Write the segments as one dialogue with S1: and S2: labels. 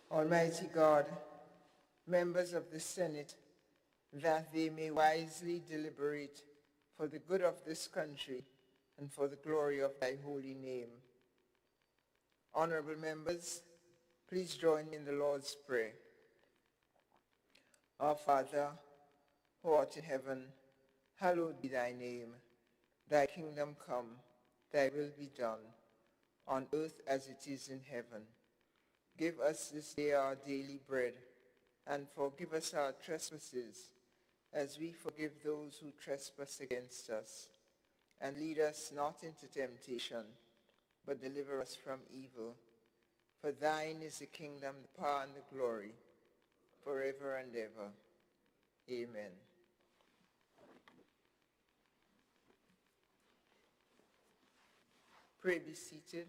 S1: Almighty God, members of the Senate, that they may wisely deliberate for the good of this country and for the glory of thy holy name. Honorable members, please join me in the Lord's Prayer. Our Father, who art in heaven, hallowed be thy name. Thy kingdom come, thy will be done, on earth as it is in heaven. Give us this day our daily bread, and forgive us our trespasses, as we forgive those who trespass against us. And lead us not into temptation, but deliver us from evil. For thine is the kingdom, the power, and the glory, forever and ever. Amen. Pray be seated.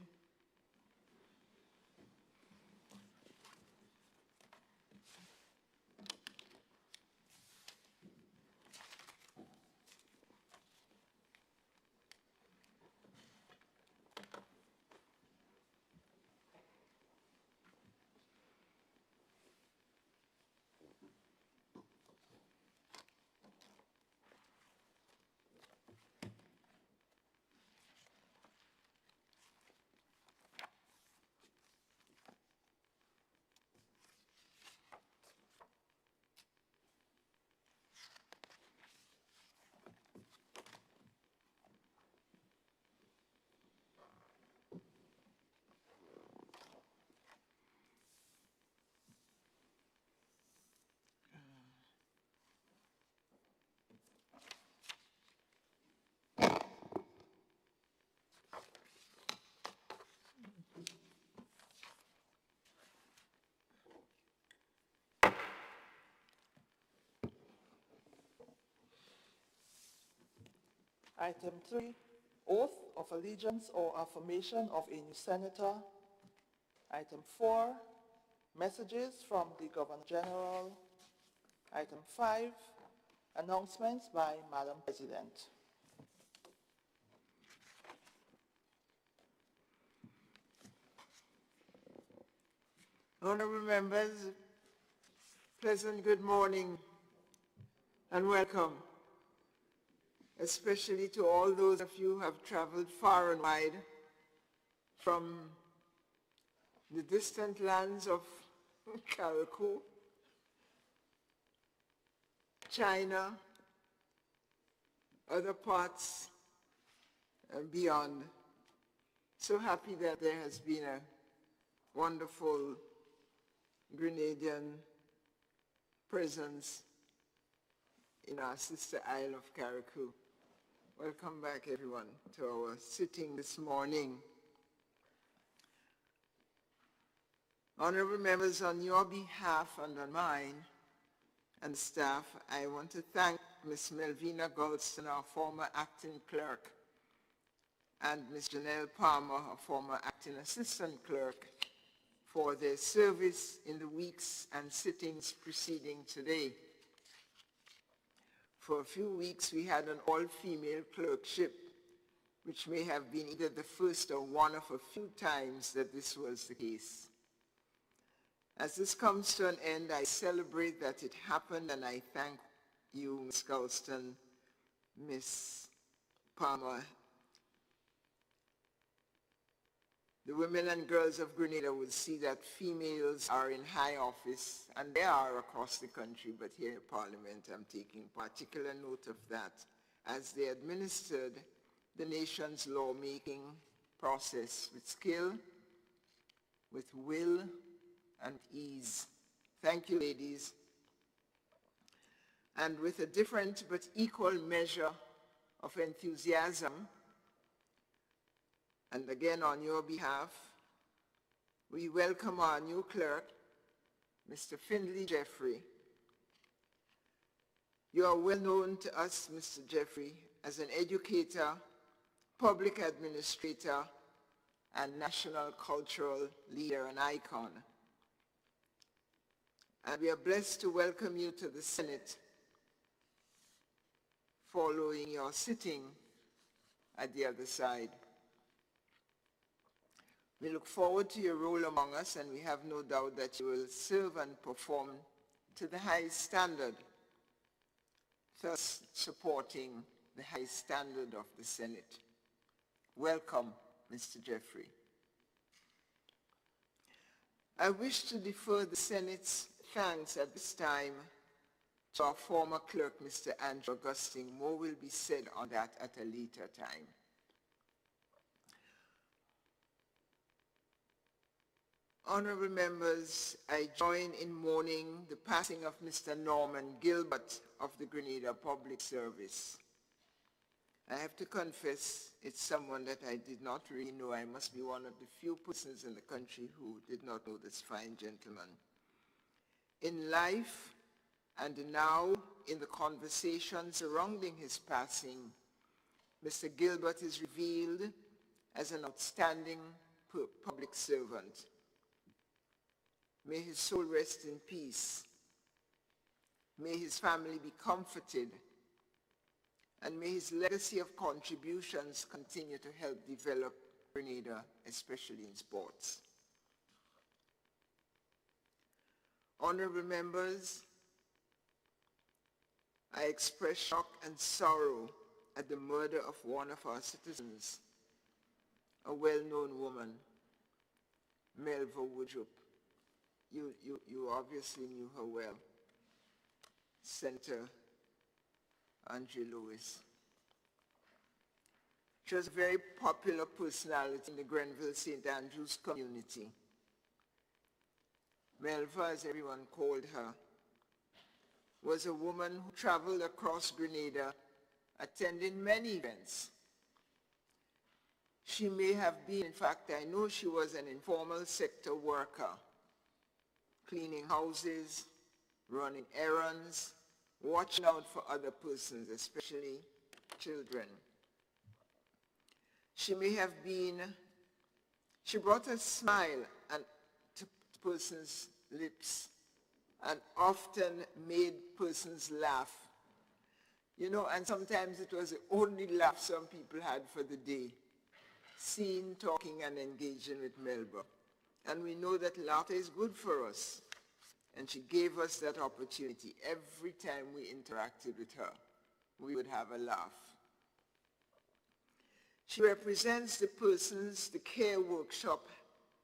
S2: Item 3, Oath of Allegiance or Affirmation of a New Senator. Item 4, Messages from the Governor General. Item 5, Announcements by Madam President.
S1: Honorable members, pleasant good morning and welcome, especially to all those of you who have traveled far and wide from the distant lands of Carriacou, China, other parts and beyond. So happy that there has been a wonderful Grenadian presence in our sister Isle of Carriacou. Welcome back, everyone, to our sitting this morning. Honorable members, on your behalf and on mine and staff, I want to thank Ms. Melvina Golston, our former acting clerk, and Ms. Janelle Palmer, our former acting assistant clerk, for their service in the weeks and sittings preceding today. For a few weeks, we had an all-female clerkship, which may have been either the first or one of a few times that this was the case. As this comes to an end, I celebrate that it happened, and I thank you, Ms. Golston, Ms. Palmer. The women and girls of Grenada will see that females are in high office, and they are across the country, but here in Parliament I'm taking particular note of that, as they administered the nation's lawmaking process with skill, with will, and ease. Thank you, ladies. And with a different but equal measure of enthusiasm, and again, on your behalf, we welcome our new clerk, Mr. Findley Jeffrey. You are well known to us, Mr. Jeffrey, as an educator, public administrator, and national cultural leader and icon. And we are blessed to welcome you to the Senate following your sitting at the other side. We look forward to your role among us, and we have no doubt that you will serve and perform to the highest standard, thus supporting the high standard of the Senate. Welcome, Mr. Jeffrey. I wish to defer the Senate's thanks at this time to our former clerk, Mr. Andrew Augustine. More will be said on that at a later time. Honorable members, I join in mourning the passing of Mr. Norman Gilbert of the Grenada Public Service. I have to confess, it's someone that I did not really know. I must be one of the few persons in the country who did not know this fine gentleman. In life, and now in the conversation surrounding his passing, Mr. Gilbert is revealed as an outstanding public servant. May his soul rest in peace. May his family be comforted. And may his legacy of contributions continue to help develop Grenada, especially in sports. Honorable members, I express shock and sorrow at the murder of one of our citizens, a well-known woman, Melva Woodrup. You obviously knew her well, Senator Andre Lewis. She was a very popular personality in the Grenville St. Andrews community. Melva, as everyone called her, was a woman who traveled across Grenada, attending many events. She may have been, in fact, I know she was an informal sector worker, cleaning houses, running errands, watching out for other persons, especially children. She brought a smile to persons' lips and often made persons laugh. You know, and sometimes it was the only laugh some people had for the day, seeing, talking, and engaging with Melba. And we know that laughter is good for us. And she gave us that opportunity. Every time we interacted with her, we would have a laugh. She represents the persons the care workshop,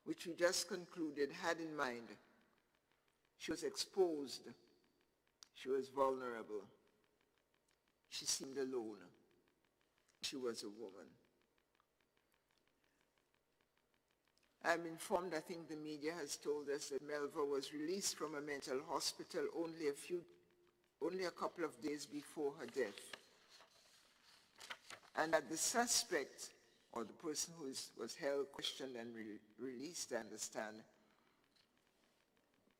S1: which we just concluded, had in mind. She was exposed. She was vulnerable. She seemed alone. She was a woman. I'm informed, I think the media has told us, that Melva was released from a mental hospital only a couple of days before her death. And that the suspect, or the person who was held, questioned, and released, I understand,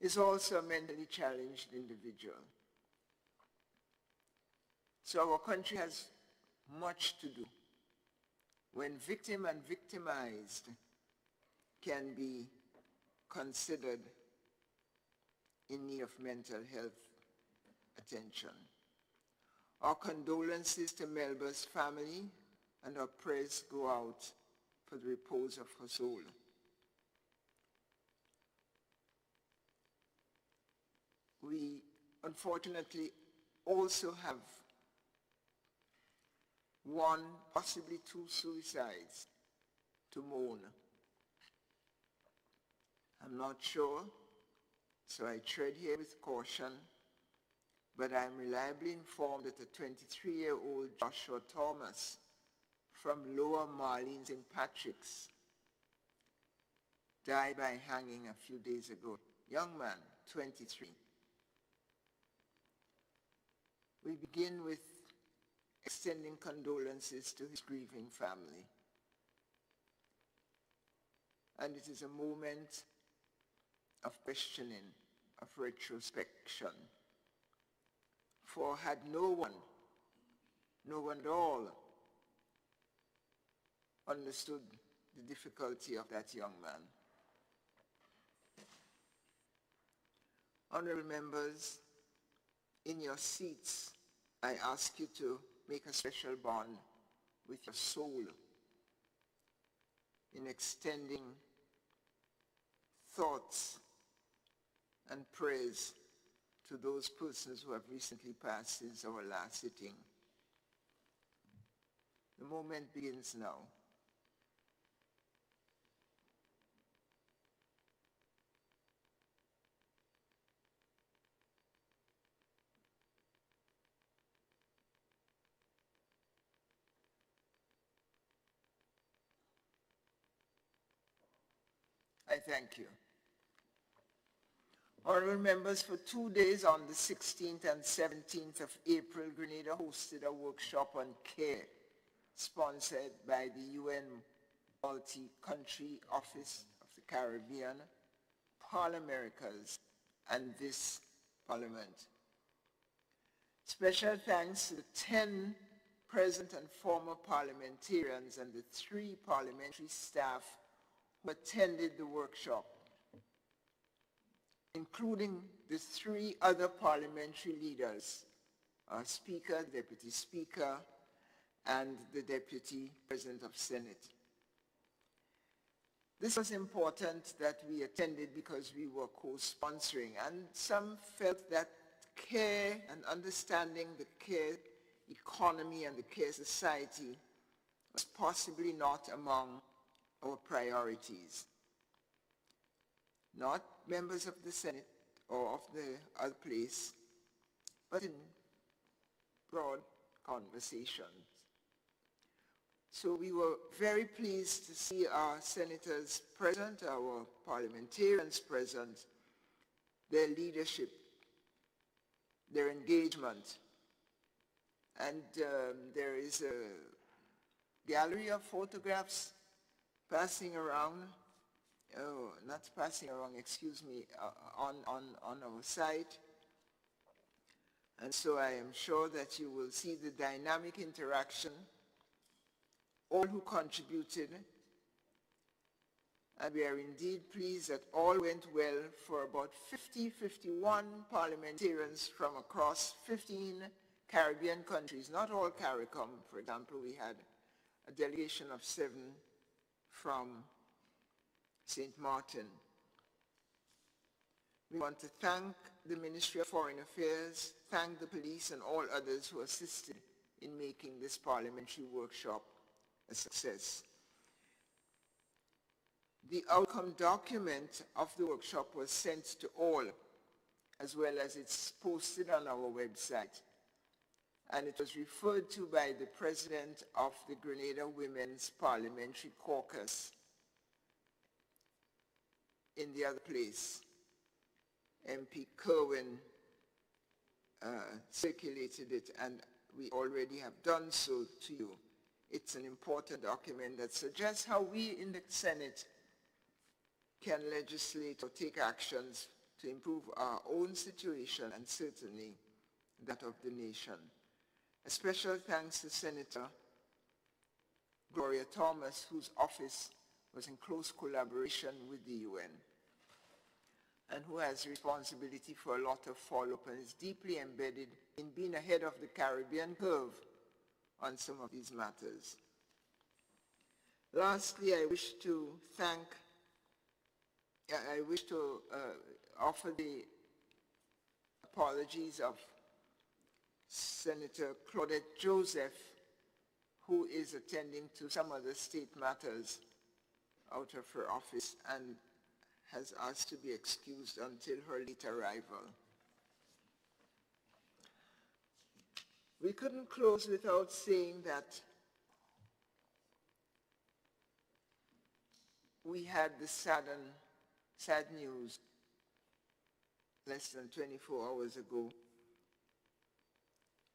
S1: is also a mentally challenged individual. So our country has much to do. When victim and victimized can be considered in need of mental health attention. Our condolences to Melba's family, and our prayers go out for the repose of her soul. We unfortunately also have one, possibly two suicides to mourn. I'm not sure, so I tread here with caution, but I'm reliably informed that a 23-year-old Joshua Thomas from Lower Marlene St. Patrick's died by hanging a few days ago. Young man, 23. We begin with extending condolences to his grieving family. And it is a moment of questioning, of retrospection. For had no one at all, understood the difficulty of that young man. Honorable members, in your seats, I ask you to make a special bond with your soul in extending thoughts and prayers to those persons who have recently passed since our last sitting. The moment begins now. I thank you. Honorable members, for 2 days on the 16th and 17th of April, Grenada hosted a workshop on care sponsored by the UN Multi-Country Office of the Caribbean, Parliamericas, and this Parliament. Special thanks to the 10 present and former parliamentarians and the 3 parliamentary staff who attended the workshop, including the 3 other parliamentary leaders, our Speaker, Deputy Speaker, and the Deputy President of Senate. This was important that we attended because we were co-sponsoring, and some felt that care and understanding the care economy and the care society was possibly not among our priorities. Not members of the Senate or of the other place, but in broad conversations. So we were very pleased to see our senators present, our parliamentarians present, their leadership, their engagement. And there is a gallery of photographs passing around, not passing around, excuse me, on our site. And so I am sure that you will see the dynamic interaction, all who contributed, and we are indeed pleased that all went well for about 51 parliamentarians from across 15 Caribbean countries, not all CARICOM. For example, we had a delegation of 7 from St. Martin. We want to thank the Ministry of Foreign Affairs, thank the police and all others who assisted in making this parliamentary workshop a success. The outcome document of the workshop was sent to all, as well as it's posted on our website. And it was referred to by the president of the Grenada Women's Parliamentary Caucus in the other place. MP Kerwin circulated it, and we already have done so to you. It's an important document that suggests how we in the Senate can legislate or take actions to improve our own situation and certainly that of the nation. A special thanks to Senator Gloria Thomas, whose office was in close collaboration with the UN and who has responsibility for a lot of follow-up and is deeply embedded in being ahead of the Caribbean curve on some of these matters. Lastly, I wish to offer the apologies of Senator Claudette Joseph, who is attending to some other state matters out of her office and has asked to be excused until her late arrival. We couldn't close without saying that we had the sad news less than 24 hours ago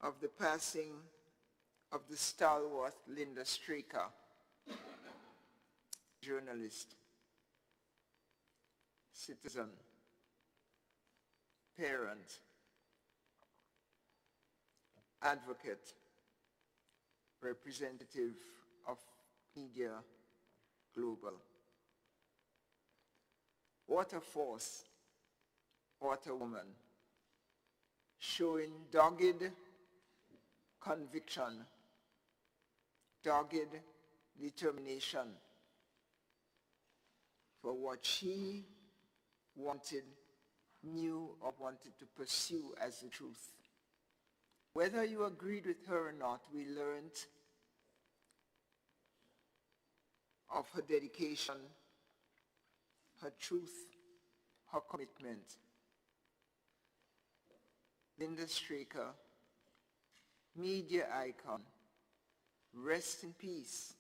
S1: of the passing of the stalwart Linda Straker, journalist, citizen, parent, advocate, representative of Media Global. What a force, what a woman, showing dogged conviction, dogged determination for what she knew or wanted to pursue as the truth. Whether you agreed with her or not, we learned of her dedication, her truth, her commitment. Linda Straker, media icon, rest in peace.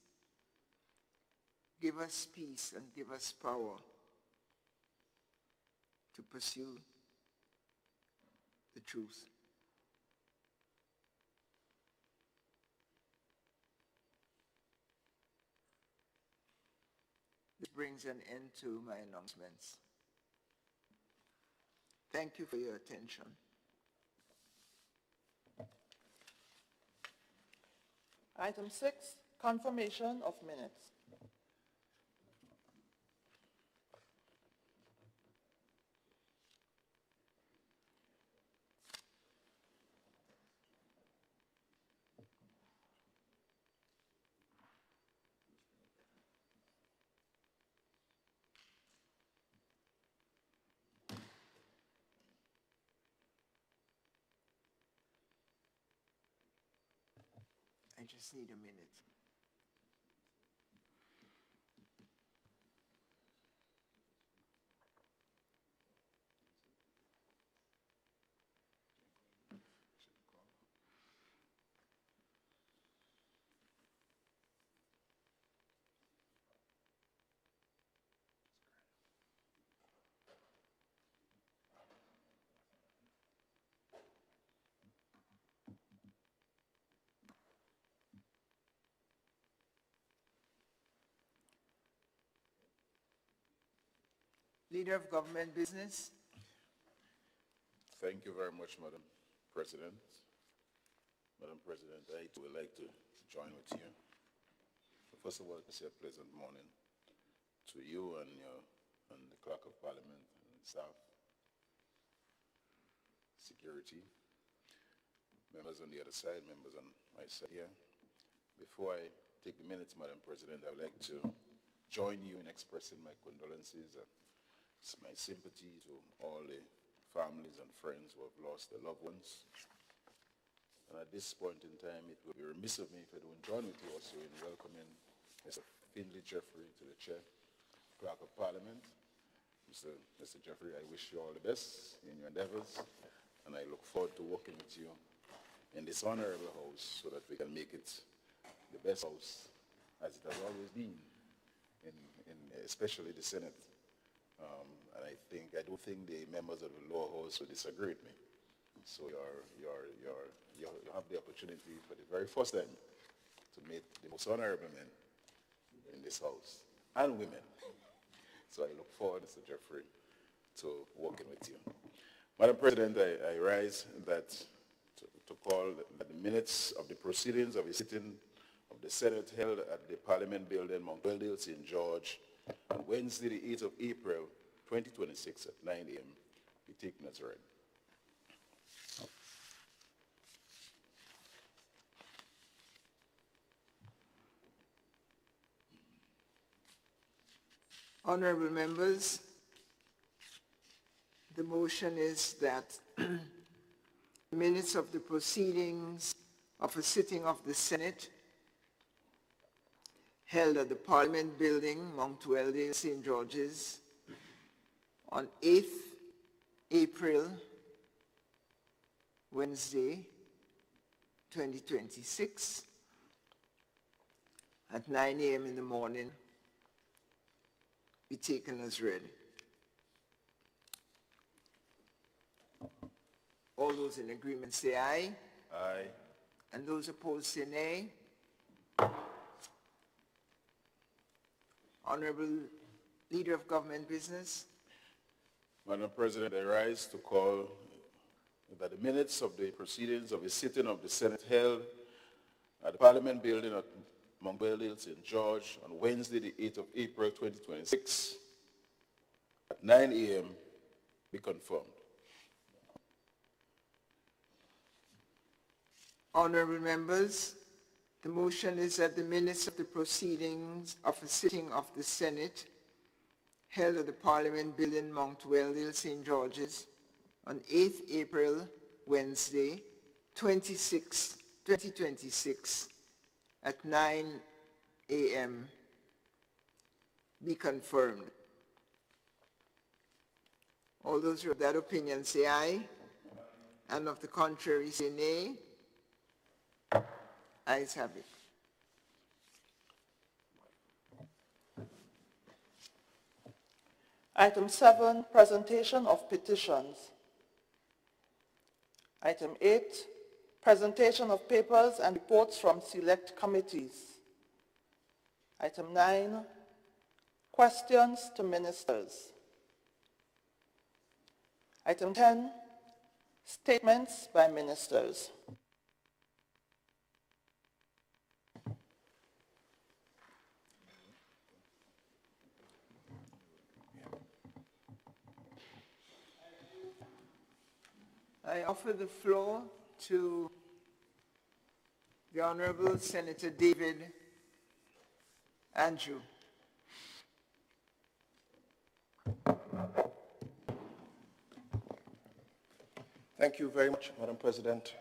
S1: Give us peace and give us power to pursue the truth. This brings an end to my announcements. Thank you for your attention.
S2: Item 6, confirmation of minutes.
S1: I just need a minute. Leader of Government Business.
S3: Thank you very much, Madam President. Madam President, I too would like to join with you. First of all, I say a pleasant morning to you and the Clerk of Parliament and staff, security, members on the other side, members on my side here. Before I take the minutes, Madam President, I would like to join you in expressing my condolences and my sympathy to all the families and friends who have lost their loved ones. And at this point in time, it would be remiss of me if I don't join with you also in welcoming Mr. Findlay Jeffrey to the chair, Clerk of Parliament. Mr. Jeffrey, I wish you all the best in your endeavors, and I look forward to working with you in this honorable house so that we can make it the best house as it has always been, especially the Senate. And I don't think the members of the lower house will disagree with me. So you have the opportunity for the very first time to meet the most honorable men in this house, and women. So I look forward, Mr. Jeffrey, to working with you. Madam President, I rise to call the minutes of the proceedings of a sitting of the Senate held at the Parliament Building, Mount Weldale, St. George, on Wednesday, the 8th of April, 2026 at 9 a.m. be taken as read.
S1: Honorable members, the motion is that minutes of the proceedings of a sitting of the Senate held at the Parliament Building, Mount Weldale, St. George's, on 8th April, Wednesday, 2026, at 9 a.m. in the morning, be taken as read. All those in agreement say aye.
S3: Aye.
S1: And those opposed say nay. Honorable Leader of Government Business.
S3: Madam President, I rise to call that the minutes of the proceedings of a sitting of the Senate held at the Parliament Building at Mount Weldale, St. George, on Wednesday, the 8th of April, 2026, at 9 a.m. be confirmed.
S1: Honorable members, the motion is that the minutes of the proceedings of a sitting of the Senate held at the Parliament Building, Mount Weldale, St. George's, on 8th April, Wednesday, 2026, at 9 a.m. be confirmed. All those who have that opinion say aye, and of the contrary say nay. Ayes have it.
S2: Item 7, presentation of petitions. Item 8, presentation of papers and reports from select committees. Item 9, questions to ministers. Item 10, statements by ministers.
S1: I offer the floor to the Honorable Senator David Andrew.
S4: Thank you very much, Madam President.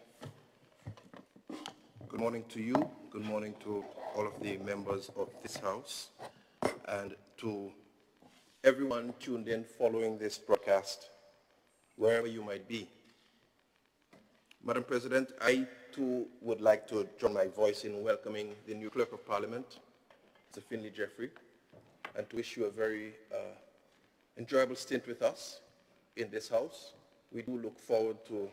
S4: Good morning to you. Good morning to all of the members of this House and to everyone tuned in following this broadcast, wherever you might be. Madam President, I too would like to join my voice in welcoming the new Clerk of Parliament, Mr. Finley Jeffrey, and to wish you a very enjoyable stint with us in this House. We do look forward to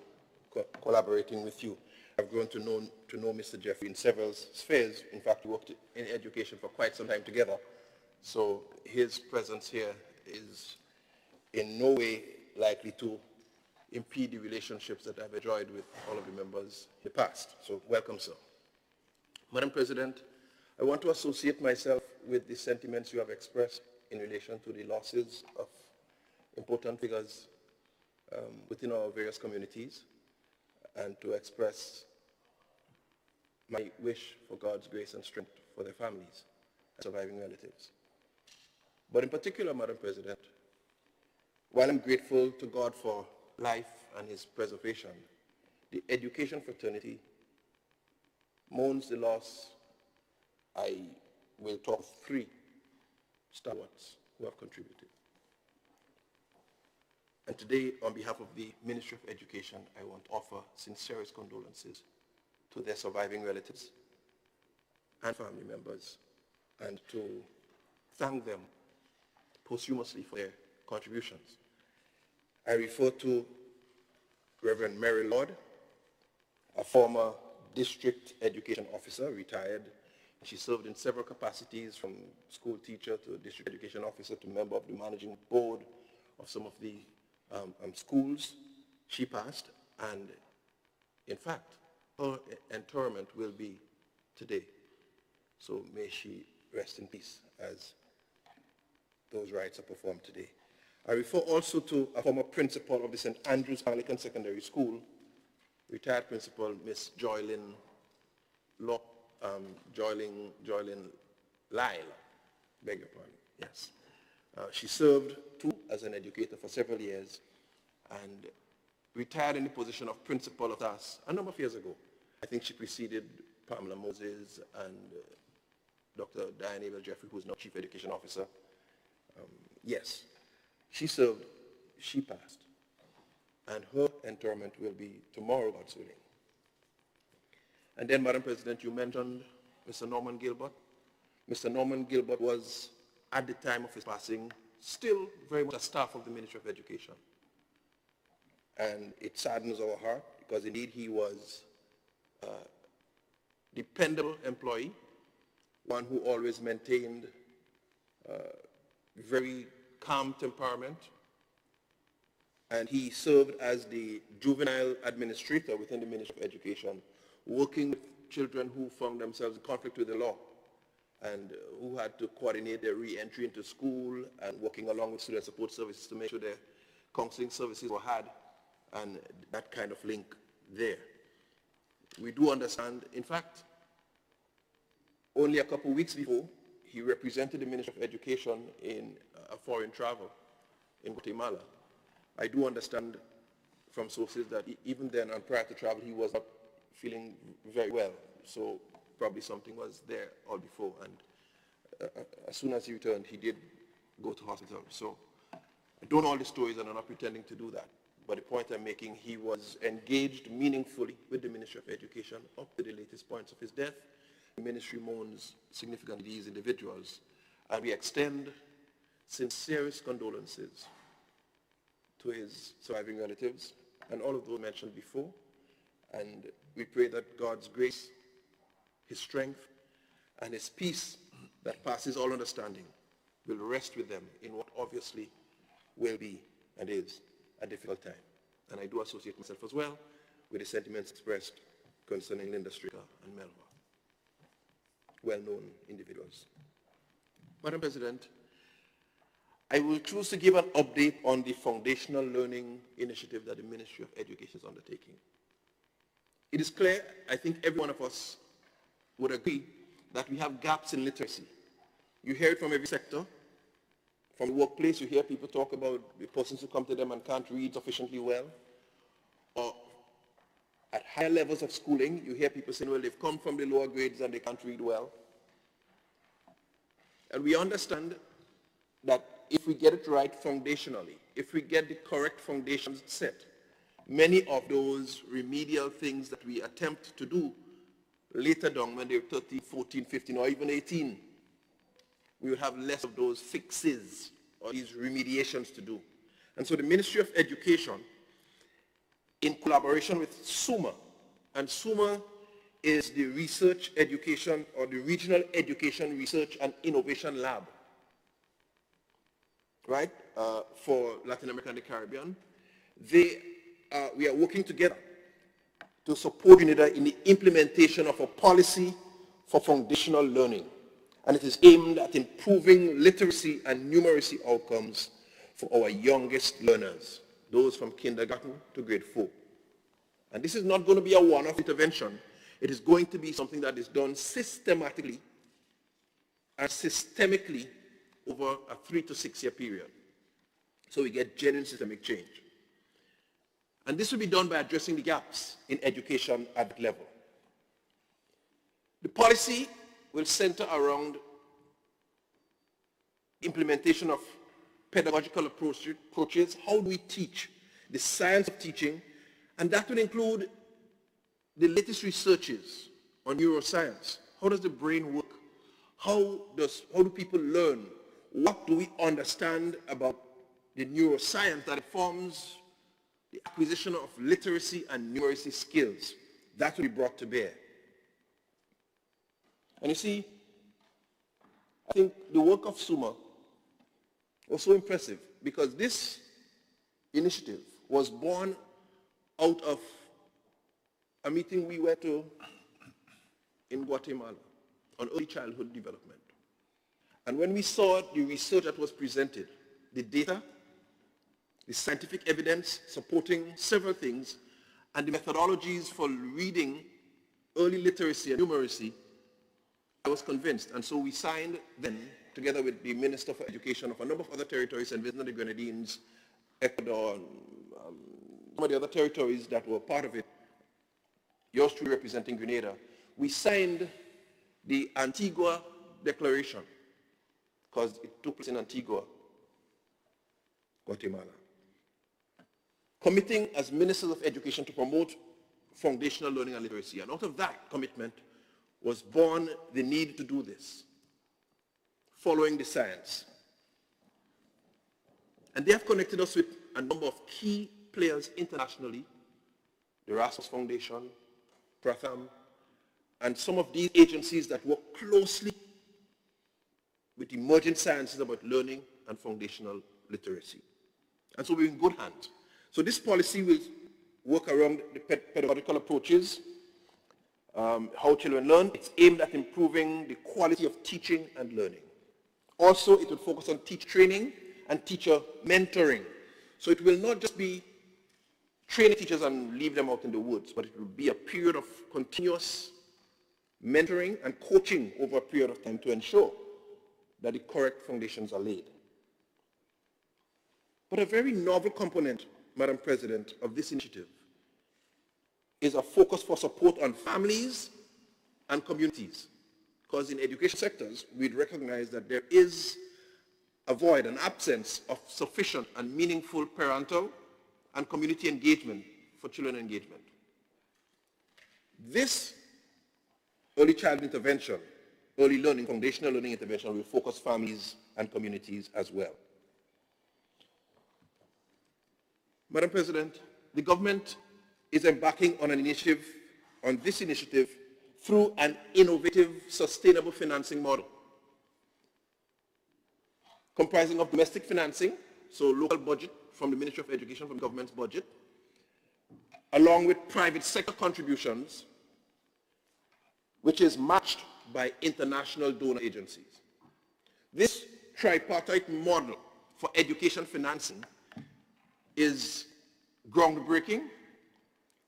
S4: collaborating with you. I've grown to know Mr. Jeffrey in several spheres. In fact, we worked in education for quite some time together. So his presence here is in no way likely to impede the relationships that I've enjoyed with all of the members in the past. So welcome, sir. Madam President, I want to associate myself with the sentiments you have expressed in relation to the losses of important figures within our various communities, and to express my wish for God's grace and strength for their families and surviving relatives. But in particular, Madam President, while I'm grateful to God for life and his preservation, the education fraternity mourns the loss. I will talk of 3 stalwarts who have contributed. And today, on behalf of the Ministry of Education, I want to offer sincerest condolences to their surviving relatives and family members, and to thank them posthumously for their contributions. I refer to Reverend Mary Lord, a former district education officer, retired. She served in several capacities, from school teacher to district education officer to member of the managing board of some of the schools. She passed, and in fact, her interment will be today. So may she rest in peace as those rites are performed today. I refer also to a former principal of the St. Andrew's Anglican Secondary School, retired principal, Miss Joylyn Lyle, beg your pardon, yes. She served too as an educator for several years and retired in the position of principal of us a number of years ago. I think she preceded Pamela Moses and Dr. Diane Abel Jeffrey, who's now Chief Education Officer. Yes, she served, she passed, and her interment will be tomorrow, God's willing. And then, Madam President, you mentioned Mr. Norman Gilbert. Mr. Norman Gilbert was, at the time of his passing, still very much a staff of the Ministry of Education. And it saddens our heart, because indeed he was a dependable employee, one who always maintained very calm temperament, and he served as the juvenile administrator within the Ministry of Education, working with children who found themselves in conflict with the law and who had to coordinate their re-entry into school, and working along with student support services to make sure their counseling services were had, and that kind of link there. We do understand, in fact, only a couple of weeks before, he represented the Ministry of Education in foreign travel in Guatemala. I do understand from sources that even then and prior to travel, he was not feeling very well. So probably something was there all before. And as soon as he returned, he did go to hospital. So I don't know all the stories, and I'm not pretending to do that. But the point I'm making, he was engaged meaningfully with the Ministry of Education up to the latest points of his death. The ministry mourns significantly these individuals, and we extend sincerest condolences to his surviving relatives and all of those mentioned before. And we pray that God's grace, his strength, and his peace that passes all understanding will rest with them in what obviously will be and is a difficult time. And I do associate myself as well with the sentiments expressed concerning Linda Stricker and Melva, well-known individuals. Madam President, I will choose to give an update on the foundational learning initiative that the Ministry of Education is undertaking. It is clear, I think every one of us would agree, that we have gaps in literacy. You hear it from every sector. From the workplace, you hear people talk about the persons who come to them and can't read sufficiently well. Or at higher levels of schooling, you hear people saying, well, they've come from the lower grades and they can't read well. And we understand that if we get it right foundationally, if we get the correct foundations set, many of those remedial things that we attempt to do later down when they're 13, 14, 15, or even 18, we will have less of those fixes or these remediations to do. And so the Ministry of Education, in collaboration with SUMA, and SUMA is the Research Education or the Regional Education Research and Innovation Lab, right, for Latin America and the Caribbean. We are working together to support UNIDA in the implementation of a policy for foundational learning. And it is aimed at improving literacy and numeracy outcomes for our youngest learners, those from kindergarten to grade 4. And this is not going to be a one-off intervention. It is going to be something that is done systematically and systemically over a 3 to 6 year period. So we get genuine systemic change. And this will be done by addressing the gaps in education at that level. The policy will center around implementation of pedagogical approaches. How do we teach? The science of teaching, and that will include the latest researches on neuroscience. How does the brain work? How do people learn? What do we understand about the neuroscience that informs the acquisition of literacy and numeracy skills? That will be brought to bear. And you see, I think the work of SUMA was so impressive because this initiative was born out of a meeting we went to in Guatemala on early childhood development. And when we saw the research that was presented, the data, the scientific evidence supporting several things, and the methodologies for reading early literacy and numeracy, I was convinced. And so we signed then, together with the Minister for Education of a number of other territories, and Visit the Grenadines, Ecuador, and some of the other territories that were part of it, yours truly representing Grenada, we signed the Antigua Declaration, because it took place in Antigua, Guatemala, committing as Ministers of Education to promote foundational learning and literacy. And out of that commitment was born the need to do this, following the science. And they have connected us with a number of key players internationally, the Erasmus Foundation, Pratham, and some of these agencies that work closely with emerging sciences about learning and foundational literacy. And so we're in good hands. So this policy will work around the pedagogical approaches, how children learn. It's aimed at improving the quality of teaching and learning. Also, it will focus on teacher training and teacher mentoring. So it will not just be training teachers and leave them out in the woods, but it will be a period of continuous mentoring and coaching over a period of time to ensure that the correct foundations are laid. But a very novel component, Madam President, of this initiative is a focus for support on families and communities. Because in education sectors, we'd recognize that there is a void, an absence of sufficient and meaningful parental and community engagement for children engagement. This early child intervention, early learning, foundational learning intervention will focus families and communities as well. Madam President, the government is embarking on this initiative through an innovative, sustainable financing model comprising of domestic financing, so local budget from the Ministry of Education, from the government's budget, along with private sector contributions, which is matched by international donor agencies. This tripartite model for education financing is groundbreaking,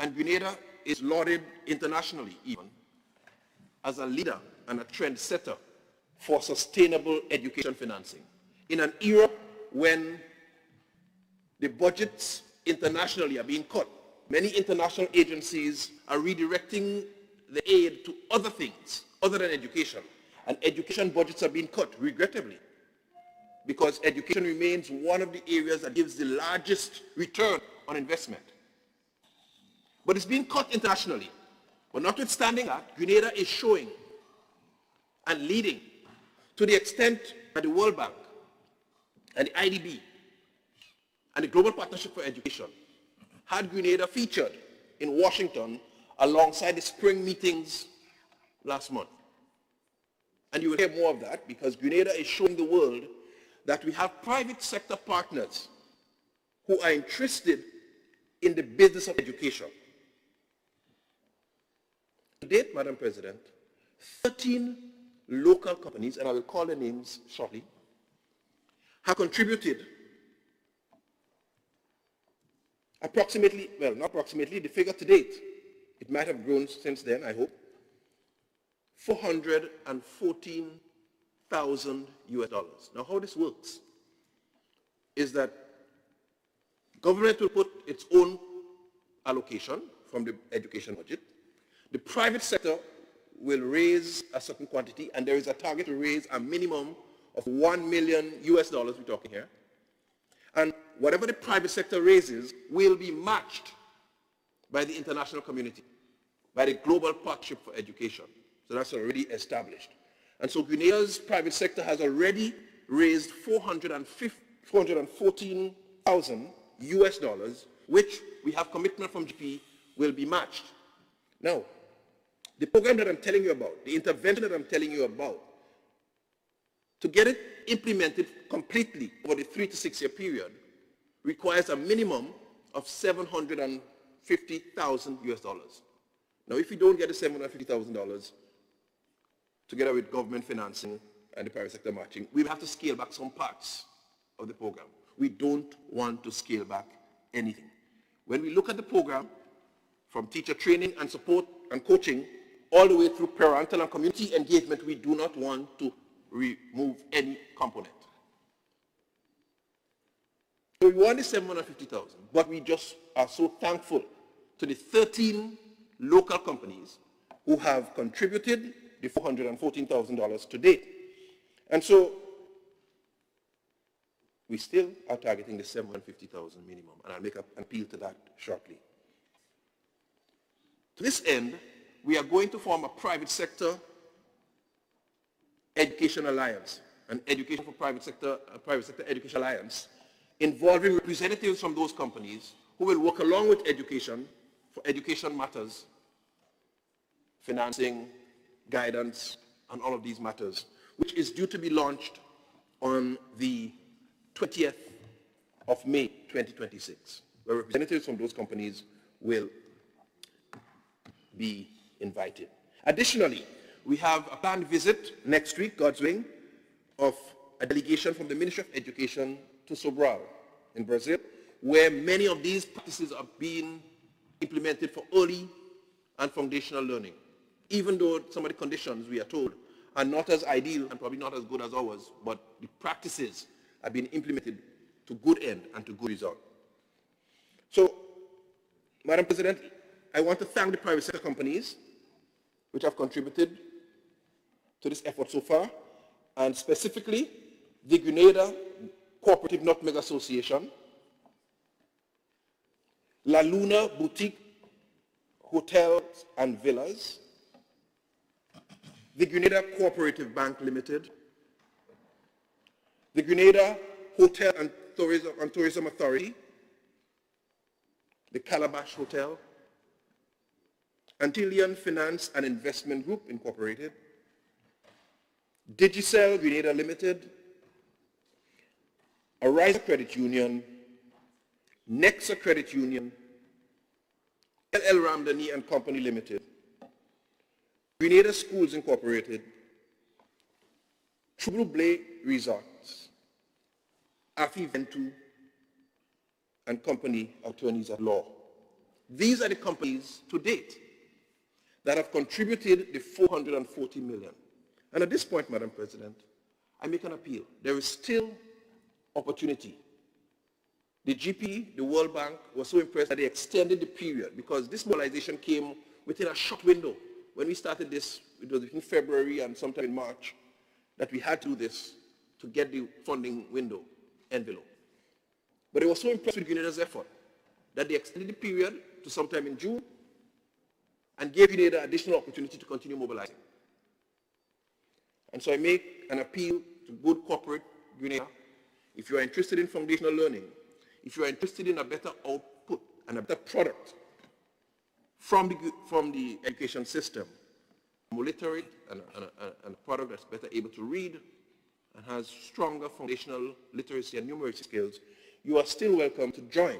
S4: and Grenada is lauded internationally even as a leader and a trendsetter for sustainable education financing. In an era when the budgets internationally are being cut, many international agencies are redirecting the aid to other things other than education, and education budgets are being cut, regrettably, because education remains one of the areas that gives the largest return on investment. But it's being cut internationally. But notwithstanding that, Grenada is showing and leading to the extent that the World Bank and the IDB and the Global Partnership for Education had Grenada featured in Washington alongside the spring meetings last month. And you will hear more of that because Grenada is showing the world that we have private sector partners who are interested in the business of education. To date, Madam President, 13 local companies, and I will call their names shortly, have contributed approximately, well, not approximately, the figure to date, it might have grown since then, I hope, $414,000 US. Now, how this works is that government will put its own allocation from the education budget. The private sector will raise a certain quantity, and there is a target to raise a minimum of $1 million US, we're talking here. And whatever the private sector raises will be matched by the international community, by the Global Partnership for Education. So that's already established. And so Grenada's private sector has already raised $414,000 US, which we have commitment from GP will be matched. Now, the program that I'm telling you about, the intervention that I'm telling you about, to get it implemented completely over the 3 to 6 year period requires a minimum of $750,000 US. Now, if we don't get the $750,000 together with government financing and the private sector matching, we will have to scale back some parts of the program. We don't want to scale back anything. When we look at the program, from teacher training and support and coaching, all the way through parental and community engagement, we do not want to remove any component. So we want the $750,000, but we just are so thankful to the 13 local companies who have contributed the $414,000 to date. And so we still are targeting the $750,000 minimum, and I'll make an appeal to that shortly. To this end, we are going to form a private sector education alliance, an education for private sector education alliance, involving representatives from those companies who will work along with education for education matters, financing, guidance, and all of these matters, which is due to be launched on the 20th of May 2026, where representatives from those companies will be invited. Additionally, we have a planned visit next week, God's willing, of a delegation from the Ministry of Education to Sobral in Brazil, where many of these practices are being implemented for early and foundational learning, even though some of the conditions, we are told, are not as ideal and probably not as good as ours, but the practices have been implemented to good end and to good result. So, Madam President, I want to thank the private sector companies which have contributed to this effort so far, and specifically the Grenada Cooperative Nutmeg Association, La Luna Boutique Hotels and Villas, the Grenada Cooperative Bank Limited, the Grenada Hotel and Tourism Authority, the Calabash Hotel, Antillean Finance and Investment Group Incorporated, Digicel Grenada Limited, Ariza Credit Union, Nexa Credit Union, LL Ramdani and Company Limited, Grenada Schools Incorporated, True Blue Resorts, Afi Ventu, and Company Attorneys at Law. These are the companies to date that have contributed the $440 million. And at this point, Madam President, I make an appeal. There is still opportunity. The GP, the World Bank, was so impressed that they extended the period because this mobilization came within a short window. When we started this, it was in February and sometime in March, that we had to do this to get the funding window envelope. But they were so impressed with Grenada's effort that they extended the period to sometime in June and gave Grenada additional opportunity to continue mobilizing. And so I make an appeal to good corporate Grenada. If you are interested in foundational learning, if you are interested in a better output and a better product from the education system, more literate and a product that's better able to read and has stronger foundational literacy and numeracy skills, you are still welcome to join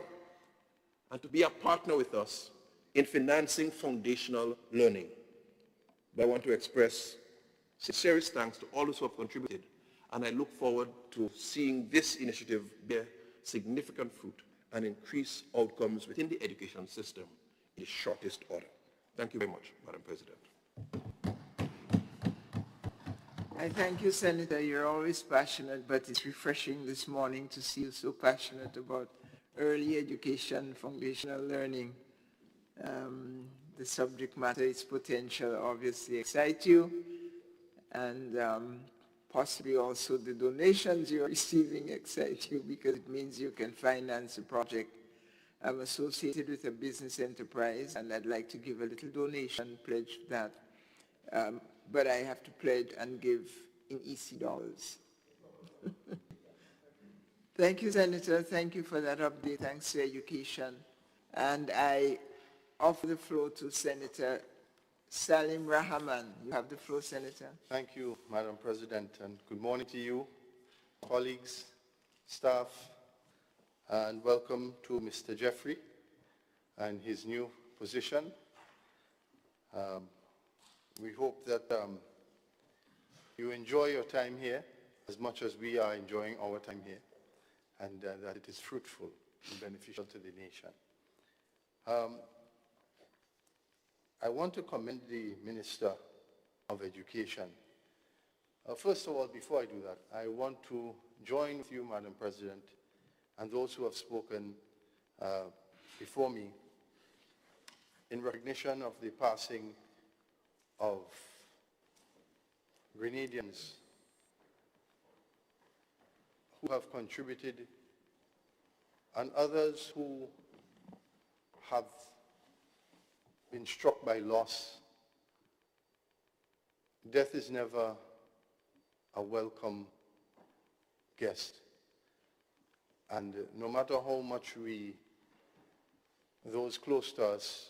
S4: and to be a partner with us in financing foundational learning. But I want to express sincerest thanks to all those who have contributed, and I look forward to seeing this initiative bear significant fruit and increase outcomes within the education system in the shortest order. Thank you very much, Madam President.
S1: I thank you, Senator. You're always passionate, but it's refreshing this morning to see you so passionate about early education, foundational learning. The subject matter, its potential obviously excites you, and possibly also the donations you're receiving excite you because it means you can finance a project. I'm associated with a business enterprise, and I'd like to give a little donation, pledge that. But I have to pledge and give in EC dollars. Thank you, Senator. Thank you for that update. Thanks to education. And I offer the floor to Senator Salim Rahman. You have the floor, Senator.
S5: Thank you, Madam President, and good morning to you, colleagues, staff, and welcome to Mr. Jeffrey and his new position. We hope that you enjoy your time here as much as we are enjoying our time here, and that it is fruitful and beneficial to the nation. I want to commend the Minister of Education. First of all, before I do that, I want to join with you, Madam President, and those who have spoken before me in recognition of the passing of Grenadians who have contributed and others who have been struck by loss. Death is never a welcome guest. And no matter how much those close to us,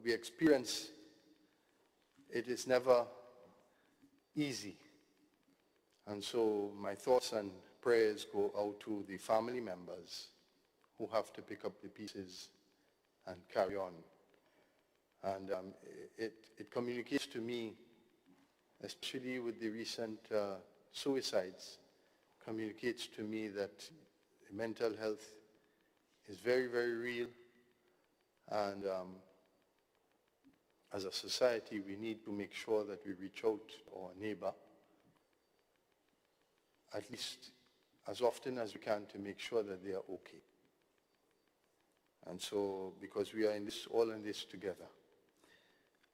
S5: we experience, it is never easy. And so my thoughts and prayers go out to the family members who have to pick up the pieces and carry on. And it communicates to me, especially with the recent suicides, communicates to me that mental health is very, very real. And as a society, we need to make sure that we reach out to our neighbor, at least as often as we can, to make sure that they are okay. And so, because we are all in this together.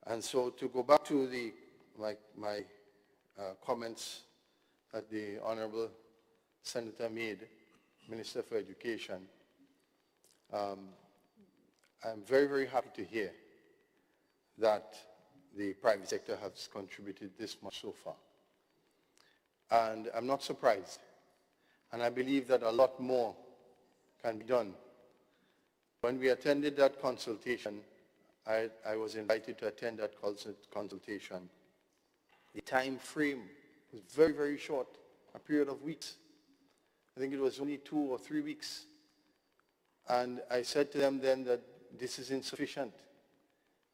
S5: And so, to go back to my comments that the Honorable Senator made, Minister for Education, I'm very, very happy to hear that the private sector has contributed this much so far. And I'm not surprised. And I believe that a lot more can be done. When we attended that consultation, I was invited to attend that consultation. The time frame was very, very short, a period of weeks. I think it was only 2 or 3 weeks. And I said to them then that this is insufficient.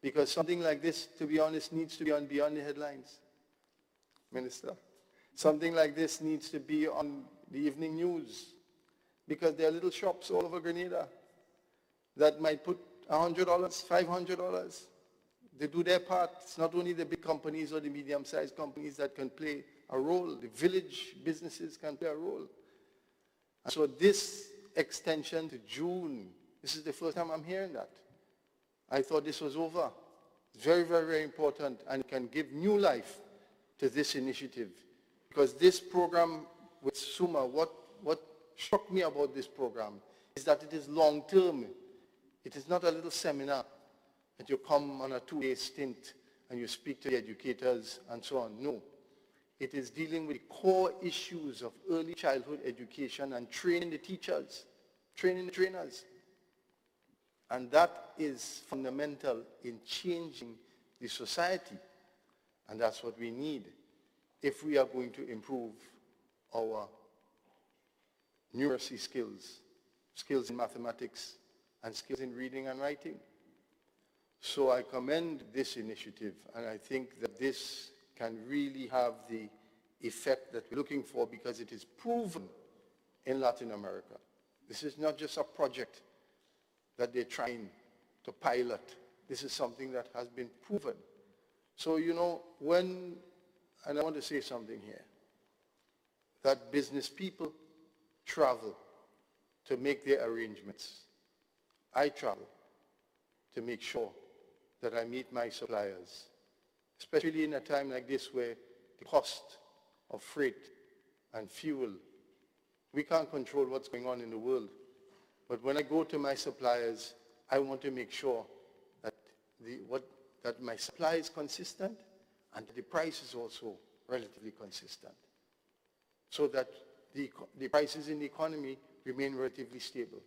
S5: Because something like this, to be honest, needs to be on beyond the headlines, Minister. Something like this needs to be on the evening news. Because there are little shops all over Grenada that might put $100, $500. They do their part. It's not only the big companies or the medium-sized companies that can play a role. The village businesses can play a role. And so this extension to June, this is the first time I'm hearing that. I thought this was over. It's very, very, very important and can give new life to this initiative. Because this program with SUMA, what struck me about this program is that it is long-term. It is not a little seminar that you come on a 2-day stint and you speak to the educators and so on. No. It is dealing with the core issues of early childhood education and training the teachers, training the trainers. And that is fundamental in changing the society. And that's what we need if we are going to improve our numeracy skills, skills in mathematics, and skills in reading and writing. So I commend this initiative, and I think that this can really have the effect that we're looking for because it is proven in Latin America. This is not just a project that they're trying to pilot. This is something that has been proven. So, you know, and I want to say something here, that business people travel to make their arrangements. I travel to make sure that I meet my suppliers, especially in a time like this where the cost of freight and fuel, we can't control what's going on in the world. But when I go to my suppliers, I want to make sure that that my supply is consistent and the price is also relatively consistent, so that the prices in the economy remain relatively stable.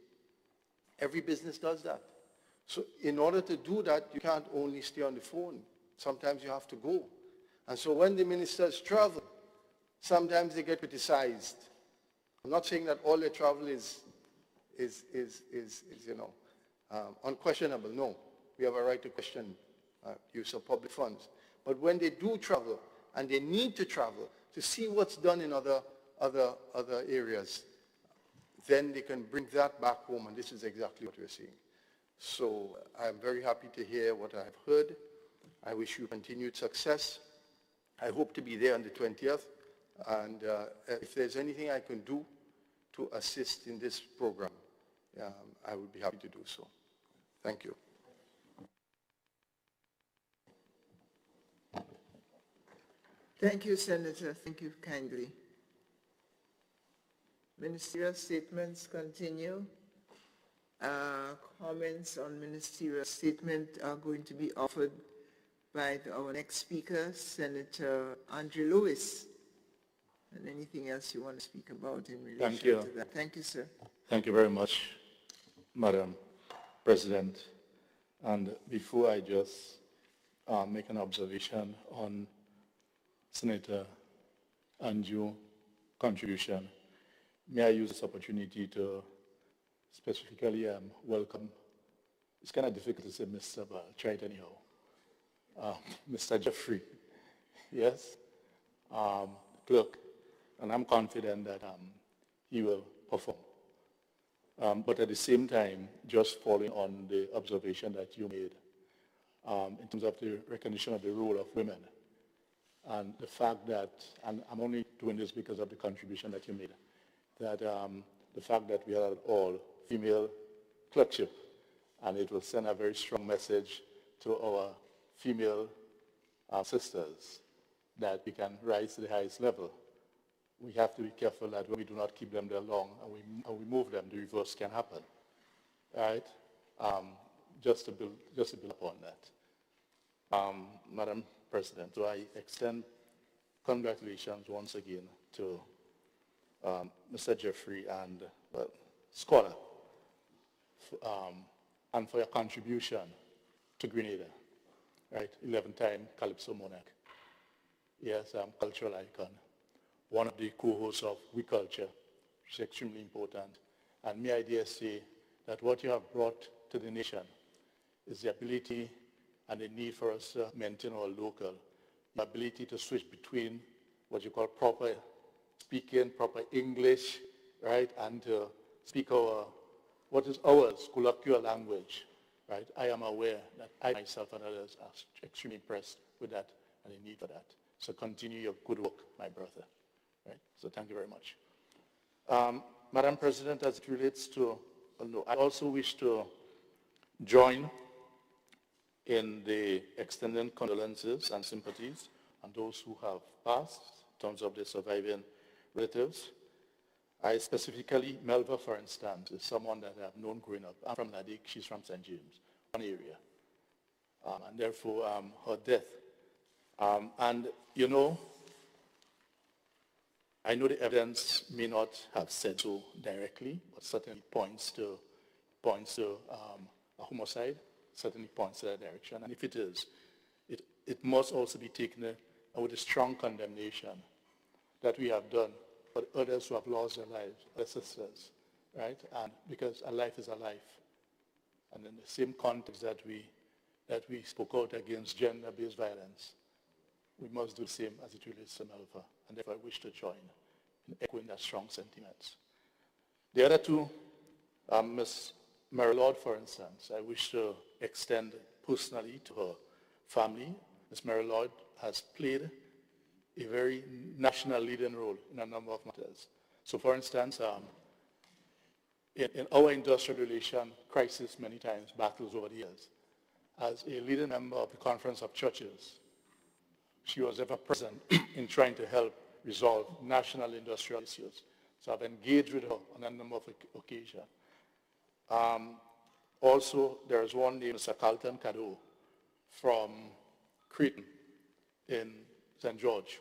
S5: Every business does that. So in order to do that, you can't only stay on the phone. Sometimes you have to go. And so when the ministers travel, sometimes they get criticized. I'm not saying that all their travel is unquestionable. No, we have a right to question use of public funds. But when they do travel, and they need to travel to see what's done in other areas, then they can bring that back home, and this is exactly what we're seeing. So I'm very happy to hear what I've heard. I wish you continued success. I hope to be there on the 20th, and if there's anything I can do to assist in this program, I would be happy to do so. Thank you.
S1: Thank you, Senator. Thank you kindly. Ministerial statements continue. Comments on ministerial statement are going to be offered by our next speaker, Senator Andre Lewis. And anything else you want to speak about in relation to that? Thank you, sir.
S6: Thank you very much, Madam President. And before I just make an observation on Senator Andrew's contribution, may I use this opportunity to specifically welcome, it's kind of difficult to say Mr., but I'll try it anyhow, Mr. Jeffrey, yes, clerk, and I'm confident that he will perform. But at the same time, just following on the observation that you made, in terms of the recognition of the role of women. And the fact that, and I'm only doing this because of the contribution that you made, that the fact that we had an all-female clerkship, and it will send a very strong message to our female sisters that we can rise to the highest level. We have to be careful that when we do not keep them there long and we move them, the reverse can happen. All right? Just to build upon that. Madam President, so I extend congratulations once again to Mr. Jeffrey and Scholar and for your contribution to Grenada, right? 11-time Calypso monarch. Yes, cultural icon. One of the co-hosts of We Culture, which is extremely important. And may I dare say that what you have brought to the nation is the ability and the need for us to maintain our local, the ability to switch between what you call proper speaking, proper English, right, and to speak what is ours, colloquial language, right? I am aware that I myself and others are extremely impressed with that and the need for that. So continue your good work, my brother, right? So thank you very much. Madam President, as it relates to, I also wish to join in the extending condolences and sympathies on those who have passed in terms of the surviving relatives. I specifically, Melva, for instance, is someone that I've known growing up. I'm from Nadic, she's from St. James, one area. And therefore, her death. And, you know, I know the evidence may not have said so directly, but certainly points to a homicide, certainly points to that direction. And if it is, it must also be taken with a strong condemnation that we have done for others who have lost their lives, their sisters, right? And because a life is a life. And in the same context that we spoke out against gender-based violence, we must do the same as it relates to Melva. And therefore I wish to join in echoing that strong sentiments. The other two, Ms. Mary Lord, for instance, I wish to extend personally to her family. Ms. Mary Lord has played a very national leading role in a number of matters. So for instance, in our industrial relation crisis many times, battles over the years, as a leading member of the Conference of Churches, she was ever present in trying to help resolve national industrial issues. So I've engaged with her on a number of occasions. Also, there is one named Mr. Carlton Caddo from Creighton in St. George,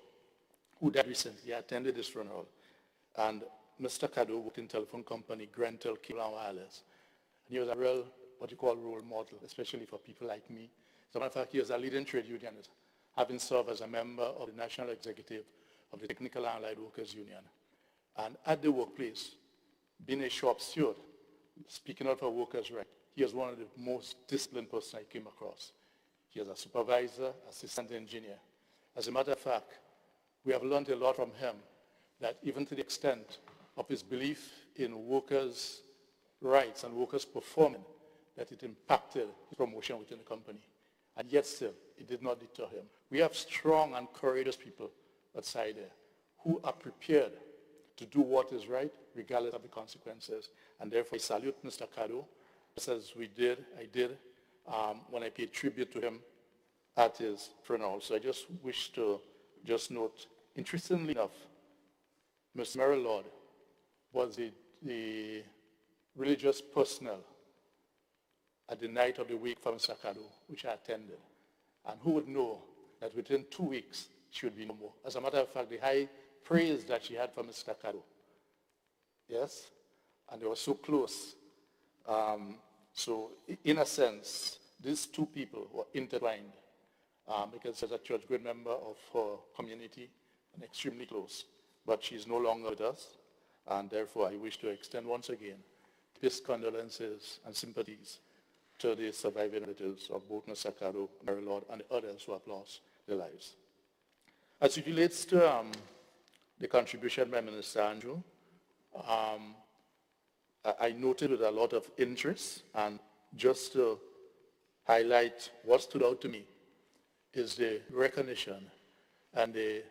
S6: who died recently. I attended his funeral. And Mr. Caddo worked in telephone company, Grentel Cable and Wireless. And he was a real, what you call, role model, especially for people like me. As a matter of fact, he was a leading trade unionist, having served as a member of the National Executive of the Technical and Allied Workers Union. And at the workplace, being a shop steward, speaking out for workers' rights, he was one of the most disciplined persons I came across. He was a supervisor, assistant engineer. As a matter of fact, we have learned a lot from him, that even to the extent of his belief in workers' rights and workers' performing, that it impacted his promotion within the company. And yet still, it did not deter him. We have strong and courageous people outside there who are prepared to do what is right, regardless of the consequences. And therefore, I salute Mr. Caddo, just as I did when I paid tribute to him at his funeral. So I just wish to just note, interestingly enough, Ms. Mary Lord was the religious personnel at the night of the wake for Mr. Caddo, which I attended. And who would know that within 2 weeks, she would be no more. As a matter of fact, the high praise that she had for Mr. Caddo. Yes? And they were so close. So in a sense, these two people were intertwined because as a church grade member of her community and extremely close. But she's no longer with us, and therefore I wish to extend once again these condolences and sympathies to the surviving relatives of both Mr. Caddo, Mary Lord, and the others who have lost their lives. As it relates to the contribution by Minister Andrew, I noted with a lot of interest, and just to highlight what stood out to me is the recognition and the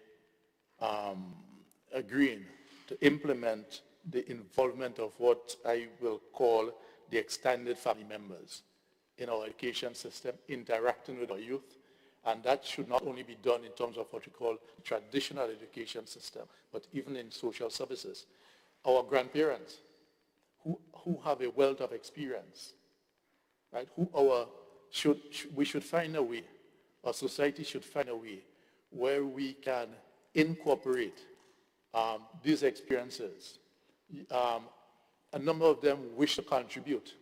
S6: agreeing to implement the involvement of what I will call the extended family members in our education system, interacting with our youth. And that should not only be done in terms of what we call traditional education system, but even in social services. Our grandparents, who have a wealth of experience, right? We should find a way, our society should find a way where we can incorporate these experiences. A number of them wish to contribute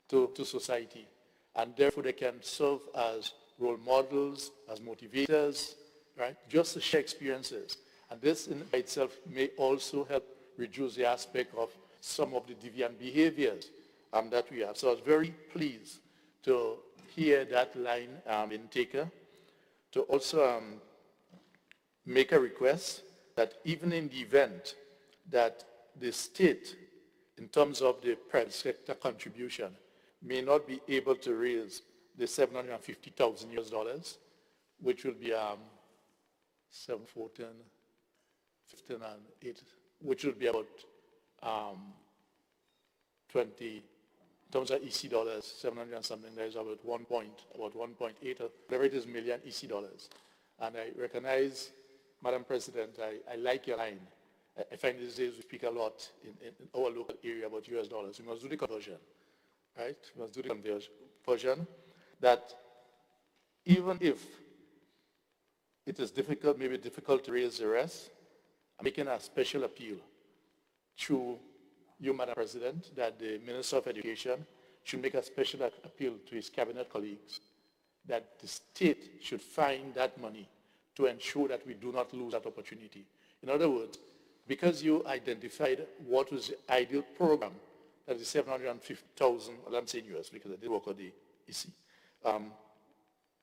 S6: to society, and therefore they can serve as role models, as motivators, right? Just to share experiences. And this in by itself may also help reduce the aspect of some of the deviant behaviors that we have. So I was very pleased to hear that line in Taker, to also make a request that even in the event that the state, in terms of the private sector contribution, may not be able to raise the $750,000, which will be 7, 14, 15, and 8, which will be about 20, in terms of EC dollars, 700 and something, there is about 1.8 or whatever it is million EC dollars. And I recognize, Madam President, I like your line. I find these days we speak a lot in our local area about US dollars. We must do the conversion, right? We must do the conversion that even if it is difficult, maybe difficult to raise the rest, I'm making a special appeal through you, Madam President, that the Minister of Education should make a special appeal to his cabinet colleagues that the state should find that money to ensure that we do not lose that opportunity. In other words, because you identified what was the ideal program, that is 750,000, well, I'm saying US because I did work on the EC,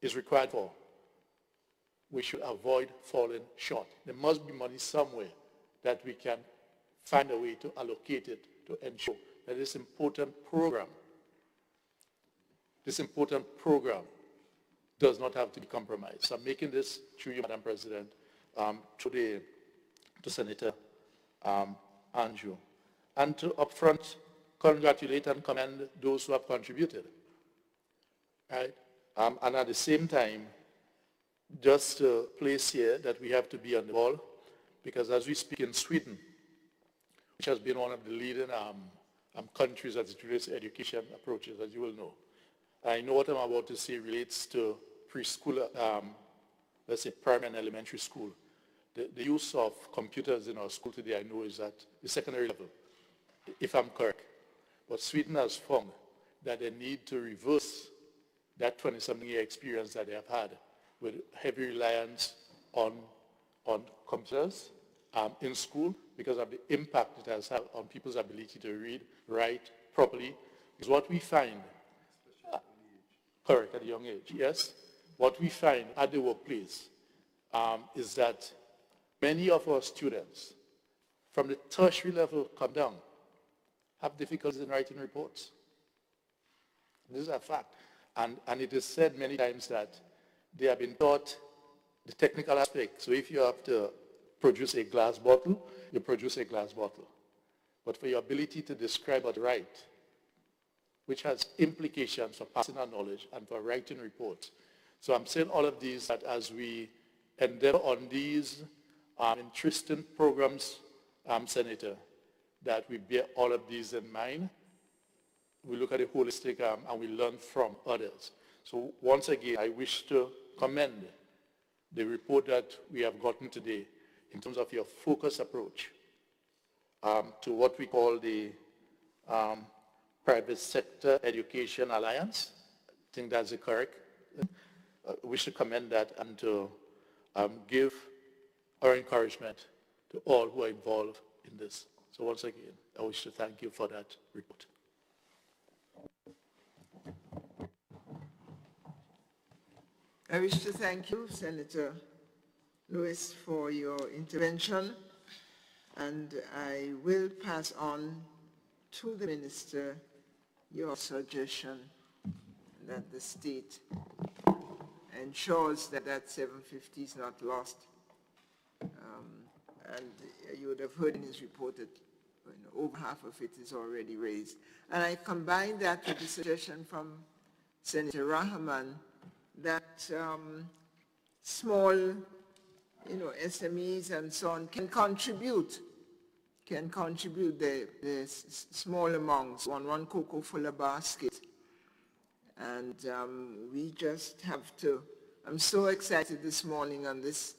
S6: is required for, we should avoid falling short. There must be money somewhere that we can find a way to allocate it to ensure that this important program does not have to be compromised. So I'm making this through you, Madam President, to Senator Andrew. And to upfront congratulate and commend those who have contributed. Right? And at the same time, just to place here that we have to be on the ball, because as we speak in Sweden, which has been one of the leading countries as it relates to education approaches, as you will know. I know what I'm about to say relates to preschool, let's say primary and elementary school. The use of computers in our school today, I know, is at the secondary level, if I'm correct. But Sweden has found that they need to reverse that 20-something year experience that they have had with heavy reliance on computers in school because of the impact it has had on people's ability to read, write properly. Because what we find, correct, at a young age, yes, what we find at the workplace is that many of our students from the tertiary level come down have difficulties in writing reports. This is a fact. And it is said many times that they have been taught the technical aspect. So if you have to produce a glass bottle, you produce a glass bottle. But for your ability to describe or write, which has implications for passing on knowledge and for writing reports. So I'm saying all of these that as we endeavor on these interesting programs, Senator, that we bear all of these in mind. We look at it holistic and we learn from others. So once again, I wish to commend the report that we have gotten today in terms of your focused approach to what we call the Private Sector Education Alliance. I think that's the correct. We should commend that and to give our encouragement to all who are involved in this. So once again, I wish to thank you for that report.
S1: I wish to thank you, Senator Lewis, for your intervention, and I will pass on to the Minister your suggestion that the state ensures that that 750 is not lost. And you would have heard in his report that over half of it is already raised. And I combine that with the suggestion from Senator Rahman that small, SMEs and so on can contribute the small amounts, one cocoa-cola basket. And we just have to, I'm so excited this morning on this,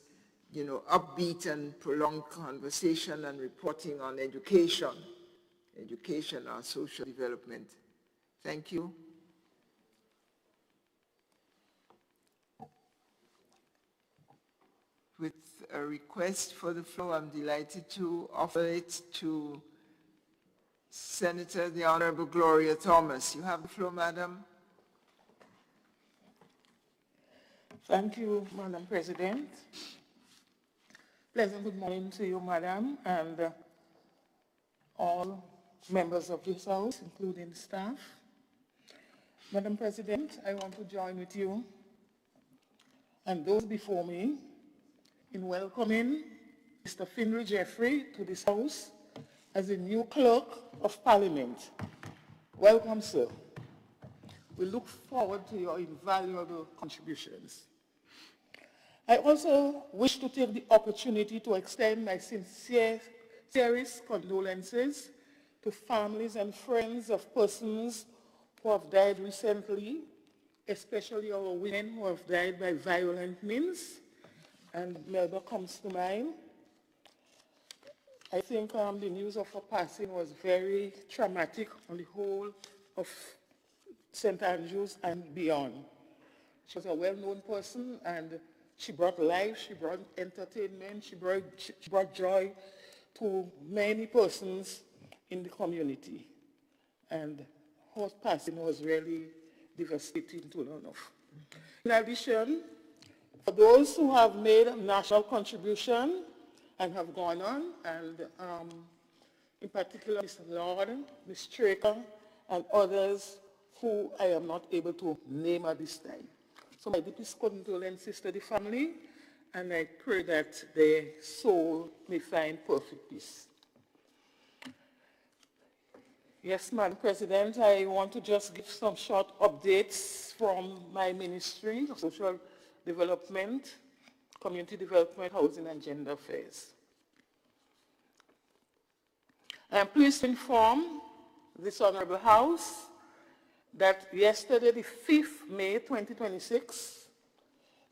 S1: upbeat and prolonged conversation and reporting on education, our social development. Thank you. With a request for the floor, I'm delighted to offer it to Senator the Honorable Gloria Thomas. You have the floor, Madam.
S7: Thank you, Madam President. Pleasant good morning to you, Madam, and all members of this House, including staff. Madam President, I want to join with you and those before me in welcoming Mr. Finley Jeffrey to this House as the new Clerk of Parliament. Welcome, sir. We look forward to your invaluable contributions. I also wish to take the opportunity to extend my sincerest condolences to families and friends of persons who have died recently, especially our women who have died by violent means, and Melba comes to mind. I think the news of her passing was very traumatic on the whole of St. Andrews and beyond. She was a well-known person, and she brought life, she brought entertainment, she brought joy to many persons in the community. And her passing was really devastating to learn of. In addition, for those who have made a national contribution and have gone on, and in particular Mr. Lord, Ms. Straker, and others who I am not able to name at this time. So my deepest condolences to the family, and I pray that their soul may find perfect peace. Yes, Madam President, I want to just give some short updates from my ministry of social development, community development, housing, and gender affairs. I am pleased to inform this Honorable House that yesterday, the 5th May 2026,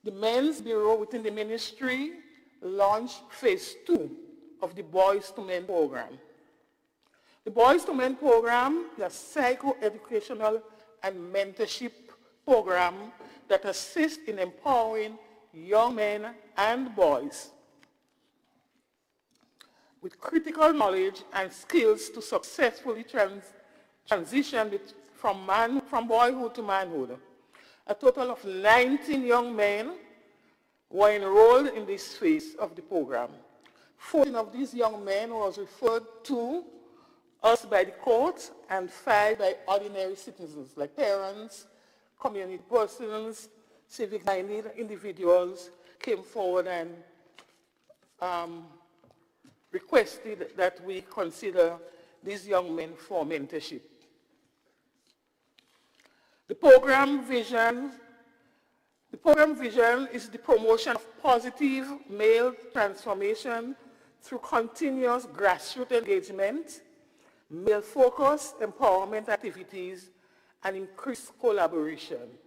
S7: the Men's Bureau within the ministry launched phase 2 of the Boys to Men program. The Boys to Men program is a psycho-educational and mentorship program that assists in empowering young men and boys with critical knowledge and skills to successfully transition from boyhood to manhood. A total of 19 young men were enrolled in this phase of the program. 14 of these young men was referred to us by the court, and 5 by ordinary citizens like parents, community persons, civic-minded individuals came forward and requested that we consider these young men for mentorship. The program vision is the promotion of positive male transformation through continuous grassroots engagement, male-focused empowerment activities, and increased collaboration.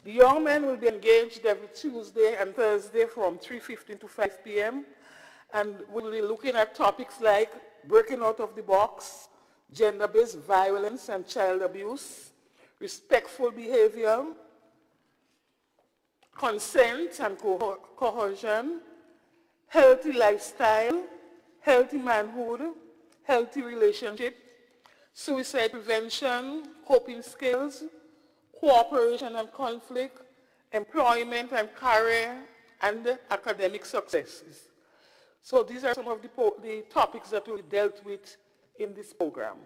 S7: The young men will be engaged every Tuesday and Thursday from 3:15 to 5 p.m. and we'll be looking at topics like breaking out of the box, gender-based violence and child abuse, respectful behavior, consent and coercion, healthy lifestyle, healthy manhood, healthy relationship, suicide prevention, coping skills, cooperation and conflict, employment and career, and academic successes. So these are some of the topics that will be dealt with in this program.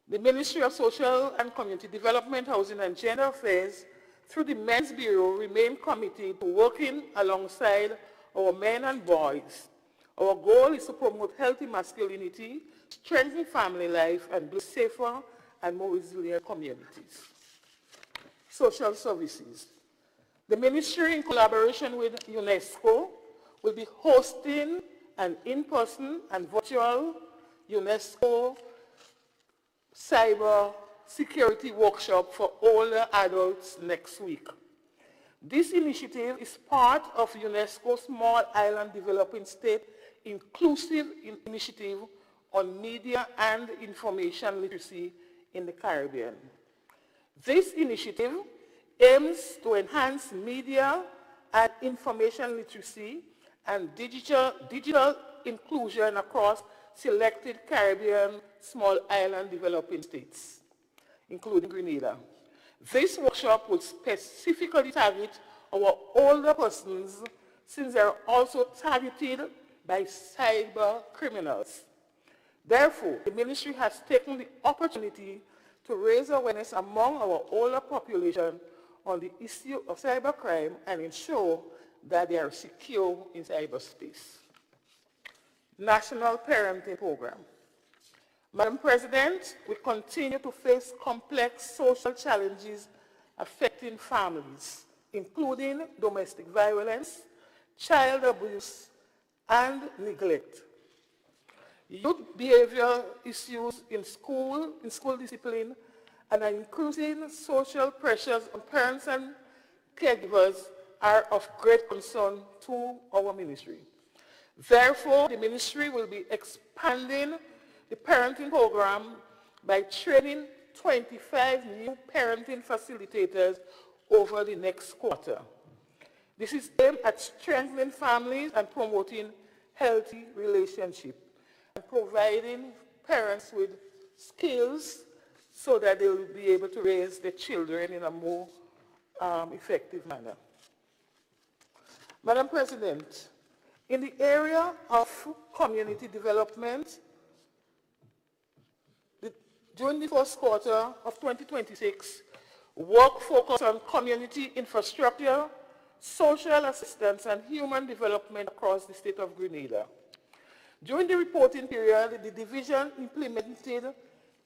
S7: The Ministry of Social and Community Development, Housing and Gender Affairs, through the Men's Bureau, remain committed to working alongside our men and boys. Our goal is to promote healthy masculinity, strengthen family life, and build safer and more resilient communities. Social services. The ministry, in collaboration with UNESCO, will be hosting an in-person and virtual UNESCO cyber security workshop for older adults next week. This initiative is part of UNESCO's Small Island Developing State Inclusive Initiative on Media and Information Literacy in the Caribbean. This initiative aims to enhance media and information literacy and digital inclusion across selected Caribbean small island developing states, including Grenada. This workshop will specifically target our older persons since they are also targeted by cyber criminals. Therefore, the ministry has taken the opportunity to raise awareness among our older population on the issue of cybercrime and ensure that they are secure in cyberspace. National Parenting Program. Madam President, we continue to face complex social challenges affecting families, including domestic violence, child abuse, and neglect. Youth behavior issues in school discipline, and increasing social pressures on parents and caregivers are of great concern to our ministry. Therefore, the ministry will be expanding the parenting program by training 25 new parenting facilitators over the next quarter. This is aimed at strengthening families and promoting healthy relationships and providing parents with skills so that they will be able to raise their children in a more effective manner. Madam President, in the area of community development, during the first quarter of 2026, work focused on community infrastructure, social assistance, and human development across the state of Grenada. During the reporting period, the division implemented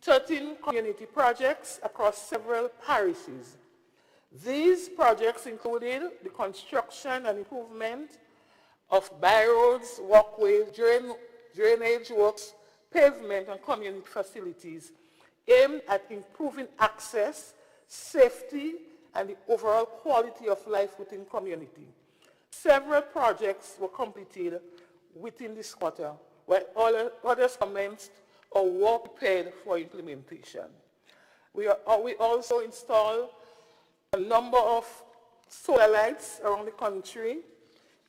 S7: 13 community projects across several parishes. These projects included the construction and improvement of byroads, walkways, drainage works, pavement, and community facilities aimed at improving access, safety, and the overall quality of life within community. Several projects were completed within this quarter, while others commenced or were prepared for implementation. We also installed a number of solar lights around the country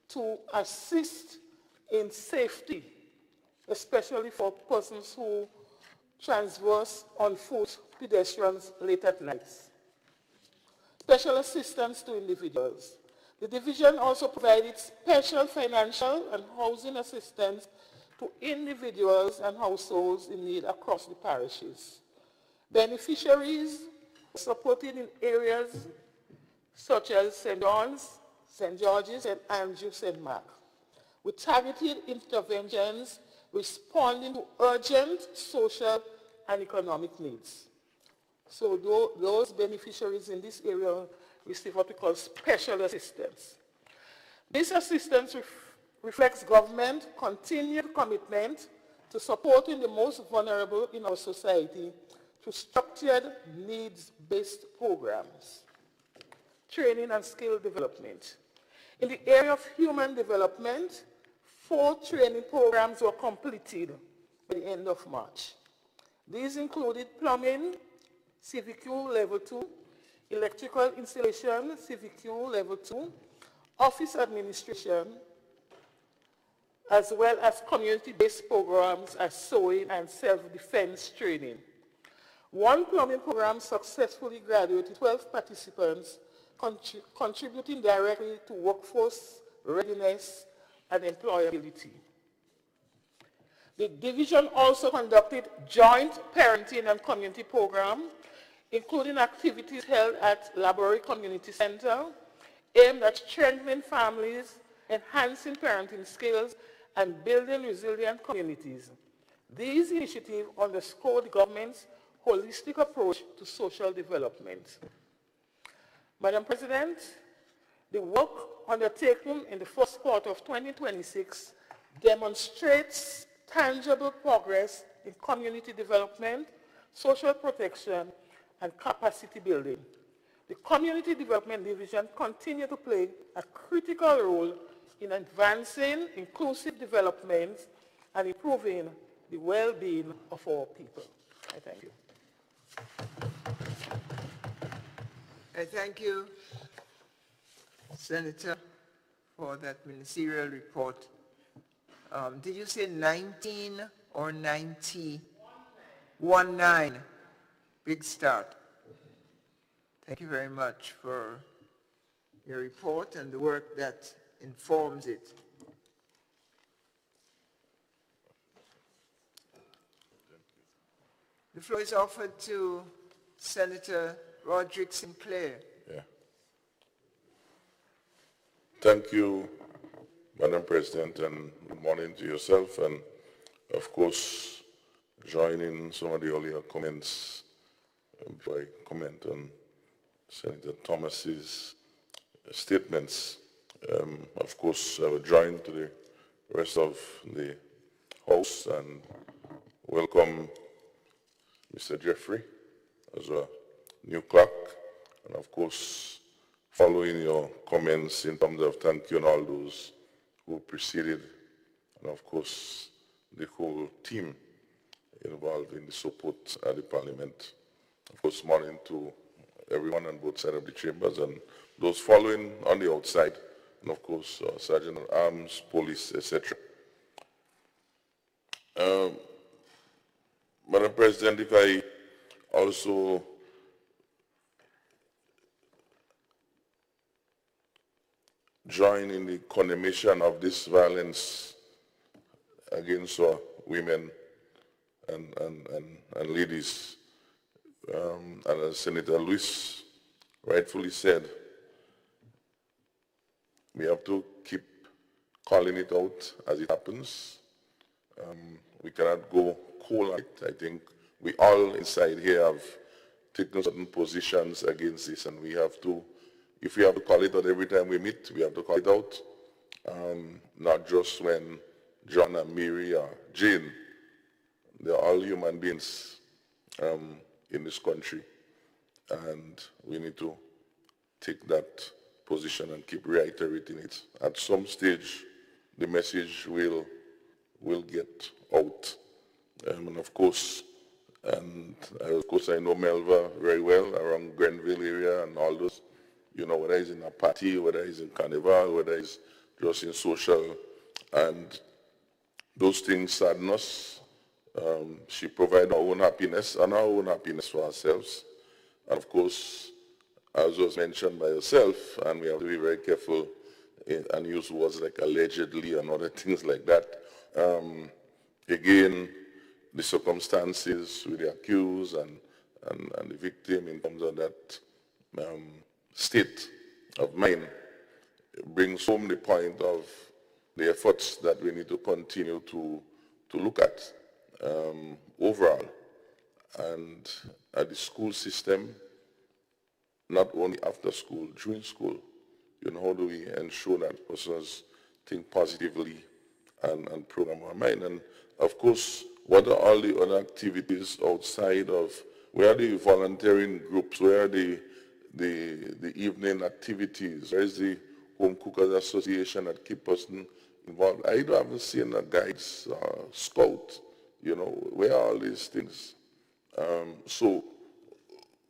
S7: to assist in safety, especially for persons who transverse on foot, pedestrians late at night. Special assistance to individuals. The division also provided special financial and housing assistance to individuals and households in need across the parishes. Beneficiaries were supported in areas such as St. John's, St. George's, and Andrew St. Mark, with targeted interventions responding to urgent social and economic needs. So those beneficiaries in this area receive what we call special assistance. This assistance reflects government's continued commitment to supporting the most vulnerable in our society through structured needs-based programs, training and skill development. In the area of human development, 4 training programs were completed by the end of March. These included plumbing, CVQ Level 2, electrical installation, CVQ Level 2, office administration, as well as community-based programs as sewing and self-defense training. One plumbing program successfully graduated 12 participants, contributing directly to workforce readiness and employability. The division also conducted joint parenting and community program, including activities held at Library Community Center, aimed at strengthening families, enhancing parenting skills, and building resilient communities. These initiatives underscore the government's holistic approach to social development. Madam President, the work undertaken in the first quarter of 2026 demonstrates tangible progress in community development, social protection, and capacity building. The Community Development Division continues to play a critical role in advancing inclusive development and improving the well-being of our people. I thank you.
S1: I thank you, Senator, for that ministerial report. Did you say 19 or 90? 19. Big start. Thank you very much for your report and the work that informs it. The floor is offered to Senator Roderick Sinclair.
S8: Yeah. Thank you, Madam President, and good morning to yourself, and of course, joining some of the earlier comments before I comment on Senator Thomas's statements. Of course, I will join to the rest of the House and welcome Mr. Jeffrey as a new clerk, and of course, following your comments in terms of thank you and all those who preceded, and of course, the whole team involved in the support at the Parliament. Of course, morning to everyone on both sides of the chambers and those following on the outside, and of course, Sergeant at Arms, police, etc. Madam President, if I also join in the condemnation of this violence against women and ladies, and as Senator Lewis rightfully said, we have to keep calling it out as it happens. We cannot go cold on it. I think we all inside here have taken certain positions against this, and we have to, if we have to call it out every time we meet, we have to call it out, not just when John and Mary or Jane, they're all human beings in this country, and we need to take that position and keep reiterating it. At some stage, the message will get out. And of course, I know Melva very well around Grenville area and all those, you know, whether it's in a party, whether it's in carnival, whether it's just in social, and those things sadden us. She provides our own happiness and our own happiness for ourselves. And of course, as was mentioned by yourself, and we have to be very careful and use words like allegedly and other things like that. Again, the circumstances with the accused and the victim in terms of that state of mind brings home the point of the efforts that we need to continue to look at overall. And at the school system, not only after school, during school, you know, how do we ensure that persons think positively and program our mind? And of course, what are all the other activities outside of, where are the volunteering groups, where are the evening activities, where is the Home Cookers Association that keep person involved? I haven't seen a guides, scout, you know, where are all these things? So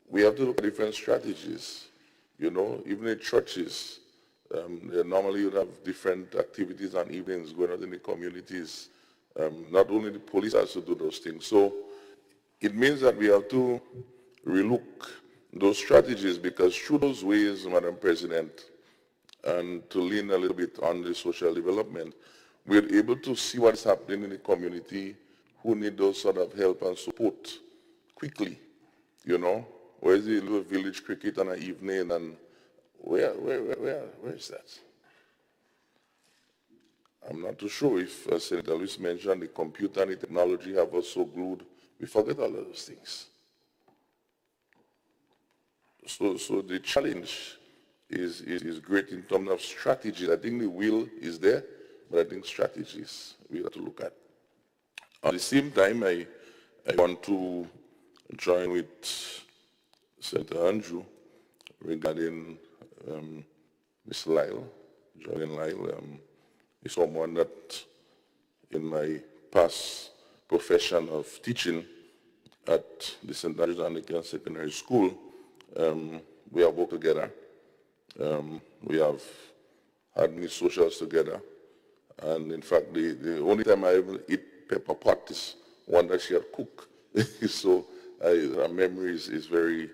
S8: we have to look at different strategies, you know, even in churches. They normally would have different activities and evenings going on in the communities. Not only the police has to do those things. So it means that we have to relook those strategies, because through those ways, Madam President, and to lean a little bit on the social development, we're able to see what's happening in the community, who need those sort of help and support quickly, you know. Where is the little village cricket on an evening, and where is that? I'm not too sure if, as Senator Lewis mentioned, the computer and the technology have us so glued, we forget all of those things. So the challenge is great in terms of strategies. I think the will is there, but I think strategies we have to look at. At the same time, I want to join with Senator Andrew regarding Ms. Lyle. Jordan Lyle is someone that in my past profession of teaching at the St. Andrews Anglican Secondary School, we have worked together. We have had many socials together. And in fact, the only time I ever eat pepper pot is one that she had cooked. So her memory is very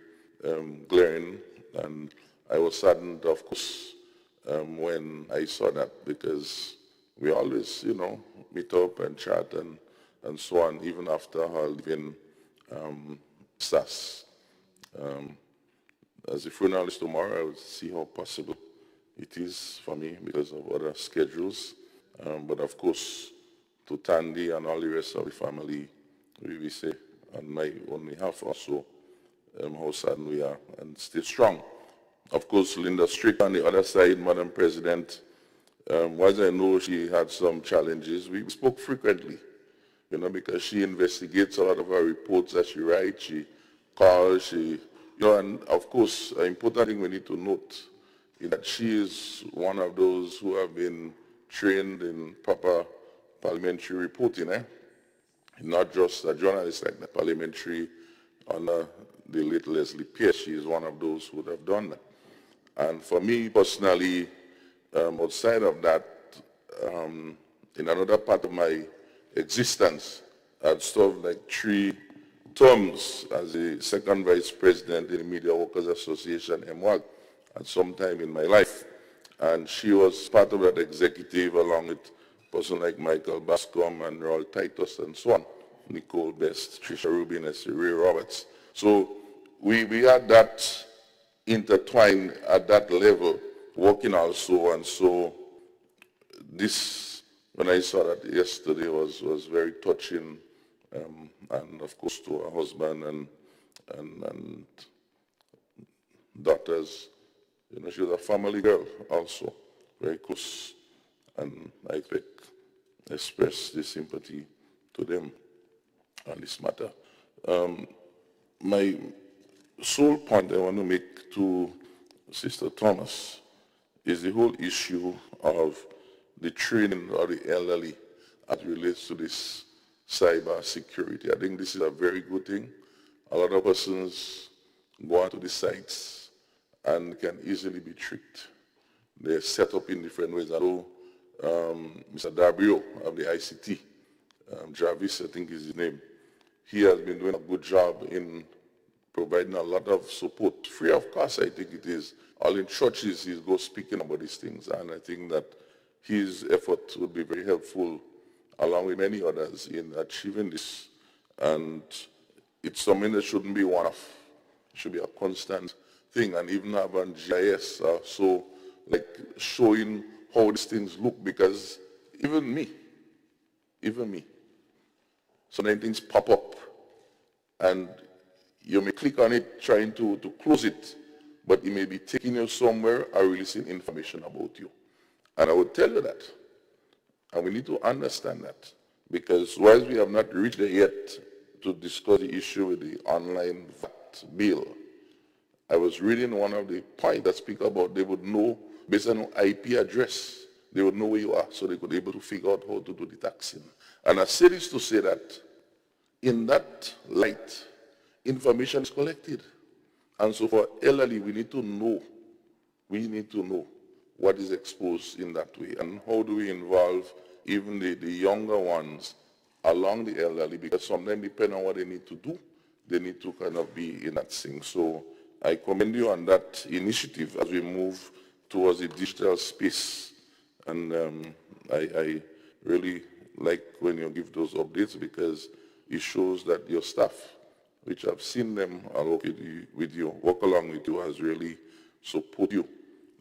S8: glaring. And I was saddened, of course, when I saw that, because we always, you know, meet up and chat and so on, even after her leaving SAS. As the funeral is tomorrow, I will see how possible it is for me because of other schedules. But of course, to Tandy and all the rest of the family, we say, on my own behalf also, how saddened we are, and stay strong. Of course, Linda Strick on the other side, Madam President, whilst I know she had some challenges, we spoke frequently, you know, because she investigates a lot of her reports that she writes, she calls, you know, and of course, an important thing we need to note is that she is one of those who have been trained in proper parliamentary reporting, not just a journalist like the parliamentary under the late Leslie Pierce. She is one of those who would have done that. And for me personally, outside of that, in another part of my existence, I'd served like 3 terms as the second vice president in the Media Workers Association, MWAG, at some time in my life. And she was part of that executive along with person like Michael Bascom and Roll Titus and so on, Nicole Best, Tricia Rubin, and Ray Roberts. So we had that intertwined at that level, working also. And so this, when I saw that yesterday, was very touching. And of course to her husband and daughters. You know, she was a family girl also, very close. And I express this sympathy to them on this matter. My sole point I want to make to Sister Thomas is the whole issue of the training of the elderly as it relates to this cyber security. I think this is a very good thing. A lot of persons go onto the sites and can easily be tricked. They're set up in different ways. I know Mr. Dabrio of the ICT, Jarvis, I think is his name, he has been doing a good job in providing a lot of support, free of cost, I think it is. All in churches, he goes speaking about these things, and I think that his effort would be very helpful along with many others in achieving this. And it's something that shouldn't be one-off. It should be a constant thing, and even have on GIS, so like showing how these things look, because even me, sometimes things pop up, and you may click on it trying to close it, but it may be taking you somewhere or releasing information about you. And I would tell you that. And we need to understand that, because whilst we have not reached there yet to discuss the issue with the online VAT bill, I was reading one of the points that speak about they would know, based on IP address, they would know where you are, so they could be able to figure out how to do the taxing. And I say this to say that in that light, information is collected. And so for elderly, we need to know what is exposed in that way, and how do we involve even the younger ones along the elderly, because sometimes depending on what they need to do, they need to kind of be in that thing. So I commend you on that initiative as we move towards the digital space. And I really like when you give those updates because it shows that your staff, which I've seen them work with you, work along with you, has really support you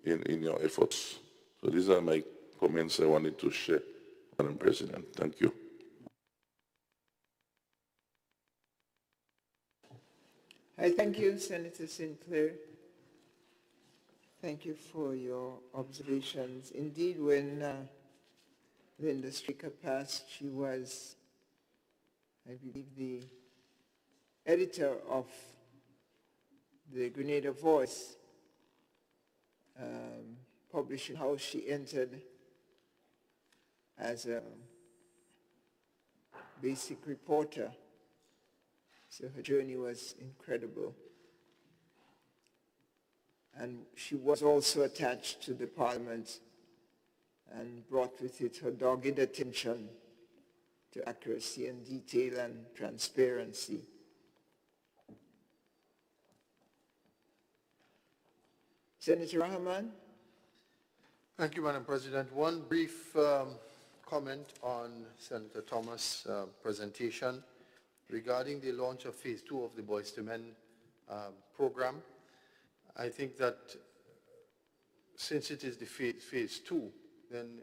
S8: in your efforts. So these are my comments I wanted to share, Madam President. Thank you.
S1: I thank you, Senator Sinclair. Thank you for your observations. Indeed, when Linda Stricker passed, she was, I believe, the editor of the Grenada Voice, publishing house. She entered as a basic reporter. So her journey was incredible. And she was also attached to the Parliament and brought with it her dogged attention to accuracy and detail and transparency. Senator Rahman?
S5: Thank you, Madam President. One brief comment on Senator Thomas' presentation regarding the launch of Phase 2 of the Boys to Men program. I think that since it is the phase 2, then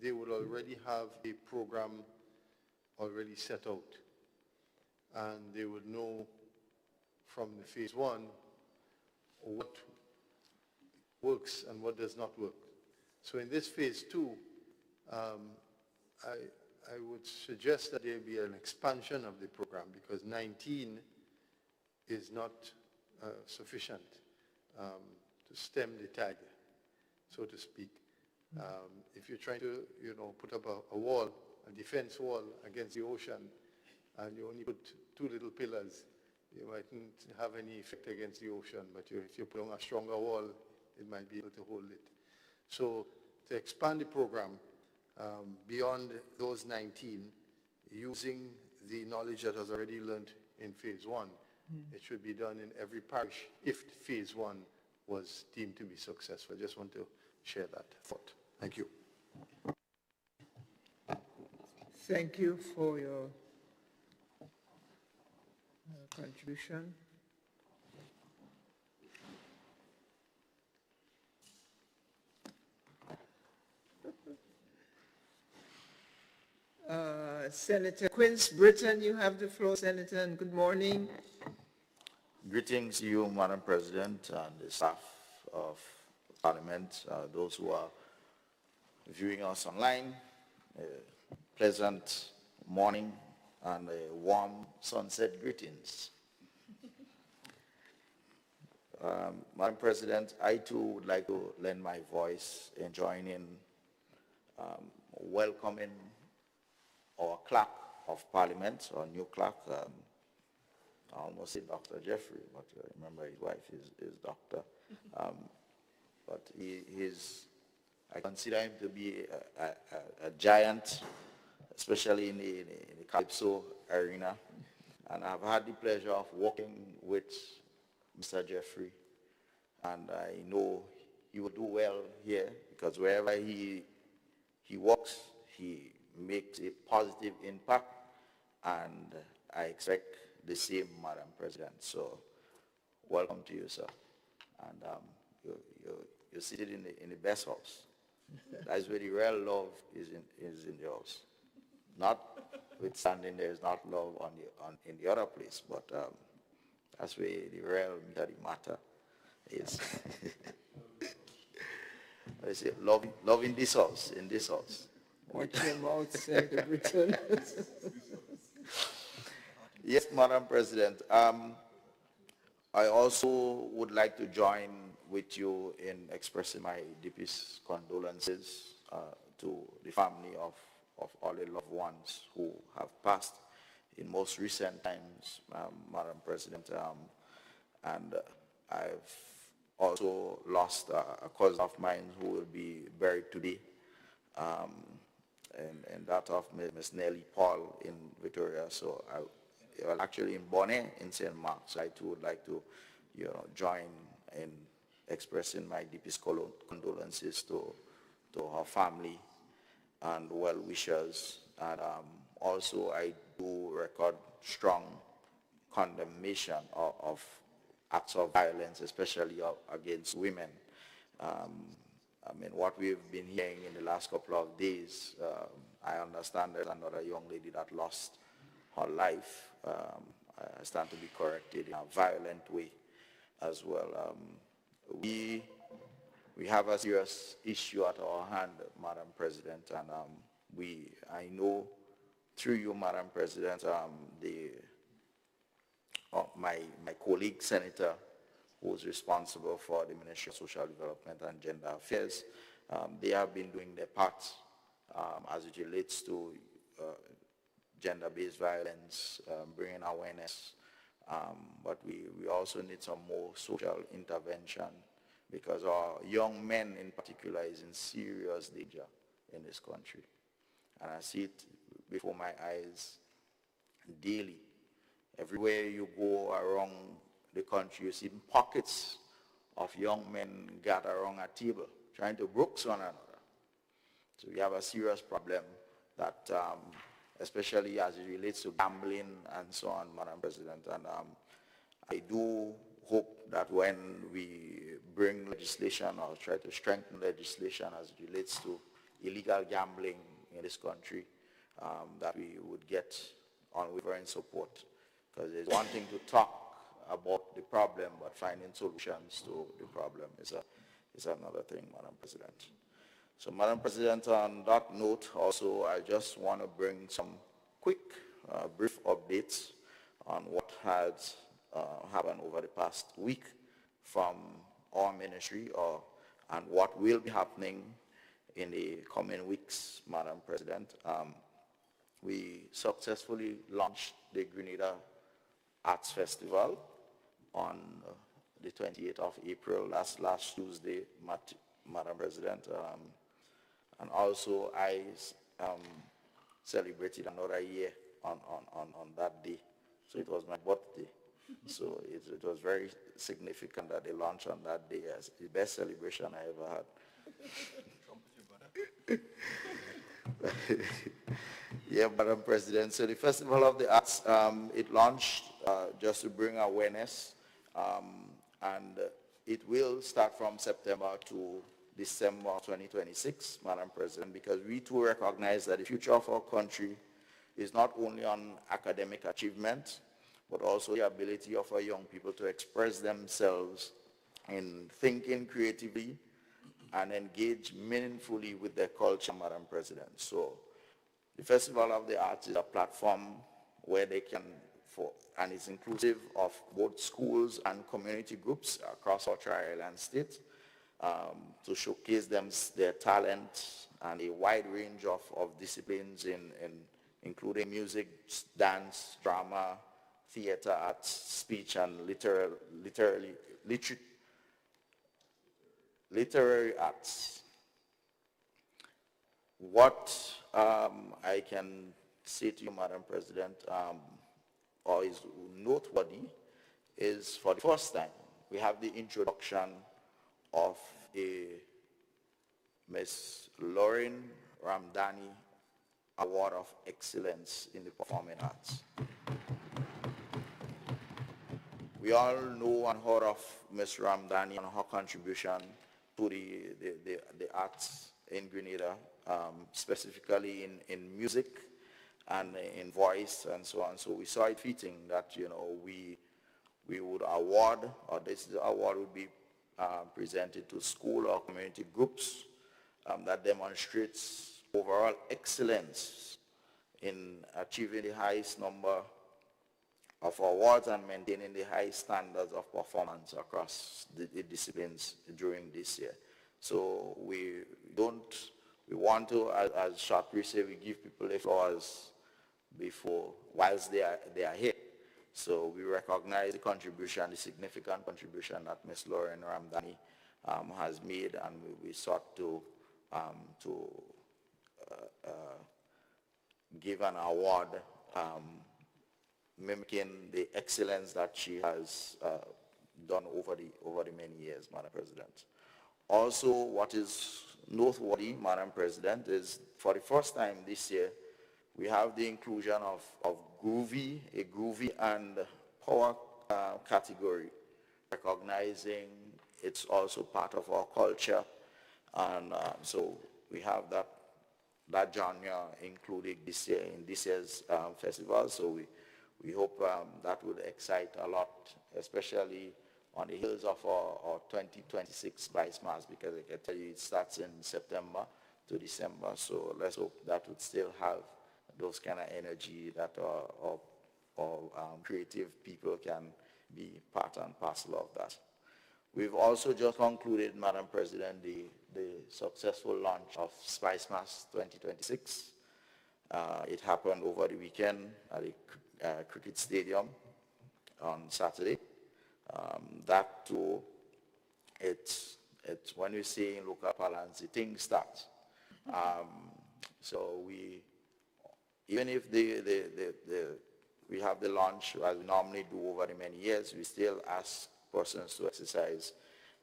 S5: they would already have a program already set out. And they would know from the Phase 1 what works and what does not work. So in this Phase 2, I would suggest that there be an expansion of the program because 19 is not sufficient to stem the tide, so to speak. If you're trying to, put up a wall, a defense wall against the ocean, and you only put 2 little pillars, you mightn't have any effect against the ocean, but if you put on a stronger wall, it might be able to hold it. So to expand the program beyond those 19, using the knowledge that was already learned in Phase 1, it should be done in every parish if Phase 1 was deemed to be successful. I just want to share that thought. Thank you.
S1: Thank you for your contribution. Senator Quince Britton, you have the floor, Senator, and good morning.
S9: Greetings to you, Madam President, and the staff of Parliament, those who are viewing us online. Pleasant morning and warm sunset greetings. Madam President, I too would like to lend my voice in joining welcoming our clerk of Parliament, our new clerk. I almost said Dr. Jeffrey, but remember his wife is Doctor. But I consider him to be a giant, especially in the Calypso arena. And I've had the pleasure of working with Mr. Jeffrey, and I know he will do well here because wherever he works, he makes a positive impact, and I expect the same, Madam President. So welcome to you, sir. And you're seated in the best house. That's where the real love is in the house. Notwithstanding there is not love in the other place, but that's where the real matter is. I say love in this house,
S1: Watch your mouth, Senator Britton.
S9: Yes, Madam President. I also would like to join with you in expressing my deepest condolences to the family of all the loved ones who have passed in most recent times, Madam President. And I've also lost a cousin of mine who will be buried today, and that of Miss Nellie Paul in Victoria. So actually in Bonnet in St. Mark's. I too would like to, join in expressing my deepest condolences to her family. and well wishers. And also I do record strong condemnation of acts of violence, especially against women. I mean, what we've been hearing in the last couple of days, I understand there's another young lady that lost her life. I stand to be corrected in a violent way as well. We have a serious issue at our hand, Madam President, and I know through you, Madam President, my colleague senator who's responsible for the Ministry of Social Development and Gender Affairs, they have been doing their part as it relates to gender-based violence, bringing awareness, but we also need some more social intervention because our young men in particular is in serious danger in this country. And I see it before my eyes daily. Everywhere you go around the country, you see pockets of young men gathered around a table trying to brook one another. So we have a serious problem that, especially as it relates to gambling and so on, Madam President. And I do hope that when we bring legislation or try to strengthen legislation as it relates to illegal gambling in this country, that we would get unwavering support. Because it's one thing to talk about the problem, but finding solutions to the problem is another thing, Madam President. So, Madam President, on that note, also, I just want to bring some quick, brief updates on what has happened over the past week from our ministry, and what will be happening in the coming weeks, Madam President. We successfully launched the Grenada Arts Festival on the 28th of April, last Tuesday, Madam President. And also I celebrated another year on that day. So it was my birthday. So it was very significant that they launched on that day as the best celebration I ever had. Yeah, Madam President. So the Festival of the Arts, it launched just to bring awareness, and it will start from September to December 2026, Madam President, because we too recognize that the future of our country is not only on academic achievement, but also the ability of our young people to express themselves in thinking creatively and engage meaningfully with their culture, Madam President. So the Festival of the Arts is a platform where they can, and it's inclusive of both schools and community groups across our Tri-Island state, to showcase their talent and a wide range of disciplines including music, dance, drama, theater arts, speech, and literary arts. What I can say to you, Madam President, or is noteworthy, is for the first time we have the introduction of a Miss Lauren Ramdani Award of Excellence in the Performing Arts. We all know and heard of Ms. Ramdani and her contribution to the arts in Grenada, specifically in music and in voice and so on. So we saw it fitting that, you know, we would award, or this award would be presented to school or community groups that demonstrates overall excellence in achieving the highest number of awards and maintaining the high standards of performance across the disciplines during this year. So we want to, as Shakri said, we give people the flowers whilst they are here. So we recognize the contribution, the significant contribution that Ms. Lauren Ramdani has made, and we sought to give an award mimicking the excellence that she has done over the many years, Madam President. Also, what is noteworthy, Madam President, is for the first time this year, we have the inclusion of a groovy and power category, recognizing it's also part of our culture. And so we have that genre included this year in this year's festival. So we hope that will excite a lot, especially on the heels of our 2026 Spice Mass, because I can tell you it starts in September to December. So let's hope that would still have those kind of energy that our creative people can be part and parcel of that. We've also just concluded, Madam President, the successful launch of Spice Mass 2026. It happened over the weekend at the cricket stadium on Saturday. That too, it's when we say in local parlance, the thing starts. So even if we have the launch as we normally do over the many years, we still ask persons to exercise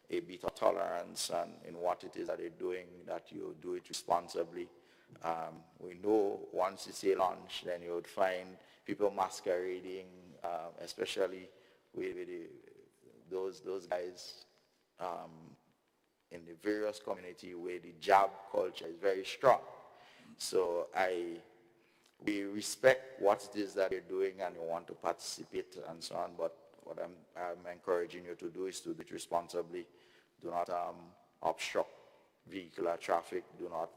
S9: a bit of tolerance and in what it is that they're doing, that you do it responsibly. We know once it's a launch, then you would find people masquerading, especially with those guys in the various community where the jab culture is very strong. So we respect what it is that they're doing and you want to participate and so on, but what I'm encouraging you to do is to do it responsibly. Do not obstruct vehicular traffic. Do not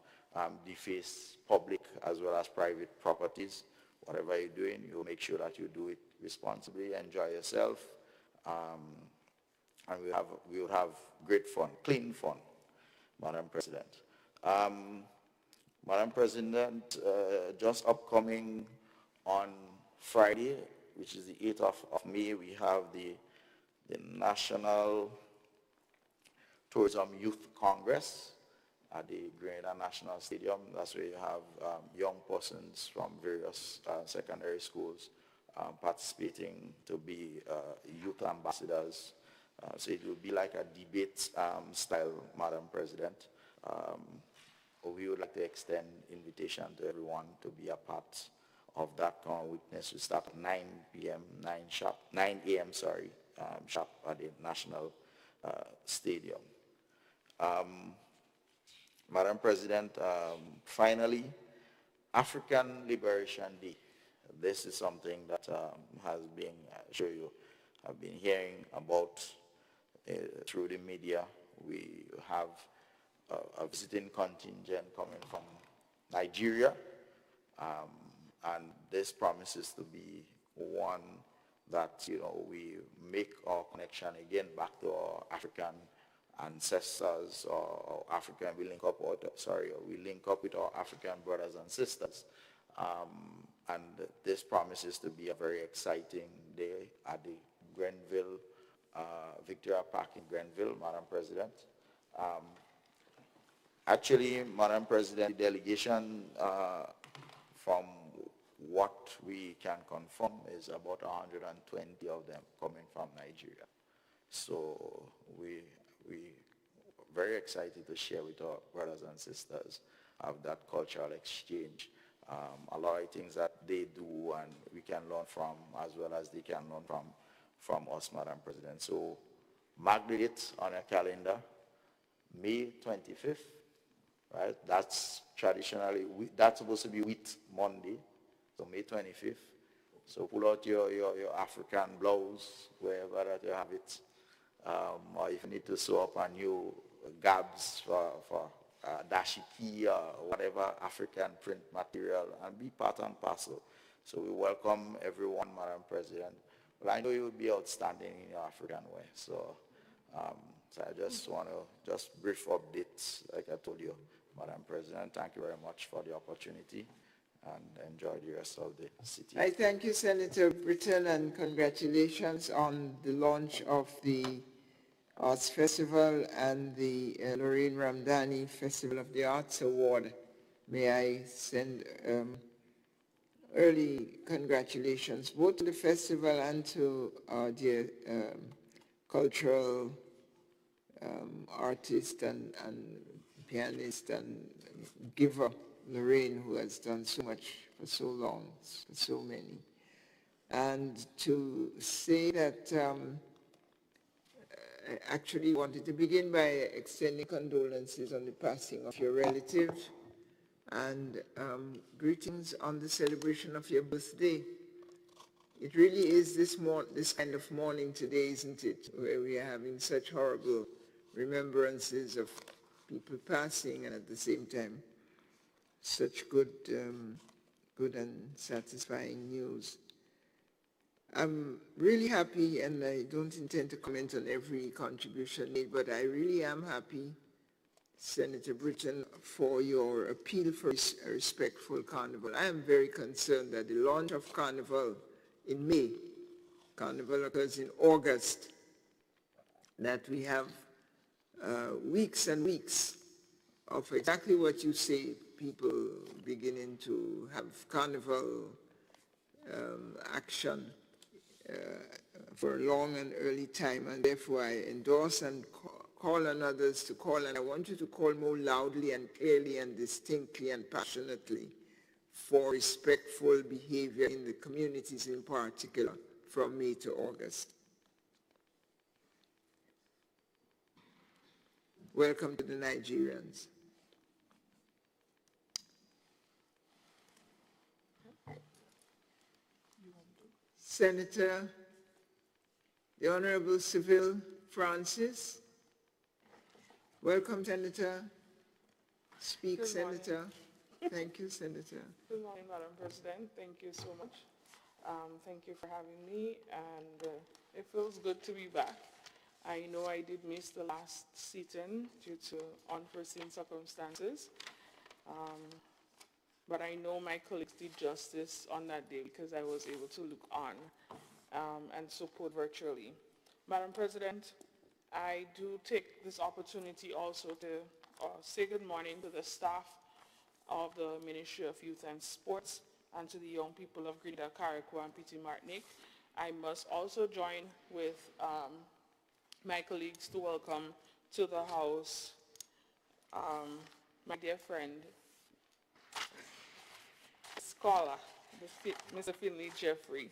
S9: deface public as well as private properties. Whatever you're doing, you make sure that you do it responsibly. Enjoy yourself, and we will have great fun, clean fun, Madam President. Madam President, just upcoming on Friday, which is the 8th of May, we have the National Tourism Youth Congress at the Grenada National Stadium. That's where you have young persons from various secondary schools participating to be youth ambassadors. So it will be like a debate style, Madam President. We would like to extend invitation to everyone to be a part of that witness. We start at 9 a.m. Sharp at the National Stadium. Madam President, finally, African Liberation Day. This is something that has been, I'm sure you have been hearing about through the media. We have a visiting contingent coming from Nigeria, and this promises to be one that, we make our connection again back to our African ancestors, or African, we link up with our African brothers and sisters. And this promises to be a very exciting day at the Grenville, Victoria Park in Grenville, Madam President. Actually, Madam President, the delegation, from what we can confirm, is about 120 of them coming from Nigeria. So we very excited to share with our brothers and sisters of that cultural exchange. A lot of things that they do and we can learn from, as well as they can learn from us, Madam President. So mark the date on your calendar, May 25th, right? That's traditionally, that's supposed to be Wheat Monday, so May 25th. So pull out your African blouse, wherever that you have it. Or if you need to sew up a new gabs for dashiki or whatever African print material, and be part and parcel. So we welcome everyone, Madam President. Well, I know you will be outstanding in your African way. So, so I just want to brief updates, like I told you, Madam President. Thank you very much for the opportunity, and enjoy the rest of the city.
S1: I thank you, Senator Britton, and congratulations on the launch of the Arts Festival and the Lorraine Ramdani Festival of the Arts Award. May I send early congratulations both to the festival and to our dear cultural artists and pianist and giver, Lorraine, who has done so much for so long, for so many. And to say that I actually wanted to begin by extending condolences on the passing of your relative and greetings on the celebration of your birthday. It really is this kind of morning today, isn't it, where we are having such horrible remembrances of people passing and at the same time such good and satisfying news. I'm really happy, and I don't intend to comment on every contribution made, but I really am happy, Senator Britton, for your appeal for a respectful carnival. I am very concerned that the launch of carnival in May, carnival occurs in August, that we have weeks and weeks of exactly what you say, people beginning to have carnival action for a long and early time, and therefore I endorse and call on others to call, and I want you to call more loudly and clearly and distinctly and passionately for respectful behavior in the communities in particular from May to August. Welcome to the Nigerians. Senator, the Honorable Civil Francis. Welcome, Senator. Speak,
S7: Good
S1: Senator. Thank you, Senator.
S7: Good morning, Madam President. Thank you so much. Thank you for having me, and it feels good to be back. I know I did miss the last sit-in due to unforeseen circumstances, but I know my colleagues did justice on that day because I was able to look on and support virtually. Madam President, I do take this opportunity also to say good morning to the staff of the Ministry of Youth and Sports and to the young people of Greater Carriacou and Petit Martinique. I must also join with my colleagues to welcome to the House my dear friend, scholar, Mr. Finley Jeffrey.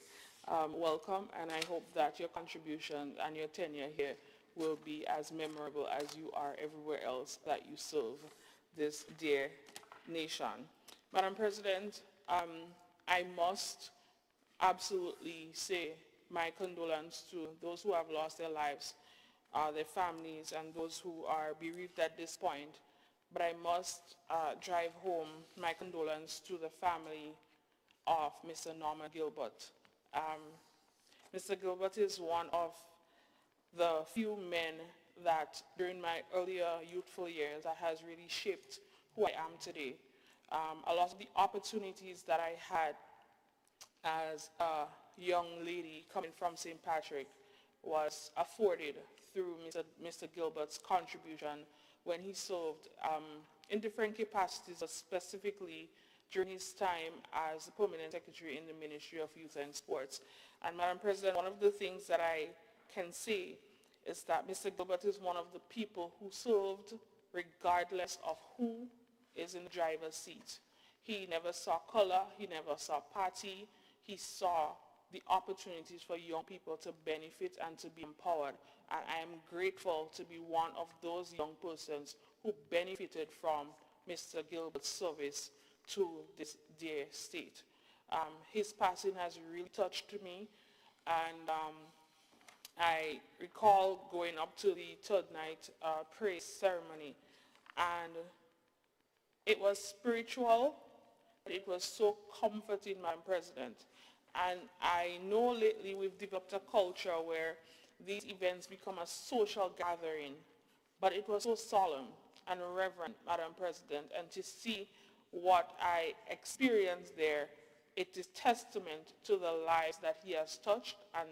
S7: Welcome, and I hope that your contribution and your tenure here will be as memorable as you are everywhere else that you serve this dear nation. Madam President, I must absolutely say my condolence to those who have lost their lives, their families, and those who are bereaved at this point. But I must drive home my condolence to the family of Mr. Norman Gilbert. Mr. Gilbert is one of the few men that during my earlier youthful years that has really shaped who I am today. A lot of the opportunities that I had as a young lady coming from St. Patrick was afforded through Mr. Gilbert's contribution when he served in different capacities, specifically during his time as the Permanent Secretary in the Ministry of Youth and Sports. And Madam President, one of the things that I can say is that Mr. Gilbert is one of the people who served regardless of who is in the driver's seat. He never saw color, he never saw party, he saw the opportunities for young people to benefit and to be empowered. And I am grateful to be one of those young persons who benefited from Mr. Gilbert's service to this dear state. His passing has really touched me, and I recall going up to the third night praise ceremony, and it was spiritual, but it was so comforting, Madam President. And I know lately we've developed a culture where these events become a social gathering, but it was so solemn and reverent, Madam President, and to see what I experienced there, it is testament to the lives that he has touched and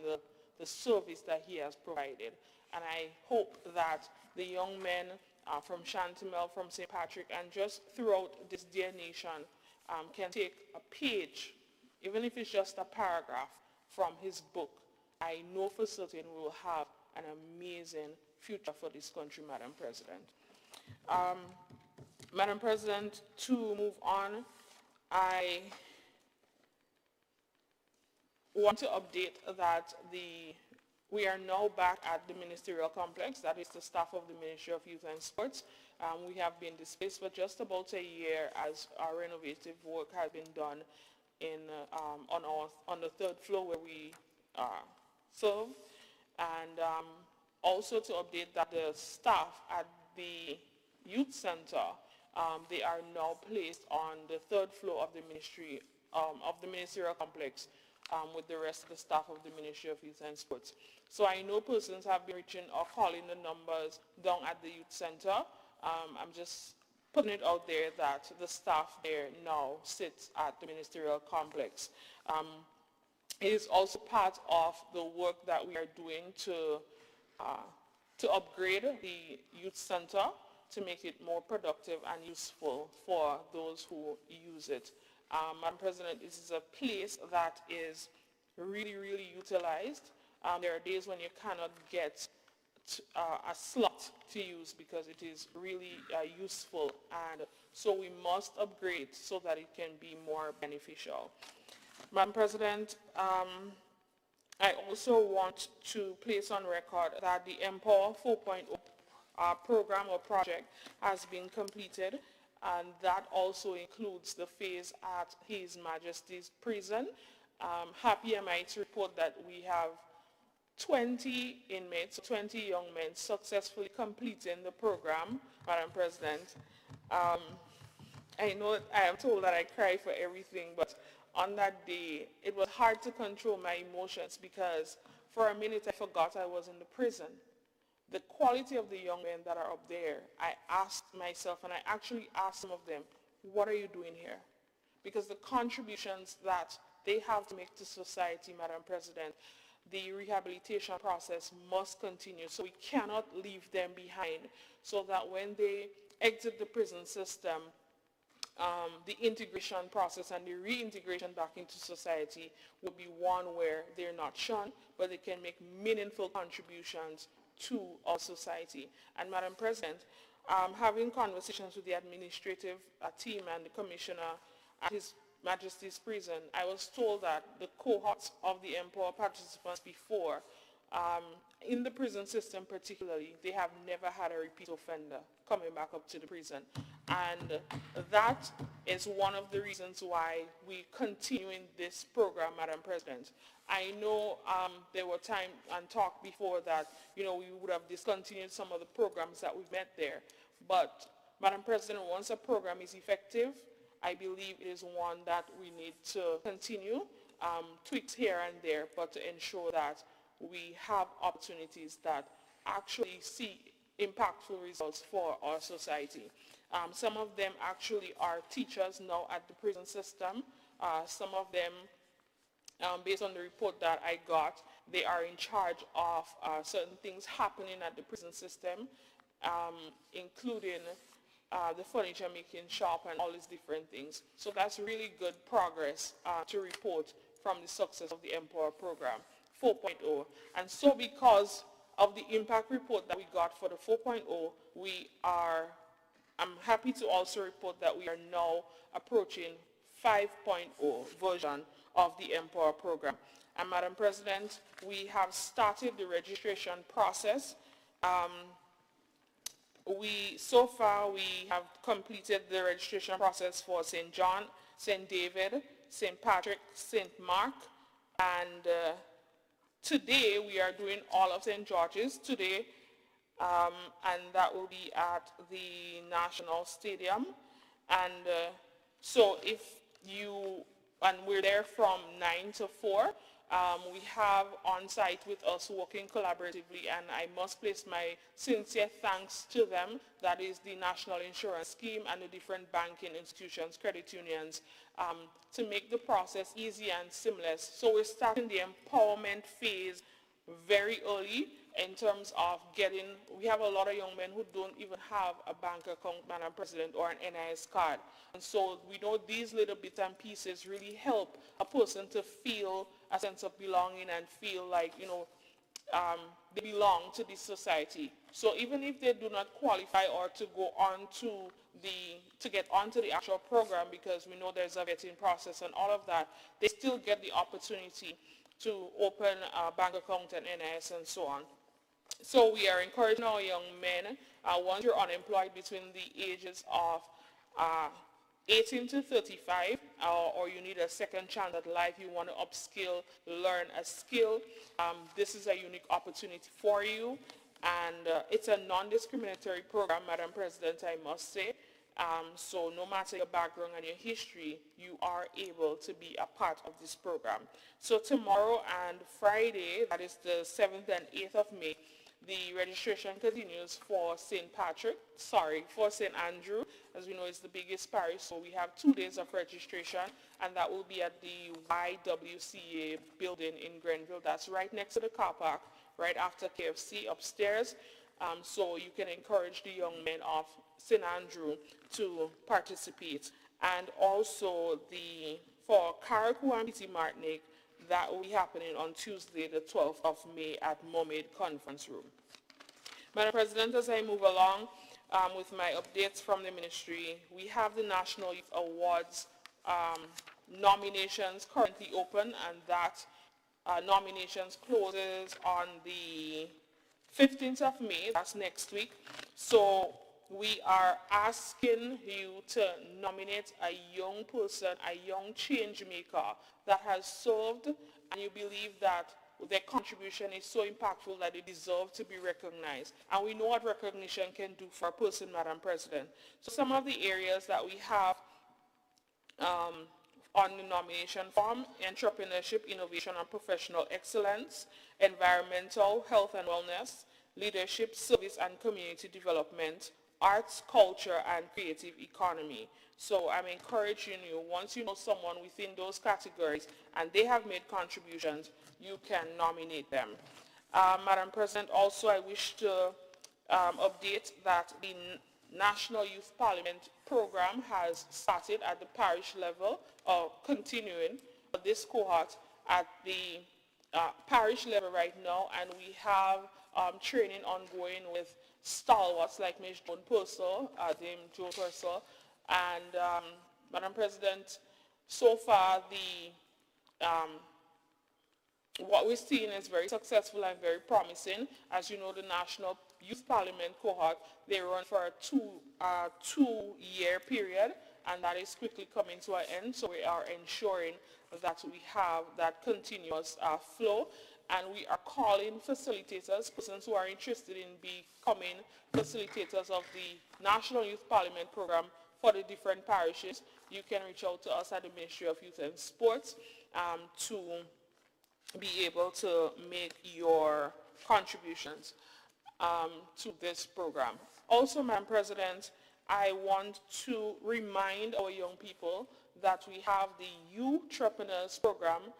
S7: the service that he has provided. And I hope that the young men from Chantimel, from St. Patrick, and just throughout this dear nation can take a page, even if it's just a paragraph, from his book. I know for certain we will have an amazing future for this country, Madam President. Madam President, to move on, I want to update that we are now back at the ministerial complex. That is the staff of the Ministry of Youth and Sports. We have been displaced for just about a year as our renovative work has been done on the third floor where we serve. And also to update that the staff at the youth center, they are now placed on the third floor of the ministerial complex with the rest of the staff of the Ministry of Youth and Sports. So I know persons have been reaching or calling the numbers down at the youth center. I'm just putting it out there that the staff there now sits at the ministerial complex. It is also part of the work that we are doing to upgrade the youth center to make it more productive and useful for those who use it. Madam President, this is a place that is really, really utilized. There are days when you cannot get a slot to use because it is really useful, and so we must upgrade so that it can be more beneficial. Madam President, I also want to place on record that the Empower 4.0 program or project has been completed, and that also includes the phase at His Majesty's Prison. Happy am I to report that we have 20 inmates, 20 young men successfully completing the program, Madam President. I know I am told that I cry for everything, but on that day, it was hard to control my emotions because for a minute I forgot I was in the prison. The quality of the young men that are up there, I asked myself, and I actually asked some of them, what are you doing here? Because the contributions that they have to make to society, Madam President, the rehabilitation process must continue. So we cannot leave them behind so that when they exit the prison system, the integration process and the reintegration back into society will be one where they're not shunned, but they can make meaningful contributions to our society. And Madam President, having conversations with the administrative team and the commissioner at His Majesty's Prison, I was told that the cohorts of the Empower participants before, in the prison system particularly, they have never had a repeat offender coming back up to the prison. And that is one of the reasons why we continue in this program, Madam President. I know there were time and talk before that, we would have discontinued some of the programs that we met there. But, Madam President, once a program is effective, I believe it is one that we need to continue, tweaks here and there, but to ensure that we have opportunities that actually see impactful results for our society. Some of them actually are teachers now at the prison system. Some of them, based on the report that I got, they are in charge of certain things happening at the prison system, including the furniture making shop and all these different things. So that's really good progress to report from the success of the Empower program 4.0. And so because of the impact report that we got for the 4.0, I'm happy to also report that we are now approaching 5.0 version of the Empower program. And Madam President, we have started the registration process. So far we have completed the registration process for St. John, St. David, St. Patrick, St. Mark, and today we are doing all of St. George's today, and that will be at the National Stadium. And so if you, and we're there from 9 to 4, we have on site with us working collaboratively, and I must place my sincere thanks to them. That is the National Insurance Scheme and the different banking institutions, credit unions, to make the process easy and seamless. So we're starting the empowerment phase very early in terms of we have a lot of young men who don't even have a bank account, Madam President, or an NIS card. And so we know these little bits and pieces really help a person to feel a sense of belonging and feel like, they belong to this society. So even if they do not qualify or to go on to get onto the actual program, because we know there's a vetting process and all of that, they still get the opportunity to open a bank account and NIS and so on. So we are encouraging our young men, once you're unemployed between the ages of 18 to 35, or you need a second chance at life, you want to upskill, learn a skill, this is a unique opportunity for you. And it's a non-discriminatory program, Madam President, I must say. So no matter your background and your history, you are able to be a part of this program. So tomorrow and Friday, that is the 7th and 8th of May, the registration continues for St. Andrew. As we know, it's the biggest parish, so we have 2 days of registration, and that will be at the YWCA building in Grenville. That's right next to the car park, right after KFC upstairs. So you can encourage the young men of St. Andrew to participate. And also for Carriacou and Petit Martinique, that will be happening on Tuesday, the 12th of May at Mermaid Conference Room. Madam President, as I move along with my updates from the ministry, we have the National Youth Awards nominations currently open, and that nominations closes on the 15th of May, that's next week. So we are asking you to nominate a young person, a young change maker that has served, and you believe that their contribution is so impactful that they deserve to be recognized. And we know what recognition can do for a person, Madam President. So some of the areas that we have on the nomination form: entrepreneurship, innovation and professional excellence, environmental, health and wellness, leadership, service and community development, arts, culture and creative economy. So I'm encouraging you, once you know someone within those categories and they have made contributions, you can nominate them. Madam President, also I wish to update that the National Youth Parliament program has started at the parish level, or continuing this cohort at the parish level right now, and we have training ongoing with stalwarts like Ms. Joan Purcell, Dame Joan Purcell, and Madam President, so far what we're seeing is very successful and very promising. As you know, the National Youth Parliament cohort, they run for a two-year period, and that is quickly coming to an end. So we are ensuring that we have that continuous flow, and we are calling facilitators, persons who are interested in becoming facilitators of the National Youth Parliament program for the different parishes. You can reach out to us at the Ministry of Youth and Sports to be able to make your contributions to this program. Also, Madam President, I want to remind our young people that we have the Youth Entrepreneurs program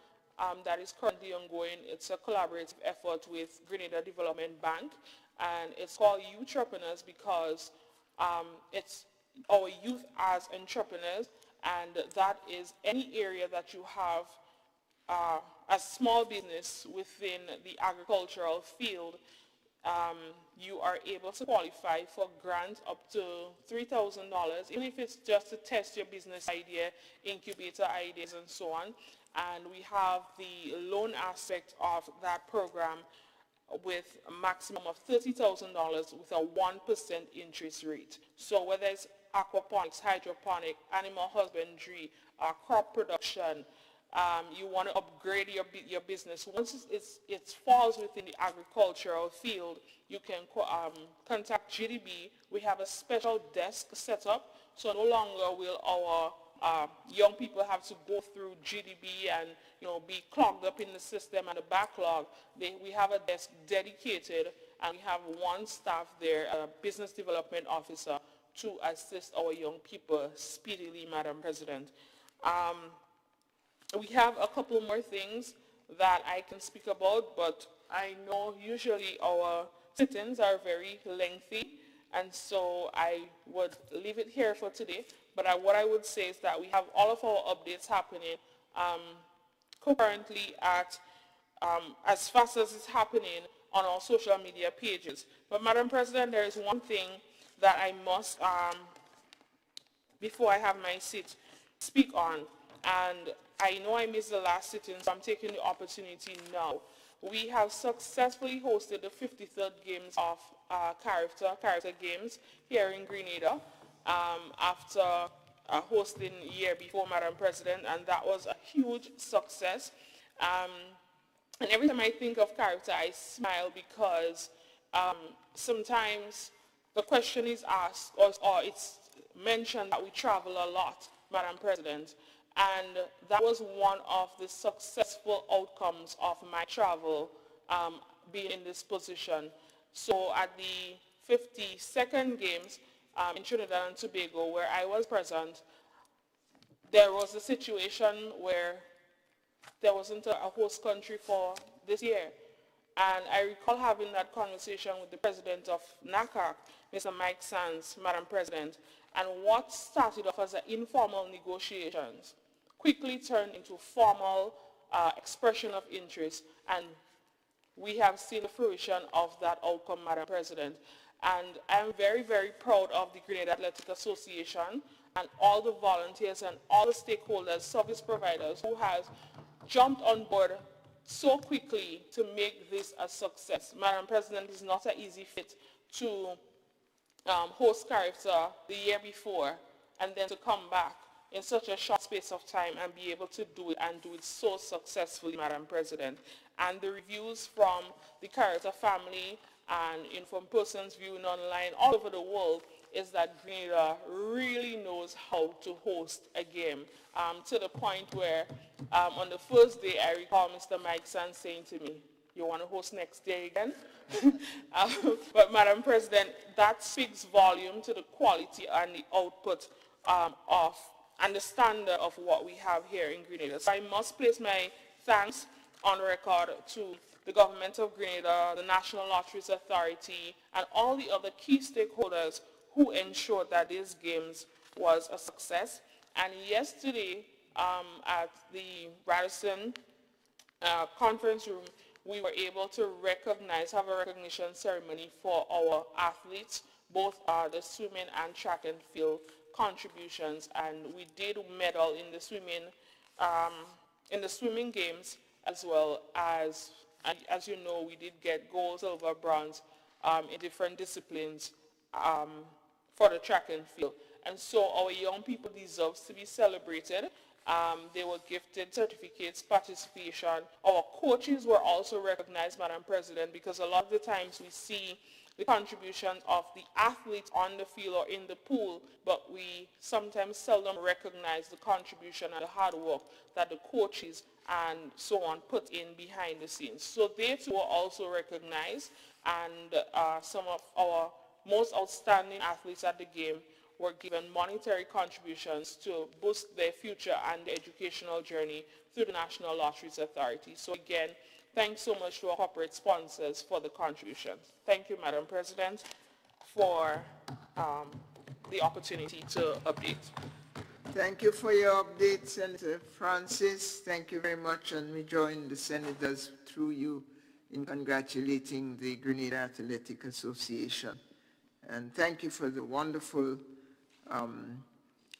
S7: that is currently ongoing. It's a collaborative effort with Grenada Development Bank, and it's called Youth Entrepreneurs because it's our youth as entrepreneurs, and that is any area that you have a small business within the agricultural field. You are able to qualify for grants up to $3,000, even if it's just to test your business idea, incubator ideas and so on. And we have the loan aspect of that program with a maximum of $30,000 with a 1% interest rate. So whether it's aquaponics, hydroponic, animal husbandry, crop production, you want to upgrade your business. Once it falls within the agricultural field, you can contact GDB. We have a special desk set up, so no longer will our young people have to go through GDB and be clogged up in the system and the backlog. We have a desk dedicated, and we have one staff there, a business development officer, to assist our young people speedily, Madam President. We have a couple more things that I can speak about, but I know usually our sit-ins are very lengthy, and so I would leave it here for today. But what I would say is that we have all of our updates happening concurrently at, as fast as it's happening, on our social media pages. But Madam President, there is one thing that I must, before I have my seat, speak on. And I know I missed the last sitting, so I'm taking the opportunity now. We have successfully hosted the 53rd Games of Character Games here in Grenada after hosting a year before, Madam President, and that was a huge success. And every time I think of character, I smile because sometimes the question is asked or it's mentioned that we travel a lot, Madam President. And that was one of the successful outcomes of my travel being in this position. So at the 52nd Games in Trinidad and Tobago, where I was present, there was a situation where there wasn't a host country for this year. And I recall having that conversation with the president of NACAC, Mr. Mike Sands, Madam President, and what started off as informal negotiations quickly turned into formal expression of interest, and we have seen the fruition of that outcome, Madam President. And I'm very, very proud of the Grenada Athletic Association and all the volunteers and all the stakeholders, service providers who have jumped on board so quickly to make this a success. Madam President, it's not an easy fit to host character the year before and then to come back in such a short space of time and be able to do it and do it so successfully, Madam President. And the reviews from the character family and from persons viewing online all over the world is that Grenada really knows how to host a game, to the point where on the first day I recall Mr. Mike Sands saying to me, "You want to host next day again?" But Madam President, that speaks volume to the quality and the output of and the standard of what we have here in Grenada. So I must place my thanks on record to the government of Grenada, the National Lotteries Authority, and all the other key stakeholders who ensured that these games was a success. And yesterday at the Radisson conference room, we were able to have a recognition ceremony for our athletes, both the swimming and track and field contributions, and we did medal in the swimming games, as well as you know, we did get gold, silver, bronze in different disciplines for the track and field. And so our young people deserve to be celebrated. They were gifted certificates, participation. Our coaches were also recognized, Madam President, because a lot of the times we see the contributions of the athletes on the field or in the pool, but we sometimes seldom recognize the contribution and the hard work that the coaches and so on put in behind the scenes. So they too were also recognized, and some of our most outstanding athletes at the game were given monetary contributions to boost their future and their educational journey through the National Lotteries Authority. So again, thanks so much to our corporate sponsors for the contributions. Thank you, Madam President, for the opportunity to update.
S1: Thank you for your update, Senator Francis. Thank you very much, and we join the senators through you in congratulating the Grenada Athletic Association. And thank you for the wonderful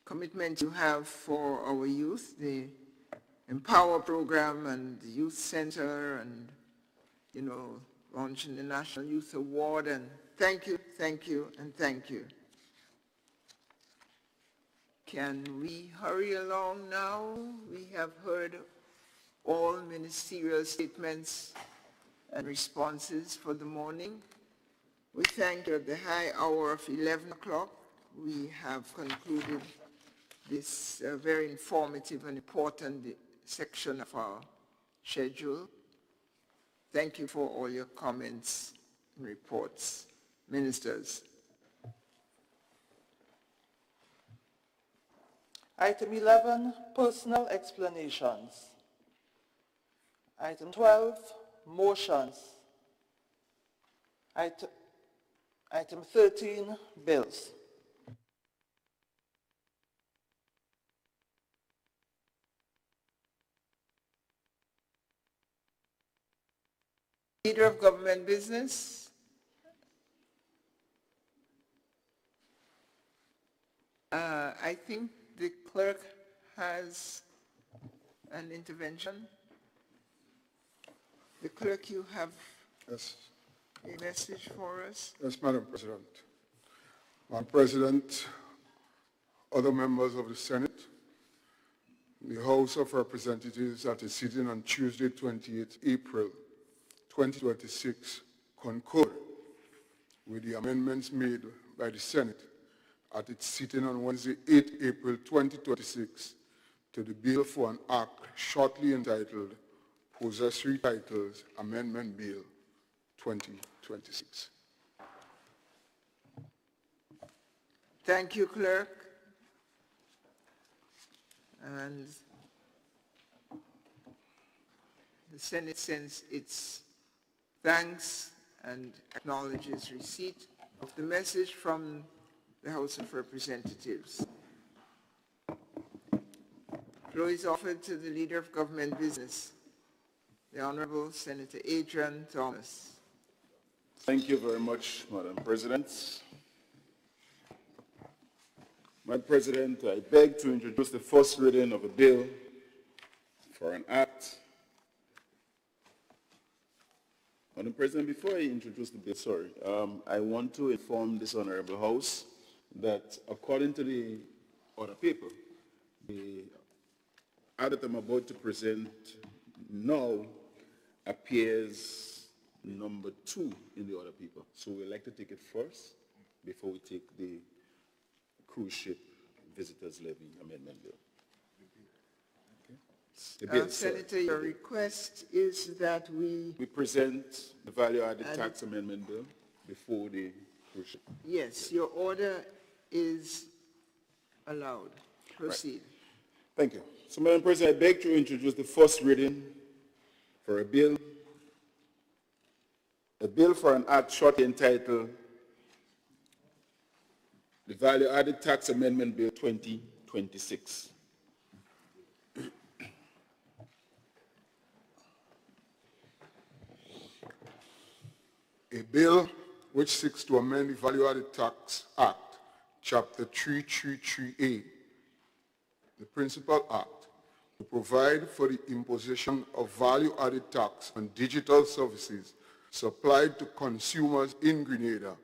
S1: commitment you have for our youth, the Empower program and the Youth Center, and, you know, launching the National Youth Award. And thank you, and thank you. Can we hurry along now? We have heard all ministerial statements and responses for the morning. We thank you. At the high hour of 11 o'clock, we have concluded this very informative and important section of our schedule. Thank you for all your comments and reports. Ministers.
S2: Item 11, personal explanations. Item 12, motions. Item 13, bills.
S1: Leader of Government Business. I think the clerk has an intervention. The clerk, you have
S10: Yes.
S1: a message for us?
S10: Yes, Madam President. Madam President, other members of the Senate, the House of Representatives at a sitting on Tuesday, 28 April 2026, concurred with the amendments made by the Senate at its sitting on Wednesday, 8 April 2026, to the bill for an act shortly entitled Possessory Titles Amendment Bill 2026.
S1: Thank you, Clerk. And the Senate sends its thanks and acknowledges receipt of the message from the House of Representatives. Floor is offered to the Leader of Government Business, the Honorable Senator Adrian Thomas.
S3: Thank you very much, Madam President. Madam President, I beg to introduce the first reading of a bill for an act. Madam President, before I introduce the bill, I want to inform this Honorable House that according to the order paper, the act that I'm about to present now appears number 2 in the order paper. So we'd like to take it first before we take the cruise ship visitors levy amendment bill. Okay. The bill,
S1: Senator, your request is that we
S3: present the value-added tax amendment bill before the cruise ship.
S1: Yes, your order is allowed. Proceed.
S3: Right. Thank you. So, Madam President, I beg to introduce the first reading for a bill for an act shortly entitled the Value-Added Tax Amendment Bill 2026.
S10: A bill which seeks to amend the Value-Added Tax Act, Chapter 333A, the Principal Act, to provide for the imposition of value-added tax on digital services supplied to consumers in Grenada,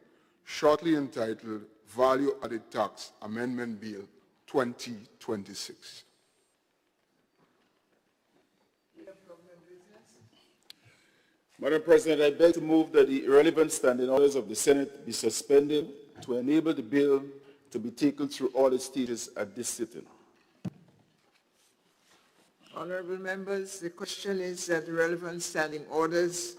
S10: shortly entitled Value-Added Tax Amendment Bill 2026.
S3: Madam President, I beg to move that the irrelevant standing orders of the Senate be suspended to enable the bill to be taken through all its stages at this sitting.
S1: Honorable members, the question is that the relevant standing orders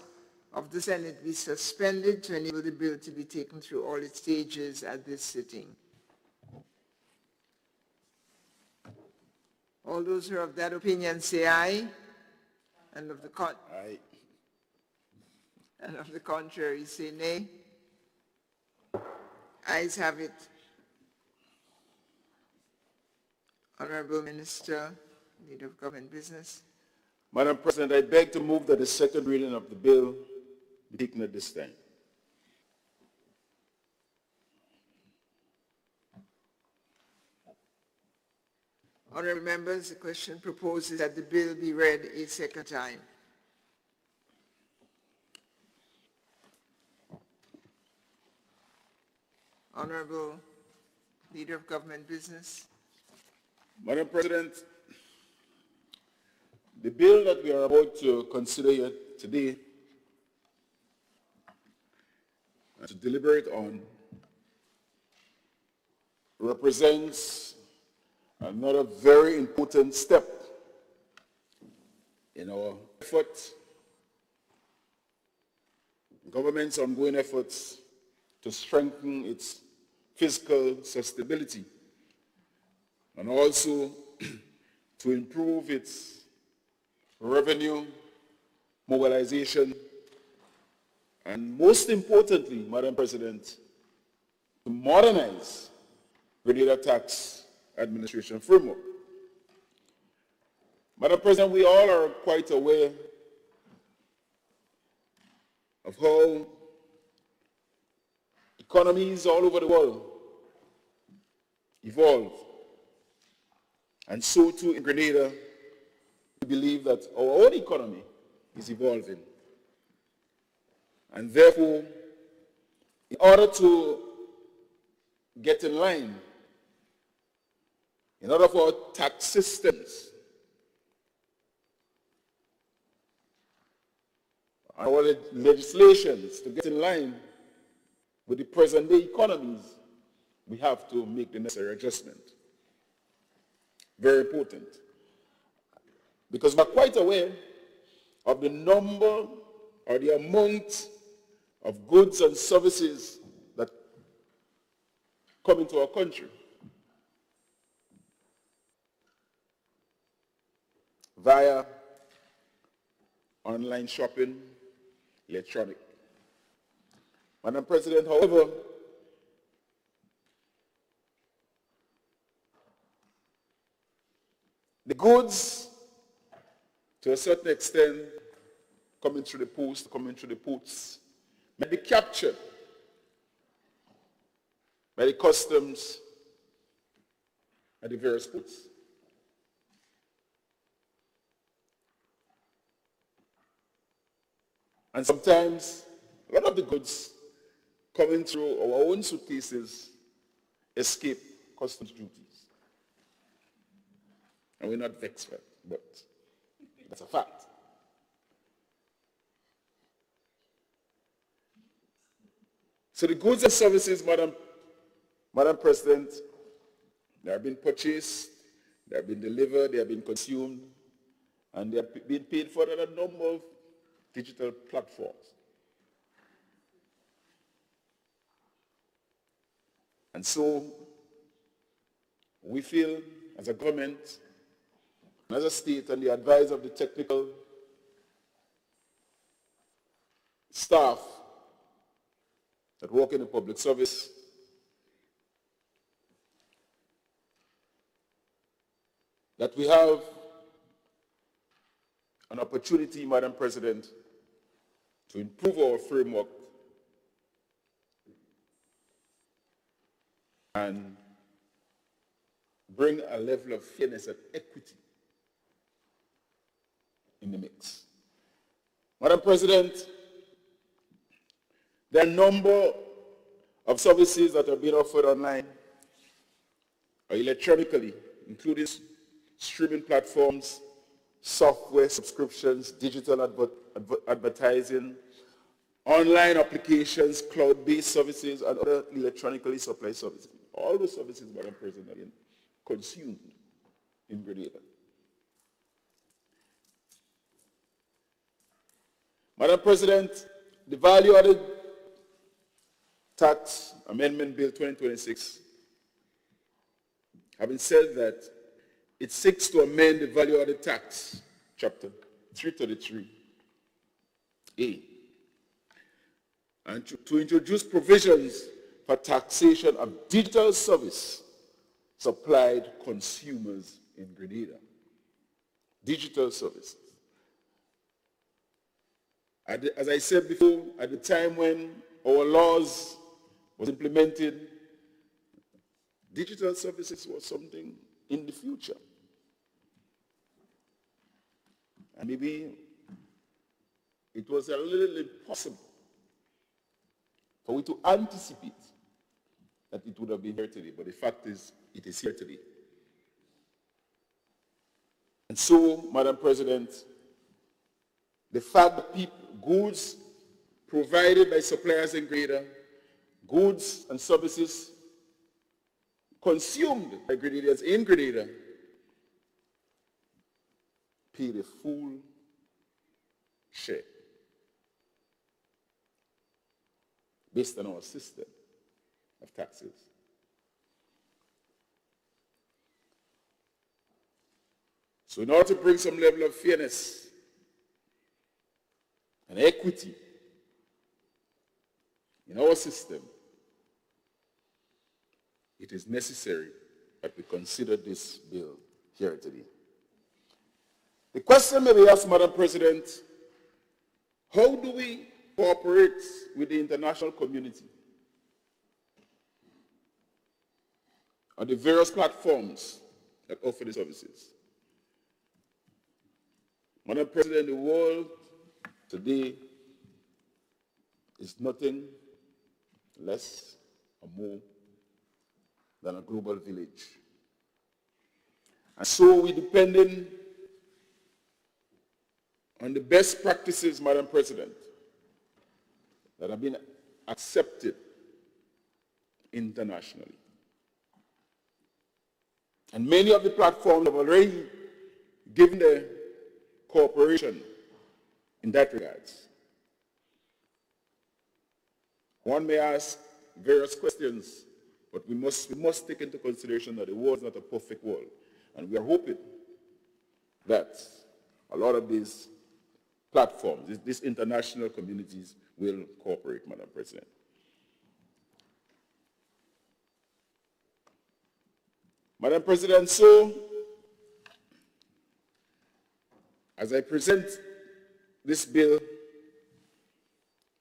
S1: of the Senate be suspended to enable the bill to be taken through all its stages at this sitting. All those who are of that opinion say aye, and of the
S3: Aye.
S1: And of the contrary, say nay. Ayes have it. Honorable Minister, Leader of Government Business.
S3: Madam President, I beg to move that the second reading of the bill be taken at this time.
S1: Honorable members, the question proposes that the bill be read a second time. Honorable Leader of Government Business.
S3: Madam President, the bill that we are about to consider here today and to deliberate on represents another very important step in our effort, government's ongoing efforts to strengthen its fiscal sustainability and also to improve its revenue mobilization, and most importantly, Madam President, to modernize Grenada tax administration framework. Madam President, we all are quite aware of how economies all over the world evolve. And so too in Grenada, we believe that our own economy is evolving. And therefore, in order to get in line, in order for our tax systems, our legislations to get in line with the present-day economies, we have to make the necessary adjustment. Very important. Because we're quite aware of the number or the amount of goods and services that come into our country via online shopping, electronic. Madam President, however, the goods, to a certain extent, coming through the post, coming through the ports, may be captured by the customs at the various ports. And sometimes, a lot of the goods coming through our own suitcases escape customs duties. And we're not vexed by it, but that's a fact. So the goods and services, Madam President, they have been purchased, they have been delivered, they have been consumed, and they have been paid for at a number of digital platforms. And so we feel as a government, and as a state, and the advice of the technical staff that work in the public service, that we have an opportunity, Madam President, to improve our framework and bring a level of fairness and equity in the mix. Madam President, there are a number of services that are being offered online or electronically, including streaming platforms, software subscriptions, digital advertising, online applications, cloud-based services, and other electronically supplied services. All those services, Madam President, are consumed in Grenada. Madam President, the value-added tax amendment bill 2026, having said that, it seeks to amend the value-added tax, chapter 333A, and to introduce provisions for taxation of digital service supplied consumers in Grenada. Digital services. As I said before, at the time when our laws was implemented, digital services was something in the future. And maybe it was a little impossible for we to anticipate that it would have been here today. But the fact is, it is here today. And so, Madam President, the fact that goods provided by suppliers in Grenada, goods and services consumed by Grenadians in Grenada, pay the full share based on our system of taxes. So in order to bring some level of fairness and equity in our system, it is necessary that we consider this bill here today. The question may be asked, Madam President, how do we cooperate with the international community on the various platforms that offer the services. Madam President, the world today is nothing less or more than a global village. And so we're depending on the best practices, Madam President, that have been accepted internationally. And many of the platforms have already given their cooperation in that regard. One may ask various questions, but we must take into consideration that the world is not a perfect world. And we are hoping that a lot of these platforms, these international communities will cooperate, Madam President. Madam President, so as I present this bill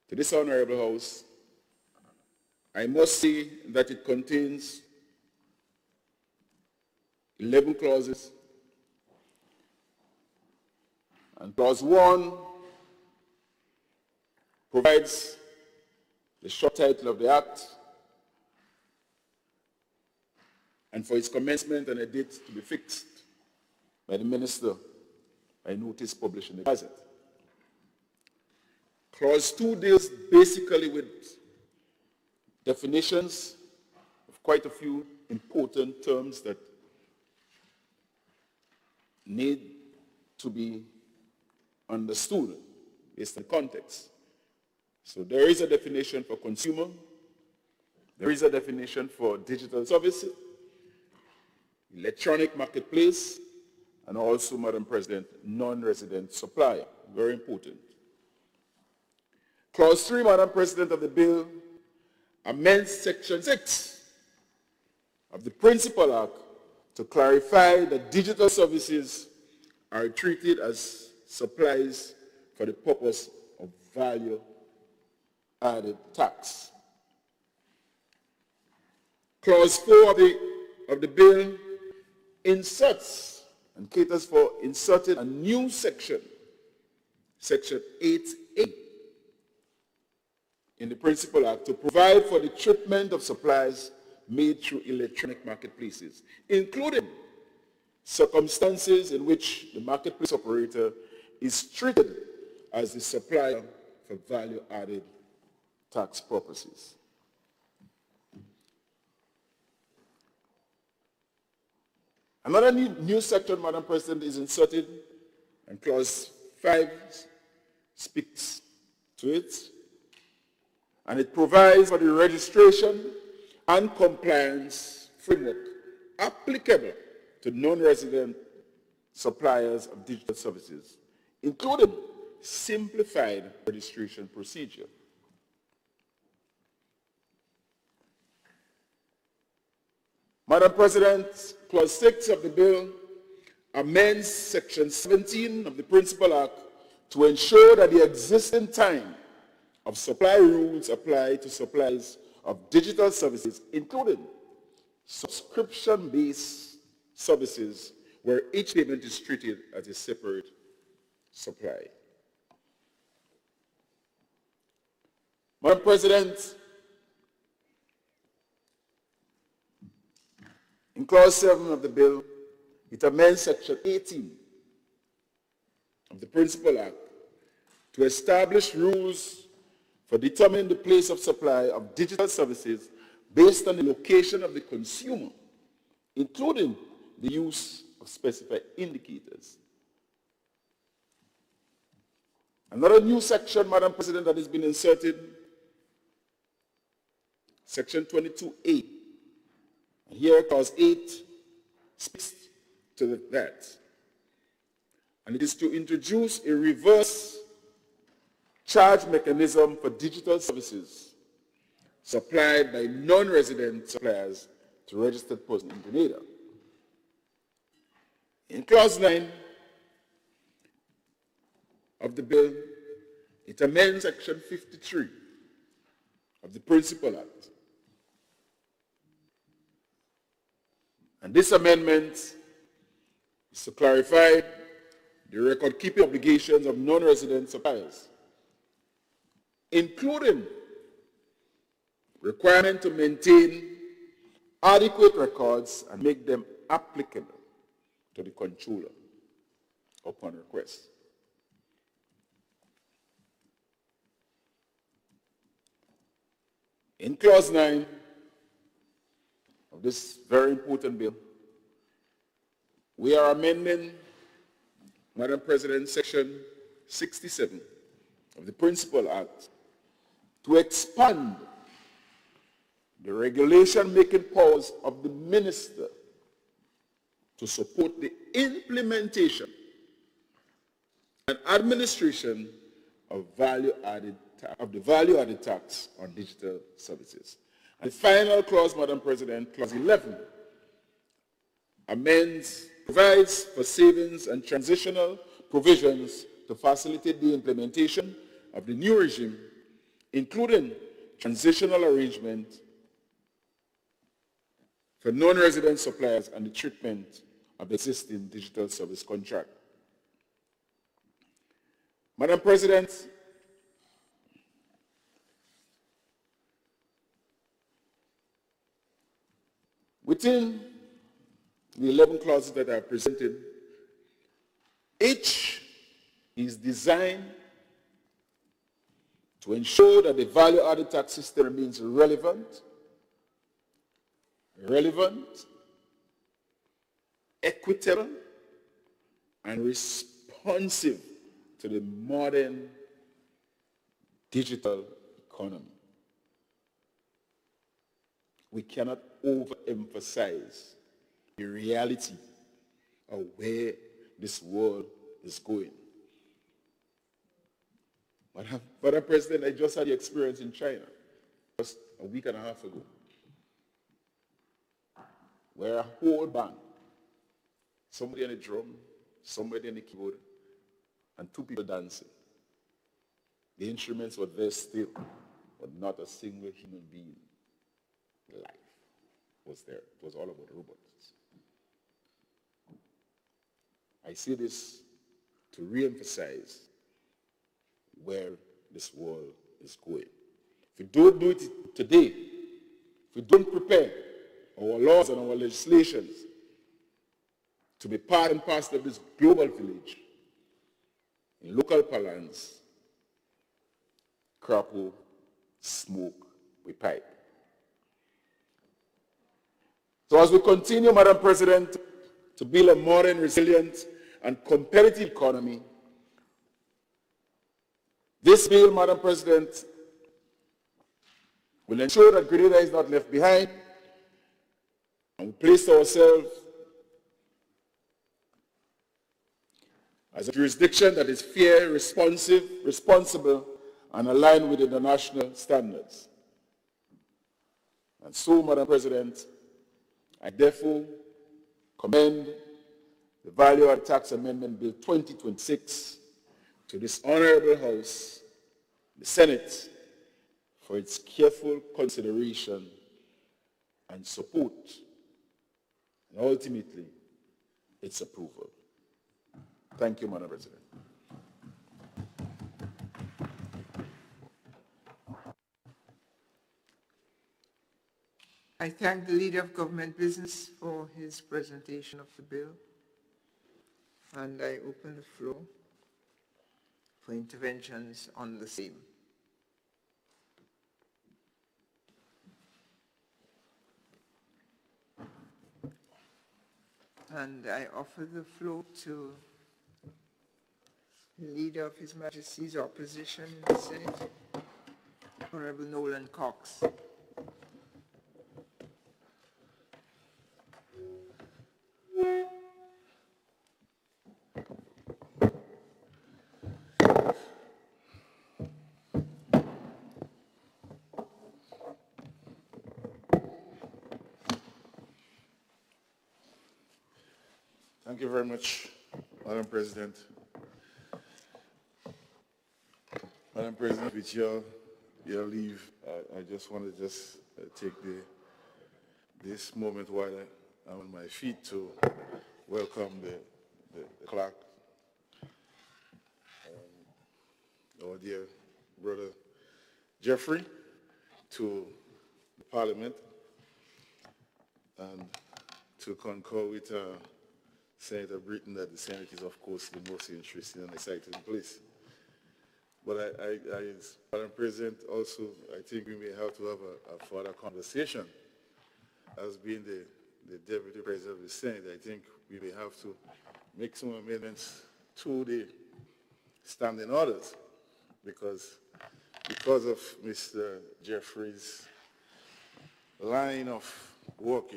S3: to this Honorable House, I must say that it contains 11 clauses, and clause 1 provides the short title of the act and for its commencement and a date to be fixed by the Minister by notice published in the Gazette. Clause 2 deals basically with definitions of quite a few important terms that need to be understood based on context. So there is a definition for consumer, there is a definition for digital services, electronic marketplace, and also, Madam President, non-resident supplier. Very important. Clause 3, Madam President, of the bill amends Section 6 of the Principal Act to clarify that digital services are treated as supplies for the purpose of value-added tax. Clause 4 of the bill inserts and caters for inserting a new section, Section 8A, in the Principal Act to provide for the treatment of supplies made through electronic marketplaces, including circumstances in which the marketplace operator is treated as the supplier for value-added tax purposes. Another new section, Madam President, is inserted, and Clause 5 speaks to it, and it provides for the registration and compliance framework applicable to non-resident suppliers of digital services, including simplified registration procedure. Madam President, Clause 6 of the bill amends Section 17 of the Principal Act to ensure that the existing time of supply rules apply to supplies of digital services, including subscription-based services where each payment is treated as a separate supply. Madam President, in Clause 7 of the bill, it amends Section 18 of the Principal Act to establish rules for determining the place of supply of digital services based on the location of the consumer, including the use of specified indicators. Another new section, Madam President, that has been inserted, Section 22A. And here, Clause 8 speaks to that. And it is to introduce a reverse charge mechanism for digital services supplied by non-resident suppliers to registered person intermediary. In Clause 9 of the bill, It amends Section 53 of the Principal Act. And this amendment is to clarify the record-keeping obligations of non-resident suppliers, including requirement to maintain adequate records and make them applicable to the controller upon request. In Clause 9 of this very important bill, we are amending, Madam President, Section 67 of the Principal Act to expand the regulation-making powers of the minister to support the implementation and administration of the value-added tax on digital services. And the final clause, Madam President, Clause 11, provides for savings and transitional provisions to facilitate the implementation of the new regime, including transitional arrangement for non-resident suppliers and the treatment of the existing digital service contract. Madam President, within the 11 clauses that are presented, each is designed to ensure that the value-added tax system remains relevant, equitable, and responsive to the modern digital economy. We cannot overemphasize the reality of where this world is going. Madam President, I just had the experience in China just a week and a half ago, where a whole band, somebody on the drum, somebody on the keyboard, and two people dancing. The instruments were there still, but not a single human being alive was there. It was all about robots. I say this to re-emphasize where this world is going. If we don't do it today, if we don't prepare our laws and our legislations to be part and parcel of this global village, in local parlance, crapo, smoke, we pipe. So as we continue, Madam President, to build a modern, resilient, and competitive economy, this bill, Madam President, will ensure that Grenada is not left behind, and we place ourselves as a jurisdiction that is fair, responsive, responsible, and aligned with international standards. And so, Madam President, I therefore commend the Value-Added Tax Amendment Bill 2026 to this Honorable House, the Senate, for its careful consideration and support, and ultimately, its approval. Thank you, Madam President.
S1: I thank the Leader of Government Business for his presentation of the bill, and I open the floor for interventions on the same. And I offer the floor to the Leader of His Majesty's Opposition in the Senate, Honorable Nolan Cox.
S3: Thank you very much, Madam President.
S8: Madam President, with your leave, I just want to take this moment while I'm on my feet to welcome the clerk, our dear brother Jeffrey, to the Parliament, and to concur with Senator Britton that the Senate is, of course, the most interesting and exciting place. But as Madam President, also, I think we may have to have a further conversation. As being the Deputy President of the Senate, I think we may have to make some amendments to the standing orders because of Mr. Jeffrey's line of work,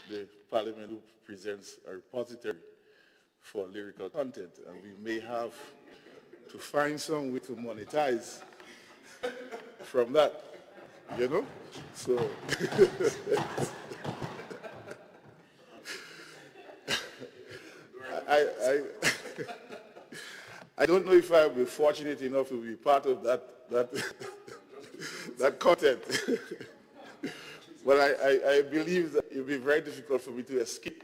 S8: the Parliament who presents a repository for lyrical content, and we may have to find some way to monetize from that, So, I don't know if I'll be fortunate enough to be part of that content. But I believe that it will be very difficult for me to escape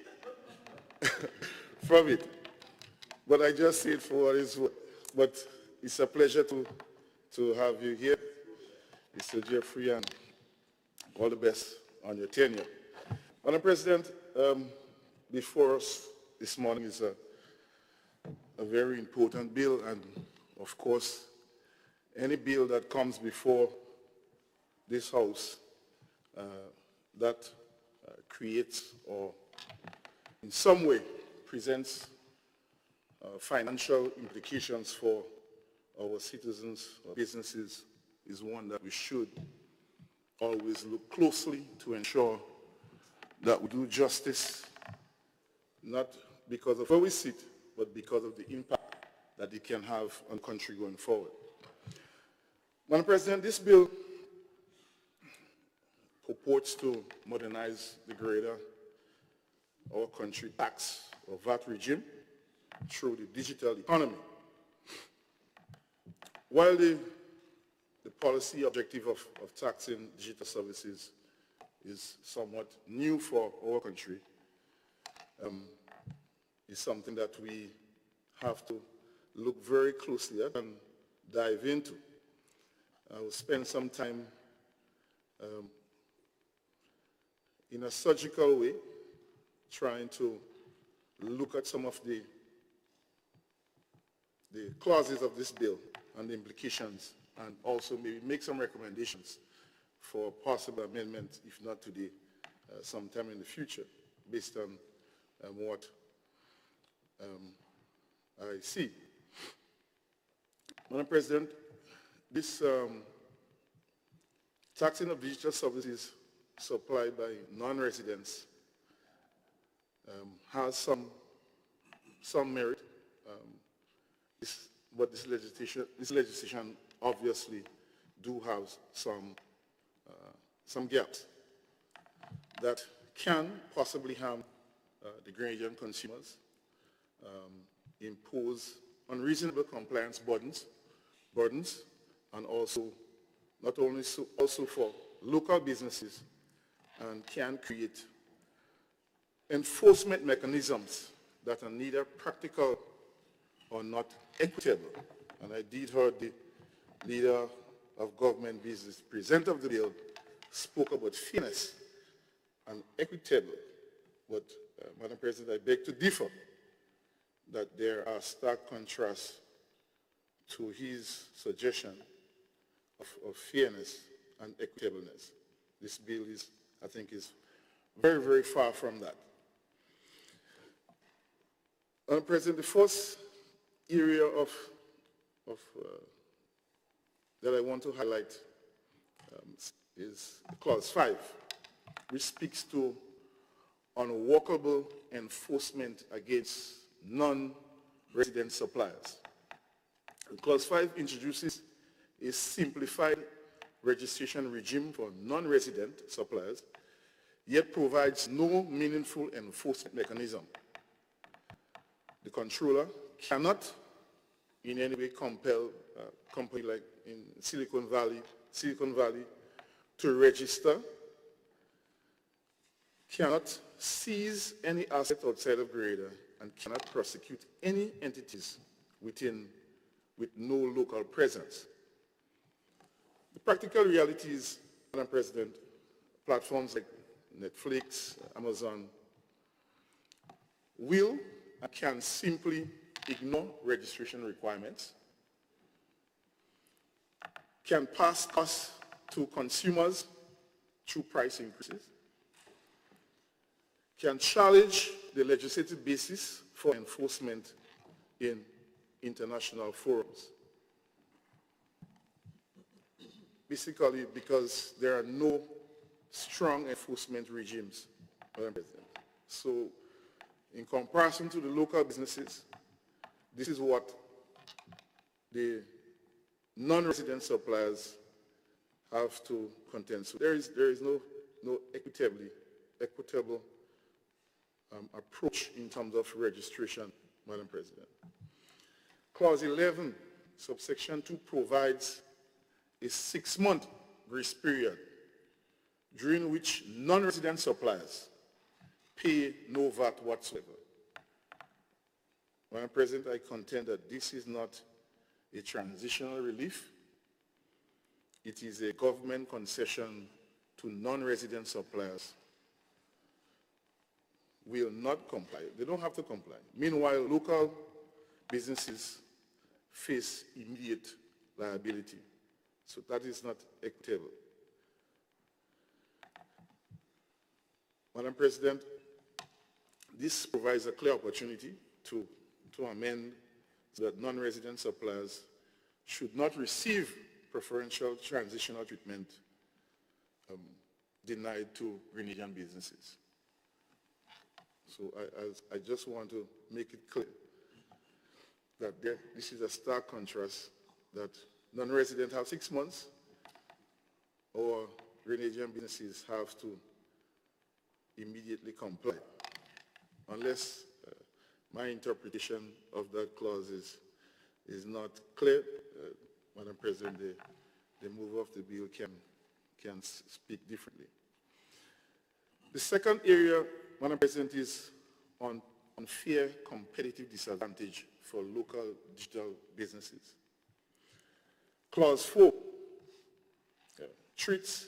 S8: from it. But I just say it for what it's worth. But it's a pleasure to have you here, Mr. Jeffrey, and all the best on your tenure. Madam President, before us this morning is a very important bill, and of course, any bill that comes before this House that creates or in some way presents financial implications for our citizens or businesses is one that we should always look closely to ensure that we do justice, not because of where we sit, but because of the impact that it can have on the country going forward. Madam President, this bill purports to modernize the greater our country tax or VAT regime through the digital economy. While the policy objective of taxing digital services is somewhat new for our country, it's something that we have to look very closely at and dive into. I will spend some time in a surgical way trying to look at some of the clauses of this bill and the implications, and also maybe make some recommendations for possible amendment, if not today, sometime in the future, based on what I see. Madam President, this taxing of digital services supplied by non-residents has some merit, but this legislation obviously do have some gaps that can possibly harm the Ghanaian consumers, impose unreasonable compliance burdens, and also not only so, also for local businesses, and can create enforcement mechanisms that are neither practical or not equitable. And I did hear the leader of government business presenter of the bill spoke about fairness and equitable. But Madam President, I beg to differ that there are stark contrasts to his suggestion of fairness and equitableness. This bill is, I think, is very, very far from that. Madam President, the first area that I want to highlight is Clause 5, which speaks to unworkable enforcement against non-resident suppliers. Clause 5 introduces a simplified registration regime for non-resident suppliers, yet provides no meaningful enforcement mechanism. The controller cannot in any way compel
S11: a company like in Silicon Valley to register, cannot seize any asset outside of Grenada, and cannot prosecute any entities with no local presence. The practical reality is, Madam President, platforms like Netflix, Amazon, will and can simply ignore registration requirements, can pass costs to consumers through price increases, can challenge the legislative basis for enforcement in international forums. Basically because there are no strong enforcement regimes, Madam President. So in comparison to the local businesses, this is what the non-resident suppliers have to contend. So there is no equitable approach in terms of registration, Madam President. Clause 11, subsection 2 provides a 6-month grace period during which non-resident suppliers pay no VAT whatsoever. Madam President, I contend that this is not a transitional relief. It is a government concession to non-resident suppliers will not comply. They don't have to comply. Meanwhile, local businesses face immediate liability. So that is not equitable. Madam President, this provides a clear opportunity to amend so that non-resident suppliers should not receive preferential transitional treatment denied to Grenadian businesses. So I just want to make it clear that this is a stark contrast that non-residents have 6 months or Grenadian businesses have to immediately comply. Unless my interpretation of that clause is not clear, Madam President, the mover of the bill can speak differently. The second area, Madam President, is on unfair competitive disadvantage for local digital businesses. Clause 4 treats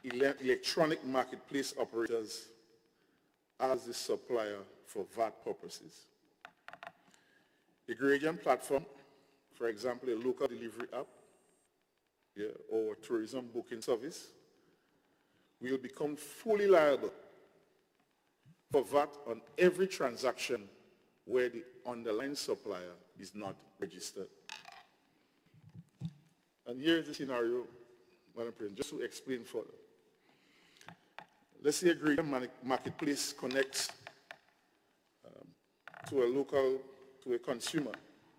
S11: electronic marketplace operators as the supplier for VAT purposes. A Grenadian platform, for example, a local delivery app, or tourism booking service, will become fully liable for VAT on every transaction where the underlying supplier is not registered. And here is the scenario, Madam President, just to explain further. Let's say a Grenadian marketplace connects to a consumer,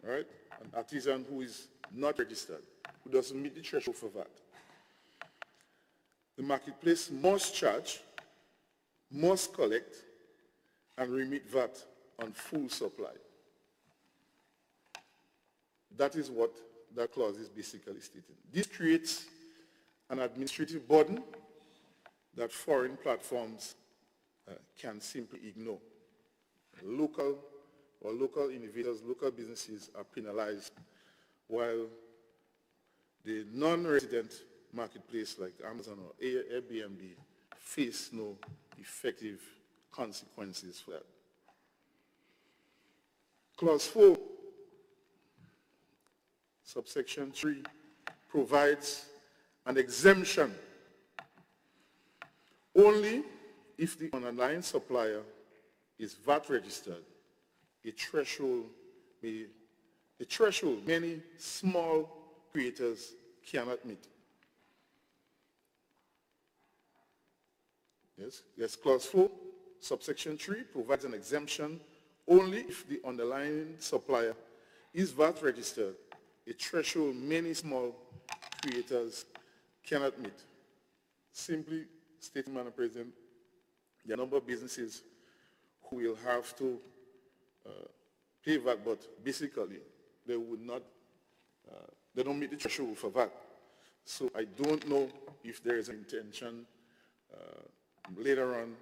S11: right? An artisan who is not registered, who doesn't meet the threshold for VAT. The marketplace must charge, must collect, and remit VAT on full supply. That is what that clause is basically stating. This creates an administrative burden that foreign platforms can simply ignore. Local innovators, local businesses are penalized, while the non-resident marketplace like Amazon or Airbnb face no effective consequences for that. Clause 4, subsection 3, provides an exemption only if the underlying supplier is VAT registered, a threshold many small creators cannot meet. Yes, clause 4, subsection 3 provides an exemption only if the underlying supplier is VAT registered, a threshold many small creators cannot meet. Simply stating, Madam President, there are a number of businesses who will have to pay VAT, but basically they would not they don't meet the threshold for VAT. So I don't know if there is an intention later on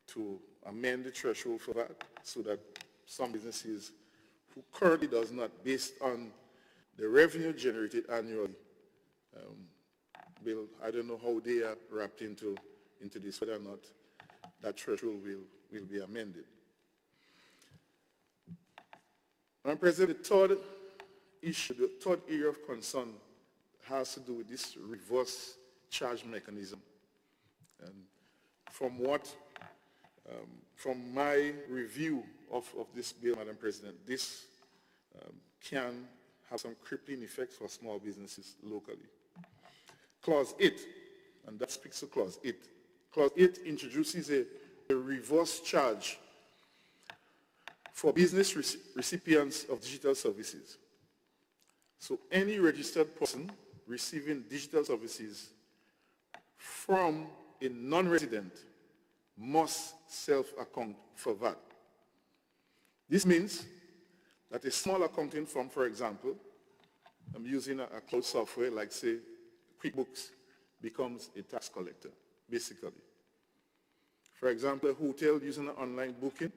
S11: to amend the threshold for that so that some businesses who currently does not, based on the revenue generated annually, I don't know how they are wrapped into this, whether or not that threshold will be amended. Madam President, the third issue, the third area of concern has to do with this reverse charge mechanism. And from my review of this bill, Madam President, this can have some crippling effects for small businesses locally. Clause 8, and that speaks to Clause 8. Clause 8 introduces a reverse charge for business recipients of digital services. So any registered person receiving digital services from a non-resident must self-account for VAT. This means that a small accounting firm, for example, I'm using a cloud software like, say, QuickBooks, becomes a tax collector, basically. For example, a hotel using an online booking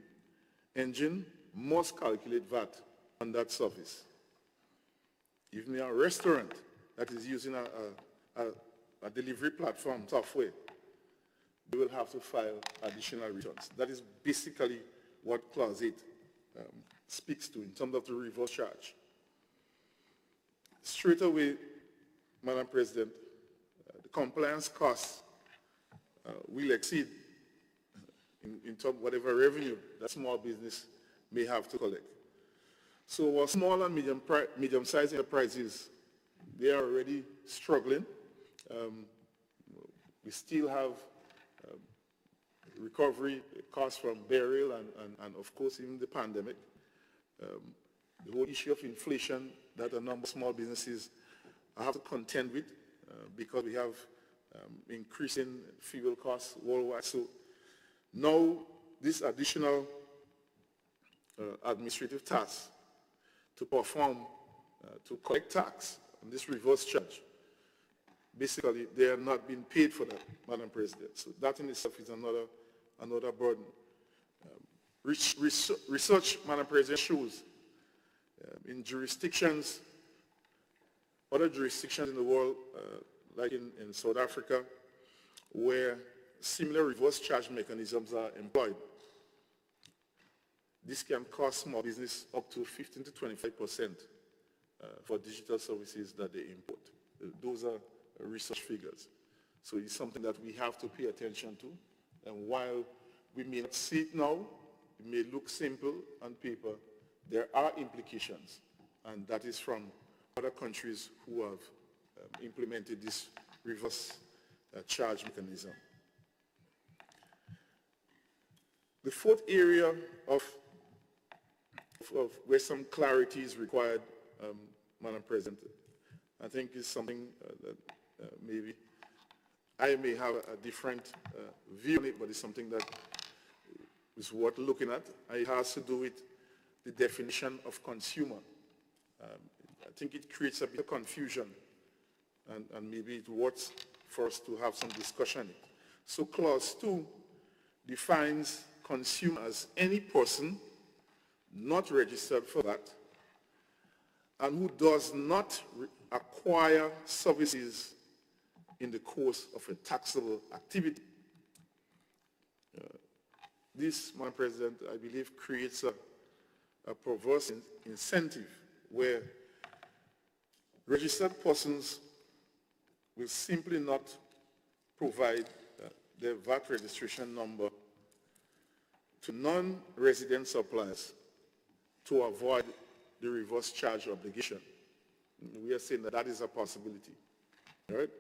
S11: engine must calculate VAT on that service. Even a restaurant that is using a delivery platform software, they will have to file additional returns. That is basically what Clause 8 speaks to in terms of the reverse charge. Straight away, Madam President, the compliance costs will exceed in terms of whatever revenue that small business may have to collect. So our small and medium-sized enterprises, they are already struggling. We still have recovery costs from burial and of course even the pandemic. The whole issue of inflation that a number of small businesses have to contend with because we have increasing fuel costs worldwide. So now this additional administrative task to perform, to collect tax on this reverse charge, basically they are not being paid for that, Madam President. So that in itself is another burden. Research, Madam President, shows in jurisdictions, other jurisdictions in the world, like in South Africa, where similar reverse charge mechanisms are employed, this can cost small business up to 15 to 25% for digital services that they import. Those are research figures. So it's something that we have to pay attention to. And while we may not see it now, it may look simple on paper, there are implications. And that is from other countries who have implemented this reverse charge mechanism. The fourth area of where some clarity is required, Madam President, I think is something that maybe I may have a different view on it, but it's something that is worth looking at. It has to do with the definition of consumer. I think it creates a bit of confusion, and maybe it's worth for us to have some discussion on it. So Clause 2 defines consumer as any person not registered for that and who does not acquire services in the course of a taxable activity. This, Madam President, I believe creates a perverse incentive where registered persons will simply not provide their VAT registration number to non-resident suppliers to avoid the reverse charge obligation. We are saying that that is a possibility. All right?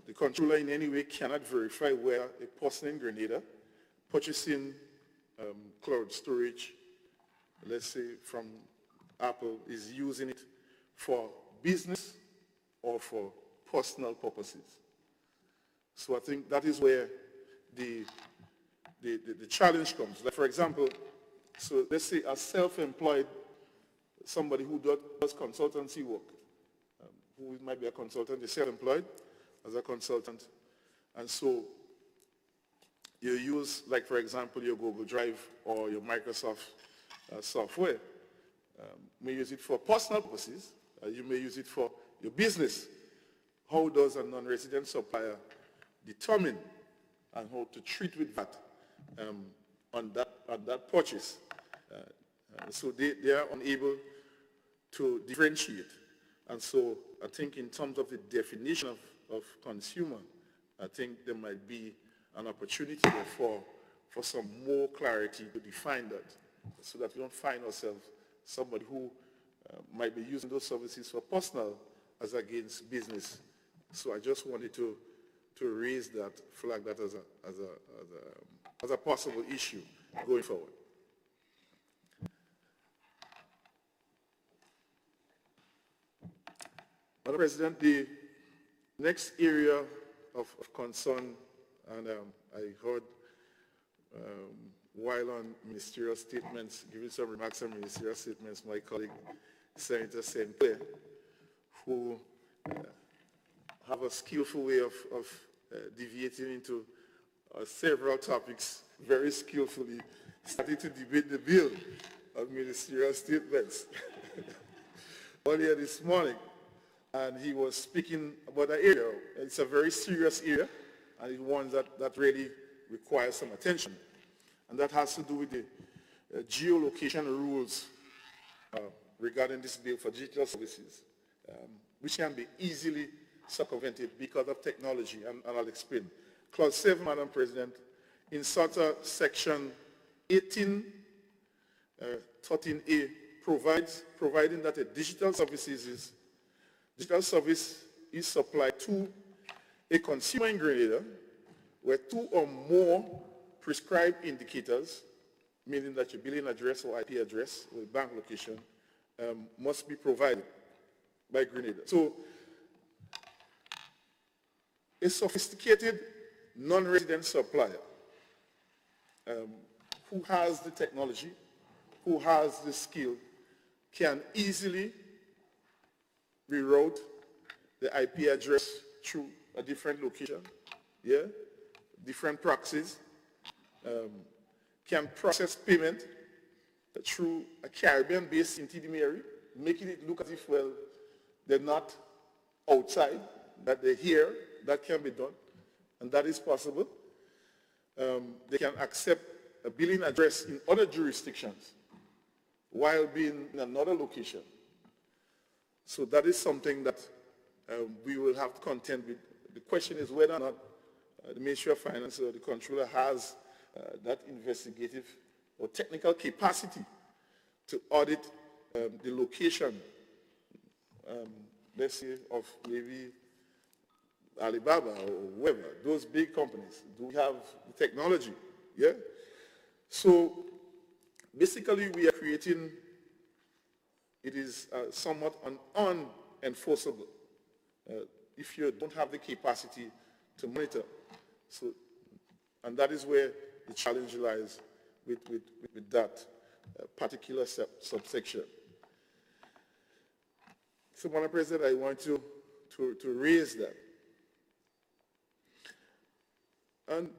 S11: The controller in any way cannot verify where a person in Grenada purchasing cloud storage, let's say from Apple, is using it for business or for personal purposes. So I think that is where the challenge comes. Like for example, so let's say a self-employed, somebody who does consultancy work, who might be a consultant, is self-employed as a consultant. And so you use, like for example, your Google Drive or your Microsoft software. You may use it for personal purposes. You may use it for your business. How does a non-resident supplier determine and how to treat with VAT on that purchase? So they are unable to differentiate. And so I think in terms of the definition of consumer, I think there might be an opportunity there for some more clarity to define that, so that we don't find ourselves somebody who might be using those services for personal as against business. So I just wanted to raise that, flag that as a possible issue going forward. Madam President, the next area of concern, and I heard while on ministerial statements, giving some remarks on ministerial statements, my colleague Senator St. Clair, who have a skillful way of deviating into several topics very skillfully, starting to debate the bill of ministerial statements earlier this morning. And he was speaking about an area. It's a very serious area, and it's one that really requires some attention. And that has to do with the geolocation rules regarding this bill for digital services, which can be easily circumvented because of technology, and I'll explain. Clause 7, Madam President, in section 18, 13A, providing that a digital service is supplied to a consumer in Grenada where two or more prescribed indicators, meaning that your billing address or IP address or bank location, must be provided by Grenada. So a sophisticated non-resident supplier who has the technology, who has the skill, can easily reroute the IP address through a different location, different proxies, can process payment through a Caribbean-based intermediary, making it look as if, well, they're not outside, that they're here. That can be done, and that is possible. They can accept a billing address in other jurisdictions while being in another location. So that is something that we will have to contend with. The question is whether or not the Ministry of Finance or the Controller has that investigative or technical capacity to audit the location, let's say, of maybe Alibaba or whoever, those big companies. Do we have the technology? Yeah? So basically we are creating, it is somewhat unenforceable if you don't have the capacity to monitor. So, and that is where the challenge lies with that particular subsection. So, Madam President, I want to raise that. And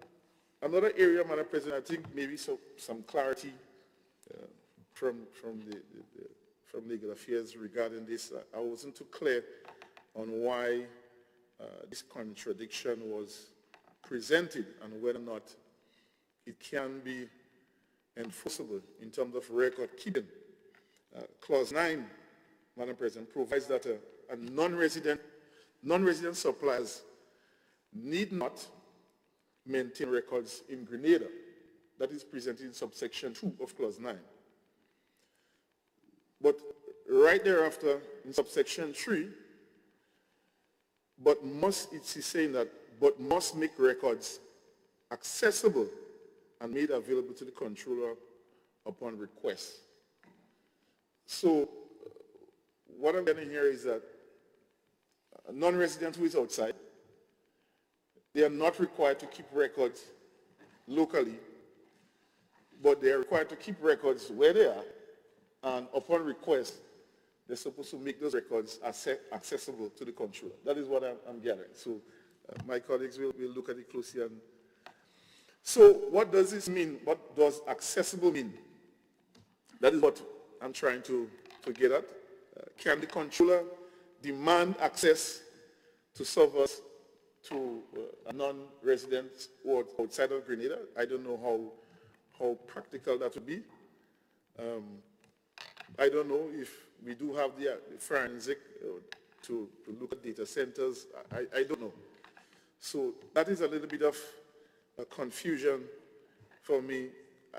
S11: another area, Madam President, I think maybe some clarity from Legal Affairs regarding this. I wasn't too clear on why this contradiction was presented and whether or not it can be enforceable in terms of record keeping. Clause 9, Madam President, provides that a non-resident suppliers need not maintain records in Grenada. That is presented in subsection 2 of clause 9. But right thereafter, in subsection 3, it's saying that, but must make records accessible and made available to the controller upon request. So what I'm getting here is that a non-resident who is outside, they are not required to keep records locally, but they are required to keep records where they are, and upon request, they're supposed to make those records accessible to the controller. That is what I'm gathering. So my colleagues will look at it closely. So what does this mean? What does accessible mean? That is what I'm trying to get at. Can the controller demand access to servers to non-residents or outside of Grenada? I don't know how practical that would be. I don't know if we do have the forensic to look at data centers. I don't know. So that is a little bit of a confusion for me.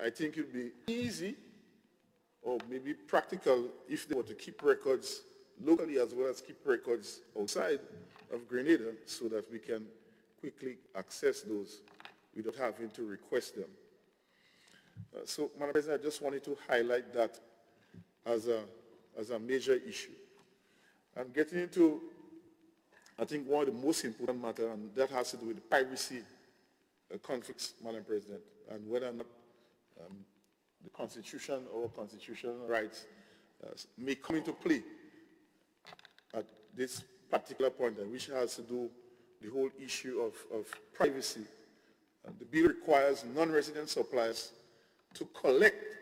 S11: I think it would be easy or maybe practical if they were to keep records locally as well as keep records outside of Grenada so that we can quickly access those without having to request them. So, Madam President, I just wanted to highlight that as a major issue. I'm getting into, I think, one of the most important matters, and that has to do with privacy conflicts, Madam President, and whether or not the Constitution or constitutional rights may come into play at this particular point, which has to do the whole issue of privacy. The bill requires non-resident suppliers to collect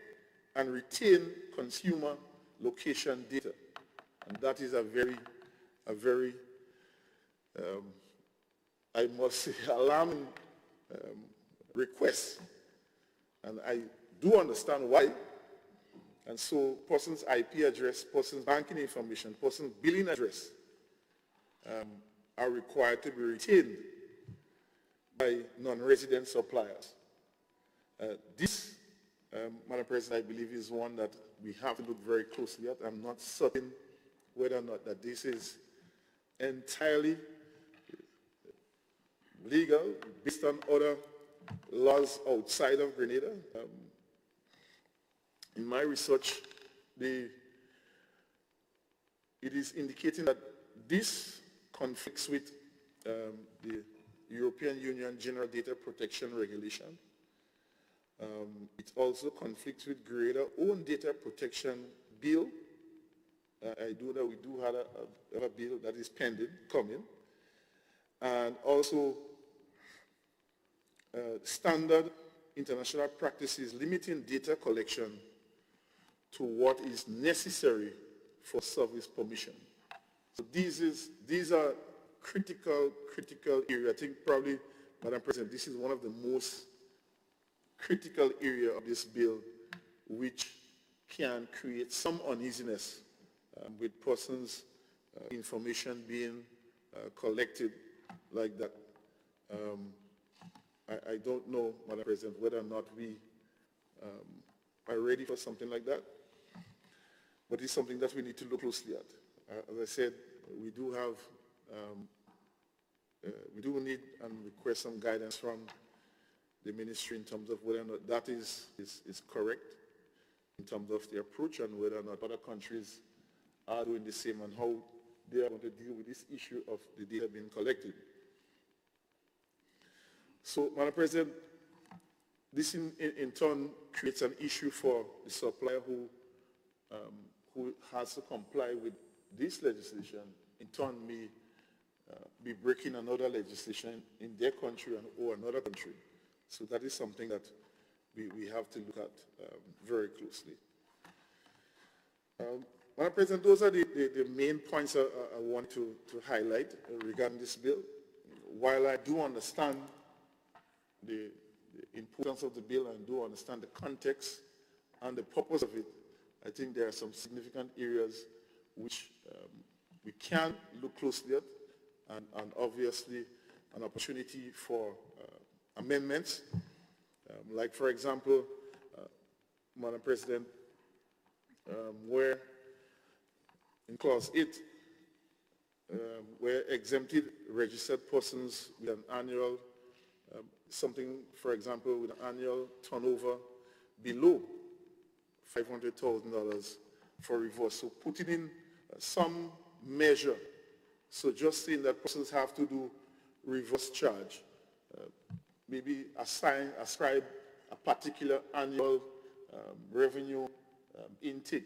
S11: and retain consumer location data. And that is a very, I must say, alarming request. And I do understand why. And so person's IP address, person's banking information, person's billing address are required to be retained by non-resident suppliers. This, Madam President, I believe is one that we have to look very closely at. I'm not certain whether or not that this is entirely legal based on other laws outside of Grenada. In my research, it is indicating that this conflicts with the European Union General Data Protection Regulation. It also conflicts with Grenada's own data protection bill. I do know we do have a bill that is pending, coming. And also standard international practices limiting data collection to what is necessary for service permission. So these are critical areas. I think probably, Madam President, this is one of the most critical area of this bill which can create some uneasiness with persons' information being collected like that. I don't know, Madam President, whether or not we are ready for something like that, but it's something that we need to look closely at. As I said, we do have, we do need and request some guidance from the ministry in terms of whether or not that is correct in terms of the approach and whether or not other countries are doing the same and how they are going to deal with this issue of the data being collected. So, Madam President, this in turn creates an issue for the supplier who has to comply with this legislation, in turn may be breaking another legislation in their country or another country. So that is something that we have to look at very closely. Madam President, those are the main points I want to highlight regarding this bill. While I do understand the importance of the bill and do understand the context and the purpose of it, I think there are some significant areas which we can look closely at and obviously an opportunity for amendments. Like, for example, Madam President, where in Clause 8, where exempted registered persons with an annual, something, for example, with an annual turnover below $500,000 for reverse. So putting in some measure. So just saying that persons have to do reverse charge. Maybe ascribe a particular annual revenue intake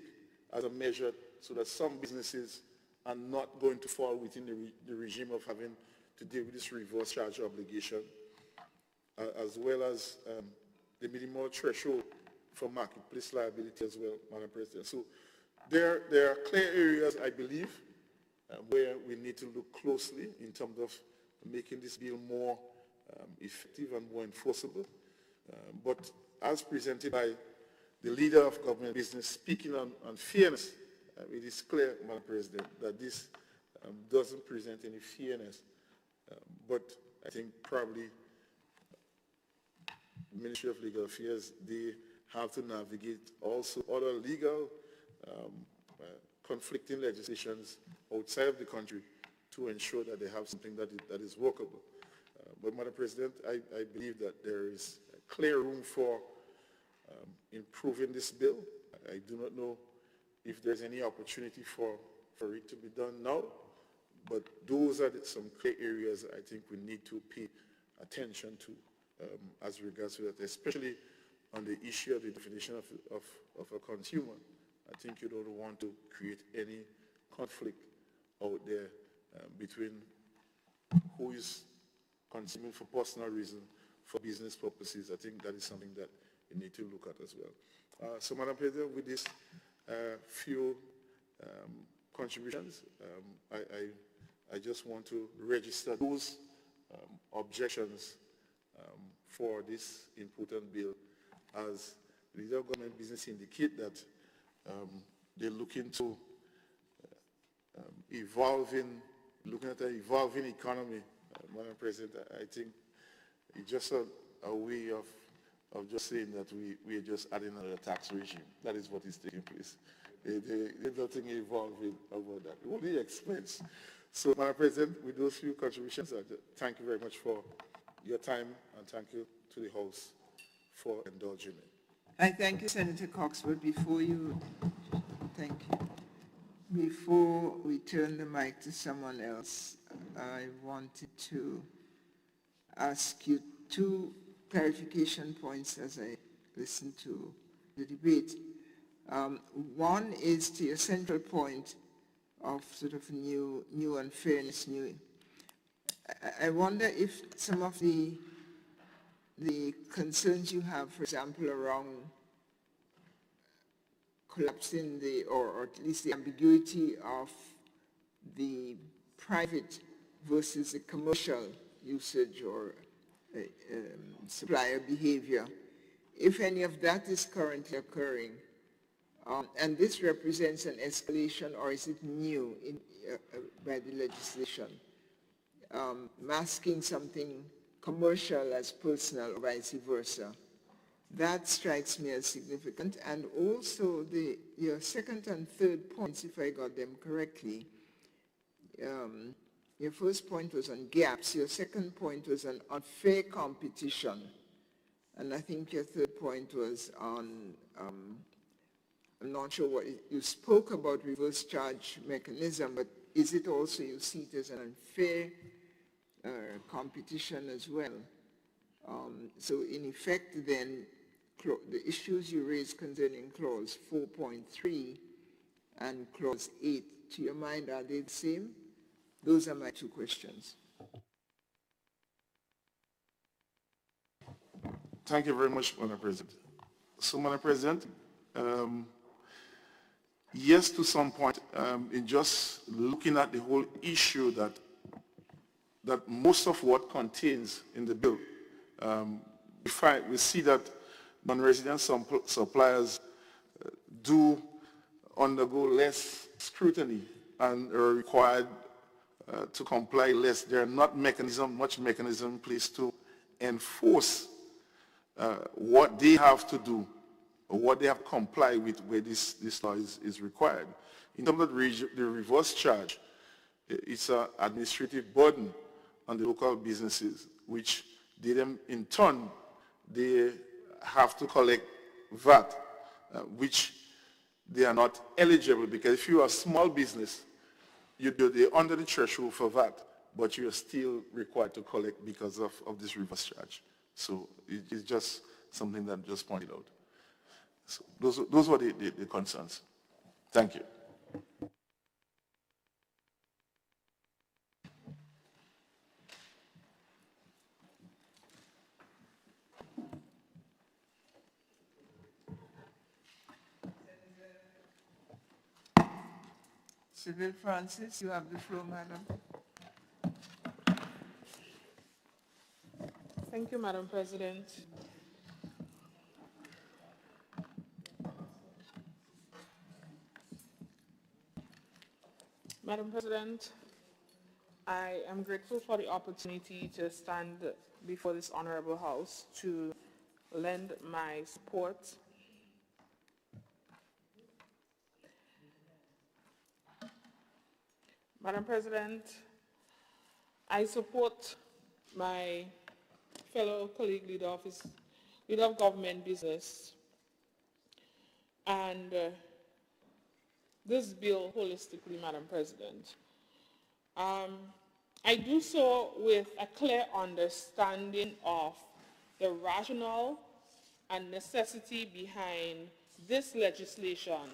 S11: as a measure so that some businesses are not going to fall within the regime of having to deal with this reverse charge obligation, as well as the minimal threshold for marketplace liability as well, Madam President. So there are clear areas, I believe, where we need to look closely in terms of making this bill more effective and more enforceable. But as presented by the leader of government business speaking on fairness, it is clear, Madam President, that this doesn't present any fairness. But I think probably the Ministry of Legal Affairs, they have to navigate also other legal conflicting legislations outside of the country to ensure that they have something that is workable. But, Madam President, I believe that there is a clear room for improving this bill. I do not know if there's any opportunity for it to be done now, but those are some clear areas I think we need to pay attention to as regards to that, especially on the issue of the definition of a consumer. I think you don't want to create any conflict out there between who is consuming for personal reason, for business purposes. I think that is something that you need to look at as well. So, Madam President, with these few contributions, I just want to register those objections for this important bill, as the leader of government business indicate that they're looking to looking at an evolving economy. Madam President, I think it's just a way of just saying that we are just adding another tax regime. That is what is taking place. There's nothing evolving about that. Only expense. So, Madam President, with those few contributions, thank you very much for your time, and thank you to the House for indulging me.
S1: I thank you, Senator Cox, but before we turn the mic to someone else, I wanted to ask you two clarification points as I listen to the debate. One is to your central point of sort of new unfairness. I wonder if some of the concerns you have, for example, around collapsing or at least the ambiguity of the private versus the commercial usage or supplier behavior, if any of that is currently occurring, and this represents an escalation, or is it new by the legislation, masking something commercial as personal or vice versa. That strikes me as significant. And also your second and third points, if I got them correctly, your first point was on gaps. Your second point was on unfair competition. And I think your third point was on, I'm not sure what, you spoke about reverse charge mechanism, but is it also, you see it as an unfair competition as well? So in effect then, the issues you raised concerning clause 4.3 and clause 8, to your mind, are they the same? Those are my two questions.
S11: Thank you very much, Madam President. So, Madam President, yes, to some point, in just looking at the whole issue that most of what contains in the bill, we see that non-resident suppliers do undergo less scrutiny and are required to comply less. There are not much mechanism in place to enforce what they have to do or what they have to comply with where this law is required. In terms of the reverse charge, it's an administrative burden on the local businesses, which in turn, they have to collect VAT, which they are not eligible, because if you are a small business, you're under the threshold for VAT, but you are still required to collect because of this reverse charge. So it's just something that just pointed out. So those were the concerns. Thank you.
S1: Sybil Francis, you have the floor, madam.
S7: Thank you, Madam President. Madam President, I am grateful for the opportunity to stand before this honorable House to lend my support Madam President, I support my fellow colleague leader of government business and this bill holistically, Madam President. I do so with a clear understanding of the rationale and necessity behind this legislation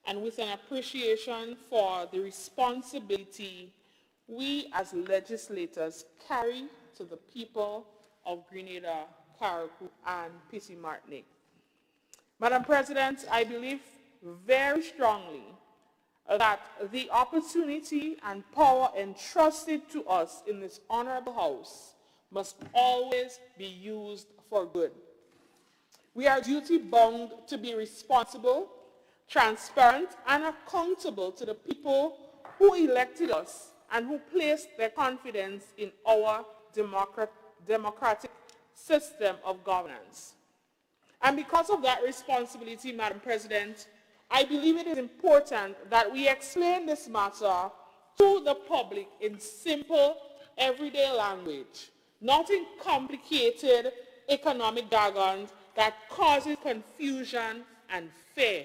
S7: and with an appreciation for the responsibility we as legislators carry to the people of Grenada, Carriacou, and PC Martinique. Madam President, I believe very strongly that the opportunity and power entrusted to us in this honorable House must always be used for good. We are duty-bound to be responsible, transparent, and accountable to the people who elected us and who placed their confidence in our democratic system of governance. And because of that responsibility, Madam President, I believe it is important that we explain this matter to the public in simple, everyday language, not in complicated economic jargon that causes confusion and fear,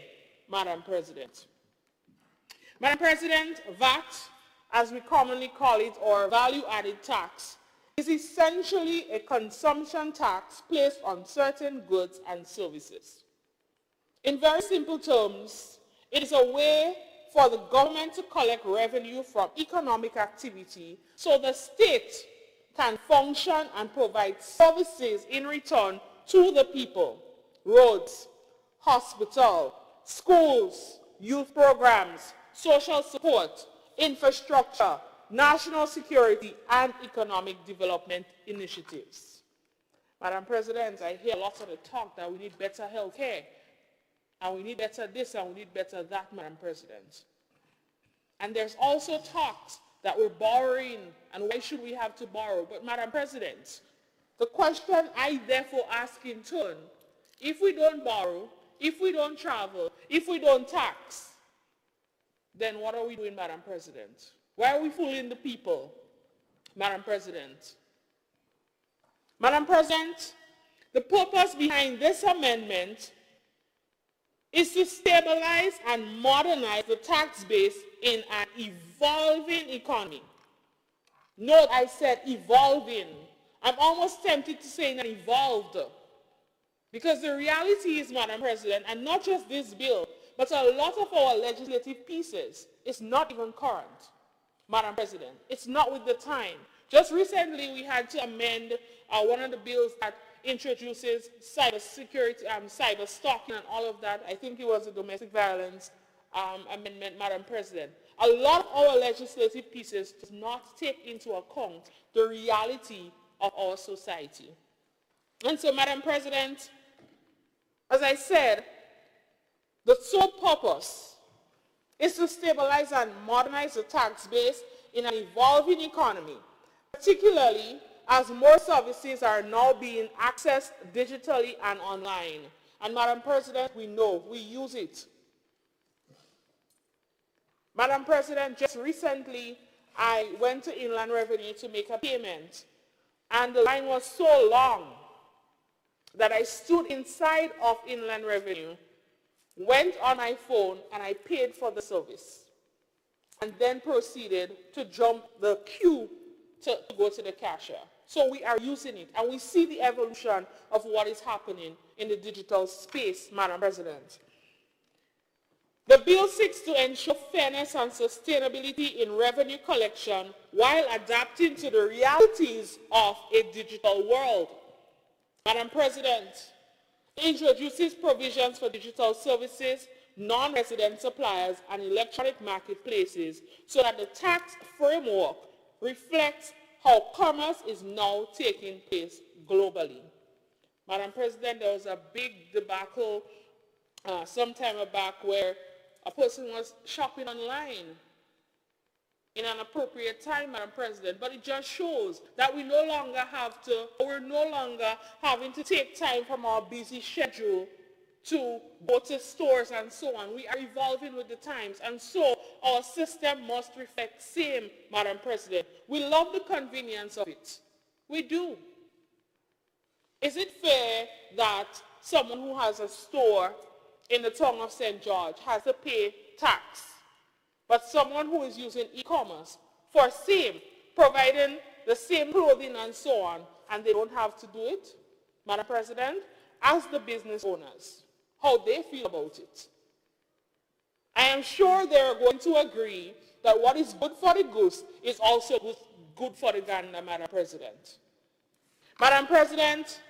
S7: Madam President. Madam President, VAT, as we commonly call it, or value-added tax, is essentially a consumption tax placed on certain goods and services. In very simple terms, it is a way for the government to collect revenue from economic activity so the state can function and provide services in return to the people: roads, hospital, schools, youth programs, social support, infrastructure, national security, and economic development initiatives. Madam President, I hear lots of the talk that we need better health care, and we need better this, and we need better that, Madam President. And there's also talks that we're borrowing, and why should we have to borrow? But Madam President, the question I therefore ask in turn, if we don't borrow, if we don't travel, if we don't tax, then what are we doing, Madam President? Why are we fooling the people, Madam President? Madam President, the purpose behind this amendment is to stabilize and modernize the tax base in an evolving economy. Note I said evolving. I'm almost tempted to say an evolved. Because the reality is, Madam President, and not just this bill, but a lot of our legislative pieces is not even current, Madam President. It's not with the time. Just recently, we had to amend one of the bills that introduces cybersecurity, cyber stalking and all of that. I think it was a domestic violence amendment, Madam President. A lot of our legislative pieces does not take into account the reality of our society. And so, Madam President, as I said, the sole purpose is to stabilize and modernize the tax base in an evolving economy, particularly as more services are now being accessed digitally and online. And Madam President, we know, we use it. Madam President, just recently, I went to Inland Revenue to make a payment, and the line was so long that I stood inside of Inland Revenue, went on my phone, and I paid for the service, and then proceeded to jump the queue to go to the cashier. So we are using it, and we see the evolution of what is happening in the digital space, Madam President. The bill seeks to ensure fairness and sustainability in revenue collection while adapting to the realities of a digital world. Madam President, it introduces provisions for digital services, non-resident suppliers, and electronic marketplaces so that the tax framework reflects how commerce is now taking place globally. Madam President, there was a big debacle some time back where a person was shopping online in an appropriate time, Madam President, but it just shows that we're no longer having to take time from our busy schedule to go to stores and so on. We are evolving with the times, and so our system must reflect same, Madam President. We love the convenience of it. We do. Is it fair that someone who has a store in the town of St. George has to pay tax, but someone who is using e-commerce for same, providing the same clothing and so on, and they don't have to do it? Madam President, as the business owners, how they feel about it. I am sure they are going to agree that what is good for the goose is also good for the gander, Madam President. Madam President,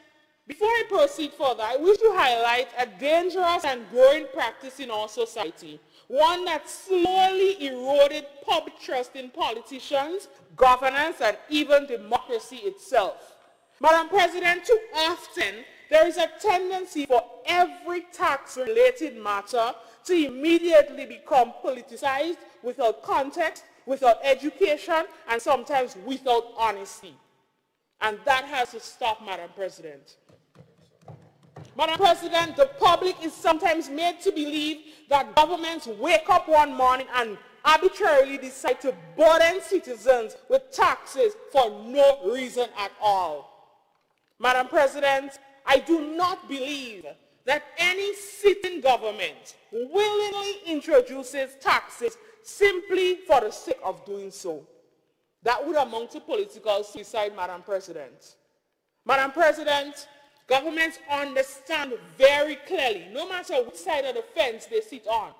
S7: before I proceed further, I wish to highlight a dangerous and growing practice in our society, one that slowly eroded public trust in politicians, governance, and even democracy itself. Madam President, too often there is a tendency for every tax-related matter to immediately become politicized without context, without education, and sometimes without honesty. And that has to stop, Madam President. Madam President, the public is sometimes made to believe that governments wake up one morning and arbitrarily decide to burden citizens with taxes for no reason at all. Madam President, I do not believe that any sitting government willingly introduces taxes simply for the sake of doing so. That would amount to political suicide, Madam President. Madam President, governments understand very clearly, no matter which side of the fence they sit on.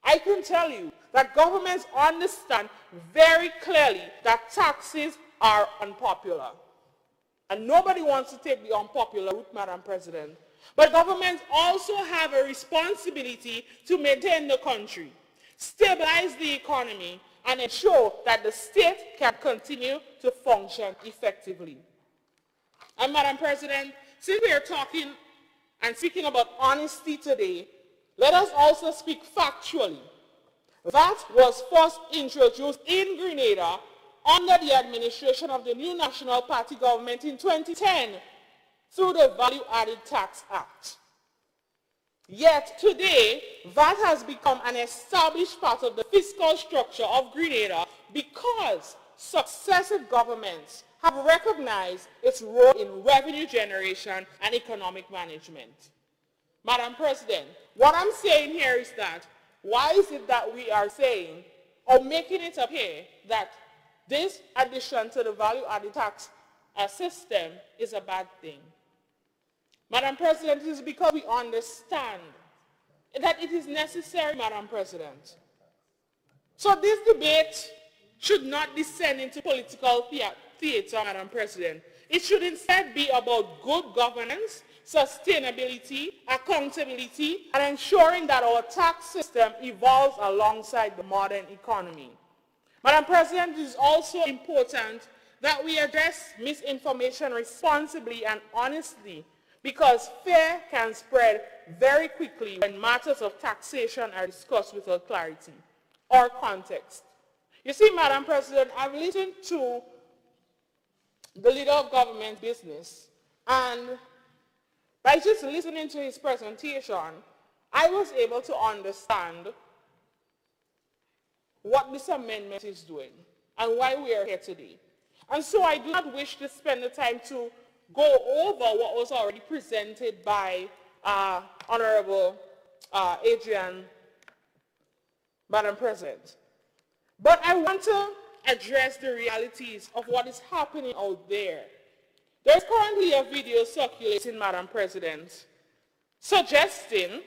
S7: I can tell you that governments understand very clearly that taxes are unpopular. And nobody wants to take the unpopular route, Madam President. But governments also have a responsibility to maintain the country, stabilize the economy, and ensure that the state can continue to function effectively. And Madam President, since we are talking and speaking about honesty today, let us also speak factually. That was first introduced in Grenada under the administration of the new National Party government in 2010 through the Value Added Tax Act. Yet today, that has become an established part of the fiscal structure of Grenada because successive governments have recognized its role in revenue generation and economic management. Madam President, what I'm saying here is that, why is it that we are saying or making it appear that this addition to the value-added tax system is a bad thing? Madam President, it is because we understand that it is necessary, Madam President. So this debate should not descend into political theater, Madam President. It should instead be about good governance, sustainability, accountability, and ensuring that our tax system evolves alongside the modern economy. Madam President, it is also important that we address misinformation responsibly and honestly, because fear can spread very quickly when matters of taxation are discussed without clarity or context. You see, Madam President, I've listened to the leader of government business, and by just listening to his presentation, I was able to understand what this amendment is doing and why we are here today. And so I do not wish to spend the time to go over what was already presented by Honorable Adrian, Madam President. But I want to address the realities of what is happening out there. There's currently a video circulating, Madam President, suggesting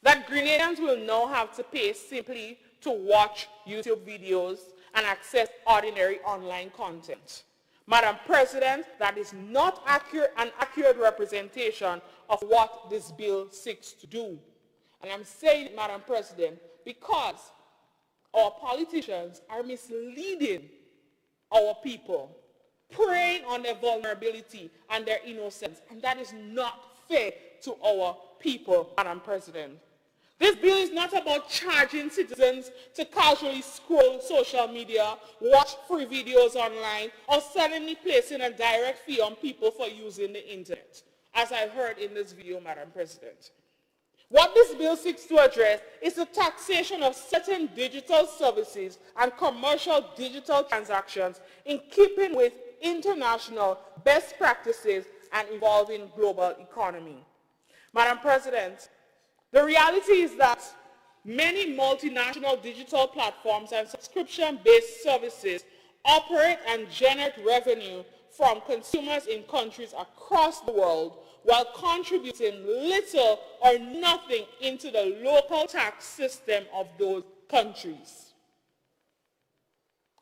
S7: that Grenadians will now have to pay simply to watch YouTube videos and access ordinary online content. Madam President, that is not an accurate representation of what this bill seeks to do. And I'm saying it, Madam President, because our politicians are misleading our people, preying on their vulnerability and their innocence, and that is not fair to our people, Madam President. This bill is not about charging citizens to casually scroll social media, watch free videos online, or suddenly placing a direct fee on people for using the internet, as I heard in this video, Madam President. What this bill seeks to address is the taxation of certain digital services and commercial digital transactions in keeping with international best practices and evolving global economy. Madam President, the reality is that many multinational digital platforms and subscription-based services operate and generate revenue from consumers in countries across the world while contributing little or nothing into the local tax system of those countries.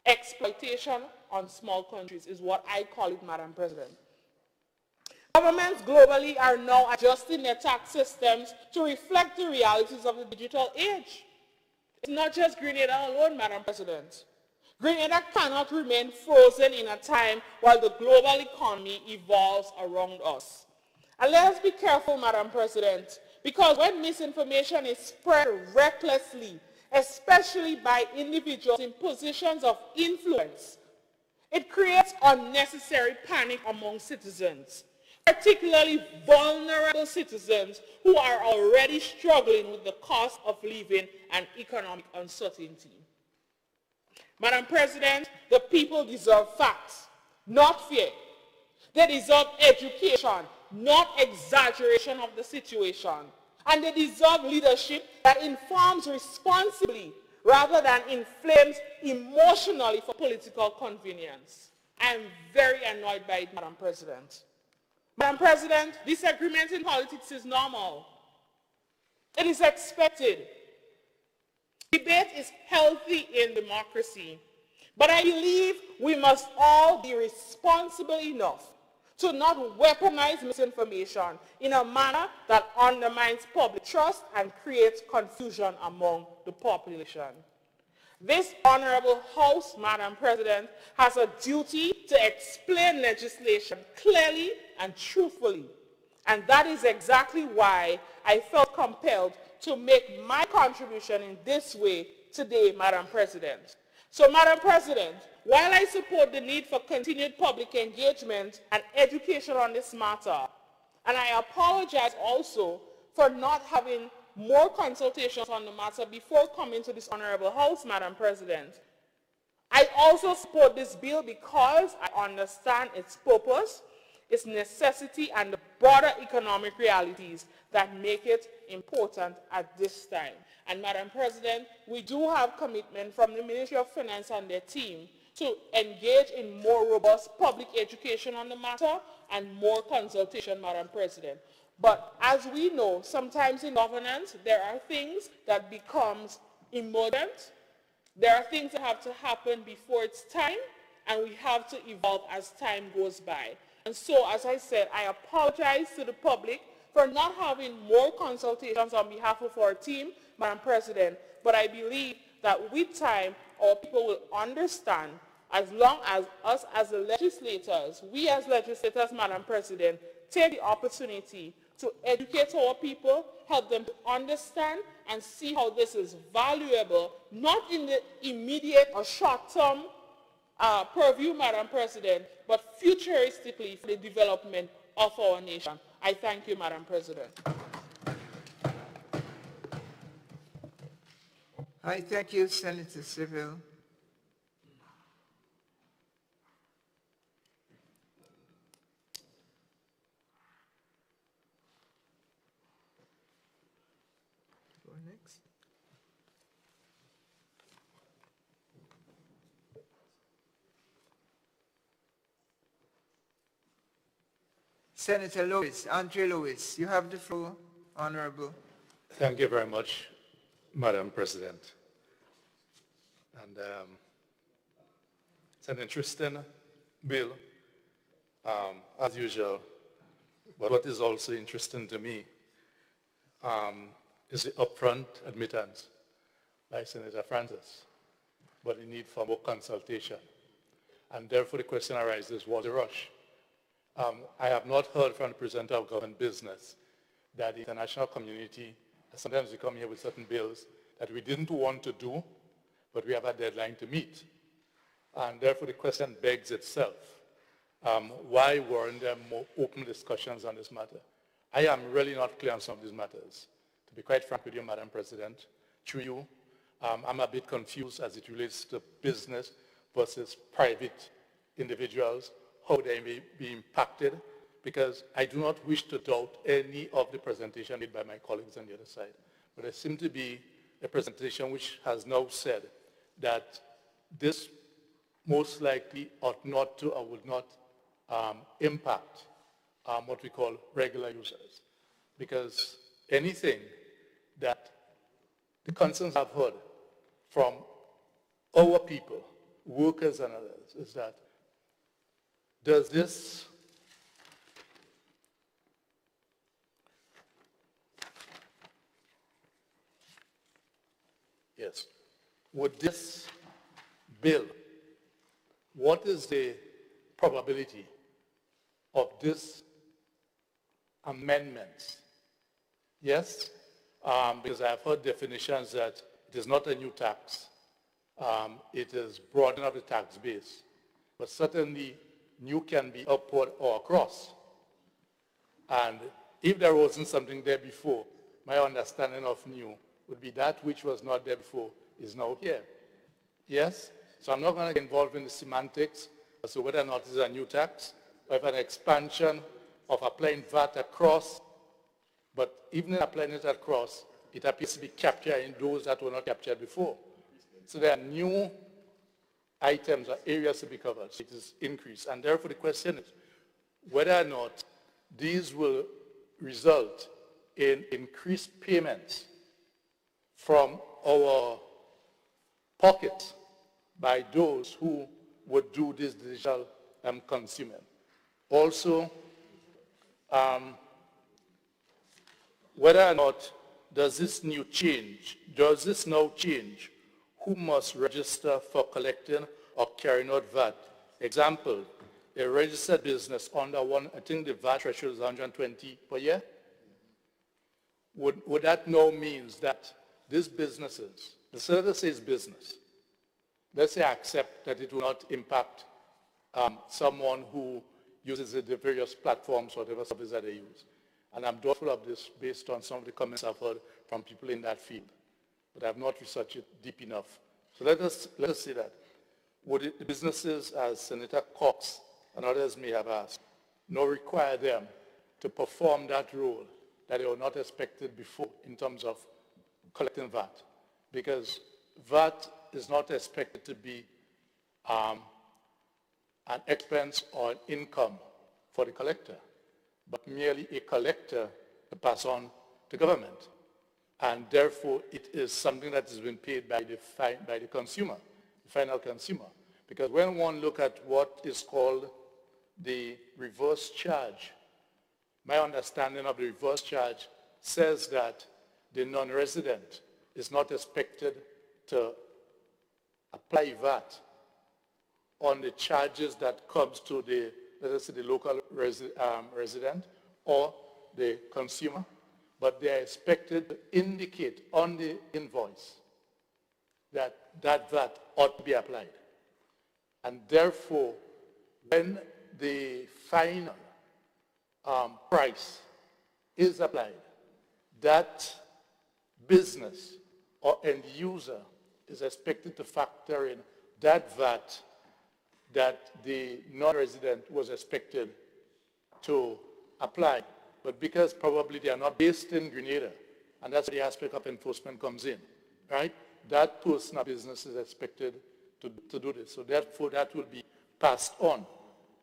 S7: Exploitation on small countries is what I call it, Madam President. Governments globally are now adjusting their tax systems to reflect the realities of the digital age. It's not just Grenada alone, Madam President. Grenada cannot remain frozen in a time while the global economy evolves around us. And let us be careful, Madam President, because when misinformation is spread recklessly, especially by individuals in positions of influence, it creates unnecessary panic among citizens, particularly vulnerable citizens who are already struggling with the cost of living and economic uncertainty. Madam President, the people deserve facts, not fear. They deserve education, not exaggeration of the situation. And they deserve leadership that informs responsibly rather than inflames emotionally for political convenience. I am very annoyed by it, Madam President. Madam President, disagreement in politics is normal. It is expected. Debate is healthy in democracy. But I believe we must all be responsible enough to not weaponize misinformation in a manner that undermines public trust and creates confusion among the population. This honorable House, Madam President, has a duty to explain legislation clearly and truthfully. And that is exactly why I felt compelled to make my contribution in this way today, Madam President. So, Madam President, while I support the need for continued public engagement and education on this matter, and I apologize also for not having more consultations on the matter before coming to this honorable House, Madam President, I also support this bill because I understand its purpose, its necessity, and the broader economic realities that make it important at this time. And Madam President, we do have commitment from the Ministry of Finance and their team to engage in more robust public education on the matter and more consultation, Madam President. But as we know, sometimes in governance, there are things that becomes emergent. There are things that have to happen before it's time, and we have to evolve as time goes by. And so, as I said, I apologize to the public for not having more consultations on behalf of our team, Madam President, but I believe that with time, our people will understand, as long as us as the legislators, we as legislators, Madam President, take the opportunity to educate our people, help them to understand and see how this is valuable, not in the immediate or short-term purview, Madam President, but futuristically for the development of our nation. I thank you, Madam President.
S1: I thank you, Senator Civil. Go next. Senator Lewis, Andre Lewis, you have the floor, Honorable.
S6: Thank you very much, Madam President. And it's an interesting bill, as usual. But what is also interesting to me is the upfront admittance by Senator Francis, but the need for more consultation. And therefore the question arises, was the rush? I have not heard from the President of Government Business that the international community, sometimes we come here with certain bills that we didn't want to do, but we have a deadline to meet. And therefore the question begs itself, why weren't there more open discussions on this matter? I am really not clear on some of these matters. To be quite frank with you, Madam President, through you, I'm a bit confused as it relates to business versus private individuals, how they may be impacted, because I do not wish to doubt any of the presentation made by my colleagues on the other side. But there seems to be a presentation which has now said that this most likely ought not to or would not impact what we call regular users. Because anything that the concerns I've heard from our people, workers and others, is that does this would this bill, what is the probability of this amendment? Yes, because I've heard definitions that it is not a new tax. It is broadening of the tax base. But certainly, new can be upward or across. And if there wasn't something there before, my understanding of new would be that which was not there before is now here. Yes? So I'm not going to get involved in the semantics as to whether or not it's a new tax, or if an expansion of applying VAT across, but even in applying it across, it appears to be capturing those that were not captured before. So there are new items or areas to be covered. So it is increased. And therefore the question is whether or not these will result in increased payments from our pocket by those who would do this digital consuming. Also, whether or not does this now change who must register for collecting or carrying out VAT? Example, a registered business under one, I think the VAT threshold is 120 per year. Would that now means that these businesses, the senator says business, let's say I accept that it will not impact someone who uses the various platforms or whatever service that they use. And I'm doubtful of this based on some of the comments I've heard from people in that field. But I've not researched it deep enough. So let us say that. Would the businesses, as Senator Cox and others may have asked, now require them to perform that role that they were not expected before in terms of collecting VAT? Because VAT is not expected to be an expense or an income for the collector, but merely a collector to pass on to government. And therefore, it is something that has been paid by the consumer, the final consumer. Because when one looks at what is called the reverse charge, my understanding of the reverse charge says that the non-resident is not expected to apply VAT on the charges that comes to the, let us say, the local resident or the consumer, but they are expected to indicate on the invoice that that VAT ought to be applied. And therefore, when the final price is applied, that business or end user is expected to factor in that VAT that the non-resident was expected to apply. But because probably they are not based in Grenada, and that's where the aspect of enforcement comes in, right? That person or business is expected to do this. So therefore, that will be passed on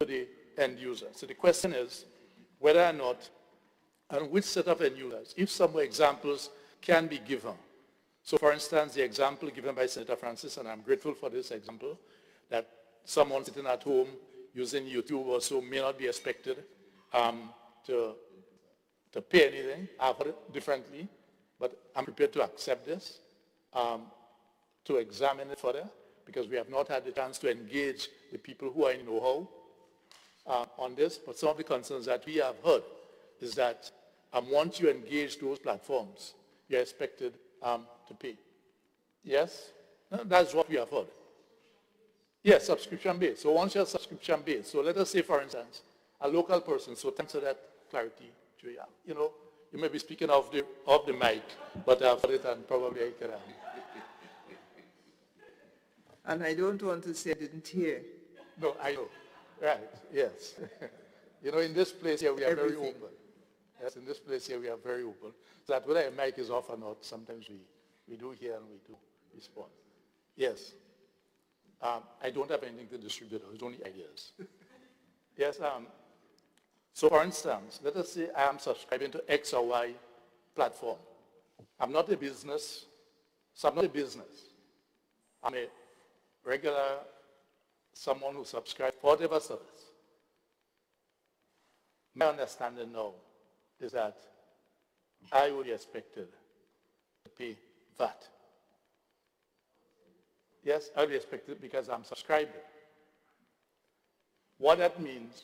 S6: to the end user. So the question is whether or not, and which set of end users. If some examples can be given. So for instance, the example given by Senator Francis, and I'm grateful for this example, that someone sitting at home using YouTube or so may not be expected to pay anything. I've heard it differently, but I'm prepared to accept this, to examine it further, because we have not had the chance to engage the people who are in know-how on this. But some of the concerns that we have heard is that once you engage those platforms, you're expected to pay. Yes? No, that's what we have heard. Yes, subscription-based. So once you're subscription-based, so let us say, for instance, a local person, so thanks for that clarity, Julia. You know, you may be speaking off the mic, but I've heard it and probably I can.
S1: And I don't want to say I didn't hear.
S6: No, I know. Right, yes. You know, in this place here, we are
S1: Everything.
S6: very open. Yes, in this place here, we are very open. So that whether a mic is off or not, sometimes we do hear and we do respond. Yes. I don't have anything to distribute. It's only ideas. Yes. So for instance, let us say I am subscribing to X or Y platform. I'm not a business. So I'm not a business. I'm a regular someone who subscribes for whatever service. My understanding now is that I will be expected to pay VAT. Yes, I'll be expected because I'm subscribed. What that means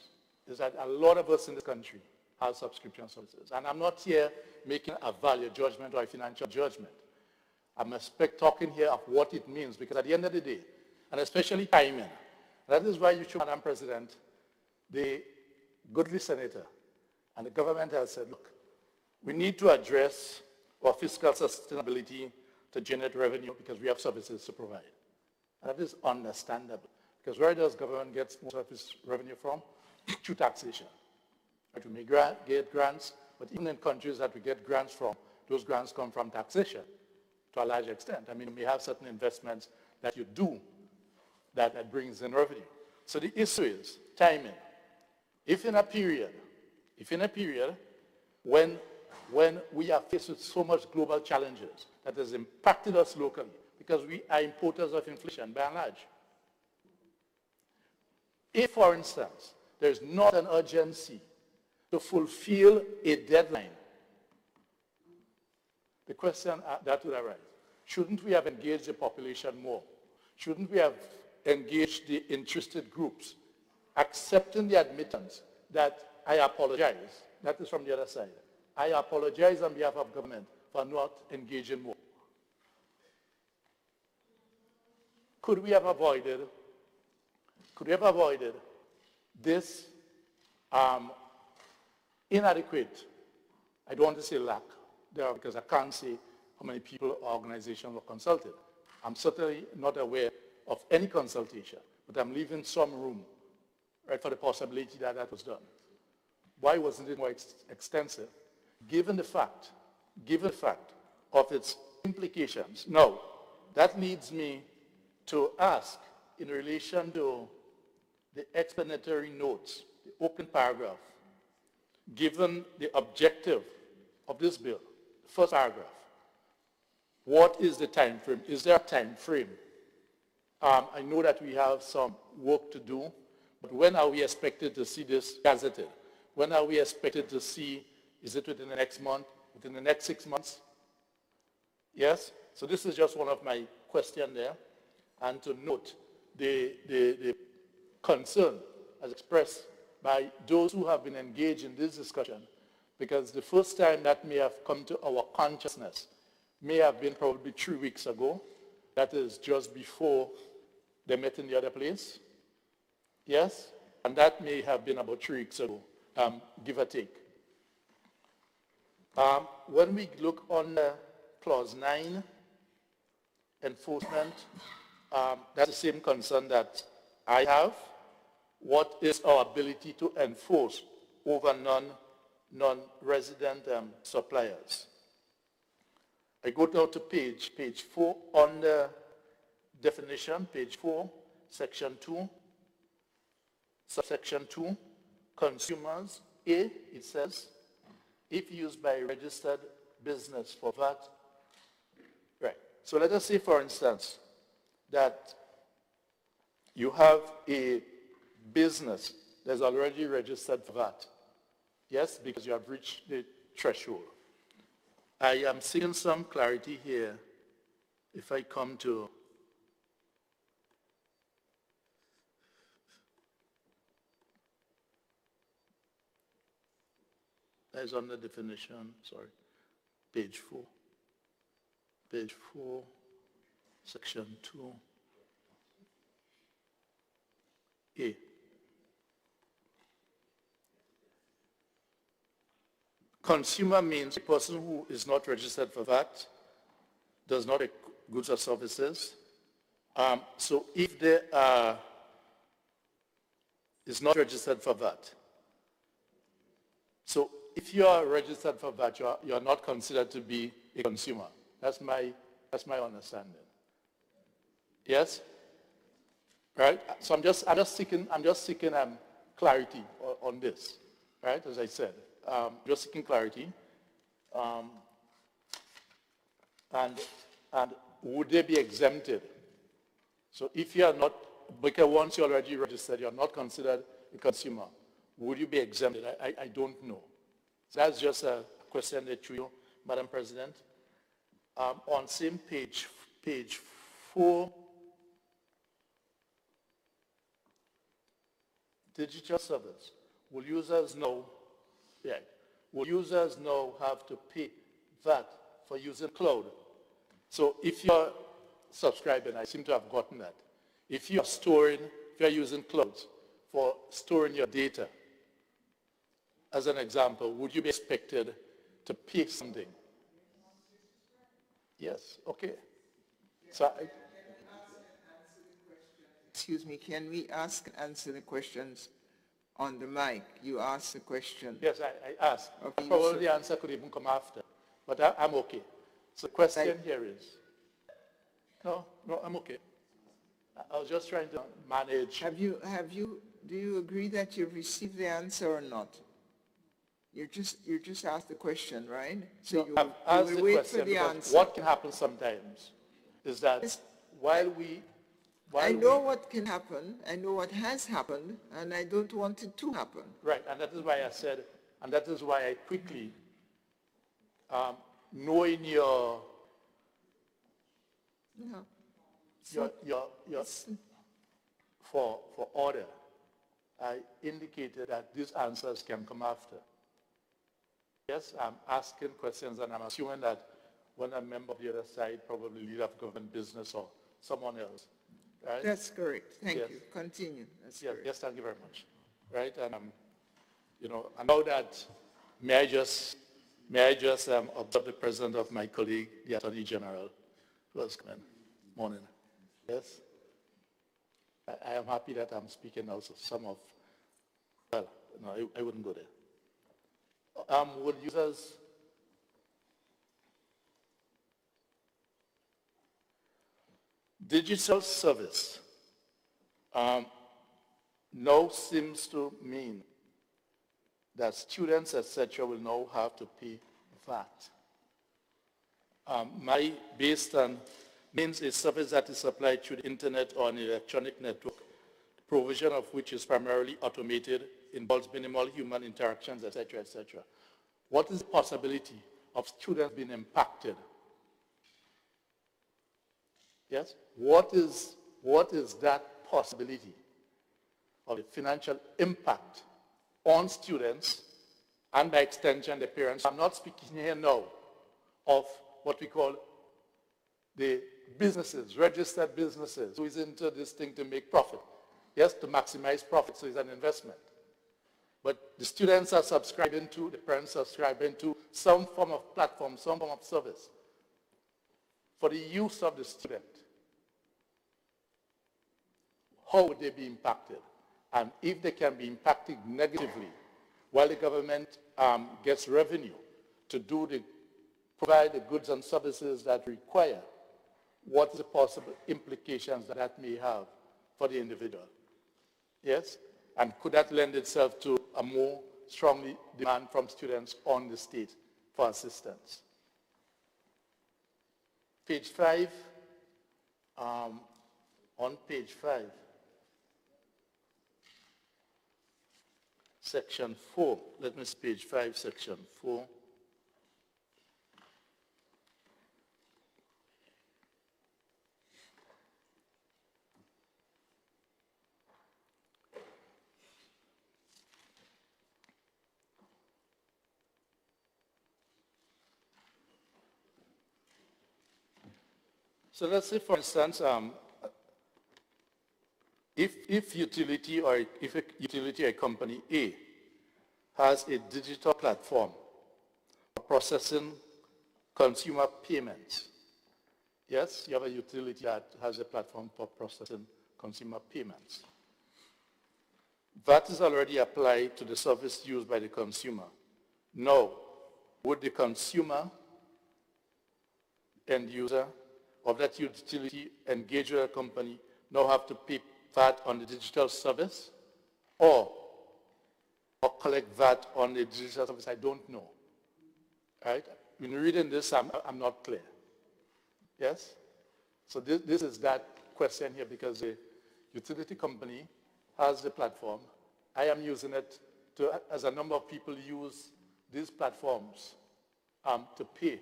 S6: is that a lot of us in this country have subscription services. And I'm not here making a value judgment or a financial judgment. I'm talking here of what it means, because at the end of the day, and especially timing, that is why you should, Madam President, the goodly senator and the government has said, look, we need to address our fiscal sustainability to generate revenue because we have services to provide. And that is understandable, because where does government get most of its revenue from? Through taxation. Right? We may get grants, but even in countries that we get grants from, those grants come from taxation to a large extent. I mean, you may have certain investments that you do that brings in revenue. So the issue is timing. If in a period when we are faced with so much global challenges that has impacted us locally, because we are importers of inflation by and large. If, for instance, there is not an urgency to fulfill a deadline, the question that would arise, shouldn't we have engaged the population more? Shouldn't we have engaged the interested groups, accepting the admittance that I apologize, that is from the other side. I apologize on behalf of government for not engaging more. Could we have avoided this inadequate, I don't want to say lack, there, because I can't say how many people or organizations were consulted. I'm certainly not aware of any consultation, but I'm leaving some room, right, for the possibility that that was done. Why wasn't it more extensive? Given the fact of its implications. Now, that leads me to ask, in relation to the explanatory notes, the open paragraph, given the objective of this bill, the first paragraph, what is the time frame? Is there a time frame? I know that we have some work to do, but when are we expected to see this gazetted? When are we expected to see, is it within the next month, within the next 6 months? Yes? So this is just one of my questions there. And to note the concern as expressed by those who have been engaged in this discussion, because the first time that may have come to our consciousness may have been probably 3 weeks ago. That is just before they met in the other place. Yes? And that may have been about 3 weeks ago, give or take. When we look on clause 9, enforcement, that's the same concern that I have. What is our ability to enforce over non-resident suppliers? I go down to page 4 on the definition, page 4, section 2, subsection 2, consumers. A, it says, if used by a registered business for VAT So let us say, for instance, that you have a business that's already registered for VAT. Yes, because you have reached the threshold. I am seeking some clarity here if I come to that is on the definition, sorry, page 4. Page 4, section 2A. Consumer means a person who is not registered for VAT, does not take goods or services. So if they is not registered for VAT, so if you are registered for VAT, you are not considered to be a consumer. That's my understanding. Yes? Right? So I'm just seeking clarity on this. Right? As I said, just seeking clarity. And would they be exempted? So if you are not, because once you're already registered, you're not considered a consumer, would you be exempted? I don't know. So that's just a question that you, Madam President. On same page 4, digital service. Will users now have to pay VAT for using cloud? So if you're subscribing, I seem to have gotten that. If you're using cloud for storing your data, as an example, would you be expected to pay something? Yes, okay. So
S1: Excuse me, can we ask and answer the questions on the mic? You ask the question.
S6: yes, I asked.
S1: Okay,
S6: Probably the answer could even come after, but I'm okay. So the question here is, no, I'm okay. I was just trying to manage.
S1: Do you agree that you've received the answer or not? You just asked the question, right? So
S6: I've asked
S1: you
S6: the
S1: will wait
S6: question
S1: for the
S6: because
S1: answer.
S6: what can happen sometimes is that
S1: I know what can happen, I know what has happened, and I don't want it to happen.
S6: Right, and that is why I said, and that is why I quickly, knowing your for order, I indicated that these answers can come after. Yes, I'm asking questions, and I'm assuming that when a member of the other side, probably leader of government business or someone else, right?
S1: That's correct. Thank
S6: Yes.
S1: you. Continue. That's
S6: Yes,
S1: correct.
S6: yes, thank you very much. Right, and I know that, may I just observe the presence of my colleague, the Attorney General, who has come in. Morning. Yes. I am happy that I'm speaking also well, no, I wouldn't go there. Would users digital service now seems to mean that students, etc., will now have to pay VAT. Based on means a service that is supplied through the internet or an electronic network, the provision of which is primarily automated, involves minimal human interactions, etc., etc. What is the possibility of students being impacted? Yes? What is that possibility of the financial impact on students and by extension the parents? I'm not speaking here now of what we call the businesses, registered businesses, who is into this thing to make profit. Yes, to maximize profit, so it's an investment. But the students are subscribing to, the parents are subscribing to some form of platform, some form of service for the use of the student. How would they be impacted? And if they can be impacted negatively, while the government gets revenue to provide the goods and services that require, what is the possible implications that may have for the individual? Yes? And could that lend itself to a more strongly demand from students on the state for assistance? page 5, on page 5, section 4, let me see, page 5, section 4. So let's say, for instance, if utility or if a utility or company A has a digital platform for processing consumer payments, yes, you have a utility that has a platform for processing consumer payments. VAT is already applied to the service used by the consumer. Now, would the consumer, end user of that utility engage with a company now have to pay VAT on the digital service or collect VAT on the digital service? I don't know. Right? When reading this, I'm not clear. Yes? So this is that question here because the utility company has the platform. I am using it as a number of people use these platforms to pay.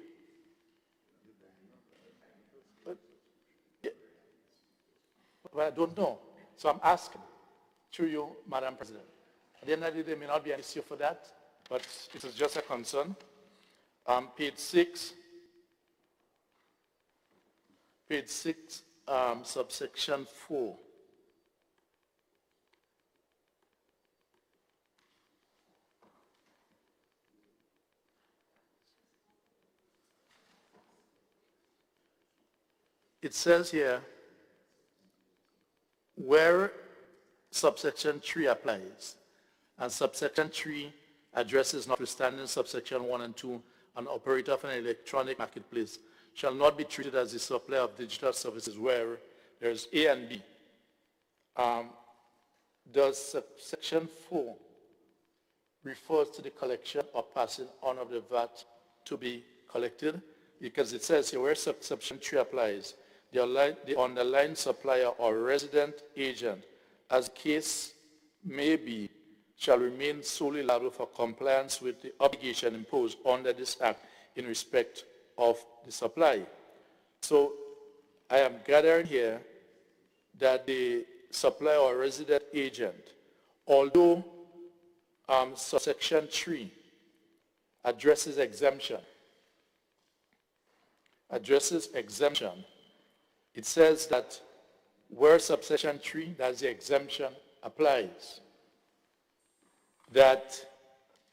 S6: Well, I don't know. So I'm asking through you, Madam President. At the end of the day, there may not be an issue for that, but it is just a concern. Page 6, subsection 4. It says here, where subsection 3 applies, and subsection 3 addresses notwithstanding subsection 1 and 2, an operator of an electronic marketplace shall not be treated as the supplier of digital services where there's A and B. Does subsection 4 refers to the collection or passing on of the VAT to be collected? Because it says here where subsection 3 applies, the underlying supplier or resident agent, as case may be, shall remain solely liable for compliance with the obligation imposed under this act in respect of the supply. So I am gathering here that the supplier or resident agent, although subsection 3 addresses exemption, it says that where subsection 3, that's the exemption, applies, that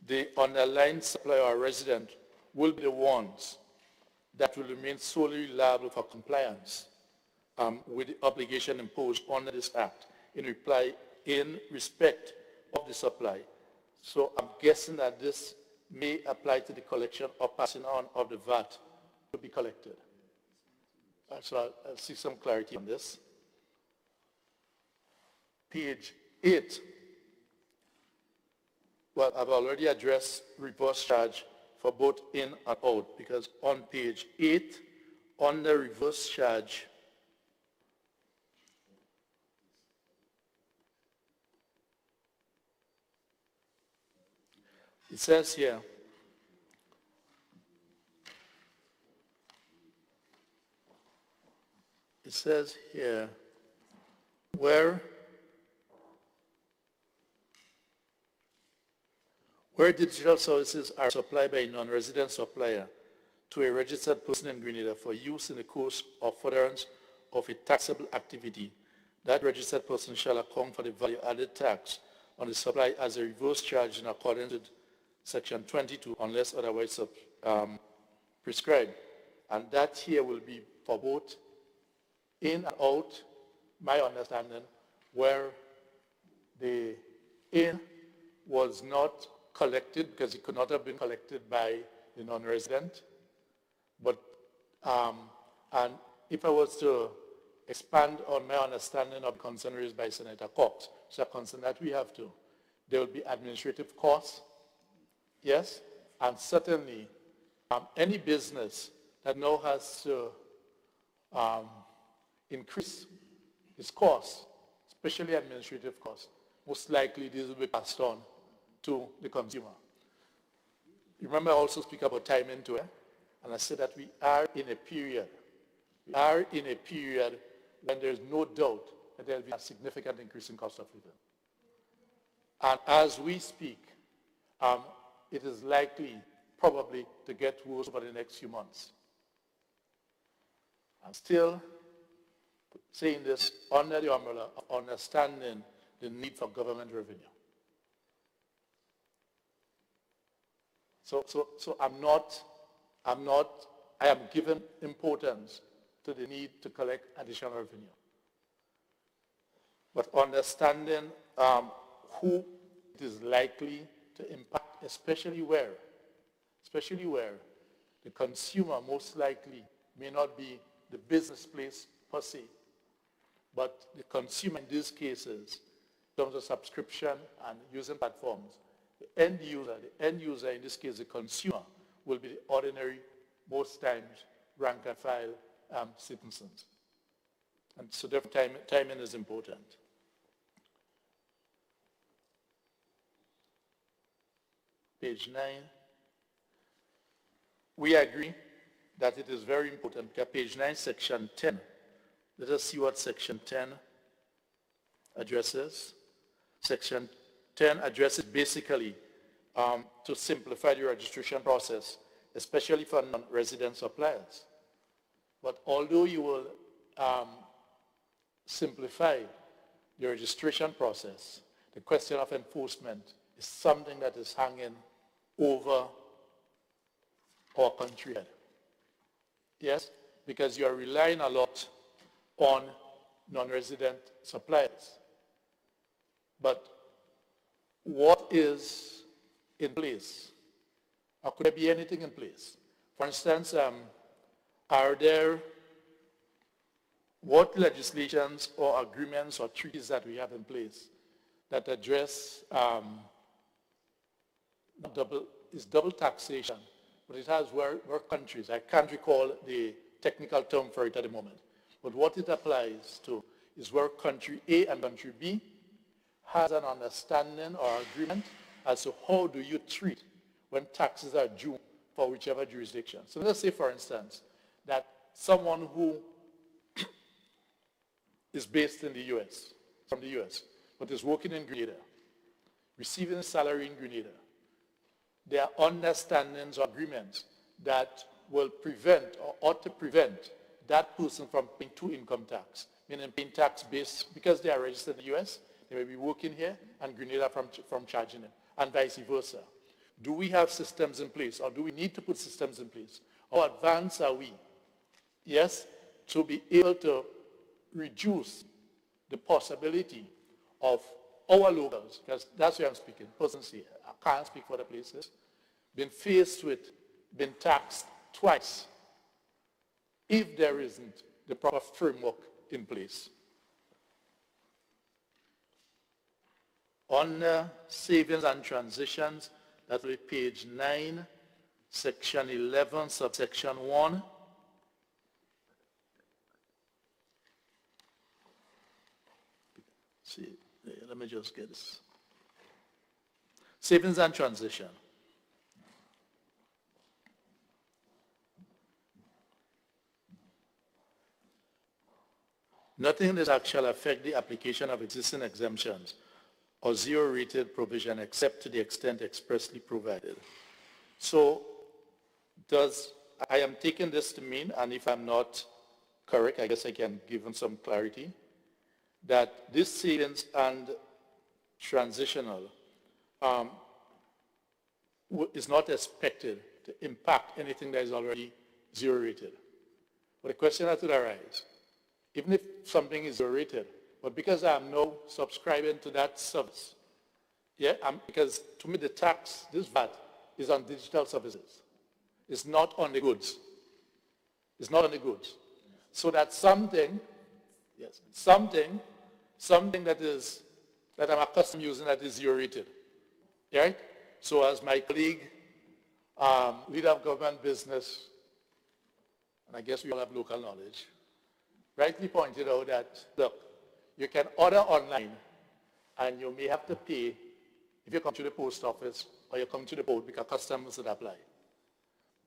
S6: the underlying supplier or resident will be the ones that will remain solely liable for compliance with the obligation imposed under this act in respect of the supply. So I'm guessing that this may apply to the collection or passing on of the VAT to be collected. So I'll see some clarity on this. Page 8. Well, I've already addressed reverse charge for both in and out, because on page 8, on the reverse charge, it says here, where digital services are supplied by a non-resident supplier to a registered person in Grenada for use in the course or furtherance of a taxable activity, that registered person shall account for the value-added tax on the supply as a reverse charge in accordance with section 22 unless otherwise prescribed. And that here will be for both in and out, my understanding, where the in was not collected because it could not have been collected by the non-resident. But, and if I was to expand on my understanding of the concern raised by Senator Cox, it's a concern that we have to, there will be administrative costs, yes, and certainly any business that now has to increase its costs, especially administrative costs, most likely these will be passed on to the consumer. Remember I also speak about time into it, and I said that we are in a period when there's no doubt that there will be a significant increase in cost of living. And as we speak, it is likely, probably, to get worse over the next few months. I'm still saying this under the umbrella of understanding the need for government revenue. So I am giving importance to the need to collect additional revenue. But understanding who it is likely to impact, especially where the consumer most likely may not be the business place per se, but the consumer in these cases, in terms of subscription and using platforms, the end user, in this case the consumer, will be the ordinary, most times, rank and file citizens. And so therefore timing is important. Page 9. We agree that it is very important. Page 9, section 10. Let us see what section 10 addresses. Section 10 addresses basically to simplify the registration process, especially for non-resident suppliers. But although you will simplify the registration process, the question of enforcement is something that is hanging over our country. Yes, because you are relying a lot on non-resident suppliers. But what is in place? Or could there be anything in place? For instance, what legislations or agreements or treaties that we have in place that address double taxation, but it has where countries, I can't recall the technical term for it at the moment, but what it applies to is where country A and country B has an understanding or agreement as to how do you treat when taxes are due for whichever jurisdiction. So let's say, for instance, that someone who is based in the U.S., from the U.S., but is working in Grenada, receiving a salary in Grenada, there are understandings or agreements that will prevent or ought to prevent that person from paying two income tax, meaning paying tax based, because they are registered in the U.S., they may be working here and Grenada from charging them, and vice versa. Do we have systems in place, or do we need to put systems in place? How advanced are we? Yes, to be able to reduce the possibility of our locals, because that's where I'm speaking, persons here, I can't speak for the places, been faced with, been taxed twice if there isn't the proper framework in place. On savings and transitions, that will be page 9, section 11, subsection 1. See, let me just get this. Savings and transition. Nothing in this act shall affect the application of existing exemptions or zero-rated provision except to the extent expressly provided. So I am taking this to mean, and if I'm not correct, I guess I can give them some clarity, that this savings and transitional is not expected to impact anything that is already zero-rated. But the question that would arise, even if something is zero-rated, but because I'm now subscribing to that service, because to me the tax, this VAT, is on digital services. It's not on the goods. It's not on the goods. So that something that I'm accustomed to using that is zero-rated, right? So as my colleague, leader of government business, and I guess we all have local knowledge, rightly pointed out that, look, you can order online and you may have to pay if you come to the post office or you come to the port because customs would apply.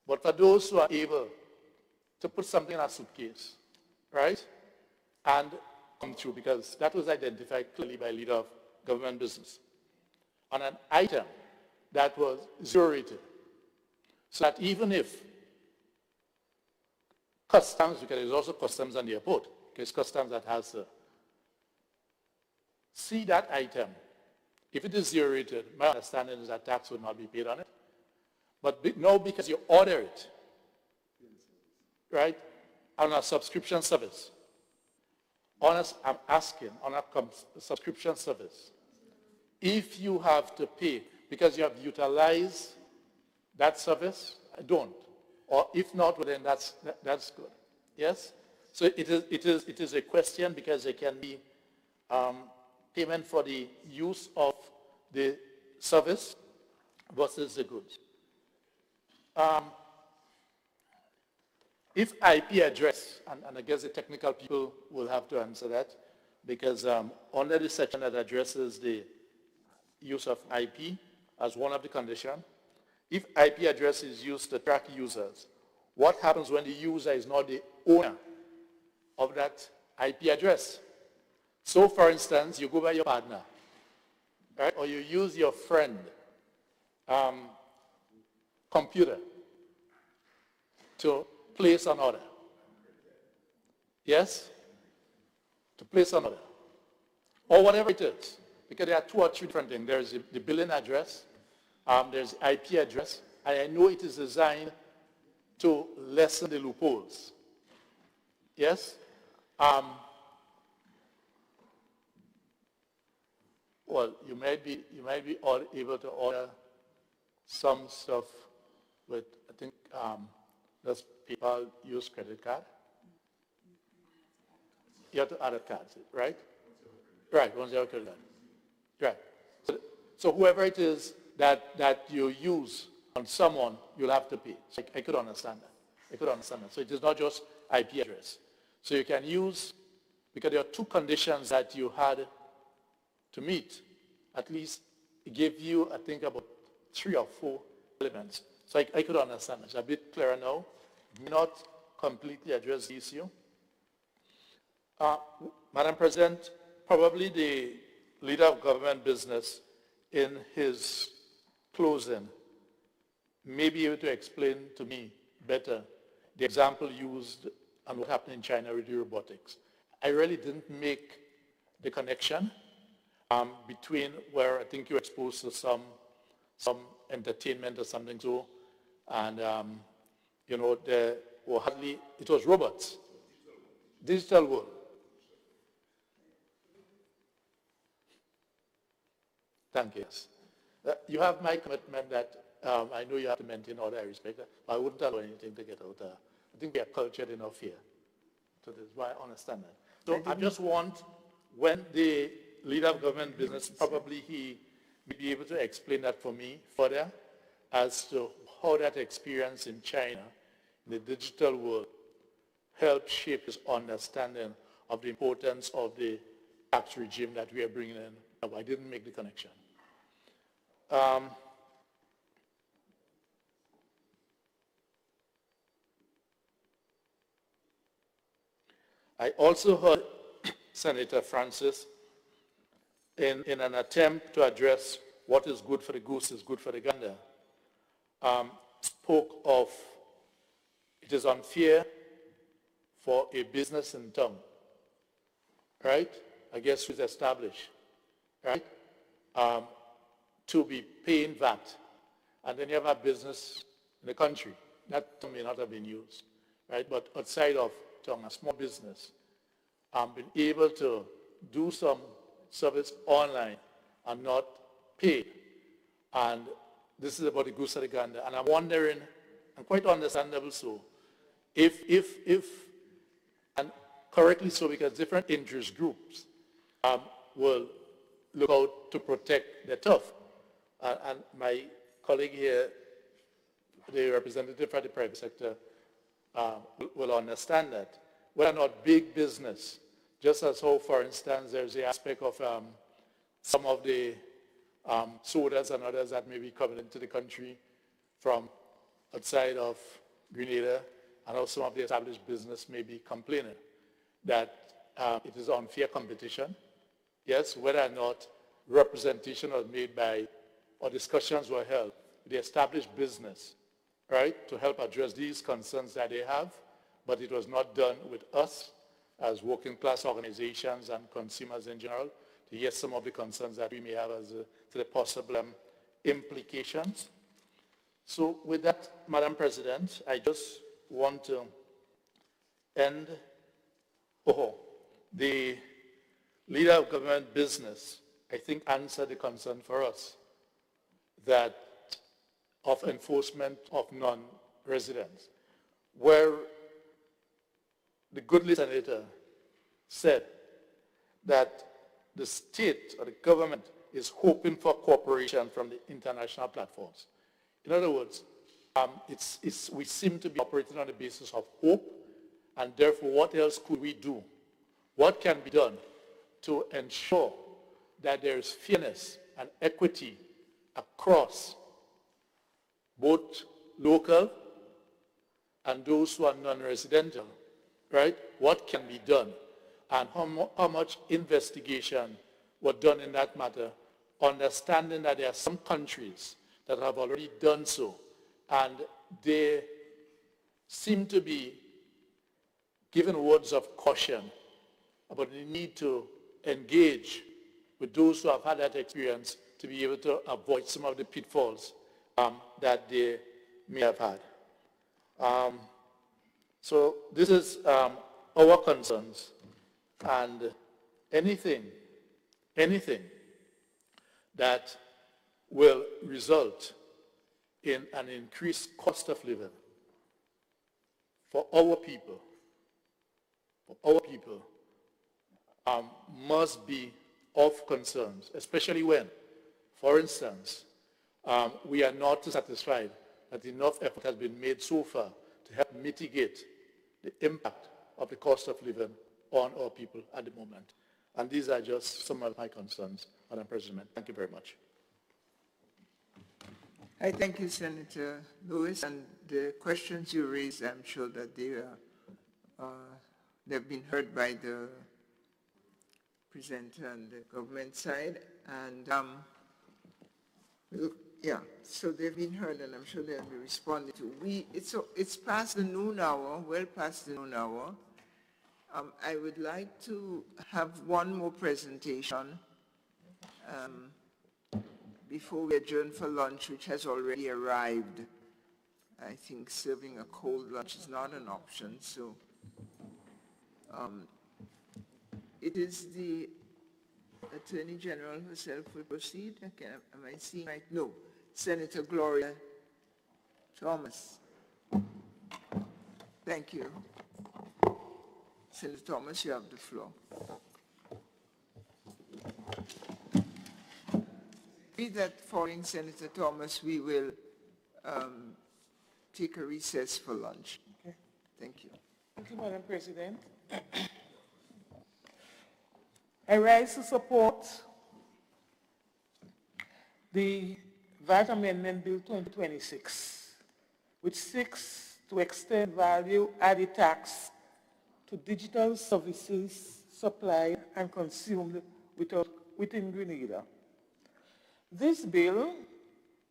S6: But for those who are able to put something in a suitcase, right, and come through, because that was identified clearly by leader of government business, on an item that was zero rated, so that even if customs, because there's also customs on the airport, because customs that has to see that item, if it is zero rated, my understanding is that tax would not be paid on it. But no, because you order it, right, on a subscription service. I'm asking, on a subscription service, if you have to pay because you have utilized that service, I don't. Or if not, well, then that's good. Yes? So it is a question because there can be payment for the use of the service versus the goods. If IP address, and I guess the technical people will have to answer that, because under the section that addresses the use of IP as one of the conditions, if IP address is used to track users, what happens when the user is not the owner of that IP address? So, for instance, you go by your partner, right, or you use your friend computer to place an order. Yes? To place an order. Or whatever it is. Because there are 2 or 3 different things. There's the billing address, there's the IP address, and I know it is designed to lessen the loopholes. Yes? Well, you might be able to order some stuff with, I think, does PayPal use credit card? You have to add a card, right? Right, once you have a credit card. Right. So whoever it is that you use on someone, you'll have to pay. So I could understand that. So it is not just IP address. So you can use, because there are 2 conditions that you had to meet. At least it gave you, I think, about 3 or 4 elements. So I could understand. It's a bit clearer now. Not completely address the issue. Madam President, probably the leader of government business in his closing may be able to explain to me better the example used and what happened in China with the robotics. I really didn't make the connection between where I think you're exposed to some entertainment or something so, and there were hardly, it was robots. Digital world. Thank you. Yes. You have my commitment that I know you have to maintain order, I respect that, but I wouldn't allow anything to get out there. I think we are cultured enough here. So that's why I understand that. So I just want, when the leader of government business, probably he may be able to explain that for me further as to how that experience in China, in the digital world, helped shape his understanding of the importance of the tax regime that we are bringing in. I didn't make the connection. I also heard Senator Francis, in an attempt to address what is good for the goose is good for the gander, spoke of it is unfair for a business in town, right? I guess it's established, right? To be paying VAT, and then you have a business in the country. That term may not have been used, right? But outside of town, a small business, been able to do some service online and not pay. And this is about the goose and the gander. And I'm wondering, and quite understandable so, if, and correctly so, because different interest groups will look out to protect their turf. And my colleague here, the representative for the private sector, will understand that. whether or not big business, just as how, for instance, there's the aspect of some of the sodas and others that may be coming into the country from outside of Grenada, and how some of the established business may be complaining that it is unfair competition. Yes, whether or not representation was made by, or discussions were held with the established business, right, to help address these concerns that they have, but it was not done with us as working class organizations and consumers in general to hear some of the concerns that we may have as to the possible implications. So with that, Madam President, I just want to end. The leader of government business, I think, answered the concern for us that of enforcement of non-residents, where the goodly senator said that the state or the government is hoping for cooperation from the international platforms. In other words, we seem to be operating on the basis of hope, and therefore what else could we do? What can be done to ensure that there is fairness and equity across both local and those who are non-residential, right? What can be done, and how much investigation was done in that matter, understanding that there are some countries that have already done so, and they seem to be given words of caution about the need to engage with those who have had that experience to be able to avoid some of the pitfalls that they may have had. So this is our concerns, and anything that will result in an increased cost of living for our people, must be of concerns, especially when, for instance, we are not satisfied that enough effort has been made so far to help mitigate the impact of the cost of living on our people at the moment. And these are just some of my concerns, Madam President. Thank you very much.
S1: I thank you, Senator Lewis, and the questions you raised, I'm sure that they've been heard by the presenter on the government side, and so they've been heard, and I'm sure they'll be responded to. It's past the noon hour, well past the noon hour. I would like to have one more presentation before we adjourn for lunch, which has already arrived. I think serving a cold lunch is not an option, so it is the Attorney General herself will proceed. Okay, am I seeing right? No, Senator Gloria Thomas. Thank you. Senator Thomas, you have the floor. With that, following Senator Thomas, we will take a recess for lunch.
S7: Okay.
S1: Thank you.
S7: Thank you, Madam President. I rise to support the VAT Amendment Bill 2026, which seeks to extend value-added tax to digital services supplied and consumed within Grenada. This bill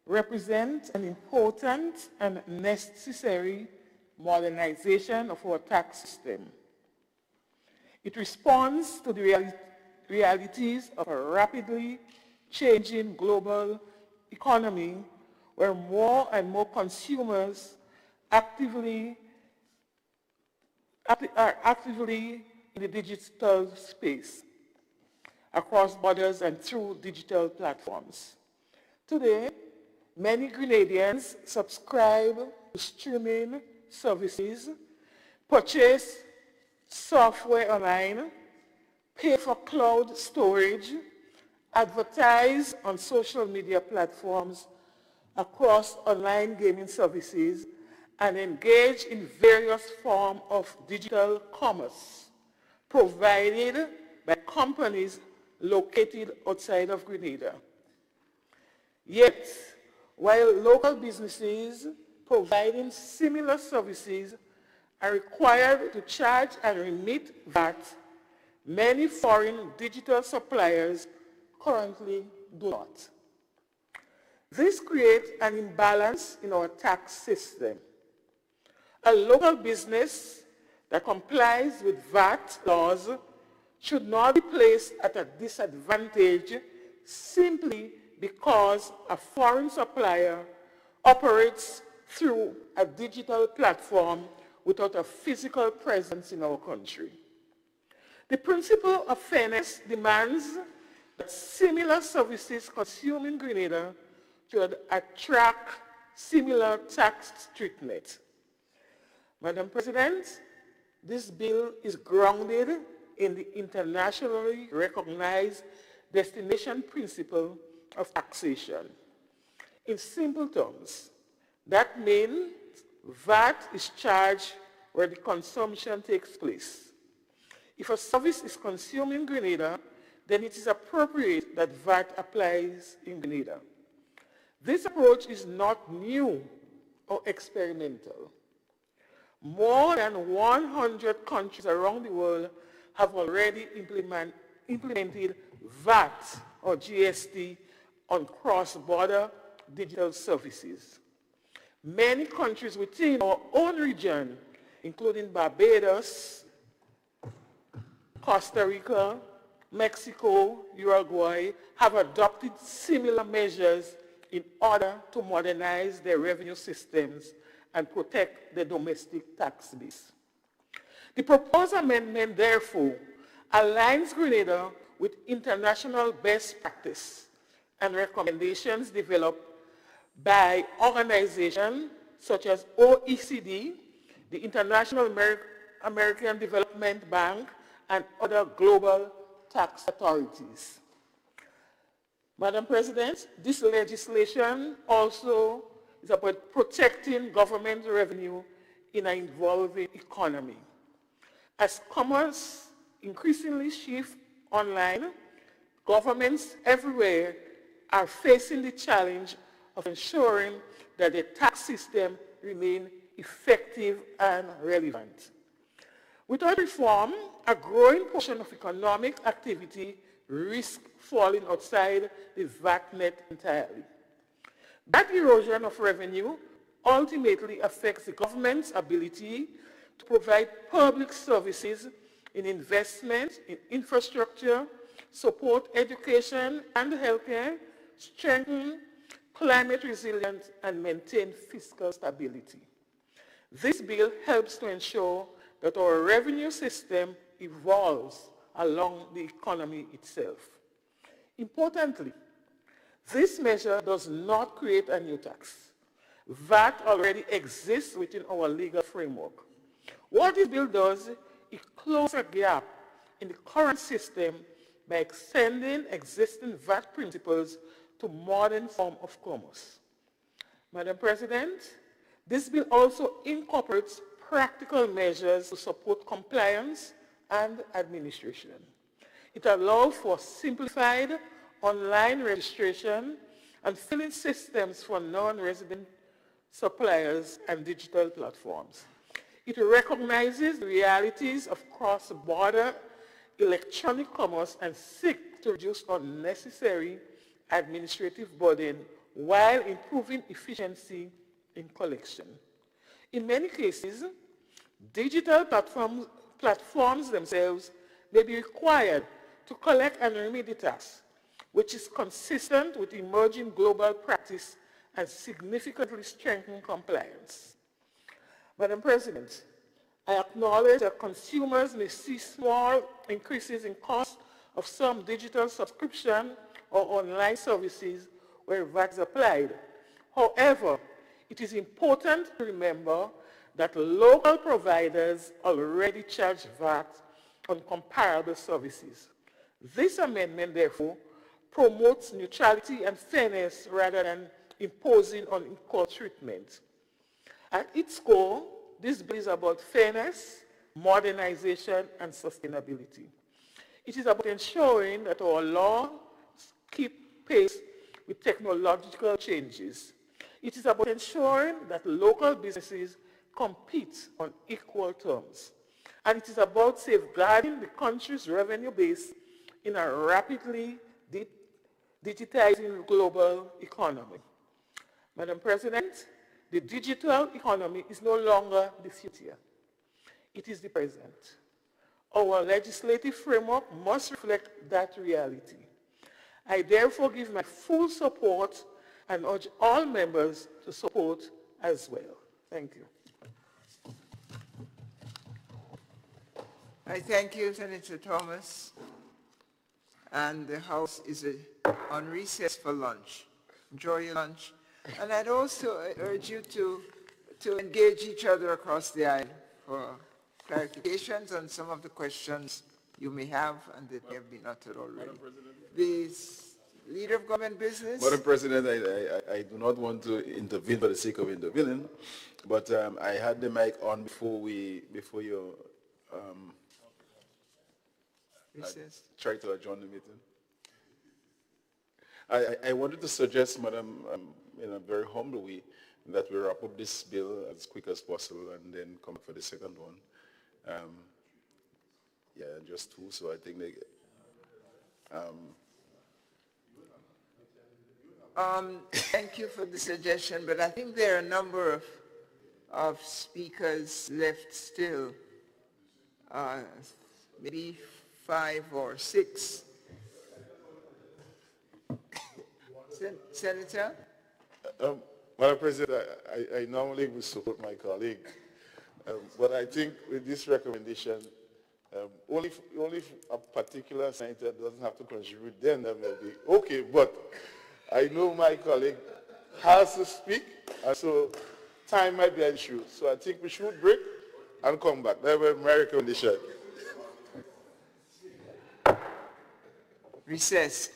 S7: represents an important and necessary modernization of our tax system. It responds to the realities of a rapidly changing global economy where more and more consumers are actively in the digital space across borders and through digital platforms. Today, many Grenadians subscribe to streaming services, purchase software online, pay for cloud storage, advertise on social media platforms across online gaming services, and engage in various forms of digital commerce provided by companies located outside of Grenada. Yet, while local businesses providing similar services are required to charge and remit VAT, many foreign digital suppliers currently do not. This creates an imbalance in our tax system. A local business that complies with VAT laws should not be placed at a disadvantage simply because a foreign supplier operates through a digital platform without a physical presence in our country. The principle of fairness demands that similar services consumed in Grenada should attract similar tax treatment. Madam President, this bill is grounded in the internationally recognized destination principle of taxation. In simple terms, that means VAT is charged where the consumption takes place. If a service is consumed in Grenada, then it is appropriate that VAT applies in Grenada. This approach is not new or experimental. More than 100 countries around the world have already implemented VAT or GST on cross-border digital services. Many countries within our own region, including Barbados, Costa Rica, Mexico, Uruguay, have adopted similar measures in order to modernize their revenue systems and protect the domestic tax base. The proposed amendment, therefore, aligns Grenada with international best practice and recommendations developed by organizations such as OECD, the International American Development Bank, and other global tax authorities. Madam President, this legislation also is about protecting government revenue in an evolving economy. As commerce increasingly shifts online, governments everywhere are facing the challenge of ensuring that the tax system remains effective and relevant. Without reform, a growing portion of economic activity risks falling outside the VAT net entirely. That erosion of revenue ultimately affects the government's ability to provide public services in investment, in infrastructure, support education and healthcare, strengthen climate resilience, and maintain fiscal stability. This bill helps to ensure that our revenue system evolves along the economy itself. Importantly, this measure does not create a new tax. VAT already exists within our legal framework. What this bill does, it closes a gap in the current system by extending existing VAT principles to modern forms of commerce. Madam President, this bill also incorporates practical measures to support compliance and administration. It allows for simplified online registration and filling systems for non-resident suppliers and digital platforms. It recognizes the realities of cross-border electronic commerce and seeks to reduce unnecessary administrative burden while improving efficiency in collection. In many cases, digital platforms themselves may be required to collect and remit the tax, which is consistent with emerging global practice and significantly strengthen compliance. Madam President, I acknowledge that consumers may see small increases in cost of some digital subscription or online services where VAT is applied. However, it is important to remember that local providers already charge VAT on comparable services. This amendment, therefore, promotes neutrality and fairness rather than imposing unequal treatment. At its core, this bill is about fairness, modernization, and sustainability. It is about ensuring that our laws keep pace with technological changes. It is about ensuring that local businesses compete on equal terms. And it is about safeguarding the country's revenue base in a rapidly digitizing global economy. Madam President, the digital economy is no longer the future. It is the present. Our legislative framework must reflect that reality. I therefore give my full support and urge all members to support as well. Thank you.
S1: I thank you, Senator Thomas. And the House is on recess for lunch. Enjoy your lunch. And I'd also urge you to engage each other across the aisle for clarifications on some of the questions you may have and that have been uttered already. The Leader of Government Business.
S3: Madam President, I do not want to intervene for the sake of intervening, but I had the mic on before you tried to adjourn the meeting. I wanted to suggest, Madam, in a very humble way, that we wrap up this bill as quick as possible and then come for the second one. Yeah, just two, so I think they...
S1: Thank you for the suggestion, but I think there are a number of speakers left still, maybe 5 or 6. Senator?
S11: Madam President, I normally would support my colleague, but I think with this recommendation, only if a particular senator doesn't have to contribute, then that will be okay, but I know my colleague has to speak, and so time might be an issue. So I think we should break and come back. That was my recommendation.
S1: Recess.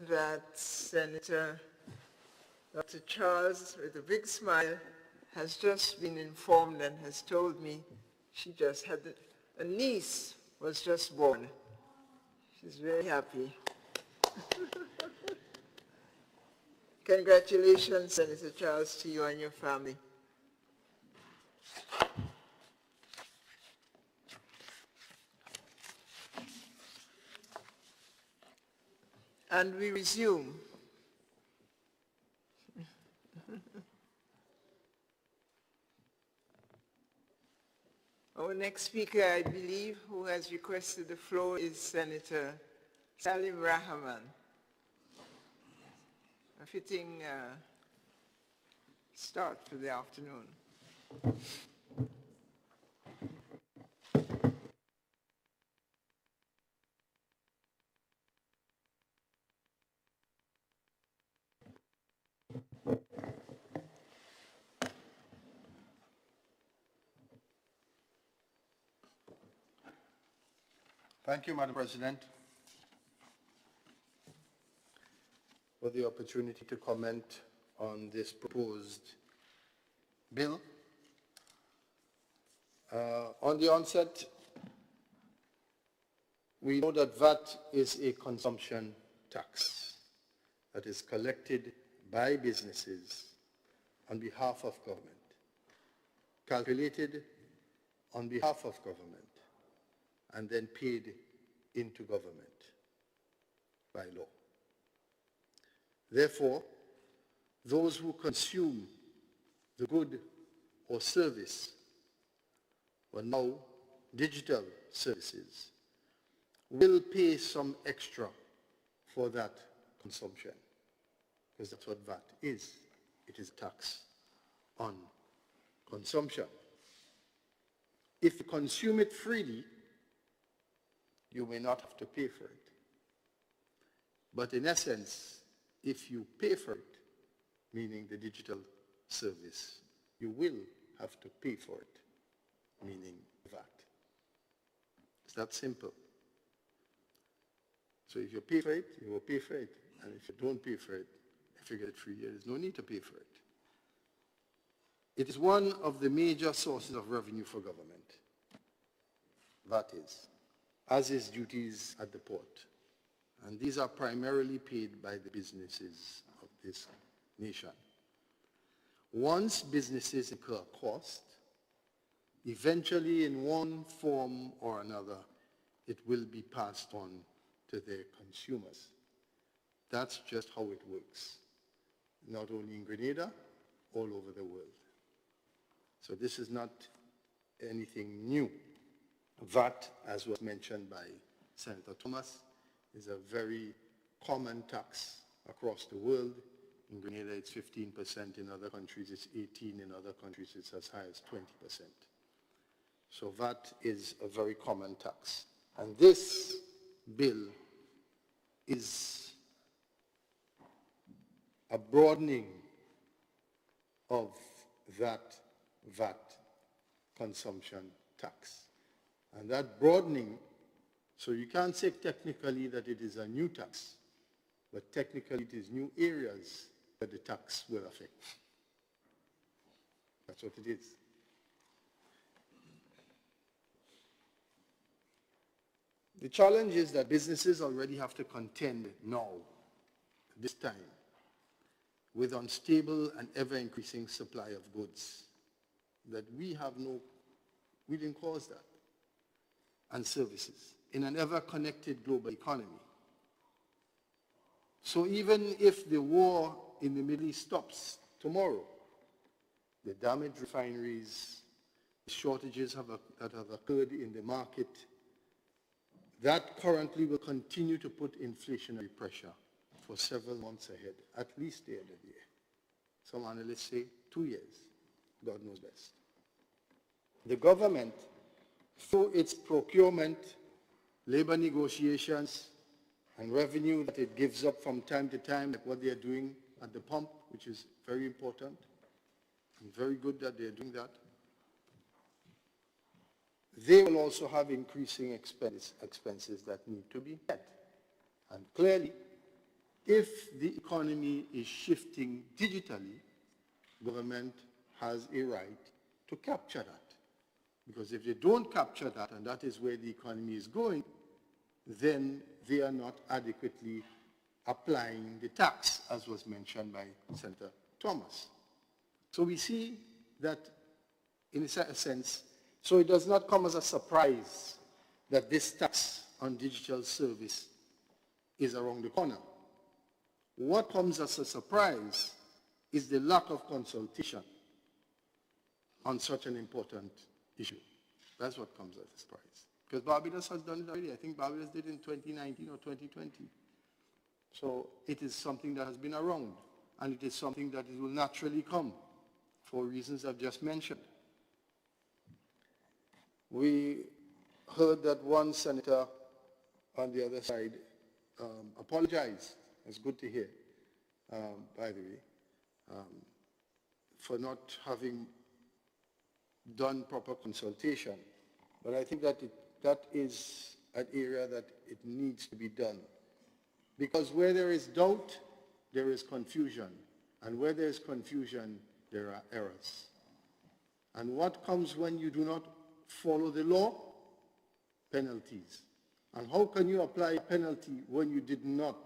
S1: that Senator Dr. Charles, with a big smile, has just been informed and has told me she just had a niece was just born. She's very happy. Congratulations, Senator Charles, to you and your family. And we resume. Our next speaker, I believe, who has requested the floor is Senator Salim Rahman. A fitting start for the afternoon.
S5: Thank you, Madam President, for the opportunity to comment on this proposed bill. On the onset, we know that VAT is a consumption tax that is collected by businesses on behalf of government, calculated on behalf of government, and then paid into government by law. Therefore, those who consume the good or service, or now digital services, will pay some extra for that consumption, because that's what VAT is. It is a tax on consumption. If you consume it freely, you may not have to pay for it. But in essence, if you pay for it, meaning the digital service, you will have to pay for it, meaning VAT. It's that simple. So if you pay for it, you will pay for it. And if you don't pay for it, if you get it free, there is no need to pay for it. It is one of the major sources of revenue for government. VAT is, as is duties at the port. And these are primarily paid by the businesses of this nation. Once businesses incur cost, eventually in one form or another, it will be passed on to their consumers. That's just how it works, not only in Grenada, all over the world. So this is not anything new. VAT, as was mentioned by Senator Thomas, is a very common tax across the world. In Grenada, it's 15%. In other countries, it's 18%. In other countries, it's as high as 20%. So VAT is a very common tax. And this bill is a broadening of that VAT consumption tax. And that broadening, so you can't say technically that it is a new tax, but technically it is new areas that the tax will affect. That's what it is. The challenge is that businesses already have to contend now, this time, with unstable and ever-increasing supply of goods that we didn't cause that, and services in an ever-connected global economy. So even if the war in the Middle East stops tomorrow, the damaged refineries, the shortages that have occurred in the market, that currently will continue to put inflationary pressure for several months ahead, at least the end of the year. Some analysts say 2 years. God knows best. The government, through its procurement, labor negotiations, and revenue that it gives up from time to time, like what they are doing at the pump, which is very important, and very good that they are doing that, they will also have increasing expenses that need to be met. And clearly, if the economy is shifting digitally, government has a right to capture that. Because if they don't capture that, and that is where the economy is going, then they are not adequately applying the tax, as was mentioned by Senator Thomas. So we see that, in a certain sense, so it does not come as a surprise that this tax on digital service is around the corner. What comes as a surprise is the lack of consultation on such an important issue. That's what comes as a surprise. Because Barbados has done it already. I think Barbados did it in 2019 or 2020. So it is something that has been around, and it is something that it will naturally come for reasons I've just mentioned. We heard that one senator on the other side apologized. It's good to hear, by the way, for not having done proper consultation. But I think that that is an area that it needs to be done. Because where there is doubt, there is confusion. And where there is confusion, there are errors. And what comes when you do not follow the law? Penalties. And how can you apply a penalty when you did not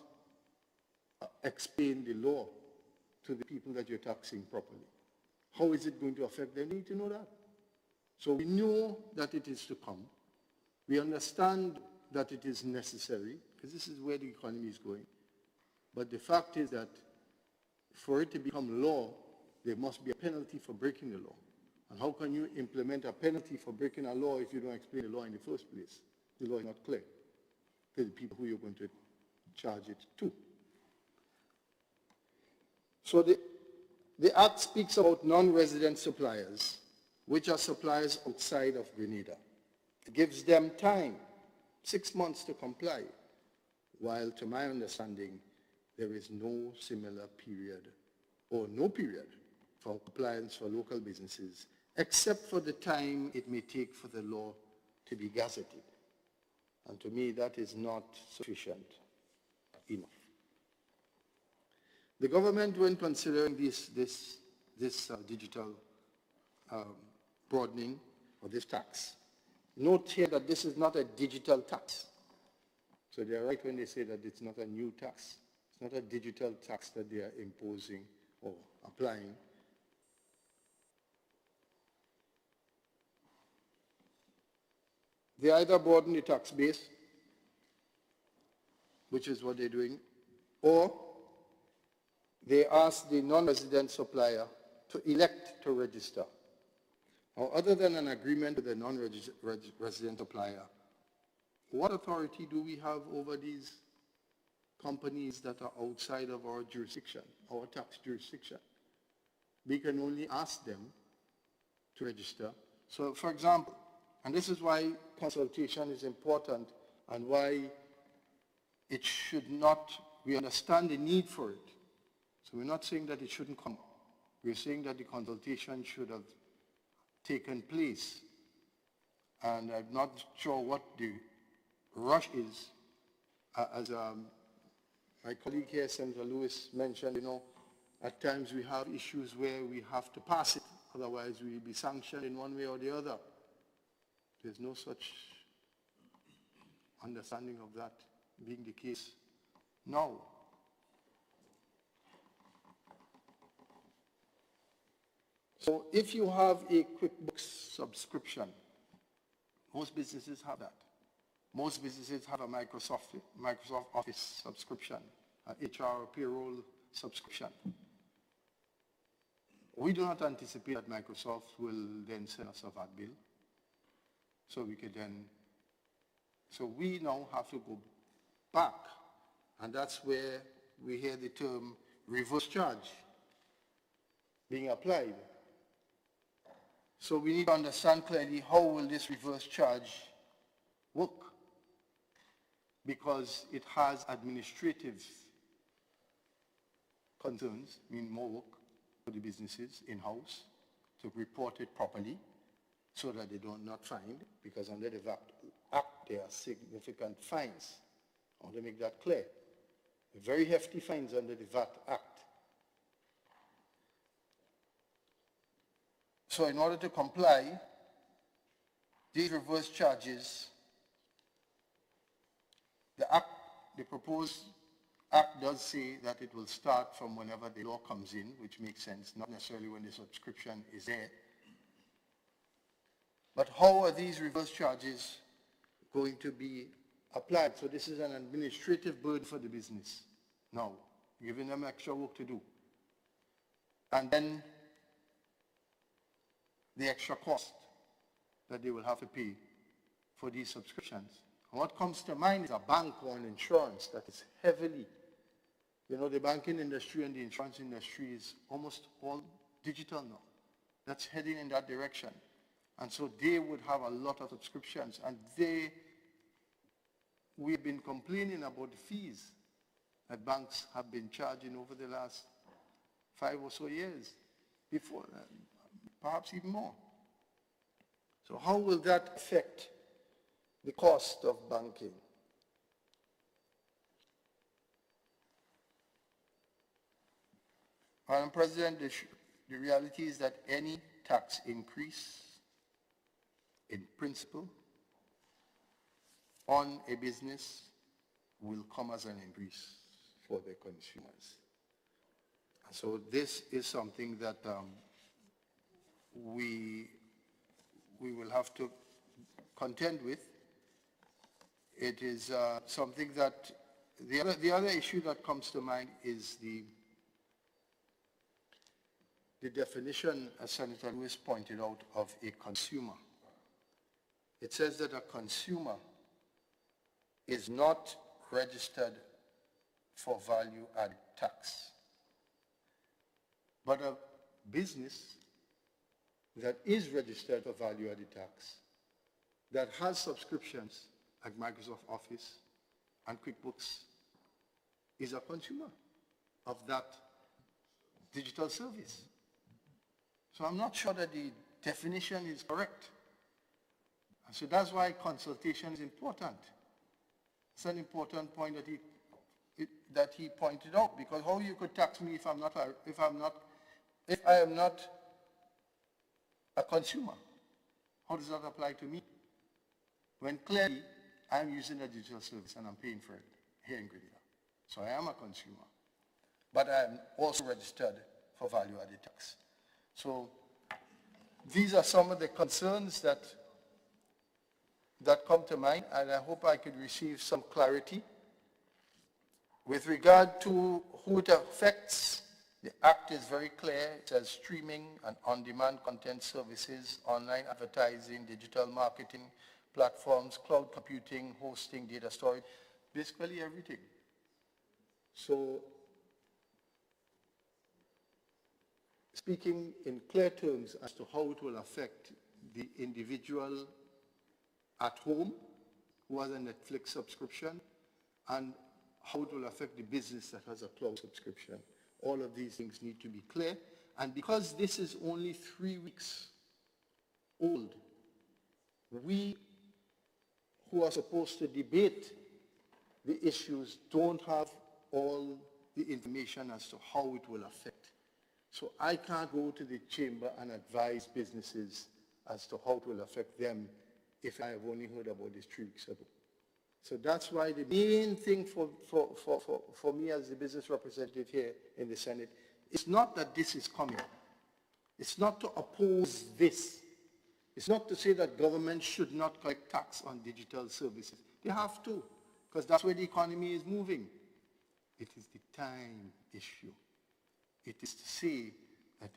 S5: explain the law to the people that you're taxing properly? How is it going to affect them? You need to know that. So we know that it is to come. We understand that it is necessary, because this is where the economy is going. But the fact is that for it to become law, there must be a penalty for breaking the law. And how can you implement a penalty for breaking a law if you don't explain the law in the first place? The law is not clear to the people who you're going to charge it to. So the Act speaks about non-resident suppliers, which are suppliers outside of Grenada. It gives them time, 6 months to comply, while to my understanding, there is no similar period or no period for compliance for local businesses, except for the time it may take for the law to be gazetted. And to me, that is not sufficient enough. The government, when considering this digital broadening of this tax, note here that this is not a digital tax. So they are right when they say that it's not a new tax. It's not a digital tax that they are imposing or applying. They either broaden the tax base, which is what they're doing, or they ask the non-resident supplier to elect to register. Or other than an agreement with the non-resident supplier, what authority do we have over these companies that are outside of our jurisdiction, our tax jurisdiction? We can only ask them to register. So, for example, and this is why consultation is important and why it should not, we understand the need for it. So we're not saying that it shouldn't come. We're saying that the consultation should have taken place. And I'm not sure what the rush is. As my colleague here, Senator Lewis, mentioned, at times we have issues where we have to pass it. Otherwise, we'll be sanctioned in one way or the other. There's no such understanding of that being the case now. So if you have a QuickBooks subscription, most businesses have that. Most businesses have a Microsoft Office subscription, an HR payroll subscription. We do not anticipate that Microsoft will then send us a VAT bill. So we now have to go back, and that's where we hear the term reverse charge being applied. So we need to understand clearly how will this reverse charge work, because it has administrative concerns, mean more work for the businesses in-house to report it properly so that they don't not fined, because under the VAT Act there are significant fines I want to make that clear. Very hefty fines under the VAT Act. So in order to comply, these reverse charges, the proposed act does say that it will start from whenever the law comes in, which makes sense, not necessarily when the subscription is there. But how are these reverse charges going to be applied? So this is an administrative burden for the business now, giving them extra work to do. And then the extra cost that they will have to pay for these subscriptions. And what comes to mind is a bank or an insurance that is heavily, the banking industry and the insurance industry is almost all digital now. That's heading in that direction. And so they would have a lot of subscriptions, and we've been complaining about the fees that banks have been charging over the last 5 or so years, before that, perhaps even more. So how will that affect the cost of banking? Madam President, the reality is that any tax increase in principle on a business will come as an increase for the consumers. And so this is something that we will have to contend with. It is something that the other issue that comes to mind is the definition, as Senator Lewis pointed out, of a consumer. It says that a consumer is not registered for value-added tax, but a business that is registered for value-added tax, that has subscriptions like Microsoft Office and QuickBooks, is a consumer of that digital service. So I'm not sure that the definition is correct. And so that's why consultation is important. It's an important point that he pointed out, because how you could tax me if I am not a consumer? How does that apply to me? When clearly I'm using a digital service and I'm paying for it here in Grenada. So I am a consumer, but I am also registered for value-added tax. So these are some of the concerns that come to mind, and I hope I could receive some clarity. With regard to who it affects, the Act is very clear. It says streaming and on-demand content services, online advertising, digital marketing platforms, cloud computing, hosting, data storage, basically everything. So, speaking in clear terms as to how it will affect the individual at home who has a Netflix subscription, and how it will affect the business that has a cloud subscription. All of these things need to be clear. And because this is only 3 weeks old, we who are supposed to debate the issues don't have all the information as to how it will affect. So I can't go to the chamber and advise businesses as to how it will affect them if I have only heard about this 3 weeks ago. So that's why the main thing for me as the business representative here in the Senate is not that this is coming. It's not to oppose this. It's not to say that government should not collect tax on digital services. They have to, because that's where the economy is moving. It is the time issue. It is to say that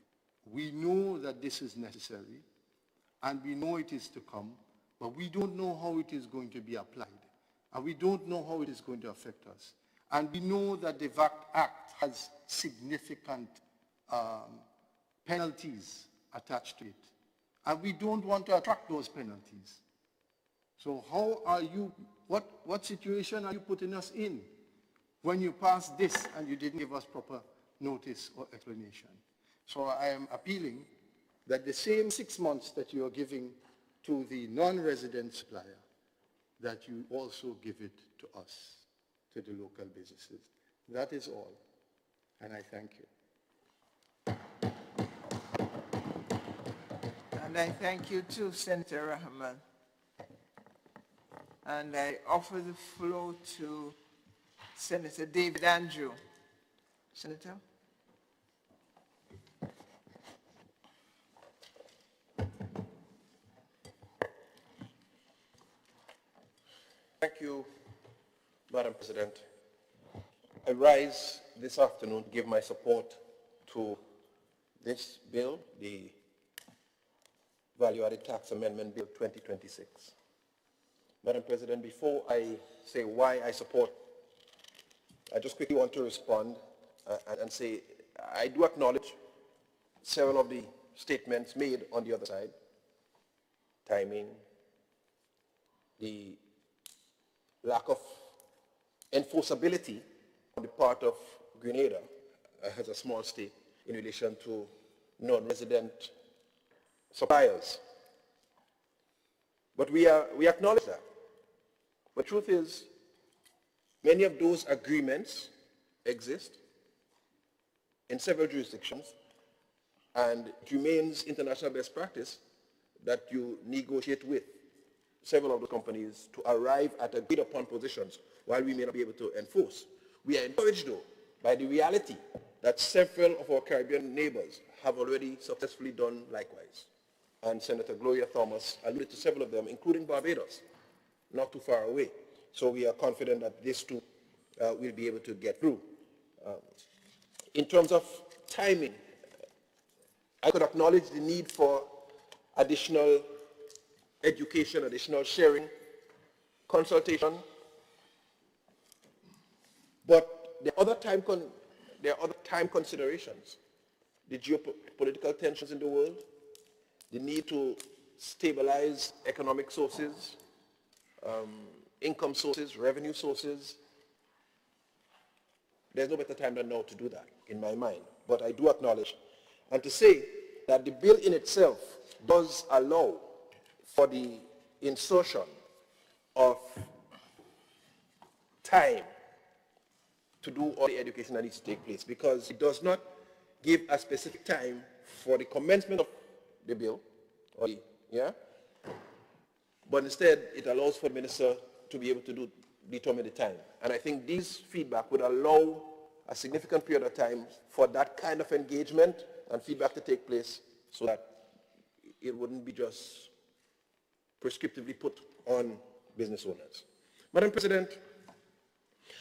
S5: we know that this is necessary, and we know it is to come, but we don't know how it is going to be applied. And we don't know how it is going to affect us. And we know that the VAT Act has significant penalties attached to it. And we don't want to attract those penalties. So how are you, what situation are you putting us in when you pass this and you didn't give us proper notice or explanation? So I am appealing that the same 6 months that you are giving to the non-resident supplier, that you also give it to us. to the local businesses. That is all, and I thank you.
S1: And I thank you too, Senator Rahman. And I offer the floor to Senator David Andrew. Senator?
S4: Thank you, Madam President. I rise this afternoon to give my support to this bill, the Value-Added Tax Amendment Bill 2026. Madam President, before I say why I support, I just quickly want to respond and say I do acknowledge several of the statements made on the other side. Timing, the lack of enforceability on the part of Grenada as a small state in relation to non-resident suppliers. But we acknowledge that. But truth is, many of those agreements exist in several jurisdictions, and it remains international best practice that you negotiate with several of the companies to arrive at agreed upon positions while we may not be able to enforce. We are encouraged, though, by the reality that several of our Caribbean neighbors have already successfully done likewise. And Senator Gloria Thomas alluded to several of them, including Barbados, not too far away. So we are confident that this too will be able to get through. In terms of timing, I could acknowledge the need for additional education, additional sharing, consultation. But there are other time considerations. The geopolitical tensions in the world, the need to stabilize economic sources, income sources, revenue sources. There's no better time than now to do that, in my mind. But I do acknowledge, and to say that the bill in itself does allow for the insertion of time to do all the education that needs to take place, because it does not give a specific time for the commencement of the bill, but instead it allows for the minister to be able to determine the time. And I think this feedback would allow a significant period of time for that kind of engagement and feedback to take place, so that it wouldn't be just prescriptively put on business owners. Madam President,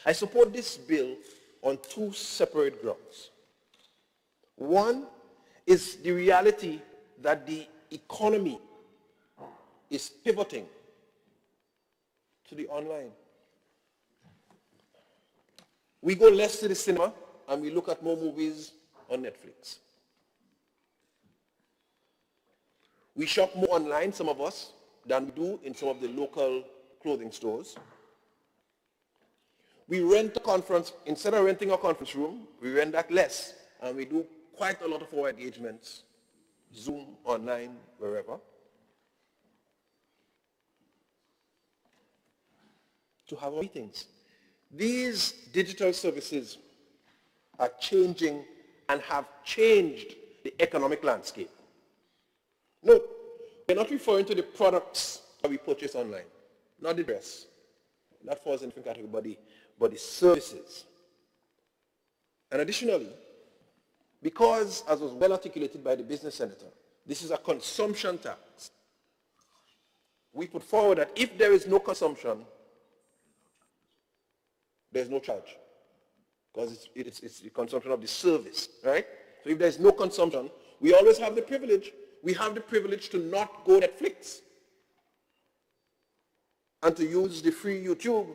S4: I support this bill on two separate grounds. One is the reality that the economy is pivoting to the online. We go less to the cinema and we look at more movies on Netflix. We shop more online, some of us, than we do in some of the local clothing stores. We rent a conference, instead of renting a conference room, we rent that less, and we do quite a lot of our engagements, Zoom, online, wherever, to have our meetings. These digital services are changing and have changed the economic landscape. Note, we're not referring to the products that we purchase online, not the dress. That falls in a different category, but the services. And additionally, because, as was well articulated by the business senator, this is a consumption tax, we put forward that if there is no consumption, there's no charge, because it's the consumption of the service, right? So if there's no consumption, we always have the privilege. We have the privilege to not go Netflix and to use the free YouTube.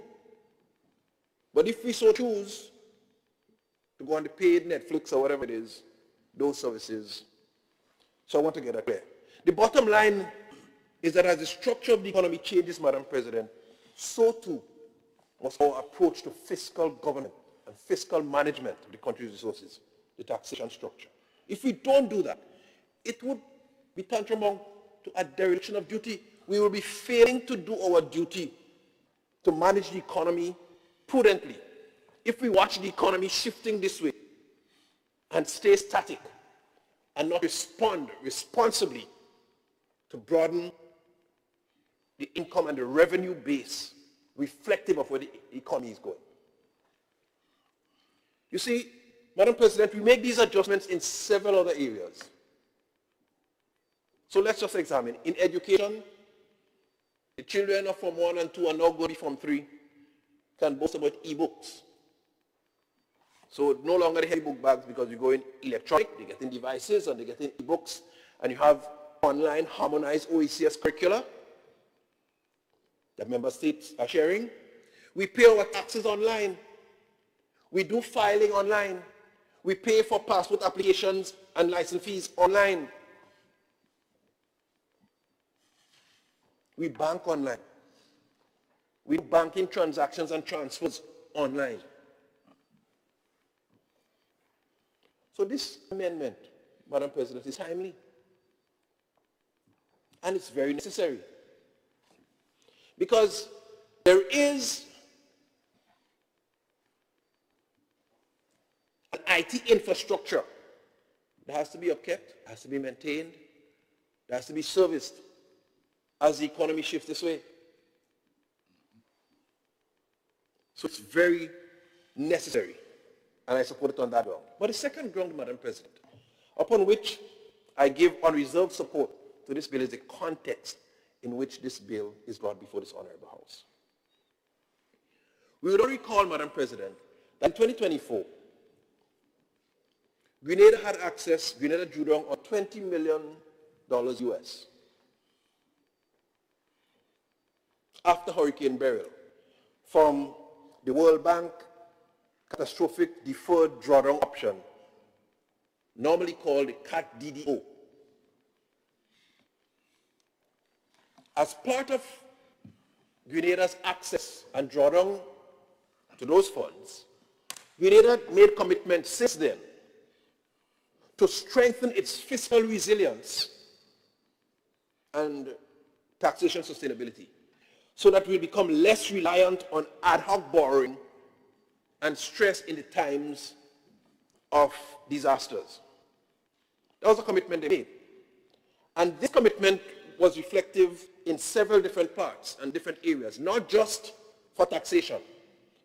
S4: But if we so choose to go on the paid Netflix or whatever it is, those services. So I want to get that clear. The bottom line is that as the structure of the economy changes, Madam President, so too must our approach to fiscal government and fiscal management of the country's resources, the taxation structure. If we don't do that, it would be tantamount to a dereliction of duty. We will be failing to do our duty to manage the economy prudently if we watch the economy shifting this way and stay static and not respond responsibly to broaden the income and the revenue base reflective of where the economy is going. You see, Madam President, we make these adjustments in several other areas. So let's just examine. In education, the children of Form 1 and 2 are now going to Form 3 can boast about e-books. So no longer the heavy book bags because you go in electronic, they get in devices and they get in e-books, and you have online harmonized OECS curricula that member states are sharing. We pay our taxes online. We do filing online. We pay for passport applications and license fees online. We bank online. We do banking transactions and transfers online. So this amendment, Madam President, is timely. And it's very necessary. Because there is an IT infrastructure that has to be upkept, has to be maintained, that has to be serviced as the economy shifts this way. So it's very necessary, and I support it on that ground. But the second ground, Madam President, upon which I give unreserved support to this bill is the context in which this bill is brought before this honorable House. We would all recall, Madam President, that in 2024, Grenada drew down on $20 million US after Hurricane Beryl from the World Bank Catastrophic Deferred Drawdown Option, normally called the CAT-DDO. As part of Grenada's access and drawdown to those funds, Grenada made commitments since then to strengthen its fiscal resilience and taxation sustainability so that we become less reliant on ad hoc borrowing and stress in the times of disasters. That was a commitment they made. And this commitment was reflective in several different parts and different areas, not just for taxation.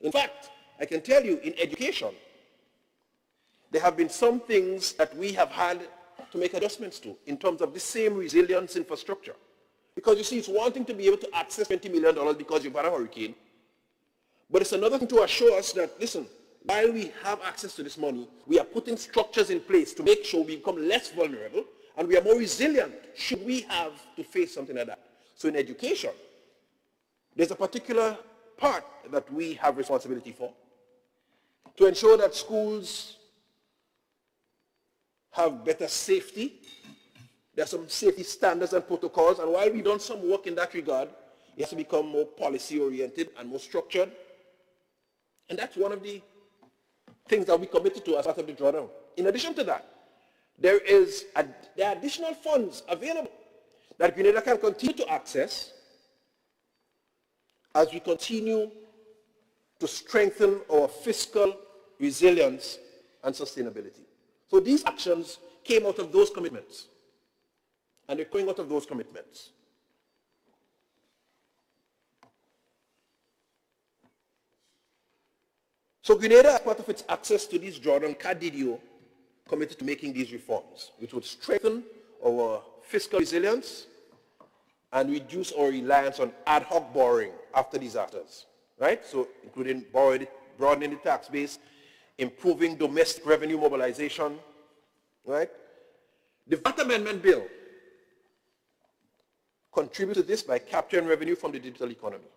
S4: In fact, I can tell you in education, there have been some things that we have had to make adjustments to in terms of the same resilience infrastructure. Because you see, it's one thing to be able to access $20 million because you've had a hurricane, but it's another thing to assure us that, listen, while we have access to this money, we are putting structures in place to make sure we become less vulnerable and we are more resilient should we have to face something like that. So in education, there's a particular part that we have responsibility for to ensure that schools have better safety. There are some safety standards and protocols, and while we've done some work in that regard, it has to become more policy-oriented and more structured. And that's one of the things that we committed to as part of the drawdown. In addition to that, there are additional funds available that Grenada can continue to access as we continue to strengthen our fiscal resilience and sustainability. So these actions came out of those commitments, and they're coming out of those commitments. So Grenada, as part of its access to this drawdown, CAT-DDO, committed to making these reforms, which would strengthen our fiscal resilience and reduce our reliance on ad hoc borrowing after disasters, right? So including broadening the tax base, improving domestic revenue mobilization, right? The VAT Amendment Bill contributes to this by capturing revenue from the digital economy,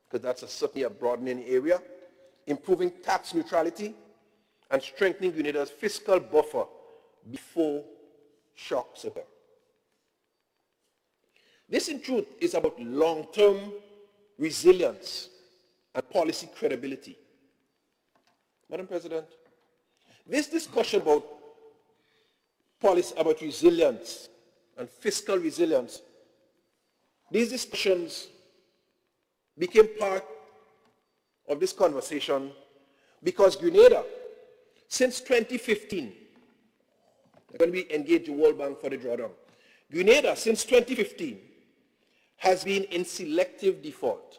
S4: because that's certainly a broadening area, improving tax neutrality, and strengthening Grenada's fiscal buffer before shocks occur. This, in truth, is about long-term resilience and policy credibility. Madam President, this discussion about policy, about resilience and fiscal resilience, these discussions became part of this conversation because Grenada, since 2015, when we engage the World Bank for the drawdown, Grenada, since 2015, has been in selective default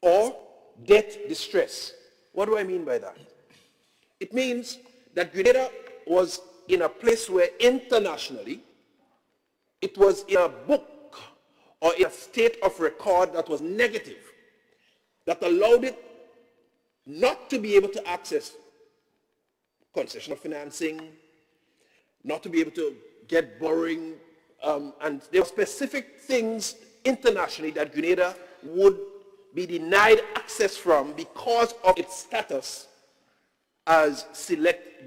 S4: or debt distress. What do I mean by that? It means that Grenada was in a place where internationally it was in a book or in a state of record that was negative, that allowed it not to be able to access concessional financing, not to be able to get borrowing, and there were specific things internationally that Grenada would be denied access from because of its status as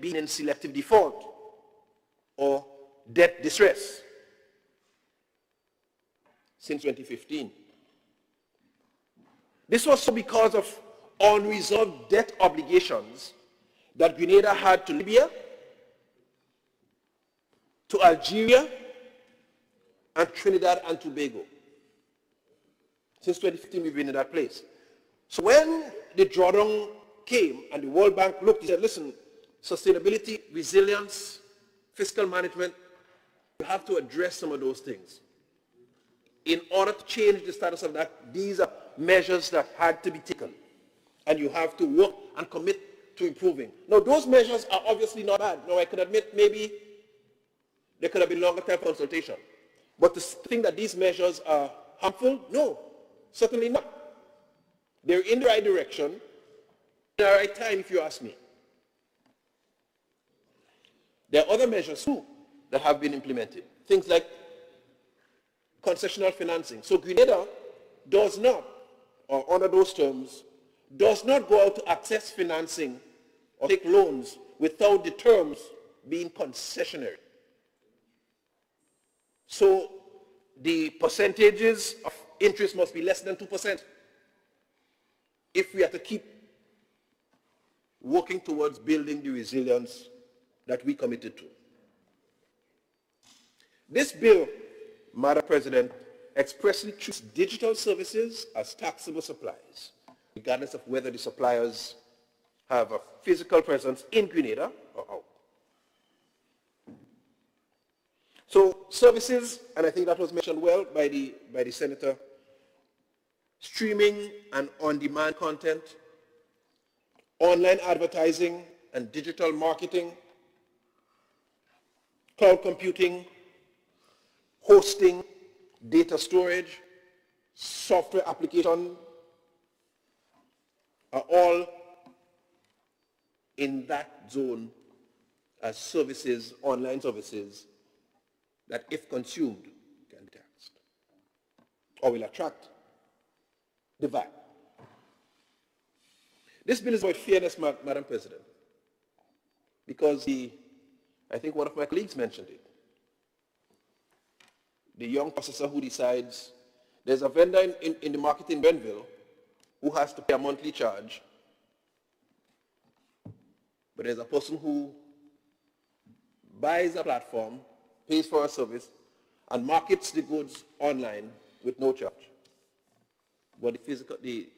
S4: being in selective default or debt distress since 2015. This was so because of unresolved debt obligations that Grenada had to Libya, to Algeria, and Trinidad and Tobago. Since 2015, we've been in that place. So when the drawdown came and the World Bank looked, he said, listen, sustainability, resilience, fiscal management, you have to address some of those things. In order to change the status of that, these are measures that had to be taken. And you have to work and commit to improving. Now, those measures are obviously not bad. Now, I can admit maybe there could have been longer term consultation. But to think that these measures are harmful, no, certainly not. They're in the right direction, in the right time, if you ask me. There are other measures too that have been implemented. Things like concessional financing. So Grenada does not, or under those terms, does not go out to access financing or take loans without the terms being concessionary. So the percentages of interest must be less than 2% if we are to keep working towards building the resilience that we committed to. This bill, Madam President, expressly treats digital services as taxable supplies, regardless of whether the suppliers have a physical presence in Grenada or out. So services, and I think that was mentioned well by the Senator, streaming and on-demand content, online advertising and digital marketing, cloud computing, hosting, data storage, software application are all in that zone as services, online services, that if consumed can be taxed or will attract the VAT. This bill is about fairness, Madam President, because I think one of my colleagues mentioned it. The young processor who decides, there's a vendor in the market in Benville who has to pay a monthly charge, but there's a person who buys a platform, pays for a service, and markets the goods online with no charge. But the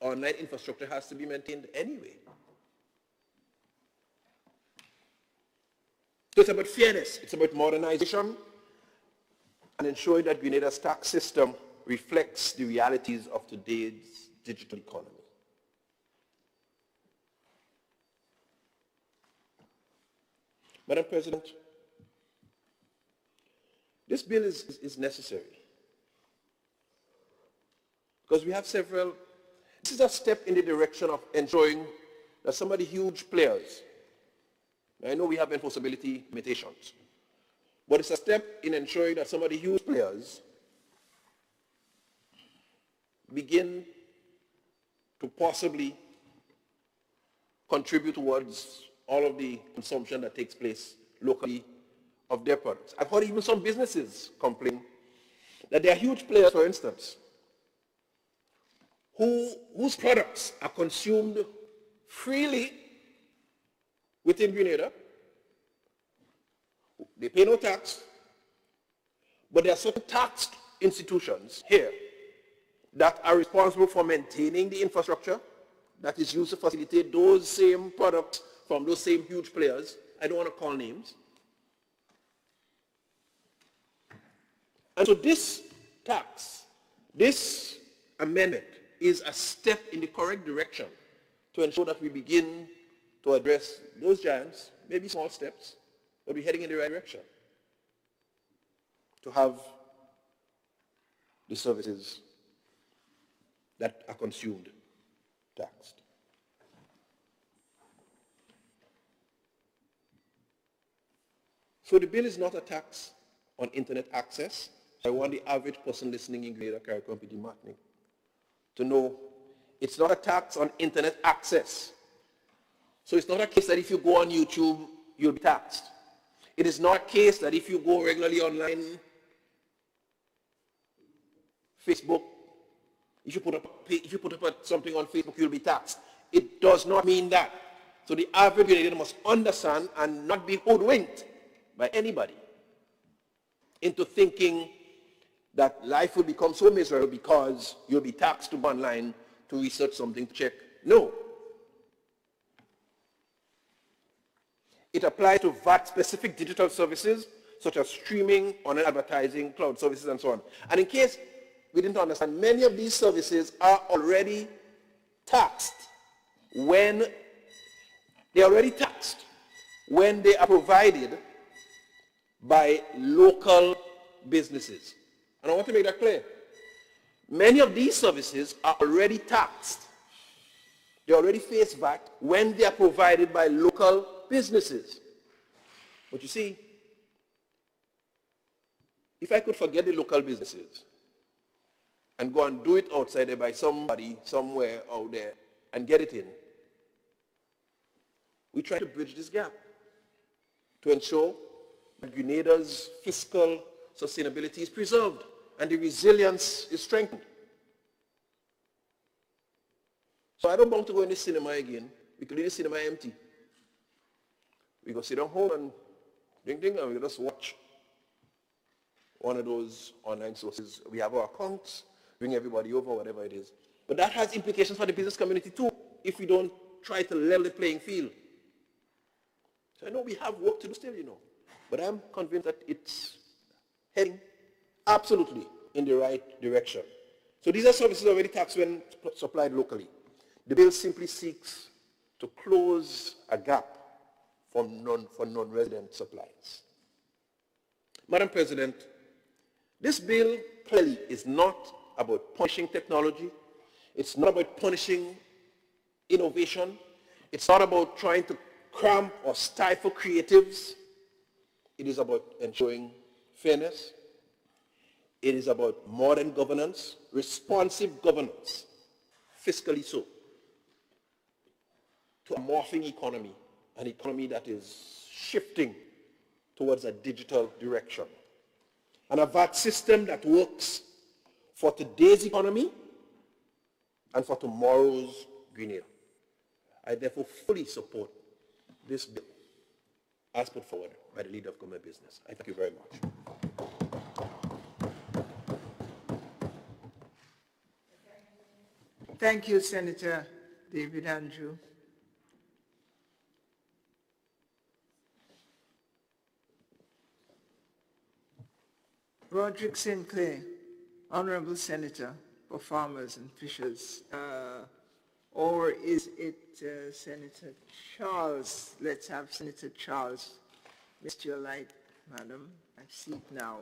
S4: online infrastructure has to be maintained anyway. So it's about fairness, it's about modernization, and ensuring that Grenada's tax system reflects the realities of today's digital economy. Madam President, this bill is necessary because we have several. This is a step in the direction of ensuring that some of the huge players, I know we have enforceability limitations, but it's a step in ensuring that some of the huge players begin to possibly contribute towards all of the consumption that takes place locally of their products. I've heard even some businesses complain that there are huge players, for instance, whose products are consumed freely within Grenada. They pay no tax, but there are certain taxed institutions here that are responsible for maintaining the infrastructure that is used to facilitate those same products from those same huge players. I don't want to call names. And so this tax, this amendment is a step in the correct direction to ensure that we begin to address those giants, maybe small steps, but we're heading in the right direction to have the services that are consumed taxed. So the bill is not a tax on internet access. I want the average person listening in Greater Carriacou PD Martinique to know it's not a tax on internet access. So it's not a case that if you go on YouTube, you'll be taxed. It is not a case that if you go regularly online, Facebook, if you put up something on Facebook, you'll be taxed. It does not mean that. So the average Canadian must understand and not be hoodwinked by anybody into thinking that life will become so miserable because you'll be taxed to go online to research something to check. No. It applies to VAT-specific digital services such as streaming, online advertising, cloud services, and so on. And in case we didn't understand, many of these services are already taxed when they are provided by local businesses. And I want to make that clear. Many of these services are already taxed. They already face VAT when they are provided by local businesses. But you see, if I could forget the local businesses and go and do it outside there by somebody somewhere out there and get it in, we try to bridge this gap to ensure that Grenada's fiscal sustainability is preserved and the resilience is strengthened. So I don't want to go in the cinema again. We could leave the cinema empty. We go sit down home and ding, and we just watch one of those online sources. We have our accounts, bring everybody over, whatever it is. But that has implications for the business community too, if we don't try to level the playing field. So I know we have work to do still, but I'm convinced that it's heading absolutely in the right direction. So these are services already taxed when supplied locally. The bill simply seeks to close a gap for non-resident supplies. Madam President, this bill clearly is not about punishing technology. It's not about punishing innovation. It's not about trying to cramp or stifle creatives. It is about ensuring fairness. It is about modern governance, responsive governance, fiscally so, to a morphing economy, an economy that is shifting towards a digital direction, and a VAT system that works for today's economy and for tomorrow's Grenada. I therefore fully support this bill as put forward by the Leader of Government Business. I thank you very much.
S1: Thank you, Senator David Andrew. Roderick Sinclair, Honorable Senator for Farmers and Fishers. Or is it Senator Charles? Let's have Senator Charles. Missed your light, madam. I see it now.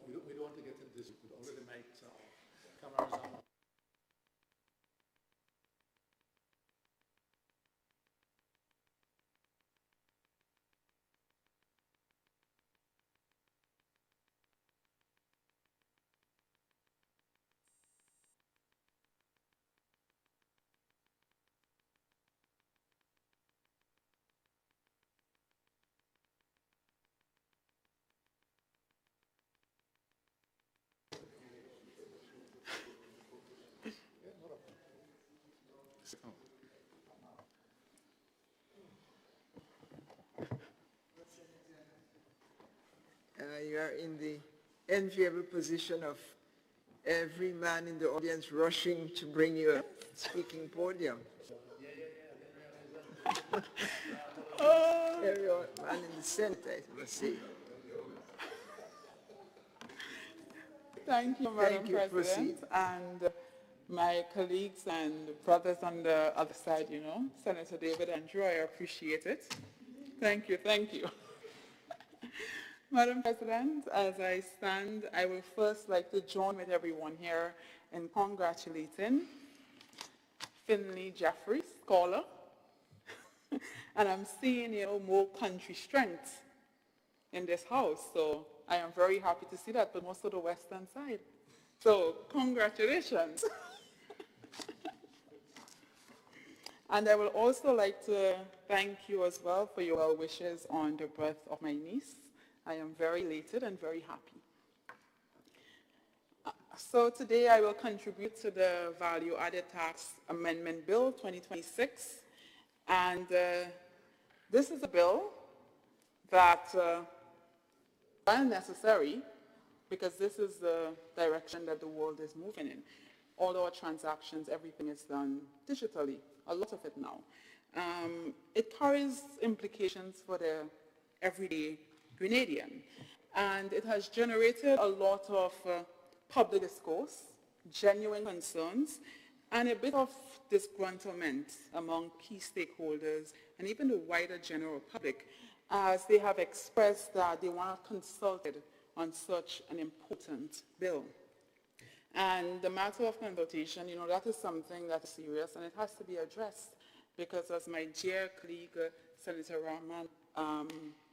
S6: We don't want to get into this. All of the mics are, cameras are.
S1: You are in the enviable position of every man in the audience rushing to bring you a speaking podium. Every man in the Senate, I must say.
S7: Thank you, Madam President,
S1: Proceed.
S7: and my colleagues and brothers on the other side, you know, Senator David and Drew, I appreciate it. Thank you, thank you. Madam President, as I stand, I will first like to join with everyone here in congratulating Finley Jeffrey, scholar, and I'm seeing, you know, more country strength in this house, so I am very happy to see that, but most of the western side. So congratulations. And I would also like to thank you as well for your well wishes on the birth of my niece. I am very elated and very happy. So today I will contribute to the Value Added Tax Amendment Bill 2026. And this is a bill that, while necessary, because this is the direction that the world is moving in. All our transactions, everything is done digitally, a lot of it now. It carries implications for the everyday Grenadian, and it has generated a lot of public discourse, genuine concerns, and a bit of disgruntlement among key stakeholders and even the wider general public, as they have expressed that they want to consult on such an important bill. And the matter of consultation, you know, that is something that is serious and it has to be addressed, because as my dear colleague, Senator Rahman,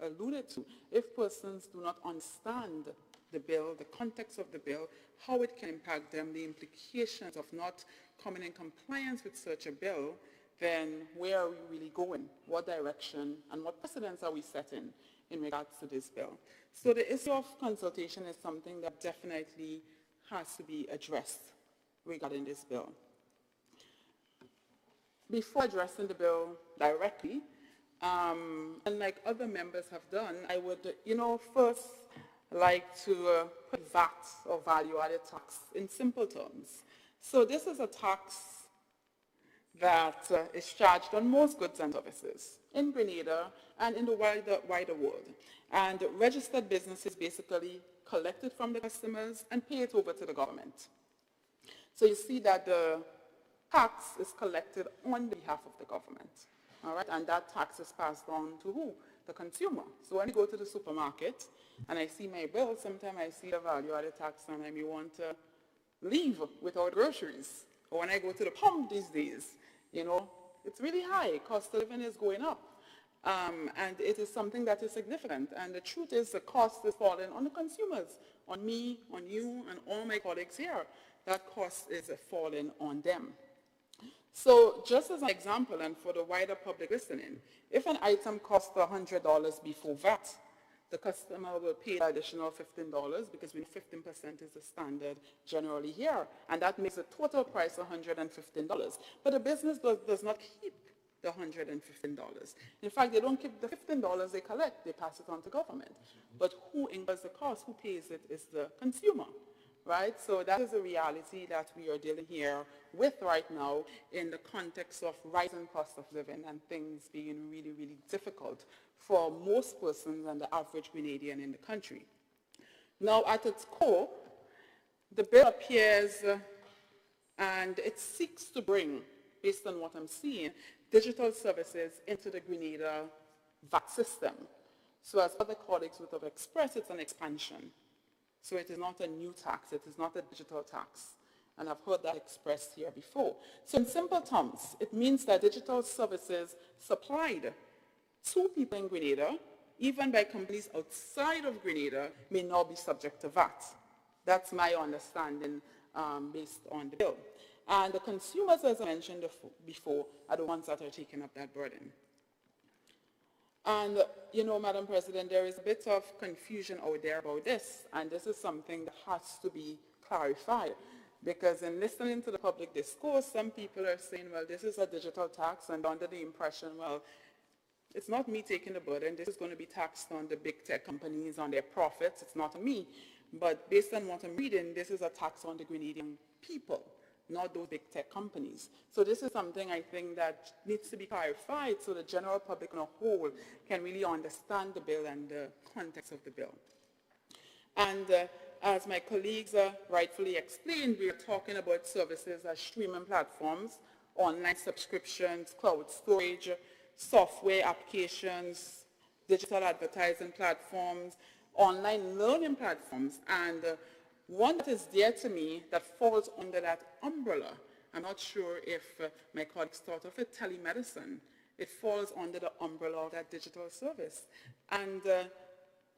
S7: alluded to, if persons do not understand the bill, the context of the bill, how it can impact them, the implications of not coming in compliance with such a bill, then where are we really going? What direction and what precedents are we setting in regards to this bill? So the issue of consultation is something that definitely has to be addressed regarding this bill. Before addressing the bill directly, and like other members have done, I would, you know, first like to put VAT, or value-added tax, in simple terms. So this is a tax that is charged on most goods and services in Grenada and in the wider world. And registered businesses basically collect it from the customers and pay it over to the government. So you see that the tax is collected on behalf of the government. All right, and that tax is passed on to who? The consumer. So when you go to the supermarket and I see my bill, sometimes I see the value-added tax and I may want to leave without groceries. Or when I go to the pump these days, you know, it's really high. Cost of living is going up. And it is something that is significant. And the truth is the cost is falling on the consumers, on me, on you, and all my colleagues here. That cost is falling on them. So just as an example, and for the wider public listening, if an item costs $100 before VAT, the customer will pay an additional $15 because we know 15% is the standard generally here. And that makes the total price $115. But the business does not keep the $115. In fact, they don't keep the $15 they collect, they pass it on to government. But who incurs the cost, who pays it, is the consumer. Right? So that is a reality that we are dealing here with right now in the context of rising cost of living and things being really, really difficult for most persons and the average Grenadian in the country. Now, at its core, the bill appears and it seeks to bring, based on what I'm seeing, digital services into the Grenada VAT system. So as other colleagues would have expressed, it's an expansion. So it is not a new tax, it is not a digital tax. And I've heard that expressed here before. So in simple terms, it means that digital services supplied to people in Grenada, even by companies outside of Grenada, may now be subject to VAT. That's my understanding based on the bill. And the consumers, as I mentioned before, are the ones that are taking up that burden. And, you know, Madam President, there is a bit of confusion out there about this, and this is something that has to be clarified. Because in listening to the public discourse, some people are saying, well, this is a digital tax, and under the impression, well, it's not me taking the burden. This is going to be taxed on the big tech companies, on their profits. It's not on me. But based on what I'm reading, this is a tax on the Grenadian people, not those big tech companies. So this is something I think that needs to be clarified so the general public on a whole can really understand the bill and the context of the bill. And as my colleagues rightfully explained, we are talking about services as streaming platforms, online subscriptions, cloud storage, software applications, digital advertising platforms, online learning platforms, and one that is dear to me that falls under that umbrella. I'm not sure if my colleagues thought of it, telemedicine. It falls under the umbrella of that digital service. And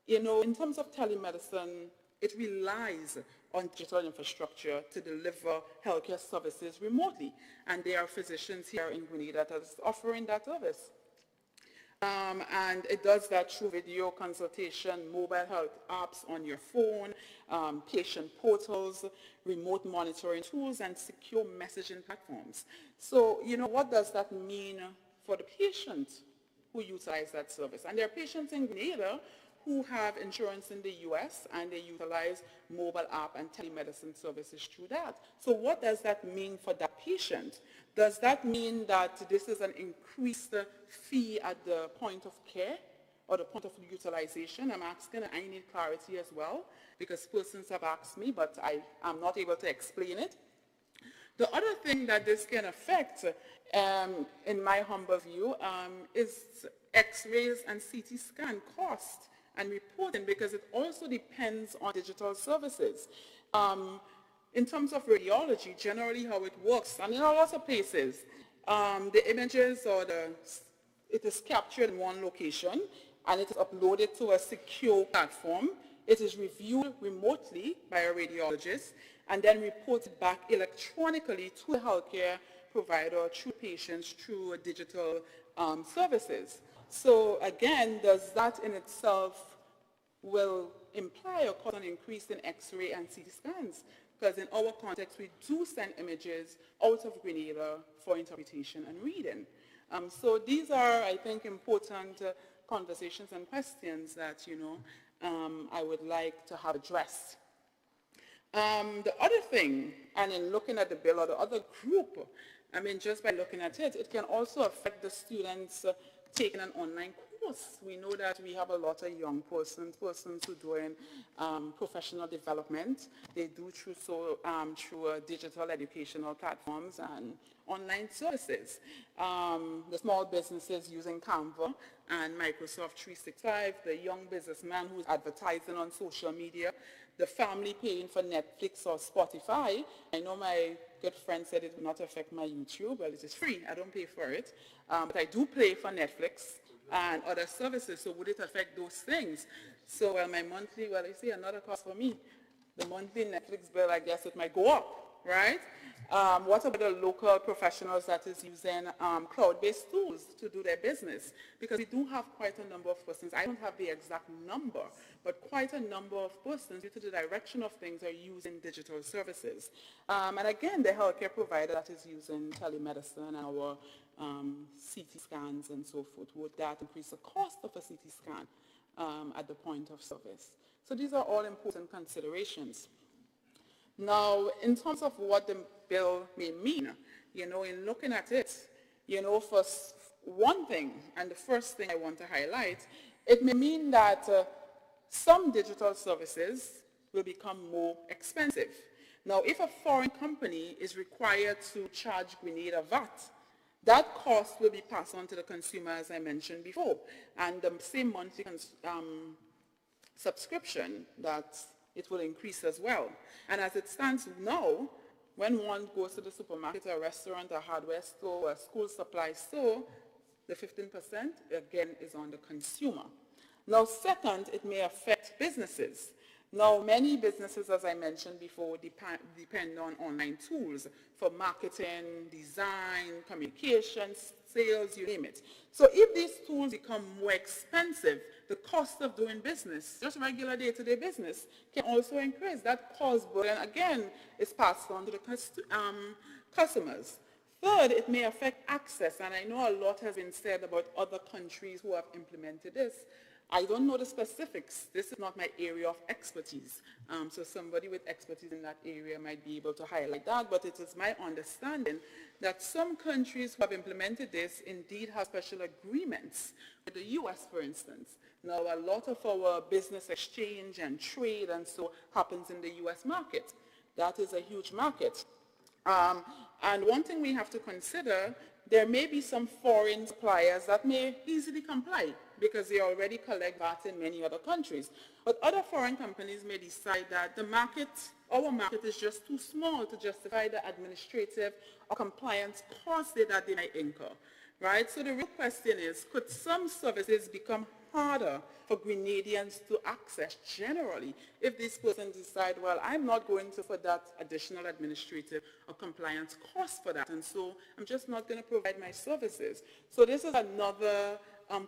S7: you know, in terms of telemedicine, it relies on digital infrastructure to deliver healthcare services remotely. And there are physicians here in Grenada that are offering that service. And it does that through video consultation, mobile health apps on your phone, patient portals, remote monitoring tools, and secure messaging platforms. So, you know, what does that mean for the patient who utilize that service? And there are patients in Grenada who have insurance in the US and they utilize mobile app and telemedicine services through that. So what does that mean for that patient? Does that mean that this is an increased fee at the point of care or the point of utilization? I'm asking, I need clarity as well because persons have asked me, but I'm not able to explain it. The other thing that this can affect, in my humble view, is X-rays and CT scan cost and reporting, because it also depends on digital services. In terms of radiology, generally how it works, and in a lot of places, the images it is captured in one location and it is uploaded to a secure platform. It is reviewed remotely by a radiologist and then reported back electronically to the healthcare provider, through patients, through digital services. So again, does that in itself will imply or cause an increase in X-ray and CT scans? Because in our context, we do send images out of Grenada for interpretation and reading. So these are, I think, important conversations and questions that, you know, I would like to have addressed. The other thing, and in looking at the bill or the other group, I mean, just by looking at it, it can also affect the students taking an online course. We know that we have a lot of young persons who are doing professional development. They do through digital educational platforms and online services. The small businesses using Canva and Microsoft 365, the young businessman who's advertising on social media, the family paying for Netflix or Spotify. I know my good friend said it will not affect my YouTube. Well, it is free. I don't pay for it. But I do pay for Netflix and other services. So would it affect those things? So my monthly, well, you see, another cost for me. The monthly Netflix bill, I guess it might go up, right? What about the local professionals that is using cloud-based tools to do their business? Because we do have quite a number of persons. I don't have the exact number, but quite a number of persons, due to the direction of things, are using digital services. And again, the healthcare provider that is using telemedicine and our CT scans and so forth, would that increase the cost of a CT scan at the point of service? So these are all important considerations. Now, in terms of what the bill may mean, you know, in looking at it, you know, for one thing, and the first thing I want to highlight, it may mean that some digital services will become more expensive. Now, if a foreign company is required to charge Grenada VAT, that cost will be passed on to the consumer, as I mentioned before, and the same monthly subscription that it will increase as well. And as it stands now, when one goes to the supermarket, a restaurant, a hardware store, a school supply store, the 15% again is on the consumer. Now, second, it may affect businesses. Now, many businesses, as I mentioned before, depend on online tools for marketing, design, communications, sales, you name it. So if these tools become more expensive, the cost of doing business, just regular day-to-day business, can also increase. That cost burden, again, is passed on to the customers. Third, it may affect access, and I know a lot has been said about other countries who have implemented this. I don't know the specifics. This is not my area of expertise. So somebody with expertise in that area might be able to highlight that, but it is my understanding that some countries who have implemented this indeed have special agreements with the US, for instance. Now, a lot of our business exchange and trade and so happens in the US market. That is a huge market. And one thing we have to consider, there may be some foreign suppliers that may easily comply because they already collect VAT in many other countries. But other foreign companies may decide that the market, our market is just too small to justify the administrative or compliance costs that they might incur, right? So the real question is, could some services become harder for Grenadians to access generally if this person decide, well, I'm not going to put that additional administrative or compliance cost for that, and so I'm just not going to provide my services. So this is another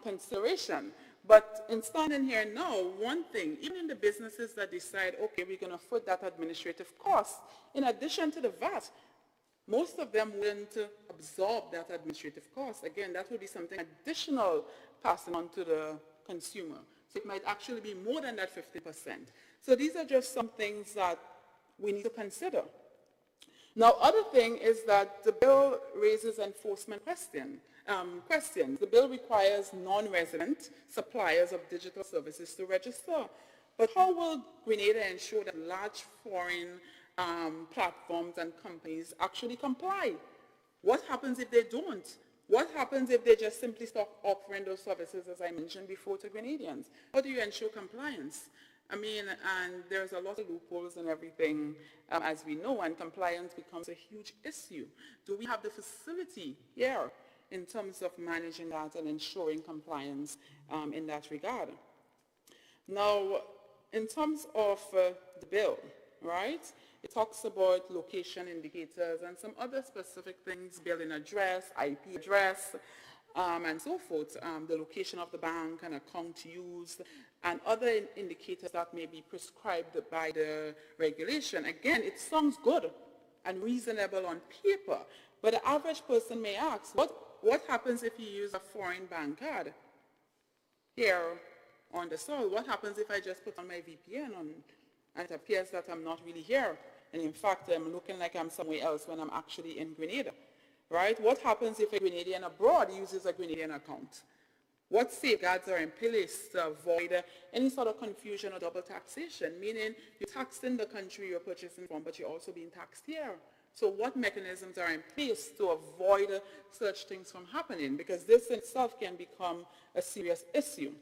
S7: consideration. But in standing here now, one thing, even in the businesses that decide, okay, we're going to put that administrative cost, in addition to the VAT, most of them wouldn't absorb that administrative cost. Again, that would be something additional passing on to the consumer. So it might actually be more than that 50%. So these are just some things that we need to consider. Now, other thing is that the bill raises enforcement questions. The bill requires non-resident suppliers of digital services to register. But how will Grenada ensure that large foreign platforms and companies actually comply? What happens if they don't? What happens if they just simply stop offering those services, as I mentioned before, to Grenadians? How do you ensure compliance? I mean, and there's a lot of loopholes and everything, as we know, and compliance becomes a huge issue. Do we have the facility here in terms of managing that and ensuring compliance in that regard? Now, in terms of the bill, right, it talks about location indicators and some other specific things, building address, IP address, and so forth, the location of the bank and account used, and other indicators that may be prescribed by the regulation. Again, it sounds good and reasonable on paper, but the average person may ask, what happens if you use a foreign bank card here on the soil? What happens if I just put on my VPN on, and it appears that I'm not really here? And in fact, I'm looking like I'm somewhere else when I'm actually in Grenada, right? What happens if a Grenadian abroad uses a Grenadian account? What safeguards are in place to avoid any sort of confusion or double taxation, meaning you're taxed in the country you're purchasing from, but you're also being taxed here? So what mechanisms are in place to avoid such things from happening? Because this in itself can become a serious issue.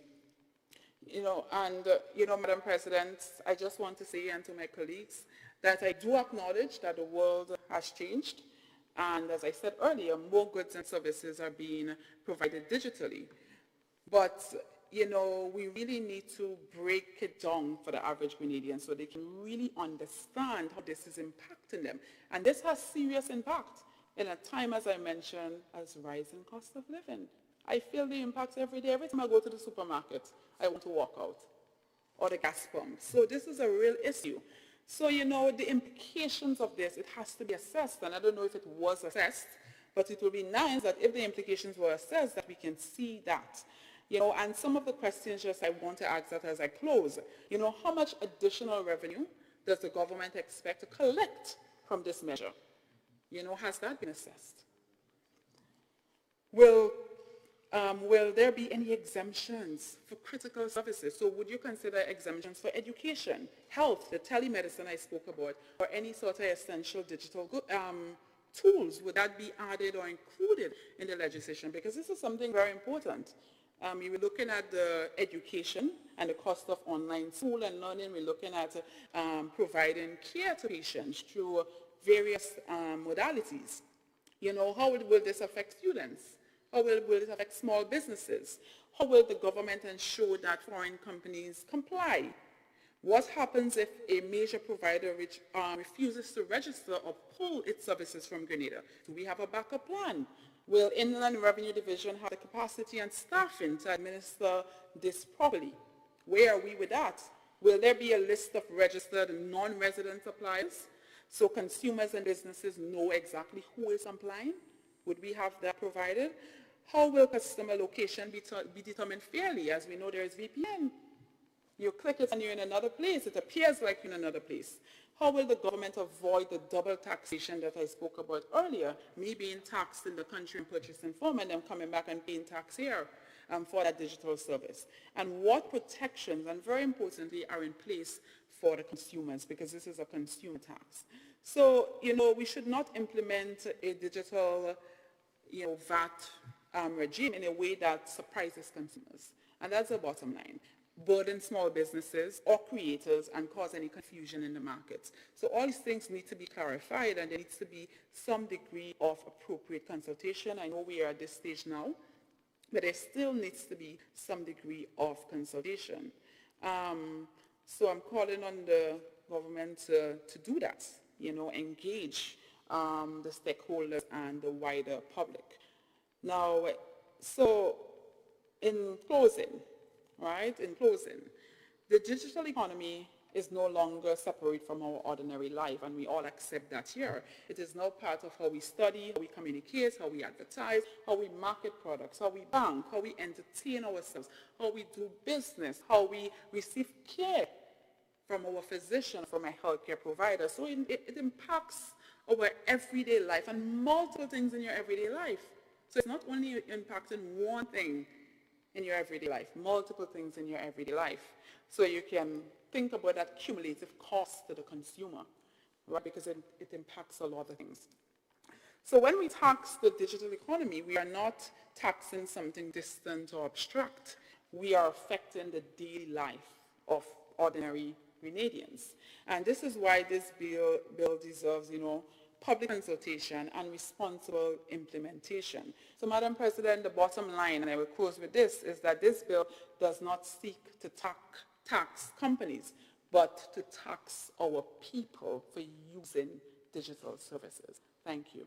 S7: Madam President, I just want to say, and to my colleagues, that I do acknowledge that the world has changed. And as I said earlier, more goods and services are being provided digitally. But, we really need to break it down for the average Grenadian so they can really understand how this is impacting them. And this has serious impact in a time, as I mentioned, as rising cost of living. I feel the impacts every day. Every time I go to the supermarket, I want to walk out, or the gas pump. So this is a real issue. So, the implications of this, it has to be assessed. And I don't know if it was assessed, but it will be nice that if the implications were assessed, that we can see that. And some of the questions just I want to ask that as I close, how much additional revenue does the government expect to collect from this measure? Has that been assessed? Will there be any exemptions for critical services? So would you consider exemptions for education, health, the telemedicine I spoke about, or any sort of essential digital tools? Would that be added or included in the legislation? Because this is something very important. We were looking at the education and the cost of online school and learning. We're looking at providing care to patients through various modalities. How will this affect students? How will it affect small businesses? How will the government ensure that foreign companies comply? What happens if a major provider refuses to register or pull its services from Grenada? Do we have a backup plan? Will Inland Revenue Division have the capacity and staffing to administer this properly? Where are we with that? Will there be a list of registered non-resident suppliers so consumers and businesses know exactly who is complying? Would we have that provided? How will customer location be determined fairly? As we know, there is VPN. You click it and you're in another place. It appears like you're in another place. How will the government avoid the double taxation that I spoke about earlier? Me being taxed in the country and purchasing from and then coming back and paying tax here for that digital service. And what protections, and very importantly, are in place for the consumers, because this is a consumer tax. So, we should not implement a digital, VAT regime in a way that surprises consumers. And that's the bottom line. Burden small businesses or creators and cause any confusion in the markets. So all these things need to be clarified, and there needs to be some degree of appropriate consultation. I know we are at this stage now, but there still needs to be some degree of consultation. So I'm calling on the government to do that, engage the stakeholders and the wider public. Now, so in closing, the digital economy is no longer separate from our ordinary life, and we all accept that here. It is now part of how we study, how we communicate, how we advertise, how we market products, how we bank, how we entertain ourselves, how we do business, how we receive care from our physician, from a healthcare provider. So it impacts our everyday life and multiple things in your everyday life. So it's not only impacting one thing in your everyday life, multiple things in your everyday life. So you can think about that cumulative cost to the consumer, right? Because it impacts a lot of things. So when we tax the digital economy, we are not taxing something distant or abstract. We are affecting the daily life of ordinary Grenadians. And this is why this bill deserves, public consultation and responsible implementation. So, Madam President, the bottom line, and I will close with this, is that this bill does not seek to tax companies, but to tax our people for using digital services. Thank you.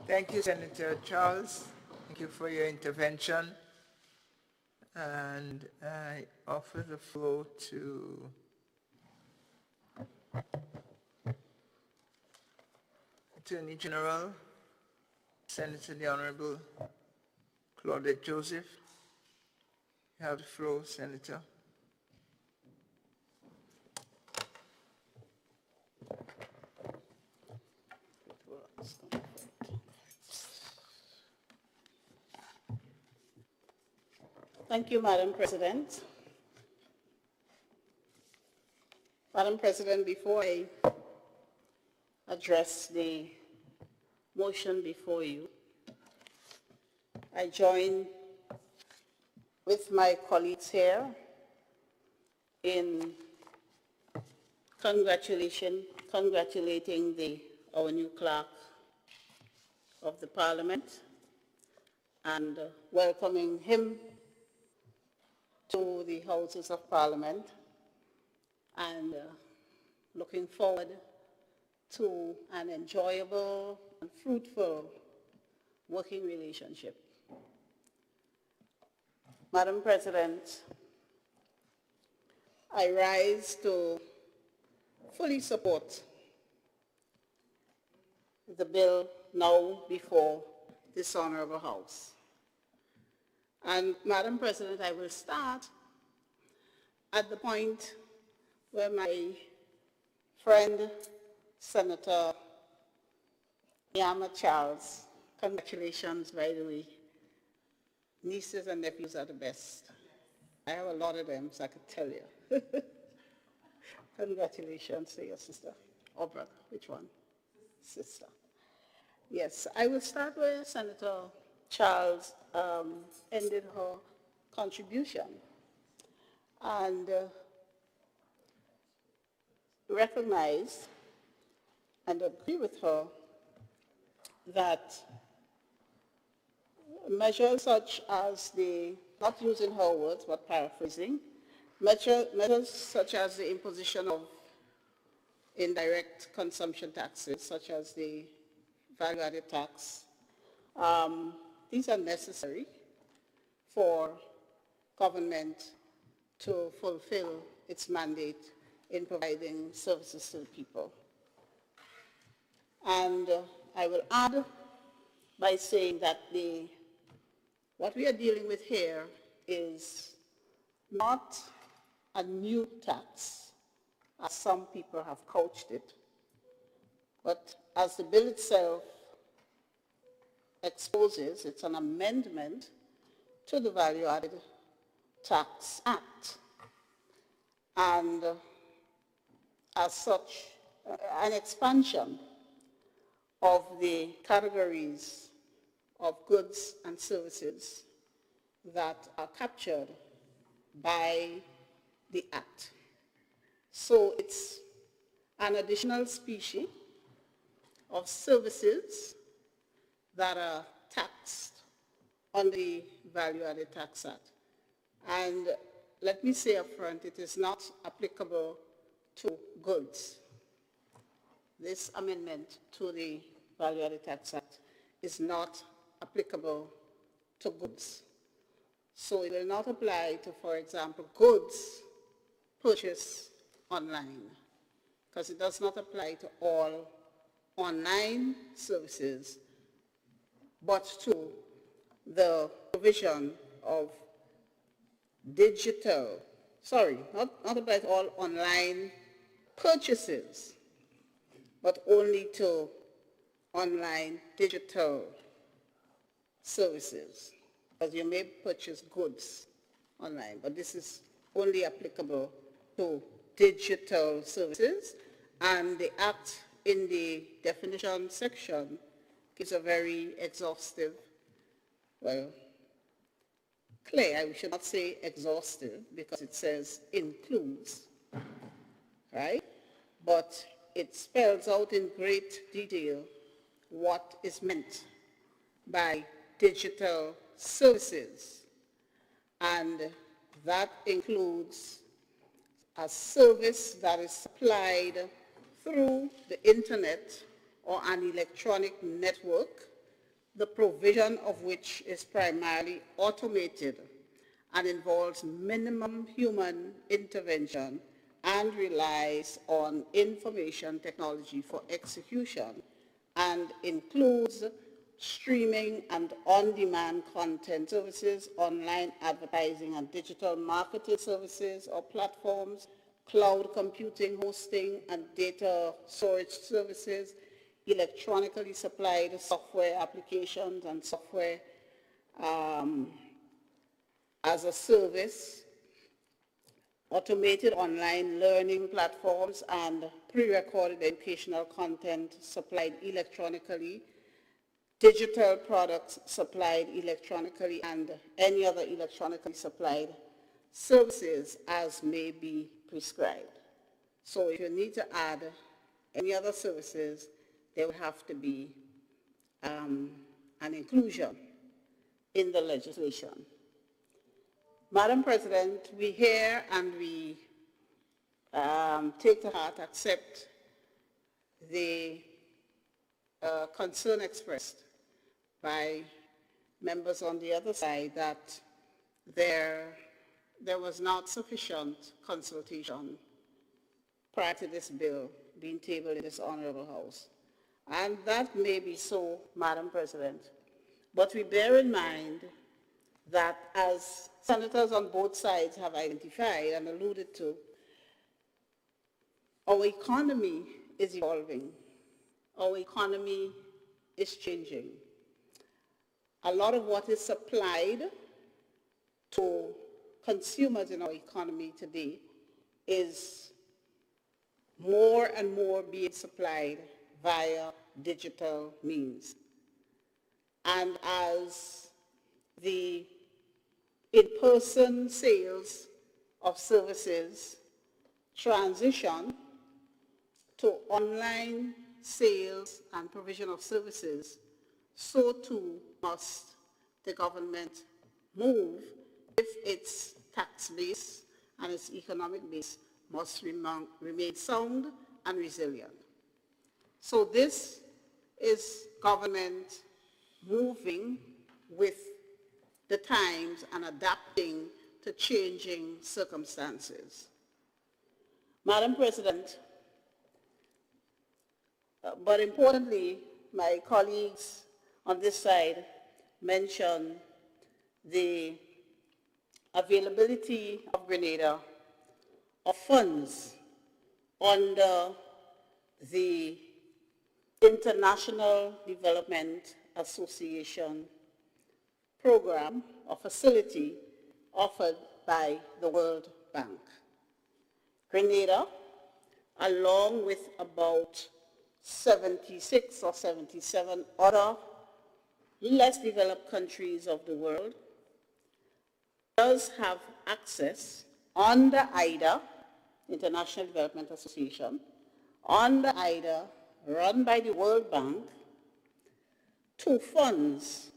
S1: Thank you, Senator Charles. Thank you for your intervention. And I offer the floor to Attorney General, Senator the Honorable Claudette Joseph. You have the floor, Senator.
S12: Thank you, Madam President. Madam President, before I address the motion before you, I join with my colleagues here in congratulating our new clerk of the Parliament and welcoming him to the Houses of Parliament, and looking forward to an enjoyable and fruitful working relationship. Madam President, I rise to fully support the bill now before this honorable House. And Madam President, I will start at the point where my friend, Senator Yama Charles, congratulations, by the way. Nieces and nephews are the best. I have a lot of them, so I could tell you. Congratulations to your sister or brother. Which one? Sister. Yes, I will start where Senator Charles ended her contribution, and recognize and agree with her that measures such as the, not using her words but paraphrasing, measures such as the imposition of indirect consumption taxes, such as the value-added tax, these are necessary for government to fulfill its mandate in providing services to the people. And I will add by saying that what we are dealing with here is not a new tax, as some people have couched it, but as the bill itself exposes, it's an amendment to the Value Added Tax Act. And as such, an expansion of the categories of goods and services that are captured by the Act. So it's an additional species of services that are taxed on the Value Added Tax Act. And let me say up front, it is not applicable to goods. This amendment to the Value Added Tax Act is not applicable to goods. So it will not apply to, for example, goods purchased online, because it does not apply to all online services, but to the provision of not apply to all online purchases, but only to online digital services, because you may purchase goods online, but this is only applicable to digital services, and the Act in the definition section gives a very exhaustive, well, clear, I should not say exhaustive, because it says includes, right? But it spells out in great detail what is meant by digital services. And that includes a service that is supplied through the internet or an electronic network, the provision of which is primarily automated and involves minimum human intervention and relies on information technology for execution, and includes streaming and on-demand content services, online advertising and digital marketing services or platforms, cloud computing, hosting and data storage services, electronically supplied software applications and software as a service, automated online learning platforms and pre-recorded educational content supplied electronically, digital products supplied electronically, and any other electronically supplied services as may be prescribed. So if you need to add any other services, there would have to be an inclusion in the legislation. Madam President, we hear and we take to heart, accept the concern expressed by members on the other side that there was not sufficient consultation prior to this bill being tabled in this honorable House. And that may be so, Madam President, but we bear in mind that, as senators on both sides have identified and alluded to, our economy is evolving. Our economy is changing. A lot of what is supplied to consumers in our economy today is more and more being supplied via digital means. And as the in-person sales of services transition to online sales and provision of services, so too must the government move if its tax base and its economic base must remain sound and resilient. So this is government moving with the times and adapting to changing circumstances. Madam President, but importantly, my colleagues on this side mention the availability of Grenada of funds under the International Development Association program or facility offered by the World Bank. Grenada, along with about 76 or 77 other less developed countries of the world, does have access under IDA, International Development Association, under IDA, run by the World Bank, to funds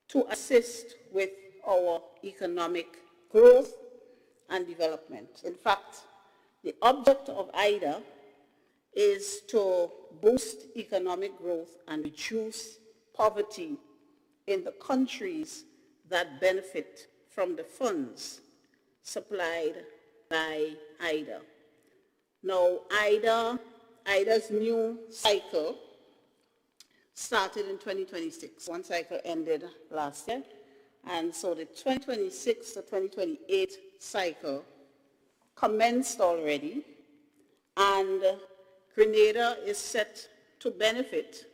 S12: to assist with our economic growth and development. In fact, the object of IDA is to boost economic growth and reduce poverty in the countries that benefit from the funds supplied by IDA. Now, IDA's new cycle started in 2026. One cycle ended last year. And so the 2026 to 2028 cycle commenced already, and Grenada is set to benefit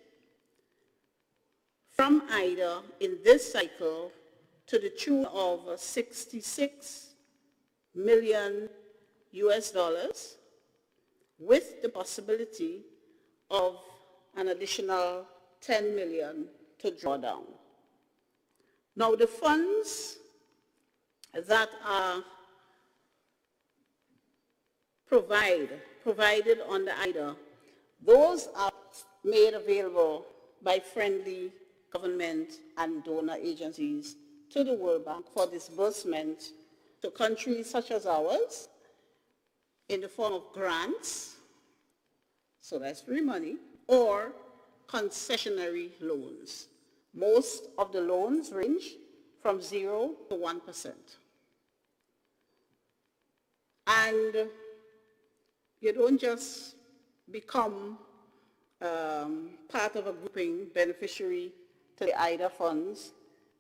S12: from IDA in this cycle to the tune of 66 million US dollars, with the possibility of an additional 10 million to draw down. Now, the funds that are provided under IDA, those are made available by friendly government and donor agencies to the World Bank for disbursement to countries such as ours in the form of grants, so that's free money, or concessionary loans. Most of the loans range from 0 to 1%. And you don't just become part of a grouping beneficiary to the IDA funds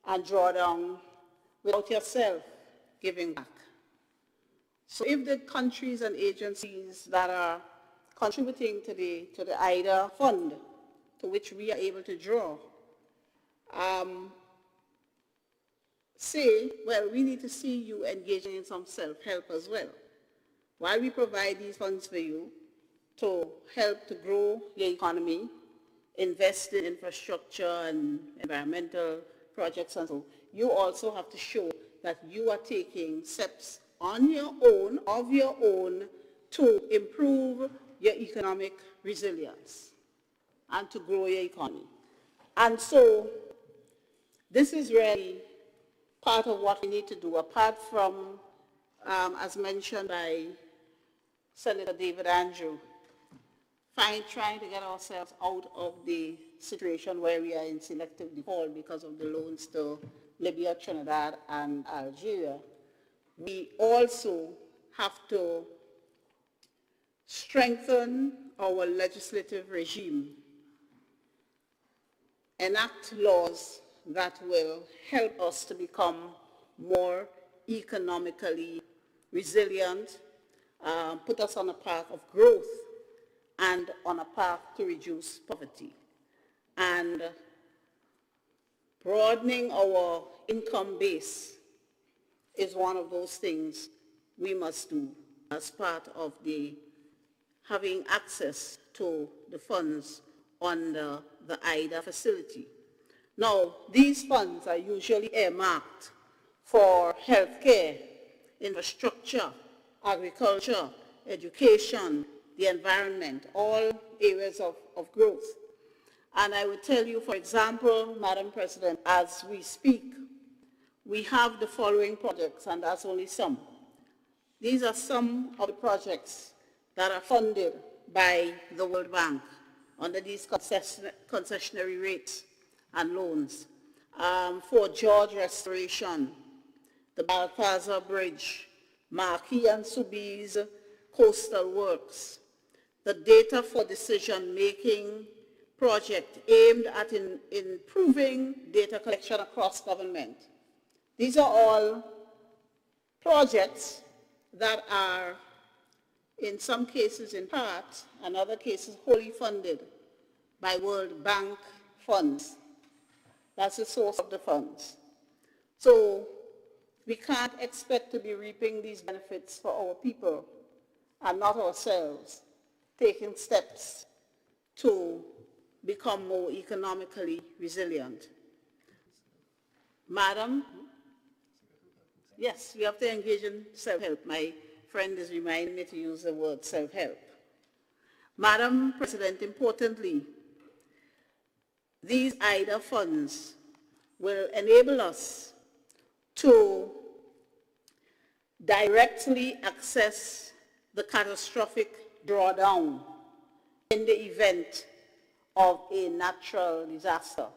S12: and draw down without yourself giving back. So if the countries and agencies that are contributing to the IDA fund, to which we are able to draw, say, well, we need to see you engaging in some self-help as well. While we provide these funds for you to help to grow your economy, invest in infrastructure and environmental projects and so, you also have to show that you are taking steps on your own, of your own, to improve your economic resilience and to grow your economy. And so this is really part of what we need to do, apart from, as mentioned by Senator David Andrew, trying to get ourselves out of the situation where we are in selective default because of the loans to Libya, Trinidad, and Algeria. We also have to strengthen our legislative regime, enact laws that will help us to become more economically resilient, put us on a path of growth and on a path to reduce poverty. And broadening our income base is one of those things we must do as part of the having access to the funds under the IDA facility. Now, these funds are usually earmarked for healthcare, infrastructure, agriculture, education, the environment, all areas of growth. And I would tell you, for example, Madam President, as we speak, we have the following projects, and that's only some. These are some of the projects that are funded by the World Bank under these concessionary rates and loans. Fort George Restoration, the Balthazar Bridge, Marquis and Subi's Coastal Works, the Data for Decision Making project aimed at improving data collection across government. These are all projects that are, in some cases in part, and other cases wholly funded by World Bank funds. That's the source of the funds. So we can't expect to be reaping these benefits for our people and not ourselves taking steps to become more economically resilient. Madam, yes, we have to engage in self-help. My friend is reminding me to use the word self-help. Madam President, importantly, these IDA funds will enable us to directly access the catastrophic drawdown in the event of a natural disaster.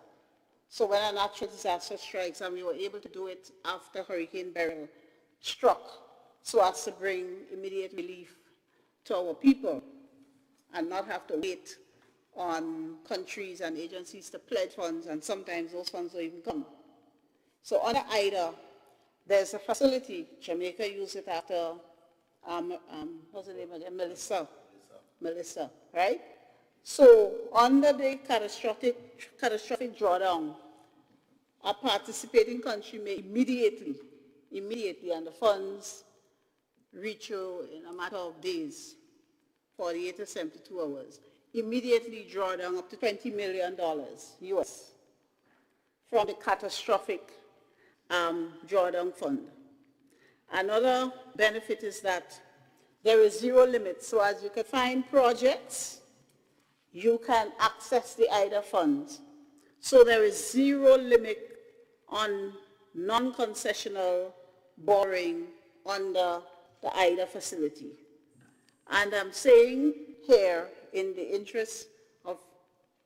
S12: So when a natural disaster strikes, and we were able to do it after Hurricane Beryl struck, so as to bring immediate relief to our people and not have to wait on countries and agencies to pledge funds, and sometimes those funds don't even come. So under IDA, there's a facility. Jamaica used it after, what's the name again? Melissa, right? So under the catastrophic drawdown, a participating country may immediately, and the funds reach you in a matter of days, 48 to 72 hours, immediately draw down up to $20 million US from the catastrophic drawdown fund. Another benefit is that there is zero limit. So as you can find projects, you can access the IDA funds. So there is zero limit on non-concessional borrowing under the IDA facility. And I'm saying here, in the interest of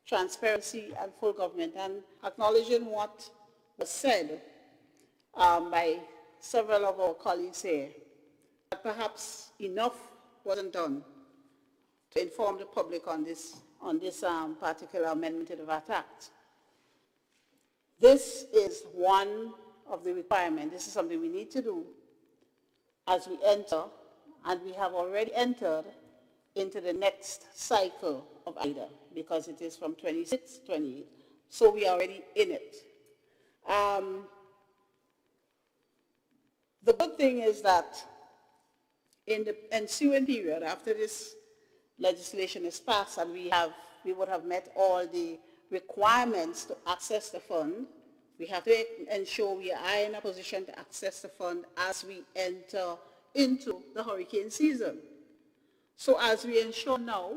S12: transparency and full government, and acknowledging what was said by several of our colleagues here, that perhaps enough wasn't done to inform the public on this particular amendment to the VAT Act. This is one of the requirements. This is something we need to do as we enter, and we have already entered into the next cycle of IDA, because it is from 26 to 28. So we are already in it. The good thing is that in the ensuing period, after this legislation is passed and we would have met all the requirements to access the fund, we have to ensure we are in a position to access the fund as we enter into the hurricane season. So as we ensure now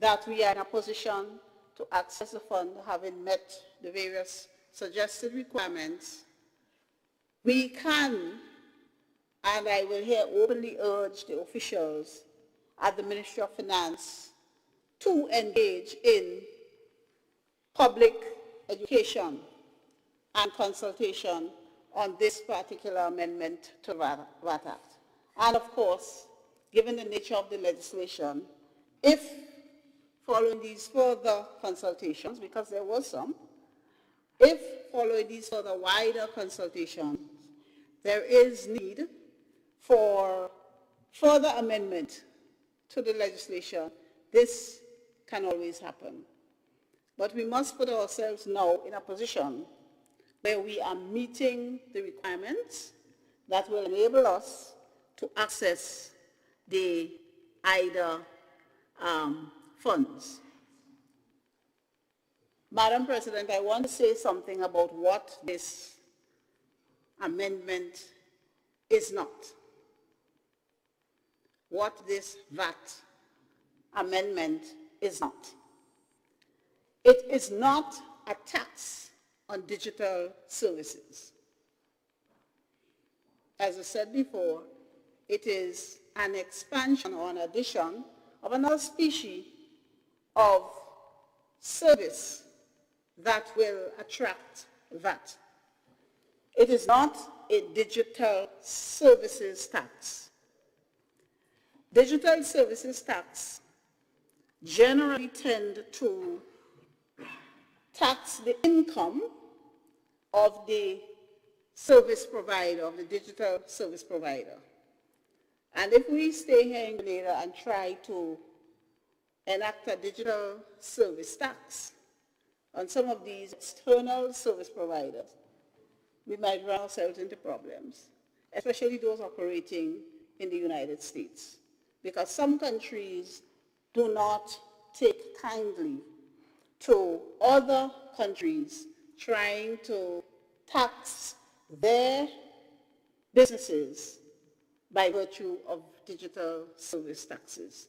S12: that we are in a position to access the fund, having met the various suggested requirements, we can, and I will here openly urge the officials at the Ministry of Finance to engage in public education and consultation on this particular amendment to VAT Act. And of course, given the nature of the legislation, if following these further consultations, because there was some, if following these further wider consultations, there is need for further amendment to the legislation, this can always happen. But we must put ourselves now in a position where we are meeting the requirements that will enable us to access the IDA funds. Madam President, I want to say something about what this amendment is not. What this VAT amendment is not. It is not a tax on digital services. As I said before, it is an expansion or an addition of another species of service that will attract VAT. It is not a digital services tax. Digital services tax generally tend to tax the income of the service provider, of the digital service provider. And if we stay here in Grenada and try to enact a digital service tax on some of these external service providers, we might run ourselves into problems, especially those operating in the United States, because some countries do not take kindly to other countries trying to tax their businesses by virtue of digital service taxes.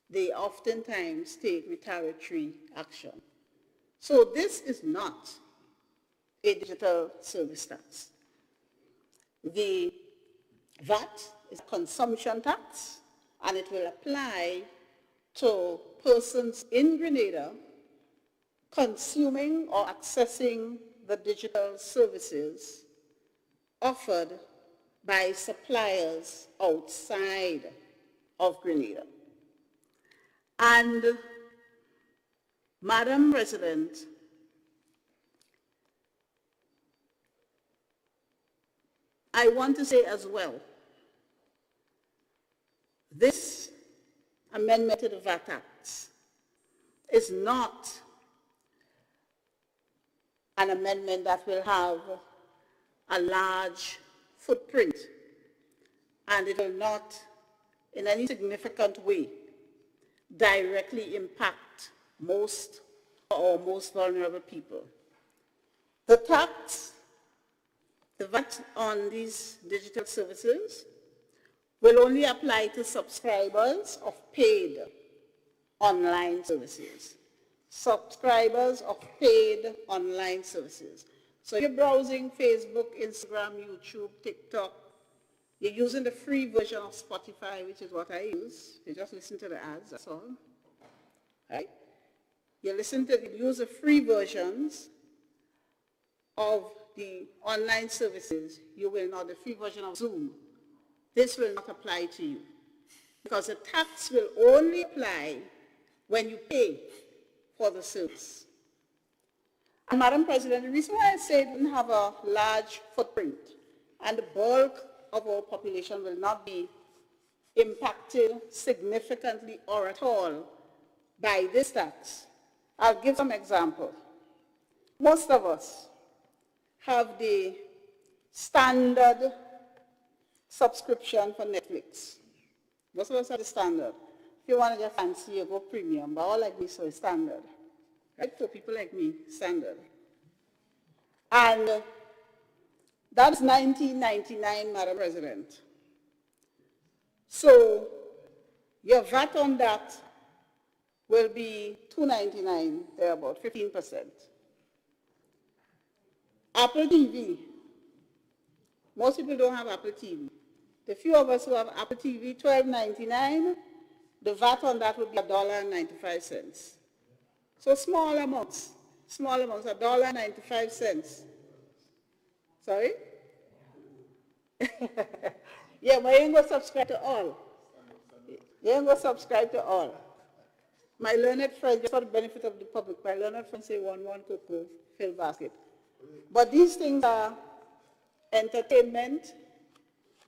S12: They oftentimes take retaliatory action. So this is not a digital service tax. The VAT is a consumption tax, and it will apply to persons in Grenada consuming or accessing the digital services offered by suppliers outside of Grenada. And, Madam President, I want to say as well, this amendment to the VAT Act is not an amendment that will have a large footprint, and it will not in any significant way directly impact most vulnerable people. The tax, the VAT on these digital services will only apply to subscribers of paid online services. Subscribers of paid online services. So you're browsing Facebook, Instagram, YouTube, TikTok. You're using the free version of Spotify, which is what I use. You just listen to the ads, that's all. Right? You use the free versions of the online services. You will not, the free version of Zoom. This will not apply to you, because the tax will only apply when you pay for the service. And Madam President, the reason why I say it didn't have a large footprint and the bulk of our population will not be impacted significantly or at all by this tax, I'll give some examples. Most of us have the standard subscription for Netflix. Most of us have the standard. If you want to get fancy, you go premium, but all like me, so it's standard. Right? For people like me, standard. And that's $19.99, Madam President. So your VAT on that will be $2.99, they're about 15%. Apple TV. Most people don't have Apple TV. The few of us who have Apple TV, $12.99, the VAT on that would be $1.95. So small amounts, $1.95. Sorry? Yeah, but you ain't going to subscribe to all. My learned friend, just for the benefit of the public, my learned friend say one cocoa, fill basket. But these things are entertainment,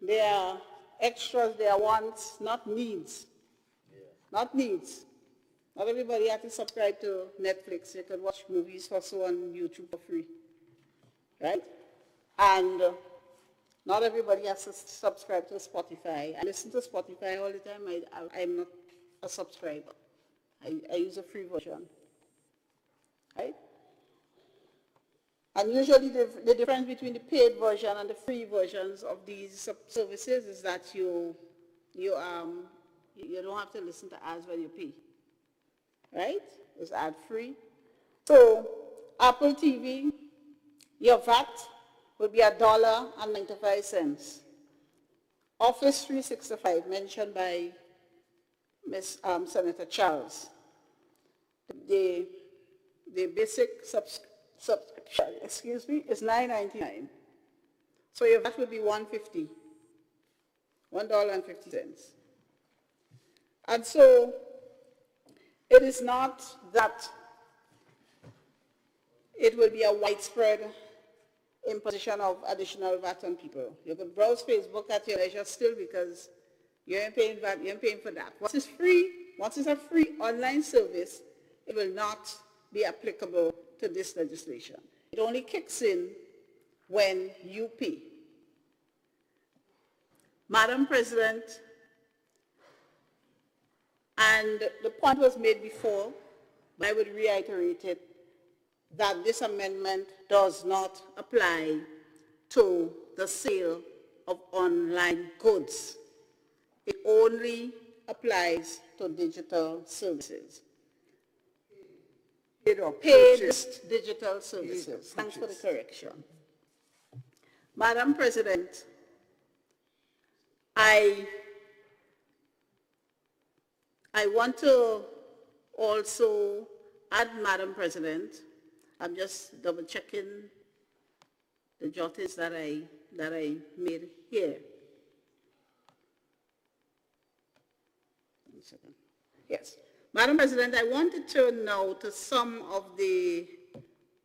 S12: they are extras, they are wants, not needs. Not needs. Not everybody has to subscribe to Netflix. You can watch movies also on YouTube for free. Right? And not everybody has to subscribe to Spotify. I listen to Spotify all the time. I'm not a subscriber. I use a free version. Right? And usually the difference between the paid version and the free versions of these services is that you don't have to listen to ads when you pay. Right? It's ad-free. So Apple TV, your VAT would be $1.95. Office 365, mentioned by Senator Charles. The basic subscription, is $9.99. So your VAT would be $1.50. $1.50. And so it is not that it will be a widespread imposition of additional VAT on people. You can browse Facebook at your leisure still because you ain't paying VAT, you ain't paying for that. Once it's free, once it's a free online service, it will not be applicable to this legislation. It only kicks in when you pay. Madam President, and the point was made before, but I would reiterate it, that this amendment does not apply to the sale of online goods. It only applies to digital services. Paid digital services. Thanks for the correction. Madam President, I want to also add, Madam President, I'm just double checking the jottings that I made here. One second. Yes. Madam President, I want to turn now to some of the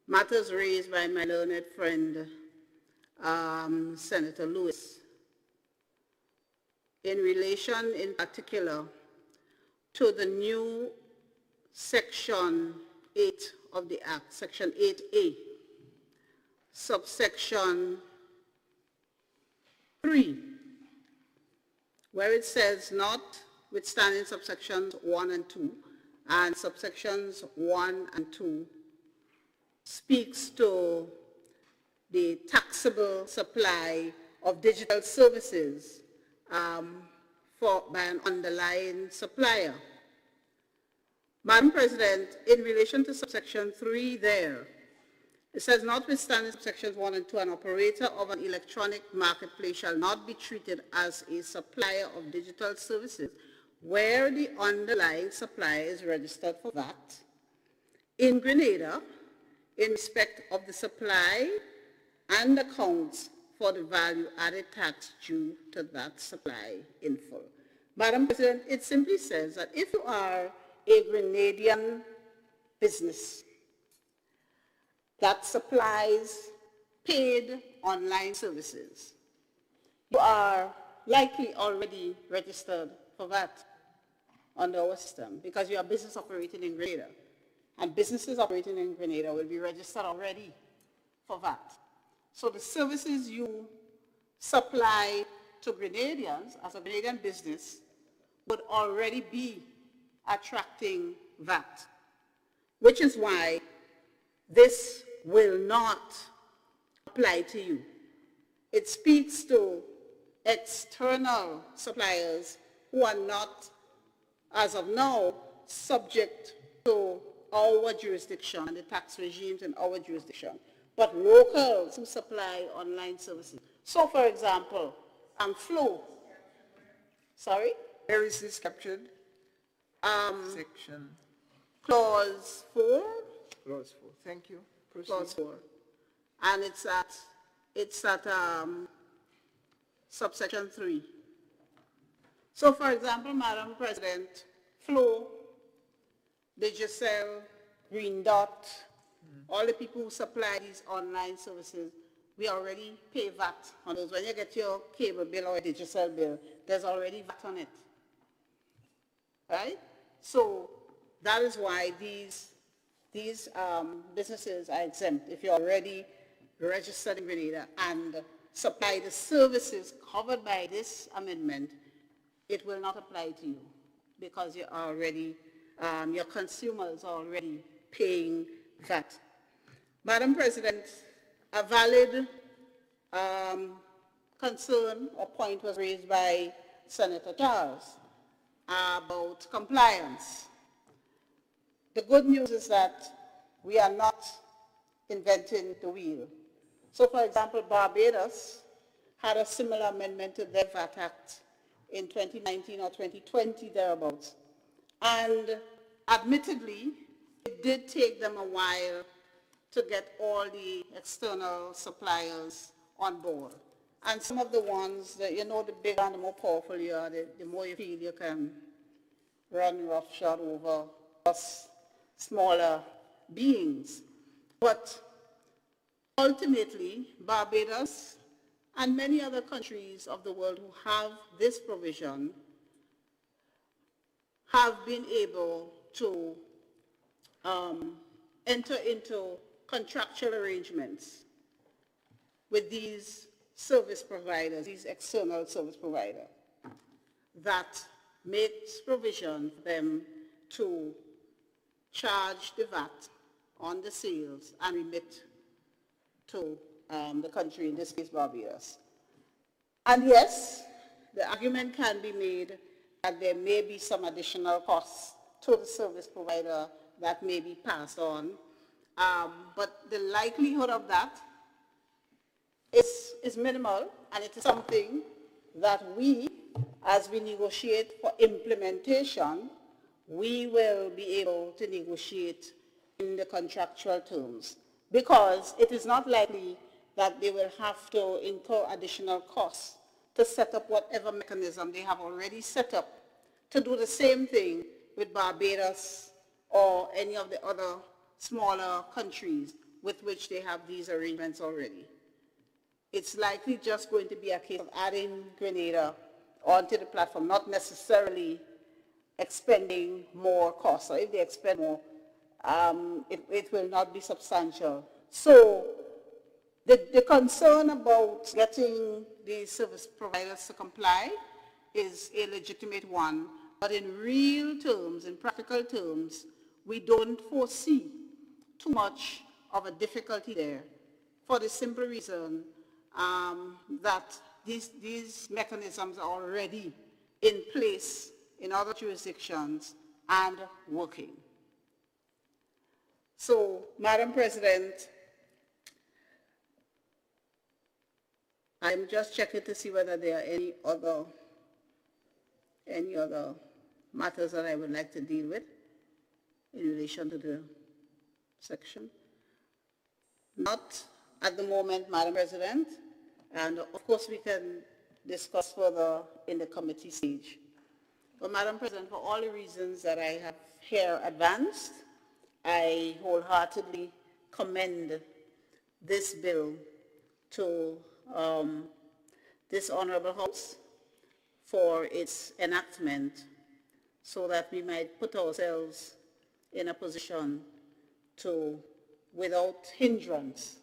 S12: matters raised by my learned friend, Senator Lewis, in relation in particular to the new Section 8 of the Act, Section 8A, subsection 3, where it says notwithstanding subsections 1 and 2, and subsections 1 and 2 speaks to the taxable supply of digital services by an underlying supplier. Madam President, in relation to subsection 3 there, it says, notwithstanding subsections 1 and 2, an operator of an electronic marketplace shall not be treated as a supplier of digital services where the underlying supplier is registered for VAT in Grenada in respect of the supply and accounts for the value added tax due to that supply in full. Madam President, it simply says that if you are a Grenadian business that supplies paid online services, you are likely already registered for VAT under our system because you are a business operating in Grenada. And businesses operating in Grenada will be registered already for VAT. So the services you supply to Grenadians as a Grenadian business would already be attracting VAT, which is why this will not apply to you. It speaks to external suppliers who are not, as of now, subject to our jurisdiction and the tax regimes in our jurisdiction, but locals who supply online services. So, for example, Flow. Sorry?
S1: Where is this captured? Section.
S12: Clause 4.
S1: Clause 4. Thank you. Proceed.
S12: Clause 4. And it's at subsection 3. So, for example, Madam President, Flow, Digicel, Green Dot, all the people who supply these online services, we already pay VAT on those. When you get your cable bill or Digicel bill, there's already VAT on it. Right? So that is why these businesses are exempt. If you're already registered in Grenada and supply the services covered by this amendment, it will not apply to you because you're already, your consumers are already paying VAT. Madam President, a valid concern or point was raised by Senator Charles about compliance. The good news is that we are not inventing the wheel. So, for example, Barbados had a similar amendment to their VAT Act in 2019 or 2020, thereabouts. And admittedly, it did take them a while to get all the external suppliers on board. And some of the ones that, you know, the bigger and the more powerful you are, the more you feel you can run roughshod over us smaller beings. But ultimately, Barbados and many other countries of the world who have this provision have been able to enter into contractual arrangements with these service providers, these external service providers, that makes provision for them to charge the VAT on the sales and remit to the country, in this case Barbados. And yes, the argument can be made that there may be some additional costs to the service provider that may be passed on, but the likelihood of that is minimal, and it is something that we, as we negotiate for implementation, we will be able to negotiate in the contractual terms, because it is not likely that they will have to incur additional costs to set up whatever mechanism they have already set up to do the same thing with Barbados or any of the other smaller countries with which they have these arrangements already. It's likely just going to be a case of adding Grenada onto the platform, not necessarily expending more costs. Or if they expend more, it will not be substantial. So the concern about getting the service providers to comply is a legitimate one, but in real terms, in practical terms, we don't foresee too much of a difficulty there, for the simple reason that these mechanisms are already in place in other jurisdictions and working. So, Madam President, I'm just checking to see whether there are any other matters that I would like to deal with in relation to the section. Not at the moment, Madam President, and of course we can discuss further in the committee stage. But Madam President, for all the reasons that I have here advanced, I wholeheartedly commend this bill to this Honorable House for its enactment, so that we might put ourselves in a position to, without hindrance,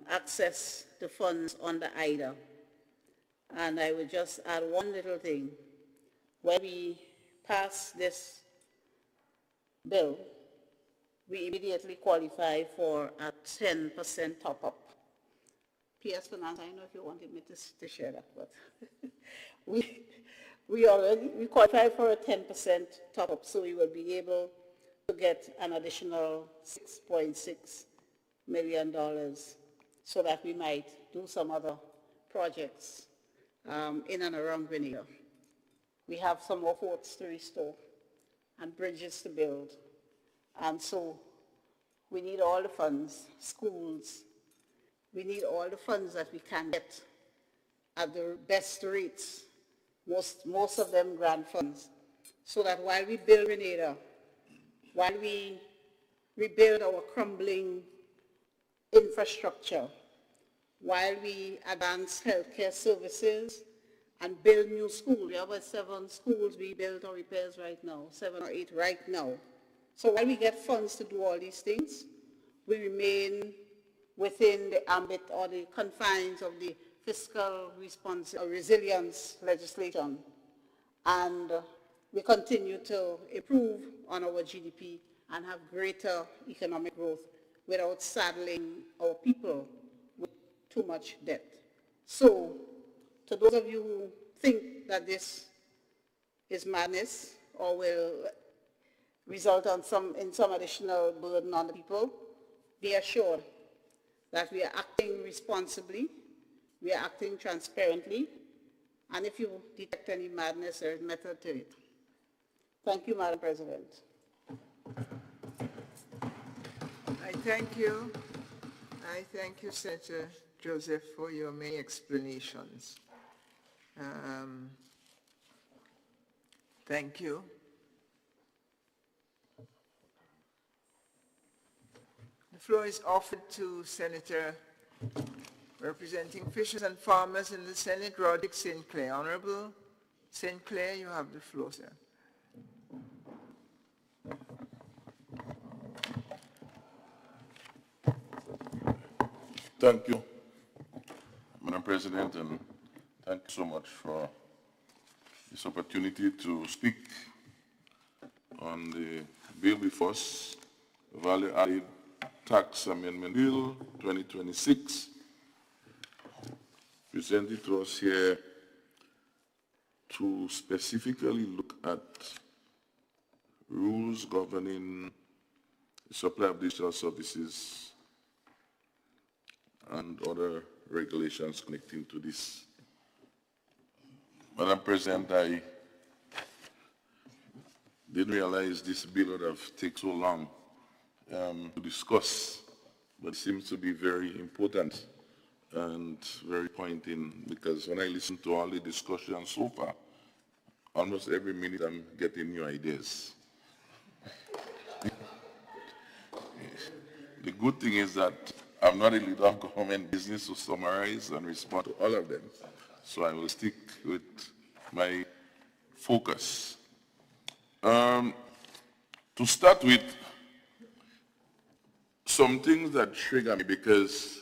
S12: access the funds under IDA. And I would just add one little thing. When we pass this bill, we immediately qualify for a 10% top-up. PS Finance, I don't know if you wanted me to share that, but we qualify for a 10% top-up, so we will be able to get an additional $6.6 million so that we might do some other projects in and around Grenada. We have some more forts to restore and bridges to build, and so we need all the funds, schools, we need all the funds that we can get at the best rates, most of them grant funds, so that while we build Grenada, while we rebuild our crumbling infrastructure, while we advance healthcare services and build new schools. We have about 7 schools we build or repairs right now, 7 or 8 right now. So while we get funds to do all these things, we remain within the ambit or the confines of the fiscal resilience legislation, and we continue to improve on our GDP and have greater economic growth without saddling our people with too much debt. So, to those of you who think that this is madness or will result in some additional burden on the people, be assured that we are acting responsibly, we are acting transparently, and if you detect any madness, there is method to it. Thank you, Madam President.
S1: I thank you. I thank you, Senator Joseph, for your many explanations. Thank you. The floor is offered to Senator representing fishers and farmers in the Senate, Roderick St. Clair. Honorable St. Clair, you have the floor, sir.
S8: Thank you, Madam President, and thank you so much for this opportunity to speak on the bill before us, Value Added Tax Amendment Bill 2026, presented to us here to specifically look at rules governing the supply of digital services and other regulations connecting to this. Madam President, I didn't realize this bill would have taken so long to discuss, but it seems to be very important and very pointing, because when I listen to all the discussion so far, almost every minute I'm getting new ideas. The good thing is that I'm not a leader of government business to summarize and respond to all of them, so I will stick with my focus. To start with, some things that trigger me, because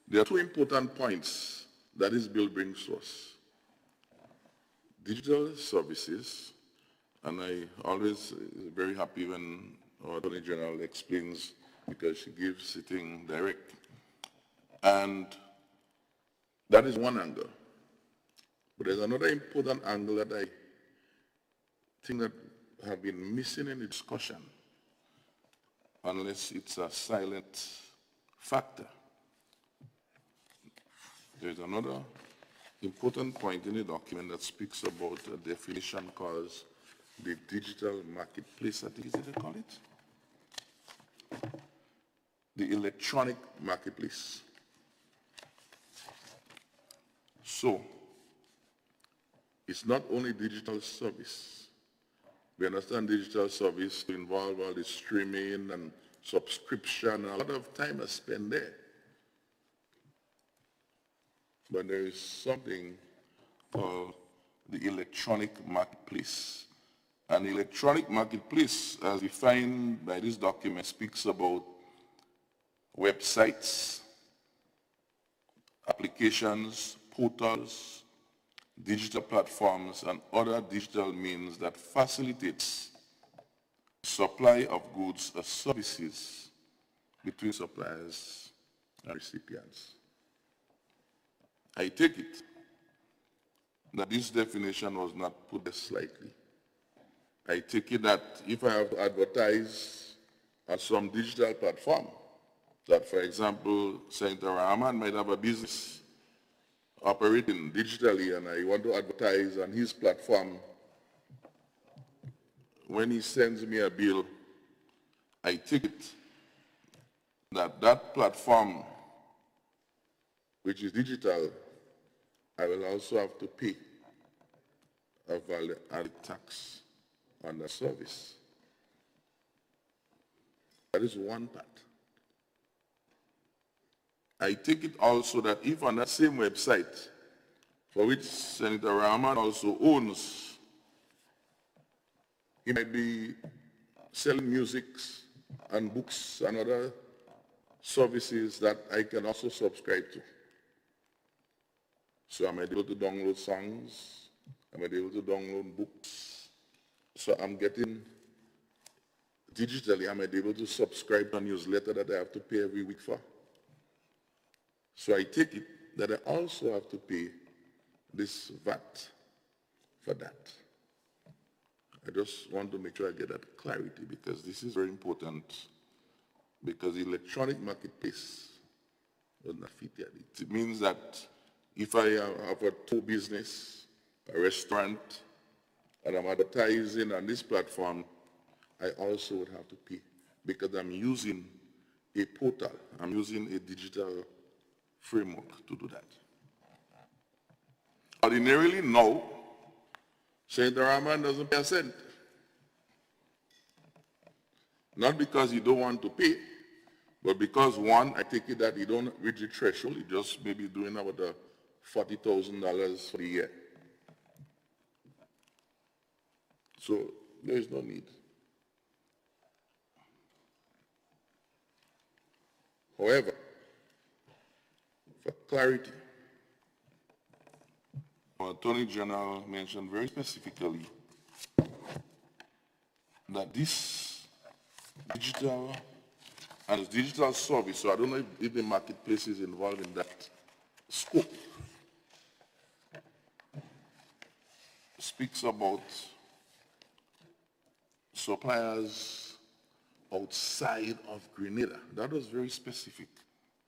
S8: there are two important points that this bill brings to us. Digital services, and I always very happy when our Attorney General explains, because she gives it in direct. And that is one angle. But there's another important angle that I think that have been missing in the discussion, unless it's a silent factor. There's another important point in the document that speaks about a definition called the digital marketplace, I think is what they call it. The electronic marketplace. So, it's not only digital service. We understand digital service to involve all the streaming and subscription. A lot of time is spent there. But there is something called the electronic marketplace. An electronic marketplace, as defined by this document, speaks about websites, applications, portals, digital platforms, and other digital means that facilitates supply of goods or services between suppliers and recipients. I take it that this definition was not put there slightly. I take it that if I have to advertise on some digital platform, that, for example, Senator Rahman might have a business operating digitally and I want to advertise on his platform, when he sends me a bill, I take it that that platform, which is digital, I will also have to pay a value-added tax on the service. That is one part. I take it also that if on that same website, for which Senator Rahman also owns, he might be selling music and books and other services that I can also subscribe to. So I might be able to download songs, I might be able to download books. So I'm getting, digitally, I might be able to subscribe to a newsletter that I have to pay every week for. So I take it that I also have to pay this VAT for that. I just want to make sure I get that clarity, because this is very important, because the electronic marketplace does not fit here. It means that if I have a tour business, a restaurant, and I'm advertising on this platform, I also would have to pay, because I'm using a portal, I'm using a digital framework to do that. Ordinarily, no, Senator Rahman doesn't pay a cent. Not because he don't want to pay, But because one, I take it that you don't reach the threshold, you just maybe doing about $40,000 for the year. So there is no need. However, for clarity, our Attorney General mentioned very specifically that this digital and digital service, so I don't know if the marketplace is involved in that scope, speaks about suppliers outside of Grenada. That was very specific.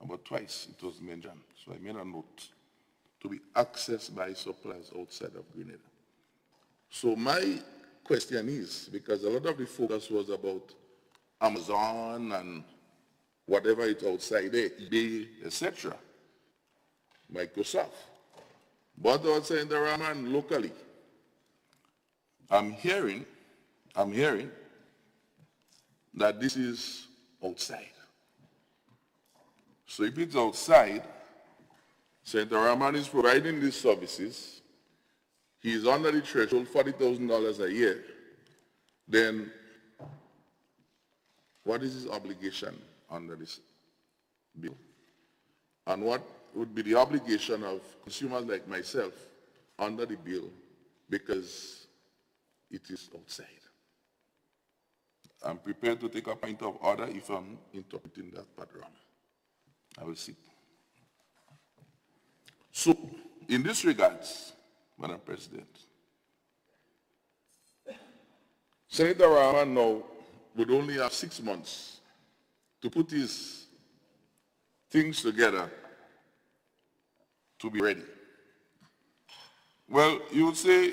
S8: About twice it was mentioned. So I made a note to be accessed by suppliers outside of Grenada. So my question is, because a lot of the focus was about Amazon and whatever it's outside there, eBay, etc., Microsoft. But outside the Raman locally, I'm hearing that this is outside. So if it's outside, St. Rahman is providing these services, he is under the threshold, $40,000 a year, then what is his obligation under this bill? And what would be the obligation of consumers like myself under the bill because it is outside? I'm prepared to take a point of order if I'm interpreting that part wrong. I will see. So, in this regards, Madam President, Senator Rahman now would only have 6 months to put his things together to be ready. Well, you would say,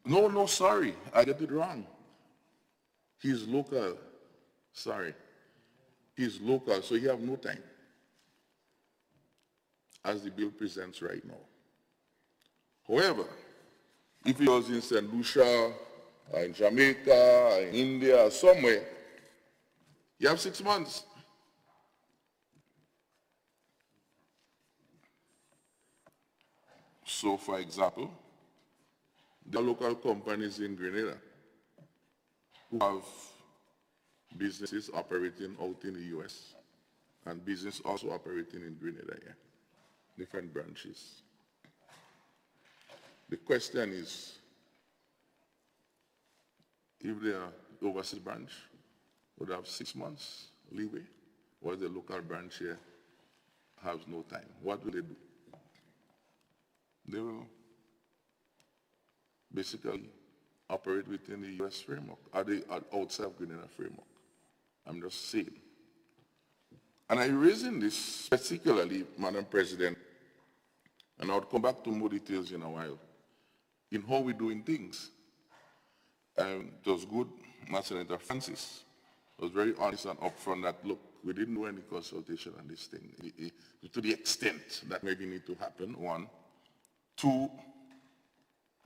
S8: no, sorry, I get it wrong. He's local. Sorry. He's local, so he have no time, as the bill presents right now. However, if he was in St. Lucia, or in Jamaica, or in India, or somewhere, you have 6 months. So, for example, there are local companies in Grenada who have businesses operating out in the U.S. and business also operating in Grenada, different branches. The question is, if they are overseas branch, would have 6 months leeway, while the local branch here has no time. What will they do? They will basically operate within the U.S. framework, or the outside Grenada framework. I'm just saying. And I'm raising this particularly, Madam President, and I'll come back to more details in a while, in how we're doing things. It was good, Senator Francis was very honest and upfront that, look, we didn't do any consultation on this thing, to the extent that maybe need to happen, one. Two,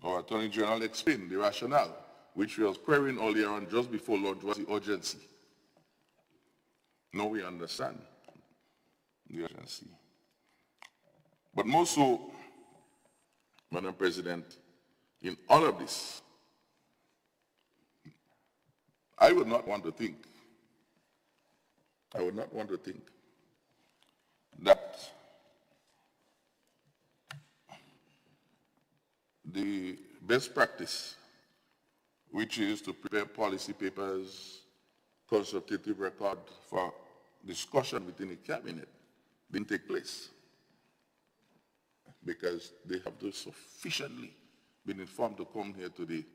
S8: our Attorney General explained the rationale, which we was querying earlier on just before launch, was the urgency. Now we understand the urgency. But more so, Madam President, in all of this, I would not want to think that the best practice, which is to prepare policy papers, consultative record for discussion within the cabinet, didn't take place because they have to sufficiently been informed to come here today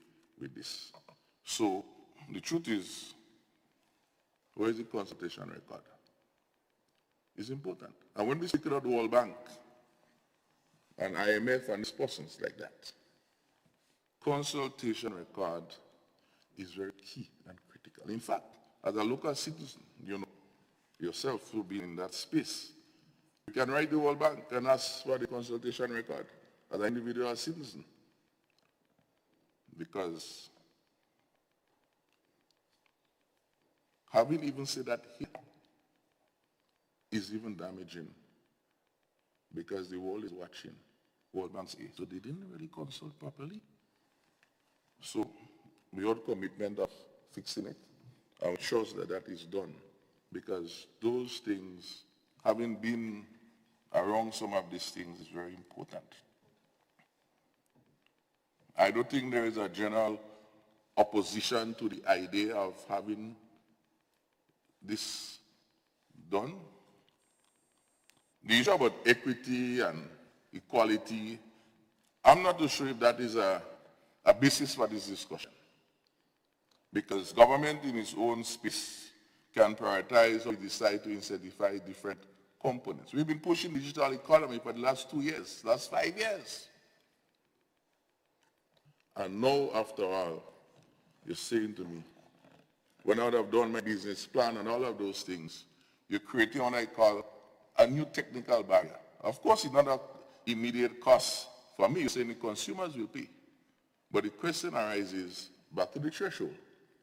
S8: with this. So the truth is, where is the consultation record? It's important. And when we speak about the World Bank and IMF and these persons like that, consultation record is very key and critical. In fact, as a local citizen, you know, yourself who be in that space, you can write the World Bank and ask for the consultation record as an individual citizen. Because having even said that here is even damaging because the world is watching. World Bank say, so they didn't really consult properly. So we have commitment of fixing it. I'm sure that that is done because those things, having been around some of these things, is very important. I don't think there is a general opposition to the idea of having this done. The issue about equity and equality, I'm not too sure if that is a basis for this discussion. Because government in its own space can prioritize or decide to incentivize different components. We've been pushing digital economy for the last 2 years, last 5 years. And now, after all, you're saying to me, when I would have done my business plan and all of those things, you're creating what I call a new technical barrier. Of course, it's not an immediate cost for me. You're saying the consumers will pay. But the question arises back to the threshold.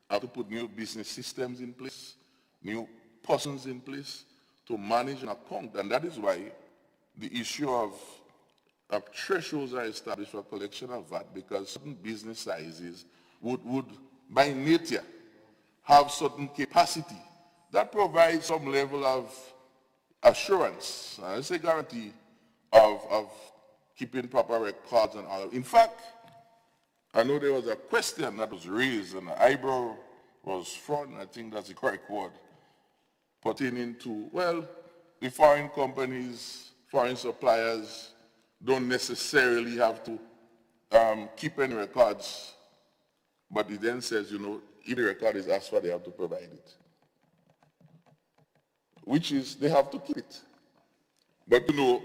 S8: I have to put new business systems in place, new persons in place to manage an account. And that is why the issue of thresholds are established for collection of VAT, because certain business sizes would by nature have certain capacity that provides some level of assurance, I say guarantee, of keeping proper records and all. In fact, I know there was a question that was raised and the eyebrow was front, I think that's the correct word, pertaining to, well, the foreign companies, foreign suppliers don't necessarily have to keep any records, but it then says, you know, if the record is asked for, they have to provide it. Which is, they have to keep it. But you know,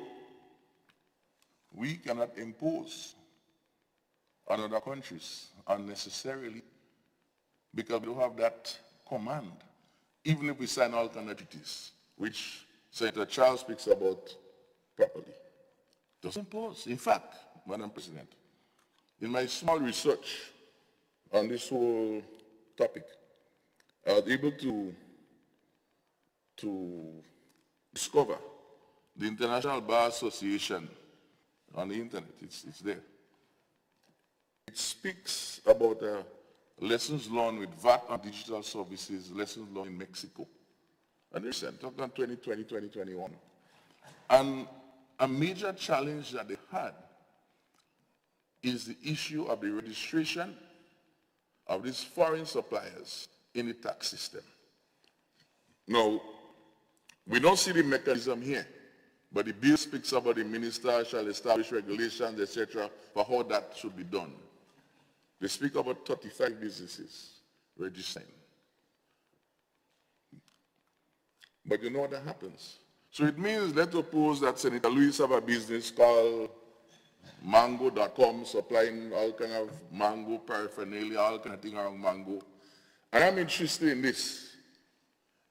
S8: we cannot impose on other countries unnecessarily because we don't have that command. Even if we sign all kind of treaties, which Senator Charles speaks about properly. Doesn't impose. In fact, Madam President, in my small research on this whole topic, I was able to discover the International Bar Association on the internet. It's there. It speaks about lessons learned with VAT on digital services, lessons learned in Mexico. And recent, talking on 2020, 2021. And a major challenge that they had is the issue of the registration of these foreign suppliers in the tax system. Now, we don't see the mechanism here, but the bill speaks about the minister shall establish regulations, etc., for how that should be done. They speak about 35 businesses registering. But you know what that happens? So it means, let's suppose that Senator Lewis have a business called mango.com, supplying all kind of mango paraphernalia, all kind of thing around mango. And I'm interested in this.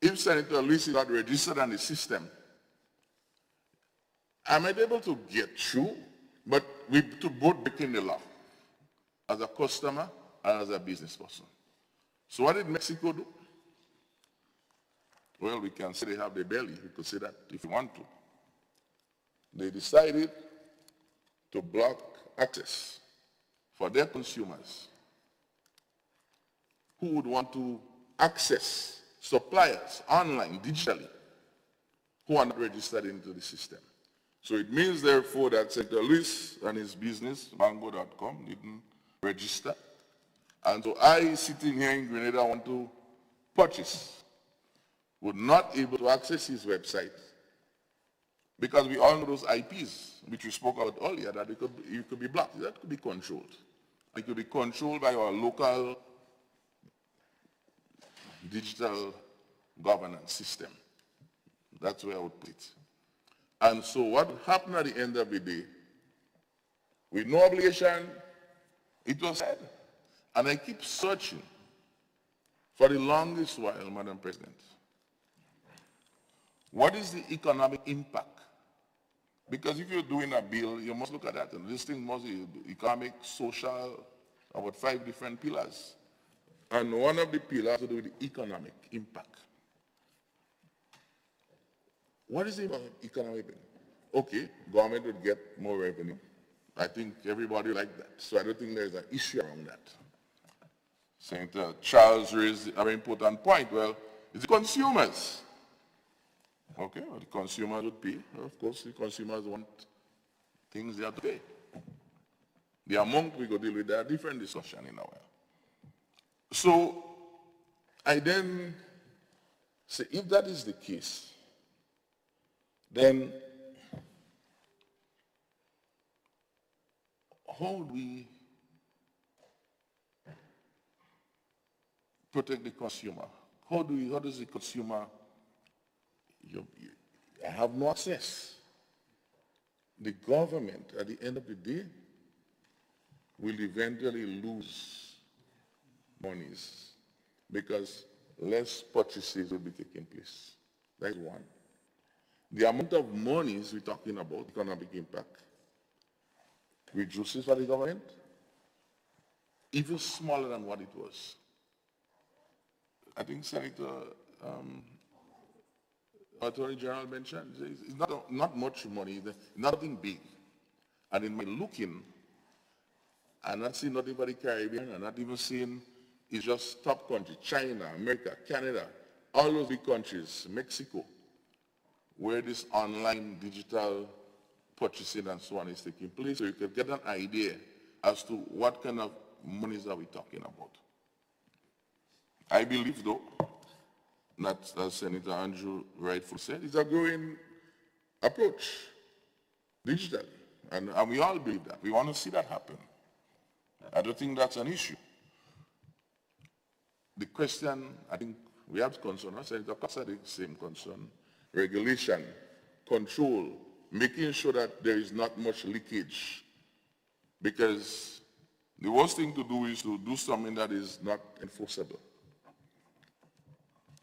S8: If Senator Lewis is not registered on the system, I might be able to get through, but we to both breaking the law as a customer and as a business person. So what did Mexico do? Well, we can say they have the belly. We could say that if you want to. They decided to block access for their consumers who would want to access suppliers online, digitally, who are not registered into the system. So it means, therefore, that Senator Lewis and his business, mango.com, didn't register. And so I, sitting here in Grenada, want to purchase, would not able to access his website because we all know those IPs, which we spoke about earlier, that it could be blocked. That could be controlled. It could be controlled by our local digital governance system. That's where I would put it. And so what happened at the end of the day, with no obligation, it was said. And I keep searching for the longest while, Madam President. What is the economic impact? Because if you're doing a bill, you must look at that. And this thing must be economic, social, about 5 different pillars. And one of the pillars to do with the economic impact. What is the economic impact? Okay, government would get more revenue. I think everybody like that. So I don't think there's an issue around that. Senator Charles raised a very important point. Well, it's the consumers. Okay, well, the consumers would pay. Well, of course, the consumers want things they have to pay. The amount we go deal with, there are different discussions in our way. So I then say, if that is the case, then how do we protect the consumer? How does the consumer, I have no access. The government, at the end of the day, will eventually lose monies because less purchases will be taking place. That's one. The amount of monies we're talking about, economic impact, reduces for the government, even smaller than what it was. I think Senator Attorney General mentioned, it's not much money, nothing big. And in my looking, I'm not seeing nothing but the Caribbean, I'm not even seeing, it's just top countries, China, America, Canada, all those big countries, Mexico, where this online digital purchasing and so on is taking place, so you can get an idea as to what kind of monies are we talking about. I believe, though, that, as Senator Andrew rightfully said, it's a growing approach, digitally. And we all believe that. We want to see that happen. I don't think that's an issue. The question, I think we have concern, Senator Cox had the same concern, regulation, control, making sure that there is not much leakage. Because the worst thing to do is to do something that is not enforceable.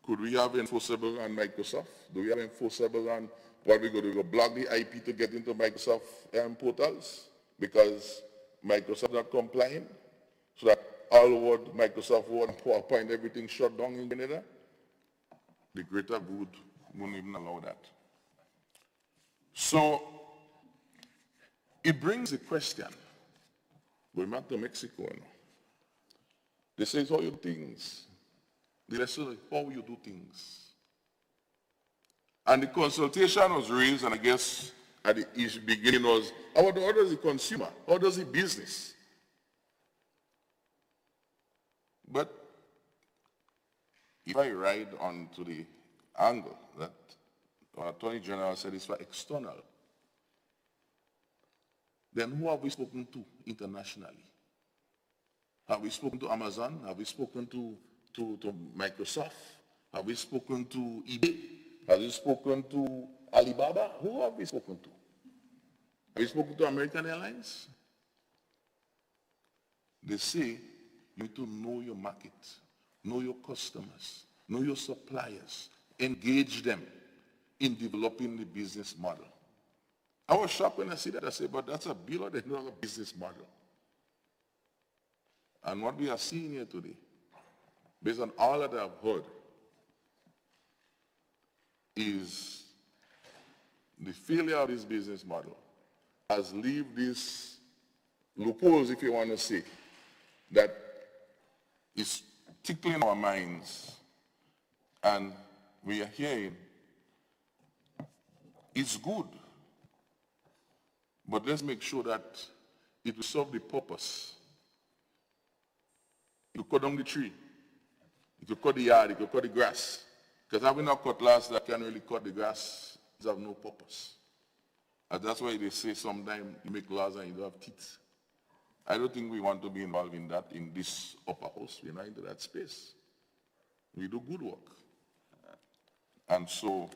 S8: Could we have enforceable on Microsoft? Do we have enforceable on what we go to? We go block the IP to get into Microsoft portals because Microsoft not complying? So that all over Microsoft Word and PowerPoint, everything shut down in Canada? The greater good won't even allow that. So it brings the question, going back to Mexico, you know, they say it's how you do things. The lesson is how you do things. And the consultation was raised, and I guess at the beginning was, how does the consumer, how does the business? But if I ride on to the angle that our Attorney General said is for external, then who have we spoken to internationally? Have we spoken to Amazon? Have we spoken to Microsoft? Have we spoken to eBay? Have we spoken to Alibaba? Who have we spoken to? Have we spoken to American Airlines? They say you need to know your market, know your customers, know your suppliers, engage them in developing the business model. I was shocked when I see that. I said, but that's a billion-dollar business model. And what we are seeing here today, based on all that I've heard, is the failure of this business model has left these loopholes, if you want to say, that is tickling our minds. And we are hearing it's good, but let's make sure that it will serve the purpose. You cut down the tree. You could cut the yard, you could cut the grass. Because having a cutlass that can really cut the grass is of no purpose. And that's why they say sometimes you make laws and you don't have teeth. I don't think we want to be involved in that in this upper house. We're not into that space. We do good work. And so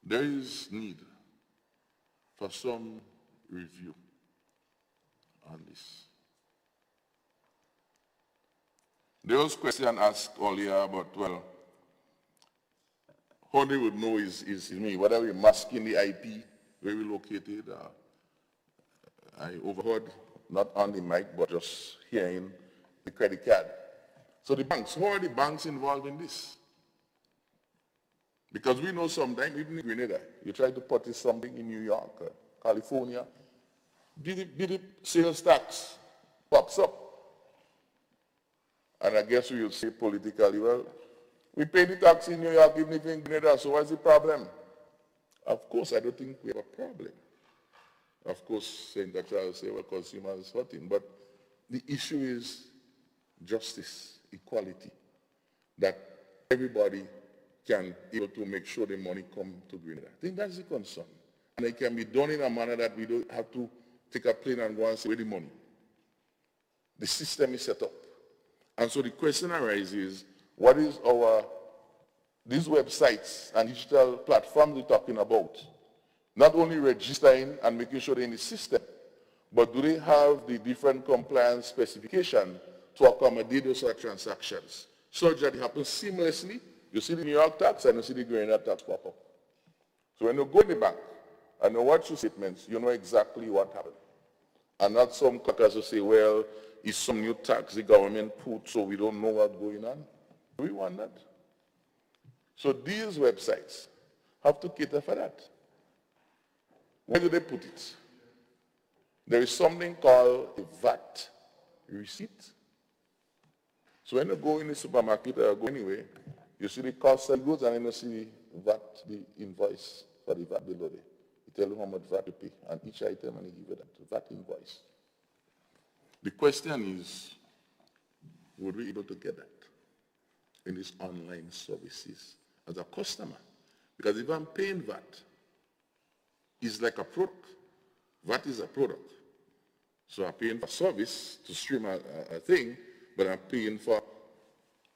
S8: there is need for some review on this. There was a question asked earlier about, well, how they would know is me, whether we're masking the IP, where we're located. I overheard, not on the mic, but just hearing the credit card. So the banks, how are the banks involved in this? Because we know sometimes, even in Grenada, you try to purchase something in New York, California, the sales tax pops up. And I guess we will say politically, well, we pay the tax in New York, even if in Grenada, so what's the problem? Of course, I don't think we have a problem. Of course, St. Dr. will say, well, consumers hurting, but the issue is justice, equality, that everybody can be able to make sure the money come to Grenada. I think that's the concern. And it can be done in a manner that we don't have to take a plane and go and say, where the money? The system is set up. And so the question arises, what is these websites and digital platforms we're talking about? Not only registering and making sure they're in the system, but do they have the different compliance specification to accommodate those transactions, such that it happens seamlessly? You see the New York tax and you see the Grenada tax pop up. So when you go to the bank and you watch your statements, you know exactly what happened. And not some crackers who say, well, it's some new tax the government put so we don't know what's going on. Do we want that? So these websites have to cater for that. Where do they put it? There is something called a VAT receipt. So when you go in the supermarket or go anywhere, you see the cost of goods and then you see the VAT, the invoice for the VAT below there. It tells you how much VAT you pay and each item and you give you that VAT invoice. The question is, would we be able to get that in these online services as a customer? Because if I'm paying VAT, it's like a product. VAT is a product. So I'm paying for service to stream a thing, but I'm paying for,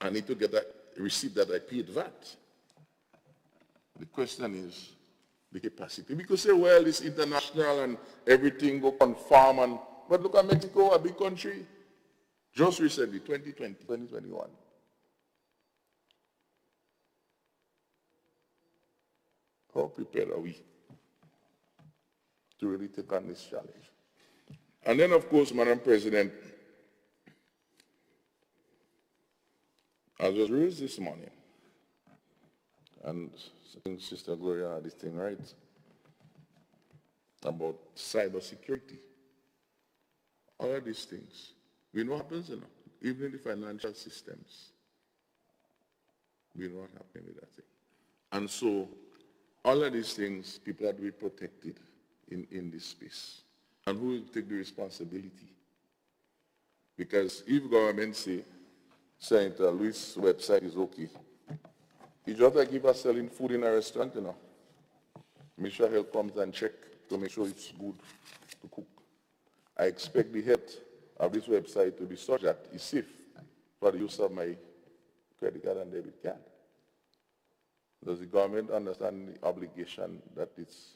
S8: I need to get that receipt that I paid VAT. The question is the capacity. We could say, well, it's international and everything go conform, but look at Mexico, a big country. Just recently, 2020, 2021. How prepared are we to really take on this challenge? And then, of course, Madam President, I was raised this morning, and I think Sister Gloria had this thing right, about cybersecurity. All of these things. We know what happens, even in the financial systems. We know what happens with that thing. And so, all of these things, people have to be protected in this space. And who will take the responsibility? Because if government say, Senator Louis' website is okay, you just like if us selling food in a restaurant, Mr. Health comes and check to make sure it's good to cook. I expect the health of this website to be such that it's safe for the use of my credit card and debit card. Does the government understand the obligation that it's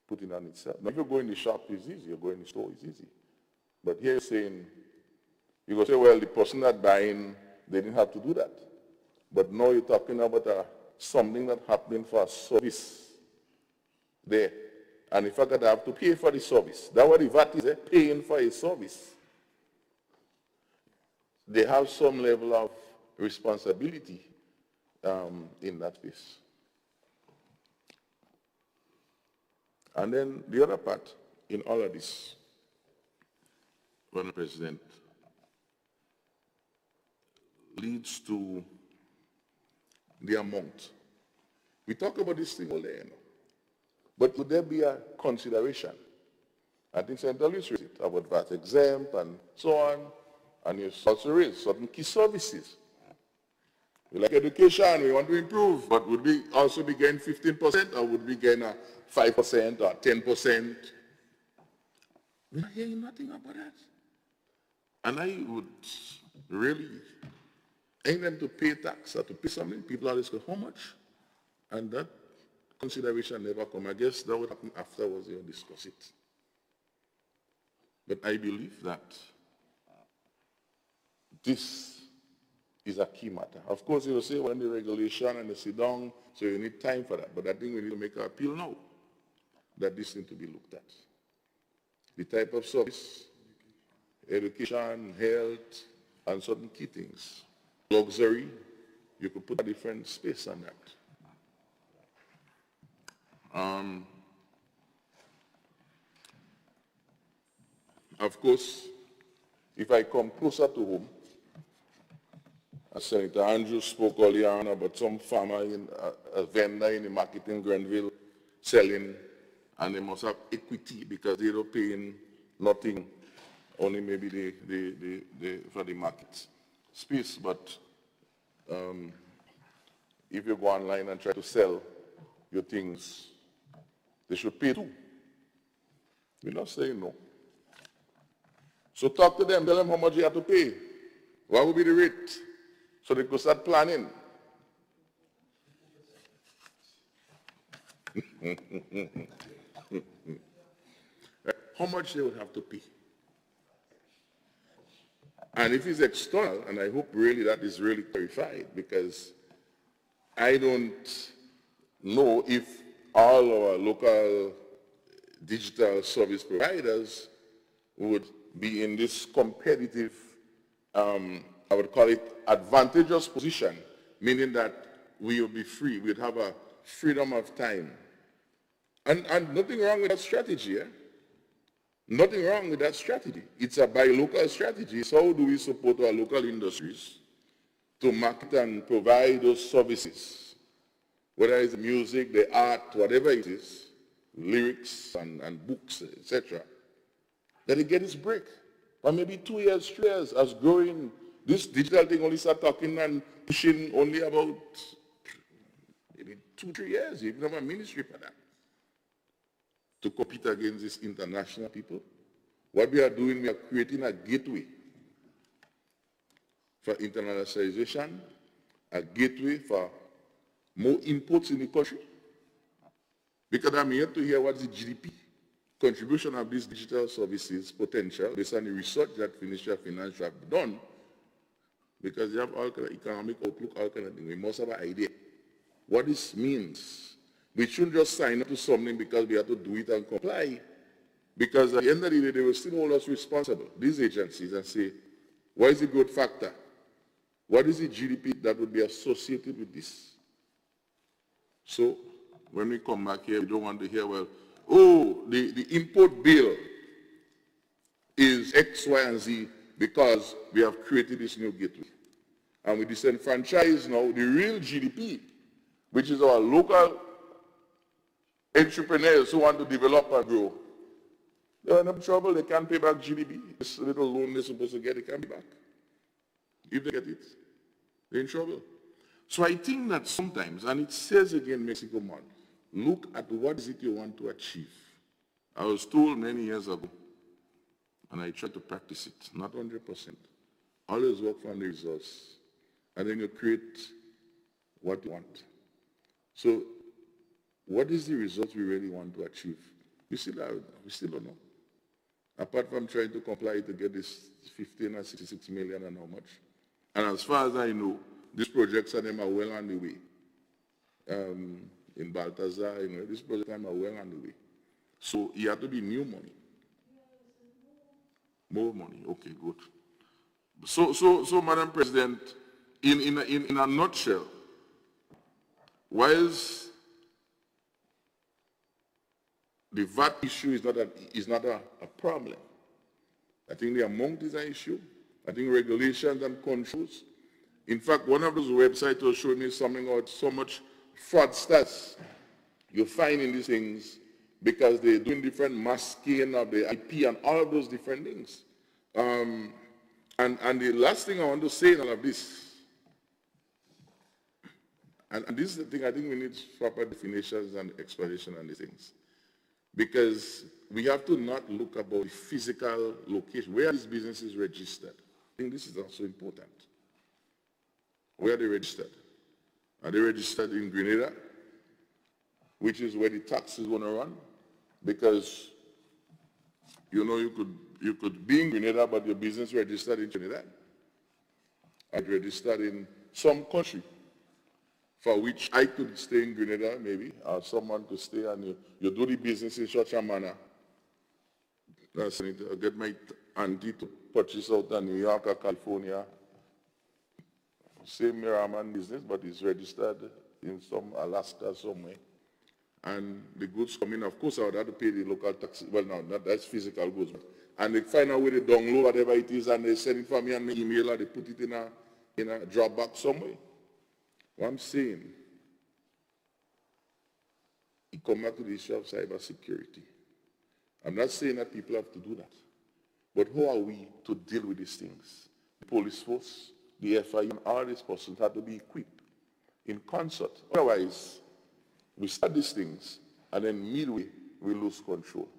S8: putting on itself? Now, if you go in the shop, it's easy. You go in the store, it's easy. But here you're saying, you go say, well, the person that buying, they didn't have to do that. But now you're talking about something that happened for a service there. And if I could have to pay for the service, that's what the VAT is, paying for a service. They have some level of responsibility in that space. And then the other part in all of this, Madam President, leads to the amount. We talk about this thing all day, but would there be a consideration? I think Senator Lewis raised it about VAT exempt and so on, and you also raised certain key services. We like education, we want to improve, but would we also be getting 15% or would we get 5% or 10%? We're not hearing nothing about that. And I would really aim them to pay tax or to pay something. People always go, how much? And that consideration never come. I guess that would happen afterwards, they'll discuss it. But I believe that this is a key matter. Of course, you will say, well, in the regulation and the sit down, so you need time for that. But I think we need to make an appeal now that this needs to be looked at. The type of service, education, health, and certain key things. luxury, you could put a different space on that. Of course, if I come closer to home, as Senator Andrews spoke earlier on about some farmer, a vendor in the market in Grenville selling, and they must have equity because they're not paying nothing, only maybe for the market space. But if you go online and try to sell your things, they should pay too. We're not saying no. So talk to them, tell them how much you have to pay. What will be the rate? So they could start planning. How much they would have to pay. And if it's external, and I hope really that is really clarified, because I don't know if all our local digital service providers would be in this competitive, I would call it advantageous position, meaning that we will be free, we'd have a freedom of time. And nothing wrong with that strategy, eh? Nothing wrong with that strategy. It's a buy local strategy. So how do we support our local industries to market and provide those services, whether it's music, the art, whatever it is, lyrics and books, etc., that it get its break. Or maybe 2 years, 3 years, as growing, this digital thing only start talking and pushing only about maybe 2, 3 years. You even have a ministry for that, to compete against these international people. What we are doing, we are creating a gateway for internationalization, a gateway for more inputs in the country. Because I'm here to hear what's the GDP contribution of these digital services potential based on the research that Ministry of Finance have done. Because they have all kind of economic outlook, all kind of things. We must have an idea what this means. We shouldn't just sign up to something because we have to do it and comply. Because at the end of the day, they will still hold us responsible, these agencies, and say, what is the growth factor? What is the GDP that would be associated with this? So, when we come back here, we don't want to hear, well, oh, the import bill is X, Y, and Z because we have created this new gateway. And we disenfranchise now the real GDP, which is our local entrepreneurs who want to develop and grow. They're in trouble, they can't pay back GDP. This little loan they're supposed to get, they can't pay back. If they get it, they're in trouble. So I think that sometimes, and it says again, Mexico Month, look at what is it you want to achieve. I was told many years ago, and I try to practice it, not 100%. Always work on the results, and then you create what you want. So, what is the result we really want to achieve? We still don't know. Apart from trying to comply to get this 15 or 66 million and how much. And as far as I know, these projects are well on the way. In Baltazar, these projects are well on the way. So it had to be new money. More money, okay, good. So Madam President, in a nutshell, whilst the VAT issue is not a problem, I think the amount is an issue. I think regulations and controls. In fact, one of those websites was showing me something about so much fraudsters you find in these things because they're doing different masking of the IP and all of those different things. And the last thing I want to say in all of this, and this is the thing, I think we need proper definitions and explanation on these things. Because we have to not look about the physical location, where this business is registered. I think this is also important. Where are they registered? Are they registered in Grenada, which is where the tax is going to run? Because, you could be in Grenada, but your business registered in Trinidad. Or registered in some country, for which I could stay in Grenada, maybe, or someone could stay, and you do the business in such a manner. That's it. I get my auntie to purchase out in New York or California. same Rahman business, but it's registered in some Alaska somewhere. And the goods come in, of course, I would have to pay the local taxes. Well, no, that's physical goods. And they find out where they download whatever it is, and they send it for me and my email, or they put it in a drop box somewhere. What I'm saying, it comes back to the issue of cyber security. I'm not saying that people have to do that. But how are we to deal with these things? The police force, the FIU, and all these persons have to be equipped in concert. Otherwise, we start these things, and then midway, we lose control.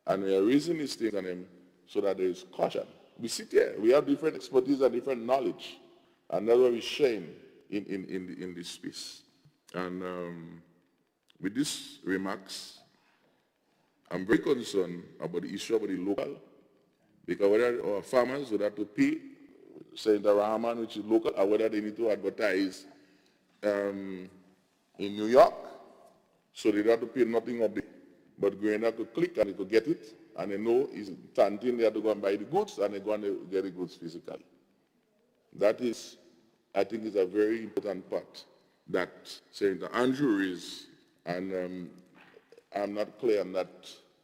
S8: And we are raising these things on them so that there is caution. We sit here, we have different expertise and different knowledge, and that's what we're sharing in this space. And with these remarks, I'm very concerned about the issue about the local, because whether our farmers would have to pay Senator Rahman, which is local, or whether they need to advertise in New York, so they don't have to pay nothing up there. But going there to click and they could get it, and they know it's something they have to go and buy the goods, and they go and they get the goods physically. That is, I think, is a very important part that Senator Andrew is, and I'm not clear on that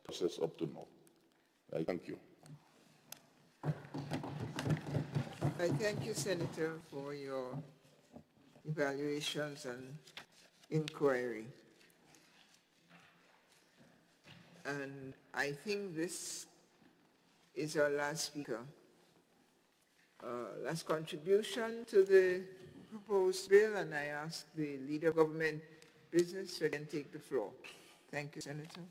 S8: process up to now. I thank you.
S1: I thank you, Senator, for your evaluations and inquiry. And I think this is our last speaker. Last contribution to the proposed bill, and I ask the Leader of Government Business to again take the floor. Thank you, Senator.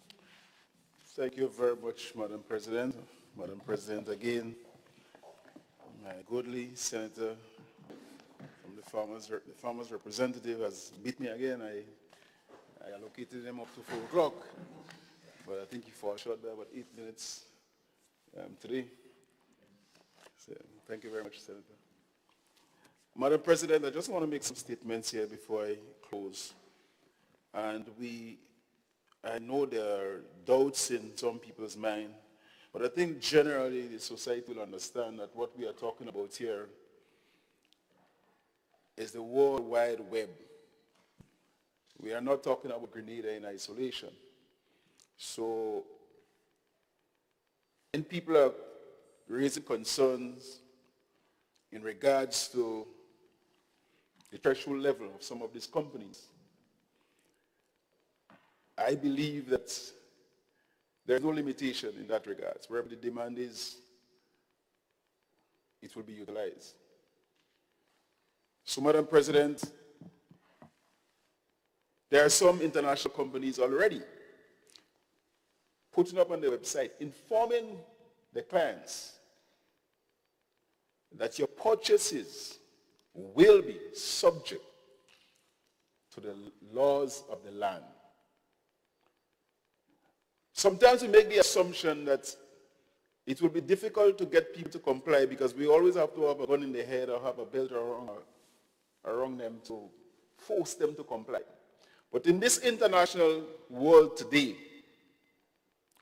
S3: Thank you very much, Madam President. Madam President, again, my goodly senator from the farmers representative has beat me again. I allocated him up to 4 o'clock, but I think he fell short by about 8 minutes today. So, thank you very much, Senator. Madam President, I just want to make some statements here before I close. And I know there are doubts in some people's mind, but I think generally the society will understand that what we are talking about here is the World Wide Web. We are not talking about Grenada in isolation. So when people are raising concerns in regards to the threshold level of some of these companies, I believe that there's no limitation in that regard. Wherever the demand is, it will be utilized. So, Madam President, there are some international companies already putting up on their website, informing the clients that your purchases will be subject to the laws of the land. Sometimes we make the assumption that it will be difficult to get people to comply because we always have to have a gun in their head or have a belt around them to force them to comply. But in this international world today,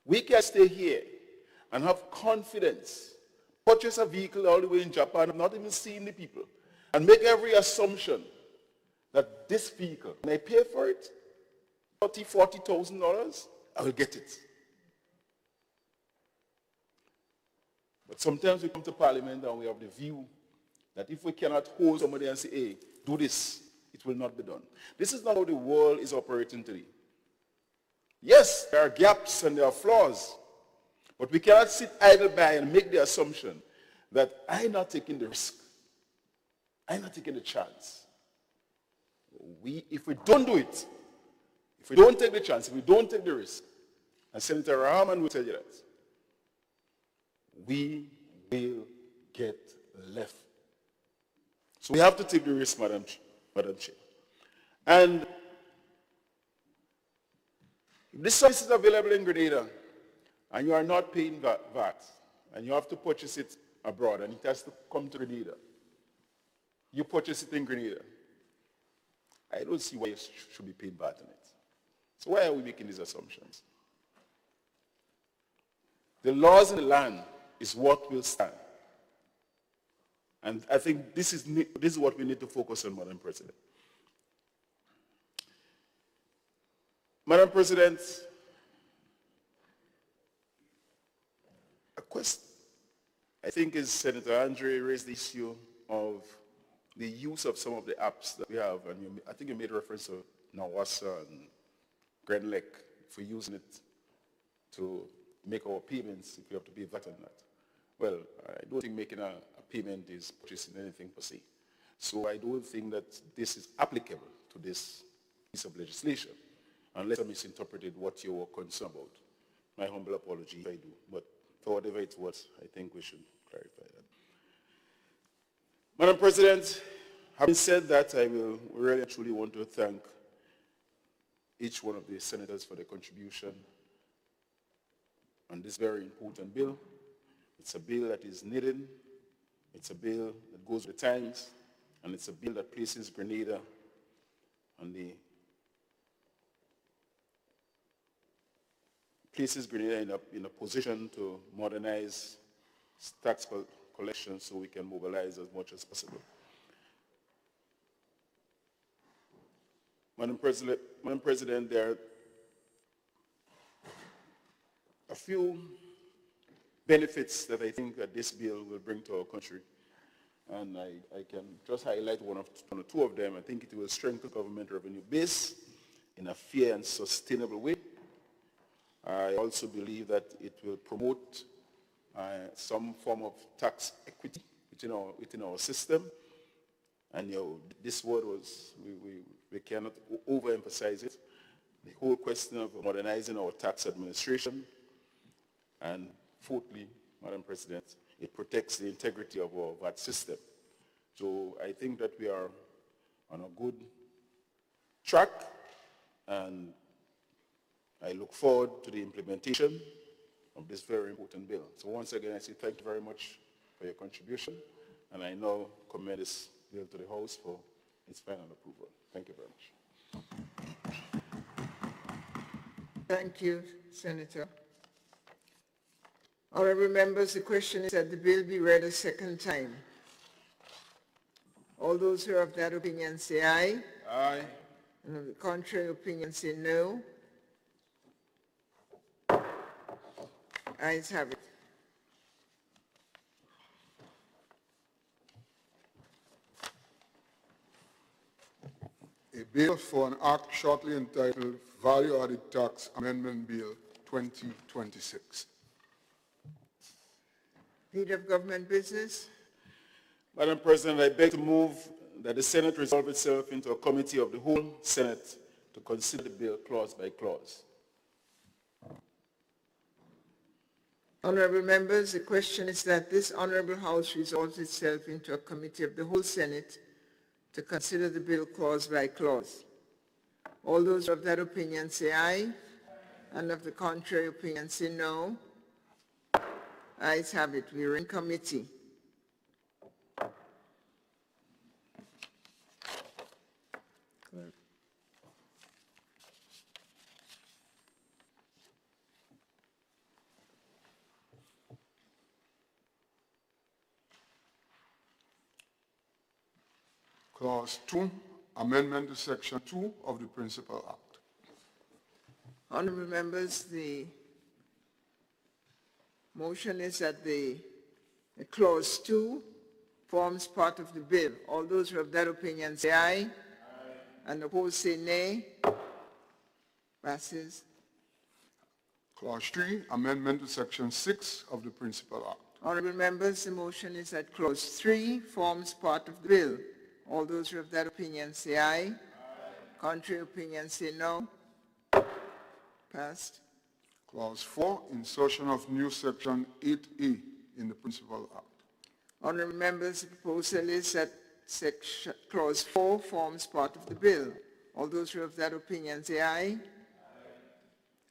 S3: we can stay here and have confidence, purchase a vehicle all the way in Japan, not even seeing the people, and make every assumption that this vehicle, when I pay for it, $30,000, $40,000, I will get it. But sometimes we come to Parliament and we have the view that if we cannot hold somebody and say, hey, do this, it will not be done. This is not how the world is operating today. Yes, there are gaps and there are flaws, but we cannot sit idle by and make the assumption that I'm not taking the risk. I'm not taking the chance. If we don't do it, if we don't take the chance, if we don't take the risk, and Senator Rahman will tell you that, we will get left. So we have to take the risk, Madam Chair. And if this service is available in Grenada, and you are not paying VAT, and you have to purchase it abroad, and it has to come to Grenada, you purchase it in Grenada, I don't see why you should be paying VAT on it. So why are we making these assumptions? The laws in the land is what will stand. And I think this is what we need to focus on, Madam President. Madam President, a question, I think, is Senator Andre raised the issue of the use of some of the apps that we have, and I think you made reference to Nawasa and Grand Lake for using it to make our payments if we have to pay VAT on that. Well, I don't think making a payment is purchasing anything per se. So I don't think that this is applicable to this piece of legislation, unless I misinterpreted what you were concerned about. My humble apology if I do, but for whatever it's worth, I think we should clarify that. Madam President, having said that, I will really and truly want to thank each one of the senators for their contribution on this very important bill. It's a bill that is needed. It's a bill that goes with the times, and it's a bill that places Grenada in a position to modernize tax collection so we can mobilize as much as possible. Madam President, there are a few benefits that I think that this bill will bring to our country. And I can just highlight one or two of them. I think it will strengthen government revenue base in a fair and sustainable way. I also believe that it will promote some form of tax equity within our system. And this word we cannot overemphasize it. The whole question of modernizing our tax administration. And fourthly, Madam President, it protects the integrity of our VAT system. So I think that we are on a good track, and I look forward to the implementation of this very important bill. So once again, I say thank you very much for your contribution, and I now commend this bill to the House for its final approval. Thank you very much.
S1: Thank you, Senator. Honourable members, the question is that the bill be read a second time. All those who are of that opinion say aye.
S3: Aye.
S1: And of the contrary opinion say no. Ayes have it.
S10: A bill for an act shortly entitled Value Added Tax Amendment Bill 2026.
S1: Leader of Government Business.
S3: Madam President, I beg to move that the Senate resolve itself into a committee of the whole Senate to consider the bill clause by clause.
S1: Honourable members, the question is that this Honourable House resolves itself into a committee of the whole Senate to consider the bill clause by clause. All those of that opinion say aye, and of the contrary opinion say no. Ayes have it. We are in committee.
S10: Clause 2, amendment to Section 2 of the Principal Act.
S1: Honourable members, the motion is that the clause 2 forms part of the bill. All those who have that opinion say aye. Aye. And opposed say nay. Passes.
S10: Clause 3, amendment to Section 6 of the Principal Act.
S1: Honourable members, the motion is that clause 3 forms part of the bill. All those who have that opinion say aye. Aye. Contrary opinion say no. Passed.
S10: Clause 4, insertion of new Section 8A in the Principal Act.
S1: Honourable members, the proposal is that clause 4 forms part of the bill. All those who have that opinion say aye. Aye.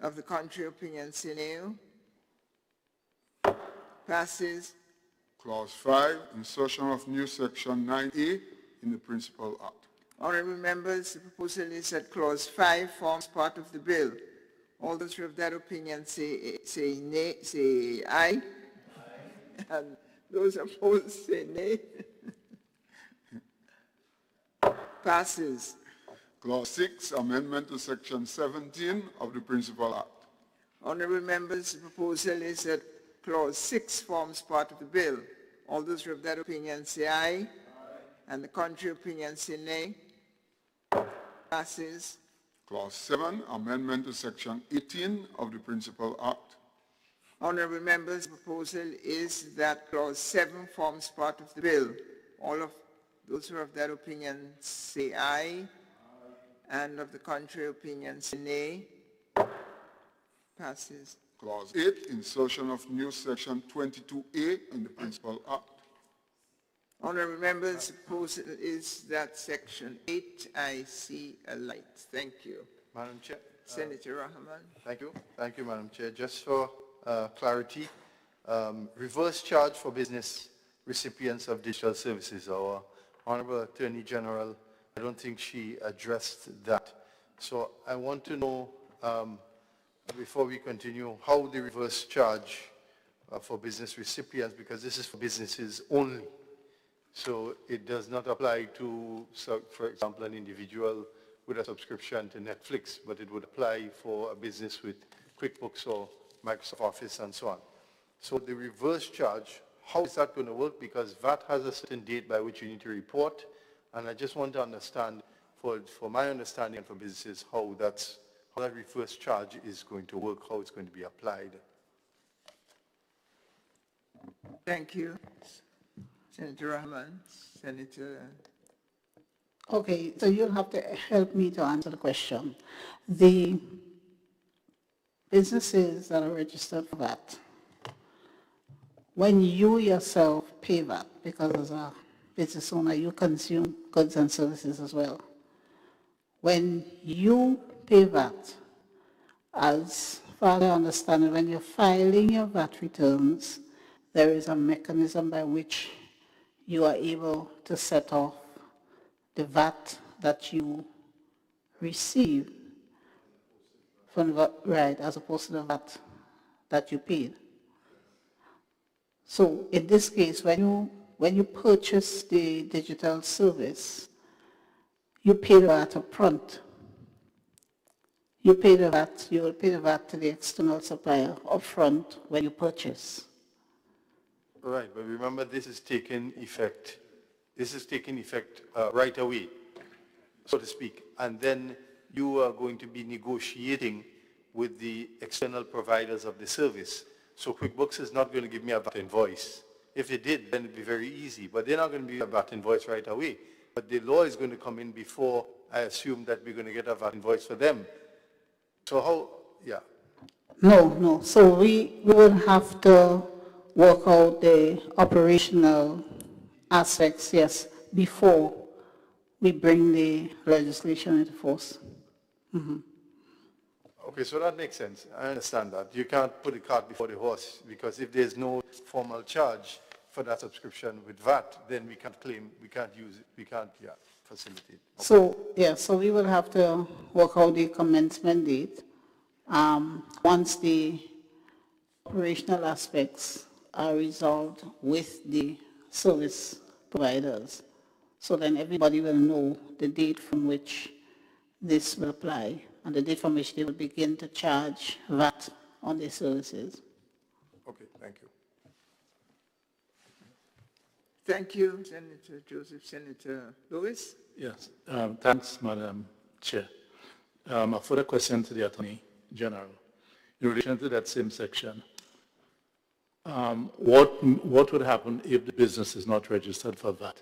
S1: Of the contrary opinion say no. Passes.
S10: Clause 5, insertion of new Section 9A in the Principal Act.
S1: Honourable members, the proposal is that clause 5 forms part of the bill. All those who have that opinion say aye. Aye. And those opposed say nay. Passes.
S10: Clause 6, amendment to section 17 of the Principal Act.
S1: Honorable members, the proposal is that clause 6 forms part of the bill. All those who have that opinion say aye. And the contrary opinion say nay. Passes.
S10: Clause 7, amendment to section 18 of the Principal Act.
S1: Honorable members, the proposal is that clause 7 forms part of the bill. All of those who have that opinion say aye. And of the contrary opinion say nay. Passes.
S10: Clause 8, insertion of new section 22A in the Principal Act.
S1: Honorable members, the proposal is that section 8, I see a light. Thank you.
S5: Madam Chair.
S1: Senator Rahman.
S5: Thank you. Thank you, Madam Chair. Just for clarity, reverse charge for business recipients of digital services. Our Honorable Attorney General, I don't think she addressed that. So I want to know, before we continue, how the reverse charge for business recipients, because this is for businesses only. So it does not apply to, for example, an individual with a subscription to Netflix, but it would apply for a business with QuickBooks or Microsoft Office and so on. So the reverse charge, how is that going to work? Because VAT has a certain date by which you need to report, and I just want to understand, for my understanding and for businesses, how that reverse charge is going to work, how it's going to be applied.
S1: Thank you. Senator Rahman. Senator.
S12: Okay, so you'll have to help me to answer the question. The businesses that are registered for VAT, when you yourself pay VAT, because as a business owner, you consume goods and services as well. When you pay VAT, as far as I understand it, when you're filing your VAT returns, there is a mechanism by which you are able to set off the VAT that you receive from the VAT, right, as opposed to the VAT that you paid. So in this case, when you purchase the digital service, you pay the VAT up front. You will pay the VAT to the external supplier up front when you purchase.
S5: Right, but remember this is taking effect right away, so to speak, and then you are going to be negotiating with the external providers of the service. So QuickBooks is not going to give me a VAT invoice. If it did, then it'd be very easy, but they're not going to be a VAT invoice right away. But the law is going to come in before I assume that we're going to get a VAT invoice for them. So how, yeah.
S12: No, so we will have to work out the operational aspects, yes, before we bring the legislation into force. Mm-hmm.
S5: Okay, so that makes sense. I understand that. You can't put the cart before the horse, because if there's no formal charge for that subscription with VAT, then we can't claim, we can't use it, we can't, facilitate. Okay.
S12: So we will have to work out the commencement date. Once the operational aspects are resolved with the service providers, so then everybody will know the date from which this will apply and the date from which they will begin to charge VAT on their services.
S5: Okay, thank you.
S1: Thank you, Senator Joseph. Senator Lewis?
S6: Yes, thanks, Madam Chair. A further question to the Attorney General. In relation to that same section, what would happen if the business is not registered for VAT?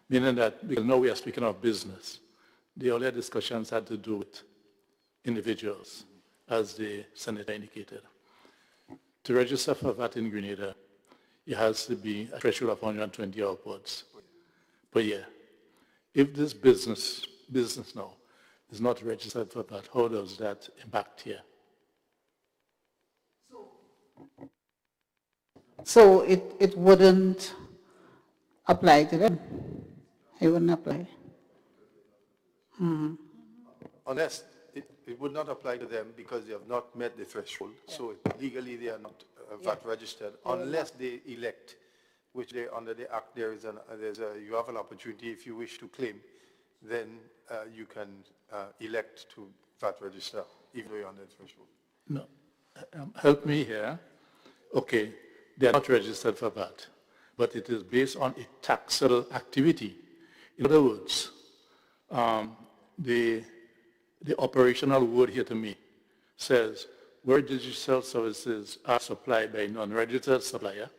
S6: Meaning that, because now we are speaking of business, the earlier discussions had to do with individuals, as the Senator indicated. To register for VAT in Grenada, it has to be a threshold of 120 upwards per year. If this business now is not registered for VAT, how does that impact here?
S12: So it wouldn't apply to them. It wouldn't apply. Mm-hmm.
S5: Unless it would not apply to them because they have not met the threshold. Yeah. So legally they are not VAT registered unless they elect, which they, under the Act you have an opportunity if you wish to claim then you can elect to VAT register, even though you're under the threshold.
S6: No, help me here. Okay, they are not registered for VAT, but it is based on a taxable activity. In other words, the operational word here to me says where digital services are supplied by a non-registered supplier,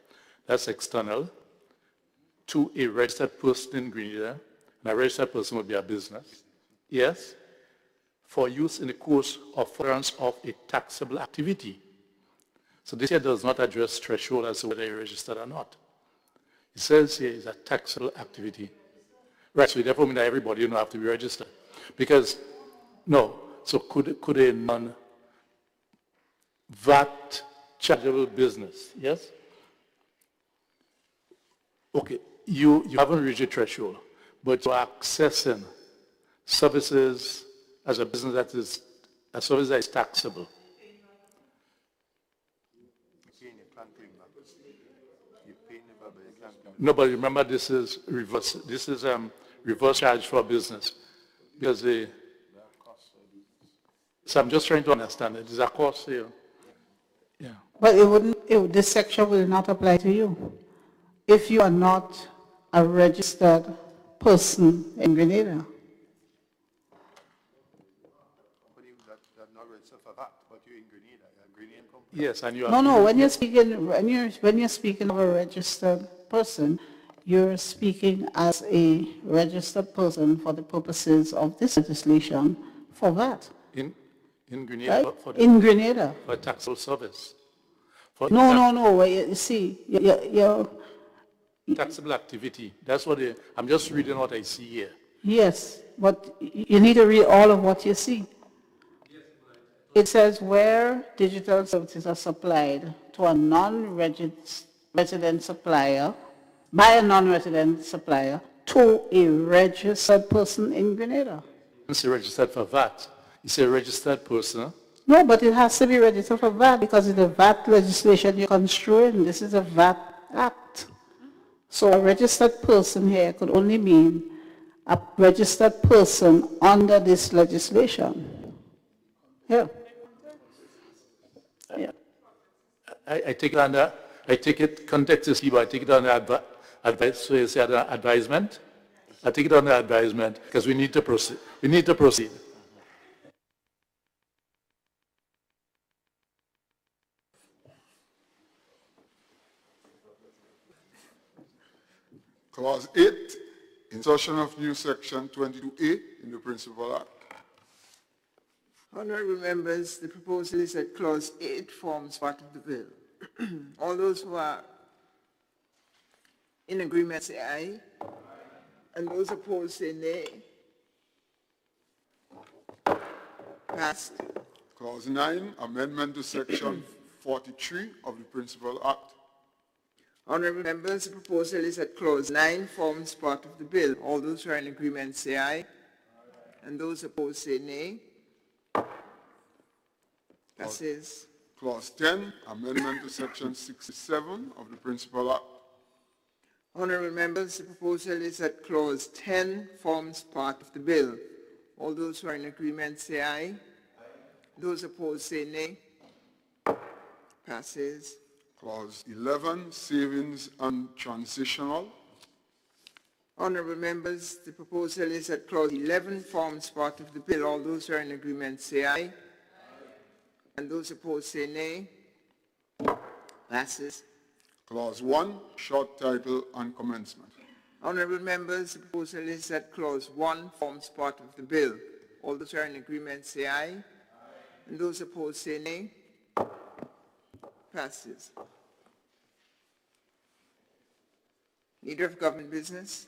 S6: that's external, to a registered person in Grenada, and a registered person will be a business, yes, for use in the course of furtherance of a taxable activity. So this here does not address threshold as to whether you're registered or not. It says here is a taxable activity. Right, so therefore mean that everybody don't have to be registered. Because, no, so could a non-VAT chargeable business, yes? Okay, you haven't reached a threshold, but you're accessing services as a business that is, a service that is taxable. No, but remember this is reverse charge for business. Because so I'm just trying to understand it. Is a cost here? Yeah.
S12: But this section will not apply to you. If you are not a registered person in Grenada.
S6: Yes, and you are.
S12: No, when you're speaking of a registered person, you're speaking as a registered person for the purposes of this legislation for that.
S6: In Grenada?
S12: Right? In Grenada.
S6: For taxable service.
S12: No. You see, you're
S6: taxable activity. That's what I'm just reading what I see here.
S12: Yes, but you need to read all of what you see. It says where digital services are supplied to a non-resident supplier, by a non-resident supplier, to a registered person in Grenada.
S6: It's registered for VAT. It's a registered person.
S12: No, but it has to be registered for VAT because it's the VAT legislation you're construing. This is a VAT Act. So a registered person here could only mean a registered person under this legislation. Yeah. Yeah.
S6: I take it, context is key, but I take it under advice, so you say advisement? I take it under advisement because we need to proceed.
S10: Clause 8, insertion of new section 22A in the Principal Act.
S1: Honorable members, the proposal is that clause 8 forms part of the bill. All those who are in agreement say aye, and those opposed say nay. Passed.
S10: Clause 9, amendment to section 43 of the Principal Act.
S1: Honorable members, the proposal is that clause 9 forms part of the bill. All those who are in agreement say aye, and those opposed say nay. Passes.
S10: Clause 10, amendment to section 67 of the Principal Act.
S1: Honorable members, the proposal is that clause 10 forms part of the bill. All those who are in agreement say aye. Those opposed say nay. Passes.
S10: Clause 11, savings and transitional.
S1: Honorable members, the proposal is that clause 11 forms part of the bill. All those who are in agreement say aye. And those opposed say nay. Passes.
S10: Clause 1, short title and commencement.
S1: Honorable members, the proposal is that clause 1 forms part of the bill. All those who are in agreement say aye. And those opposed say nay. Passes. Leader of Government Business.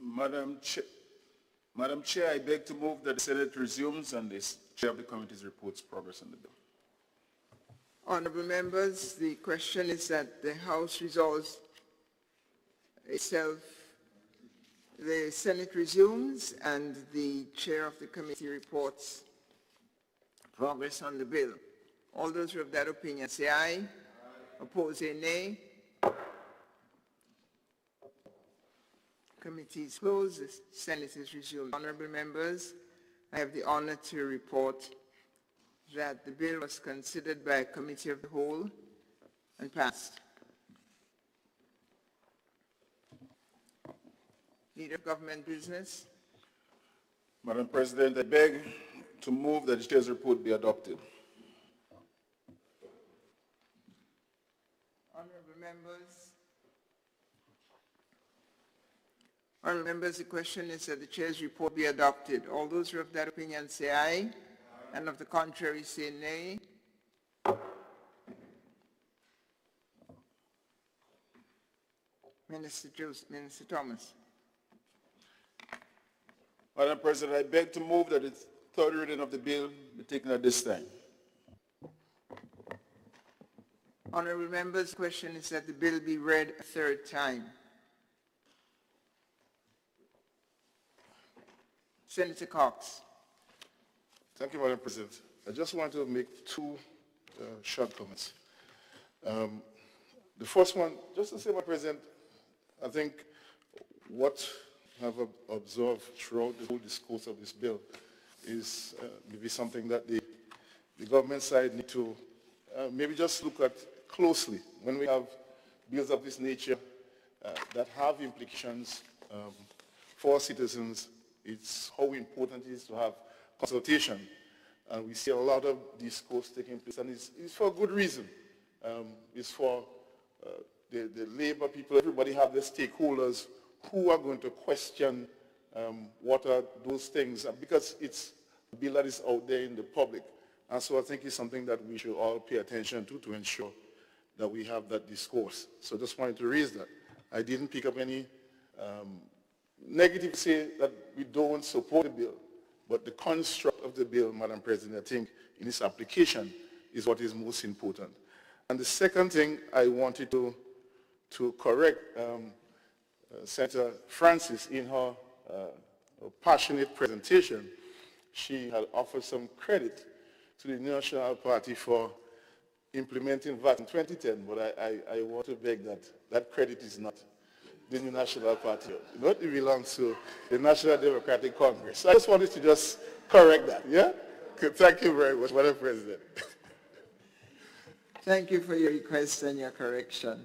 S3: Madam Chair, I beg to move that the Senate resumes and the Chair of the Committee's reports progress on the bill.
S1: Honorable members, the question is that the House resolves itself, the Senate resumes, and the Chair of the Committee reports progress on the bill. All those who have that opinion say aye. Oppose say nay. Committee is closed. The Senate is resumed. Honorable members, I have the honor to report that the bill was considered by a committee of the whole and passed. Leader of Government Business.
S3: Madam President, I beg to move that the chair's report be adopted.
S1: Honorable members. Honorable members, the question is that the chair's report be adopted. All those who have that opinion say aye, and of the contrary say nay. Minister Thomas.
S3: Madam President, I beg to move that the third reading of the bill be taken at this time.
S1: Honorable members, the question is that the bill be read a third time. Senator Cox.
S11: Thank you, Madam President. I just want to make two short comments. The first one, just to say, Madam President, I think what I have observed throughout the whole discourse of this bill is maybe something that the government side need to maybe just look at closely when we have bills of this nature that have implications for citizens. It's how important it is to have consultation. And we see a lot of discourse taking place, and it's for a good reason. It's for the labor people, everybody have their stakeholders who are going to question what are those things, because it's a bill that is out there in the public. And so I think it's something that we should all pay attention to ensure that we have that discourse. So just wanted to raise that. I didn't pick up any negative say that we don't support the bill, but the construct of the bill, Madam President, I think in its application is what is most important. And the second thing I wanted to correct Senator Francis in her passionate presentation. She had offered some credit to the National Party for implementing VAT in 2010, but I want to beg that that credit is not the New National Party. It belongs to the National Democratic Congress. So I just wanted to just correct that, yeah? Thank you very much, Madam President.
S1: Thank you for your request and your correction.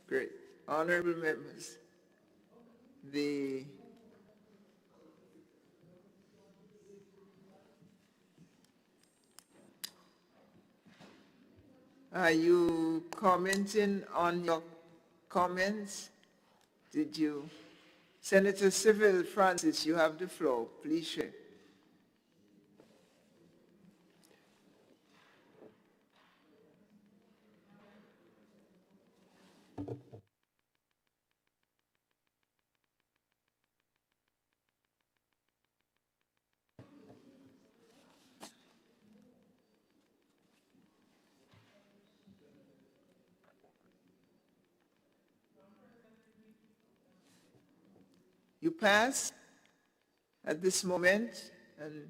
S1: Great. Honorable members, are you commenting on your comments? Did you? Senator Civil Francis, you have the floor. Please share. You pass at this moment, and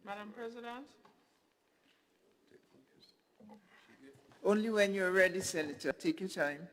S7: Madam President?
S1: only when you're ready, Senator. Take your time.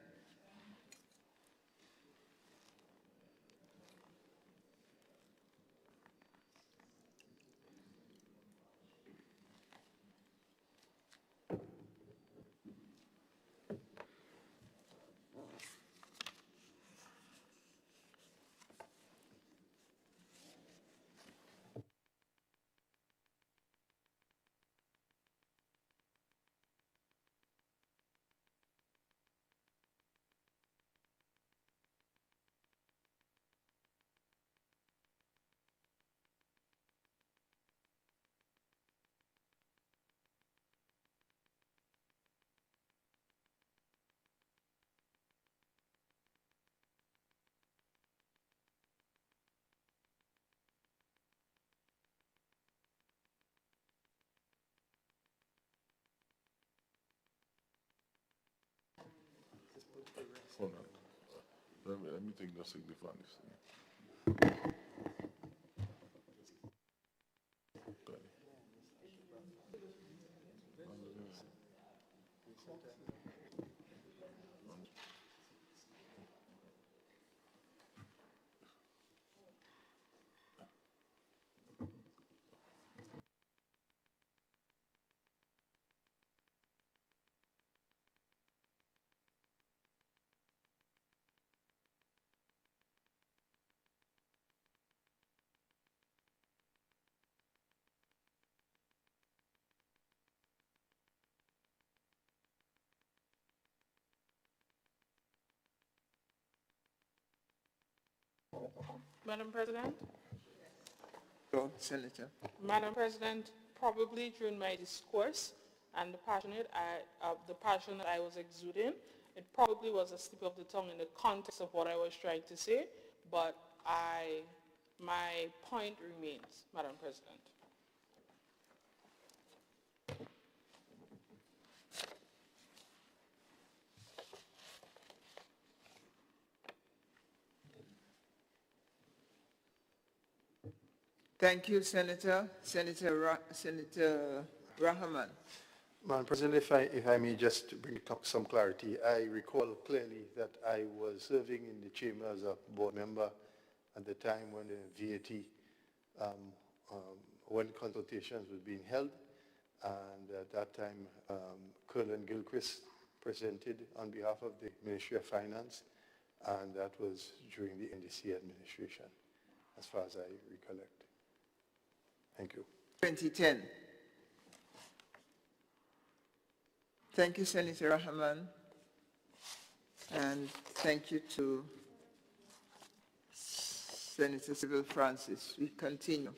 S8: Let me take the signifying.
S7: Madam President?
S1: Go, Senator.
S7: Madam President, probably during my discourse and the passion that I was exuding, it probably was a slip of the tongue in the context of what I was trying to say, but my point remains, Madam President.
S1: Thank you, Senator. Senator Rahman.
S5: Madam President, if I may just bring some clarity, I recall clearly that I was serving in the chamber as a board member at the time when the VAT, when consultations were being held, and at that time, Colonel Gilchrist presented on behalf of the Ministry of Finance, and that was during the NDC administration, as far as I recollect. Thank you.
S1: 2010. Thank you, Senator Rahman, and thank you to Senator Sybil Francis. We continue.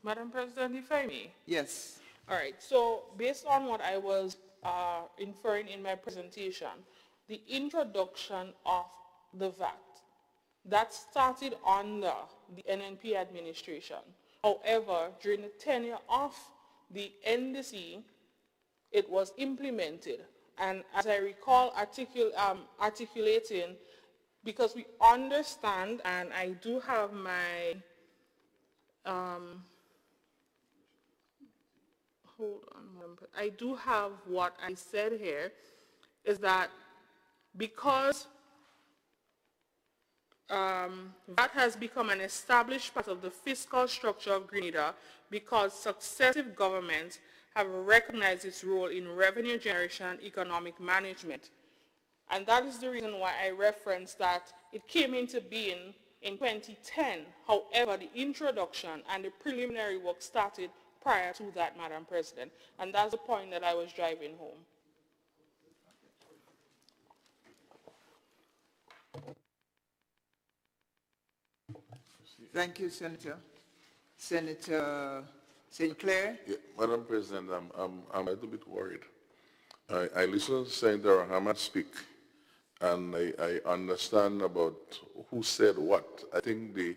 S7: Madam President, if I may.
S1: Yes.
S7: All right, so based on what I was inferring in my presentation, the introduction of the VAT, that started under the NNP administration. However, during the tenure of the NDC, it was implemented. And as I recall articulating, because we understand, and I do have my, hold on, I do have what I said here, is that because that has become an established part of the fiscal structure of Grenada, because successive governments have recognized its role in revenue generation and economic management. And that is the reason why I referenced that it came into being in 2010. However, the introduction and the preliminary work started prior to that, Madam President. And that's the point that I was driving home.
S1: Thank you, Senator. Senator St. Clair?
S8: Yeah, Madam President, I'm a little bit worried. I listened to Senator Rahman speak, and I understand about who said what. I think the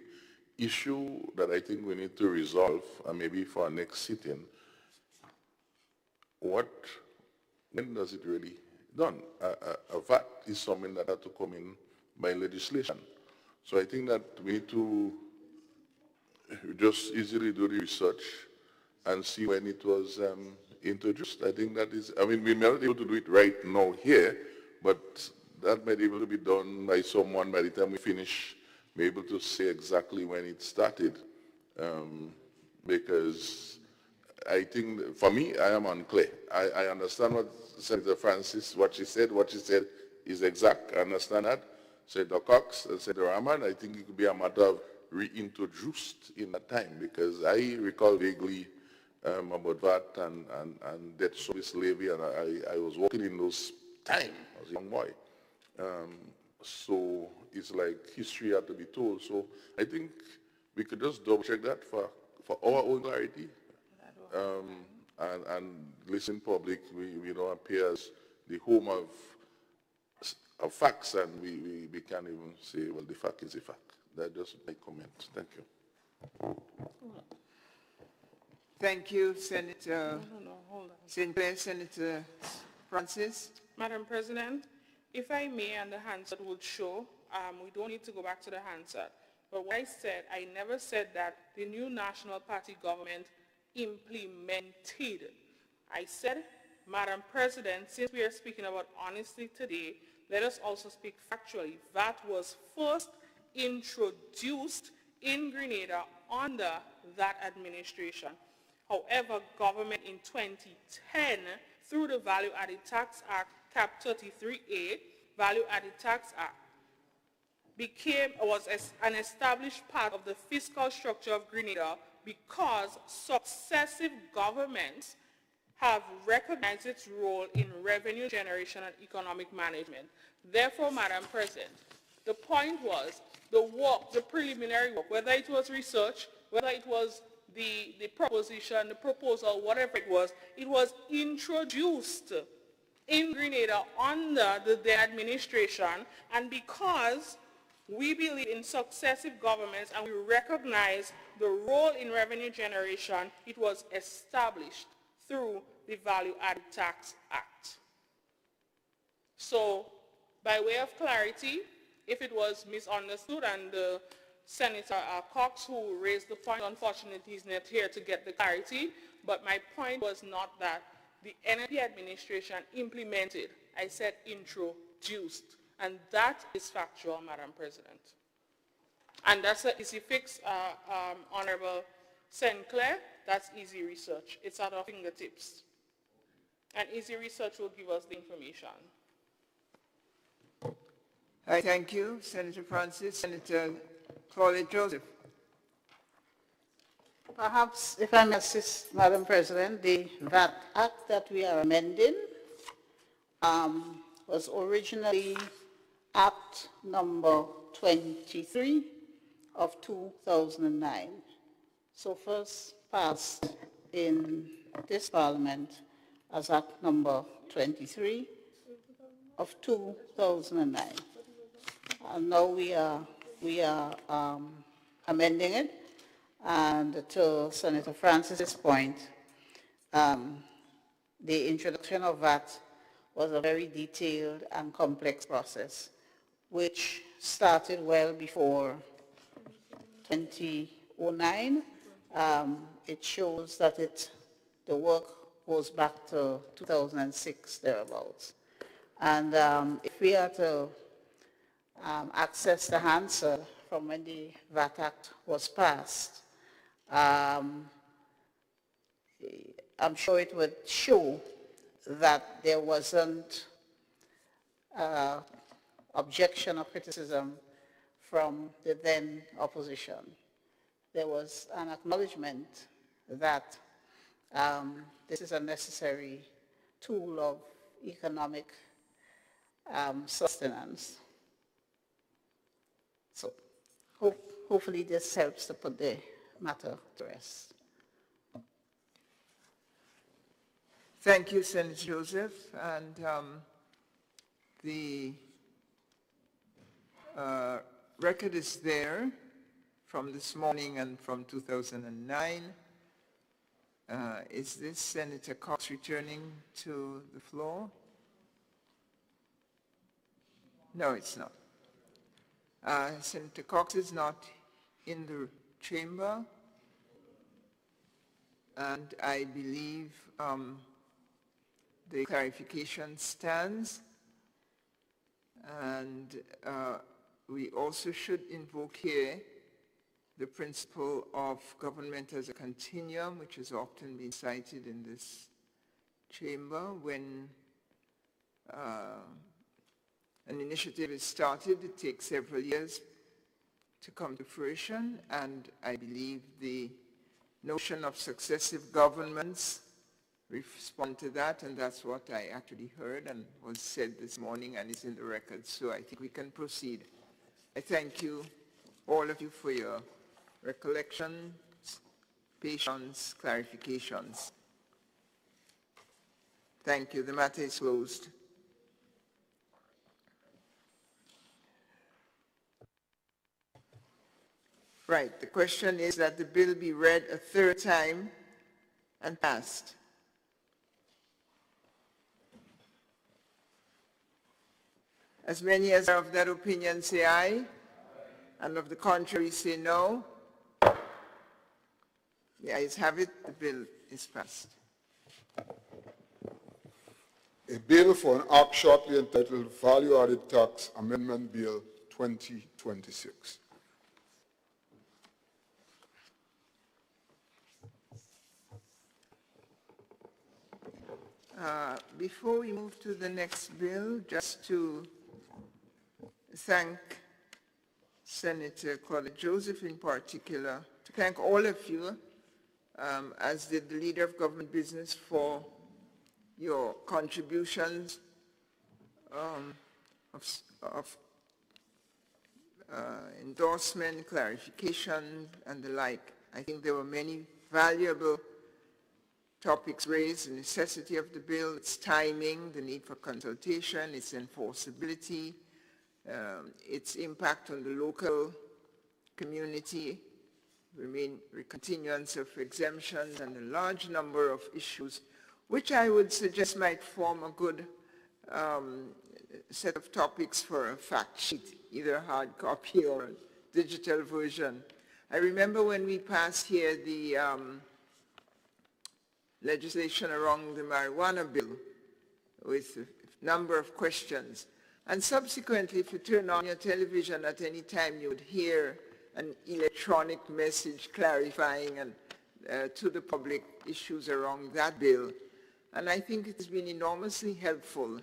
S8: issue that I think we need to resolve, and maybe for our next sitting, when does it really done? A VAT is something that had to come in by legislation. So I think that we need to just easily do the research and see when it was introduced. I think that is, I mean, we may not be able to do it right now here, but that might be able to be done by someone by the time we finish, be able to say exactly when it started. Because I think, for me, I am unclear. I understand what Senator Francis, what she said is exact. I understand that. Senator Cox and Senator Rahman, I think it could be a matter of reintroduced in that time, because I recall vaguely about that and debt service levy, and I was working in those times as a young boy. So it's like history had to be told. So I think we could just double check that for our own clarity. And listen public, we don't appear as the home of facts, and we can't even say, well, the fact is a fact. That's just my comment. Thank you.
S1: Thank you, Senator
S7: Hold on.
S1: St. Clair. Senator Francis?
S7: Madam President, If I may, and the handset would show, we don't need to go back to the handset. But what I said, I never said that the new National Party government implemented. I said, Madam President, since we are speaking about honesty today, let us also speak factually. VAT was first introduced in Grenada under that administration. However, government in 2010, through the Value Added Tax Act, Cap 33A, Value Added Tax Act, was an established part of the fiscal structure of Grenada because successive governments have recognized its role in revenue generation and economic management. Therefore, Madam President, the point was the work, the preliminary work, whether it was research, whether it was the proposition, the proposal, whatever it was introduced in Grenada under the administration, and because we believe in successive governments and we recognize the role in revenue generation, it was established through the Value Added Tax Act. So, by way of clarity, if it was misunderstood, and Senator Cox, who raised the point, unfortunately he's not here to get the clarity, but my point was not that the NLP administration implemented, I said introduced, and that is factual, Madam President. And that's an easy fix, Honorable Sinclair, that's easy research. It's at our fingertips. And easy research will give us the information.
S1: I thank you, Senator Francis. Senator Claudette Joseph.
S12: Perhaps, if I may assist, Madam President, the VAT Act that we are amending was originally Act number 23 of 2009. So first passed in this Parliament as Act number 23 of 2009. And now we are amending it. And to Senator Francis's point, the introduction of VAT was a very detailed and complex process, which started well before 2009. It shows that the work goes back to 2006, thereabouts. And if we are to access the answer from when the VAT Act was passed, I'm sure it would show that there wasn't objection or criticism from the then opposition. There was an acknowledgement that this is a necessary tool of economic sustenance. So hopefully this helps to put the matter to rest.
S1: Thank you, Senator Joseph. And the record is there from this morning and from 2009. Is this Senator Cox returning to the floor? No, it's not. Senator Cox is not in the chamber, and I believe the clarification stands, and we also should invoke here the principle of government as a continuum, which has often been cited in this chamber. When an initiative is started, it takes several years to come to fruition, and I believe the notion of successive governments respond to that, and that's what I actually heard and was said this morning and is in the record. So I think we can proceed. I thank you, all of you, for your recollections, patience, clarifications. Thank you. The matter is closed. Right. The question is that the bill be read a third time and passed. As many as are of that opinion say aye, and of the contrary say no. The ayes have it, the bill is passed.
S10: A bill for an act shortly entitled Value Added Tax Amendment Bill 2026.
S1: Before we move to the next bill, just to thank Senator Claudette Joseph in particular, to thank all of you, as did the Leader of Government Business, for your contributions of endorsement, clarification, and the like. I think there were many valuable topics raised: the necessity of the bill, its timing, the need for consultation, its enforceability, its impact on the local community, continuance of exemptions, and a large number of issues, which I would suggest might form a good set of topics for a fact sheet, either a hard copy or a digital version. I remember when we passed here the legislation around the marijuana bill with a number of questions. And subsequently, if you turn on your television at any time, you would hear an electronic message clarifying and to the public issues around that bill. And I think it has been enormously helpful.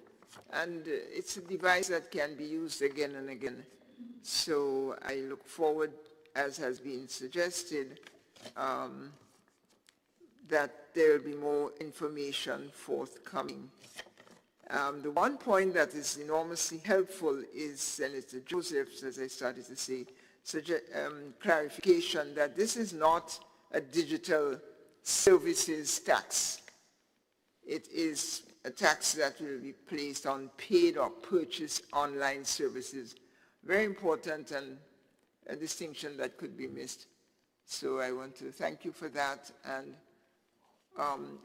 S1: And it's a device that can be used again and again. So I look forward, as has been suggested, that there will be more information forthcoming. The one point that is enormously helpful is Senator Joseph's, as I started to say, clarification that this is not a digital services tax. It is a tax that will be placed on paid or purchased online services. Very important, and a distinction that could be missed. So I want to thank you for that, and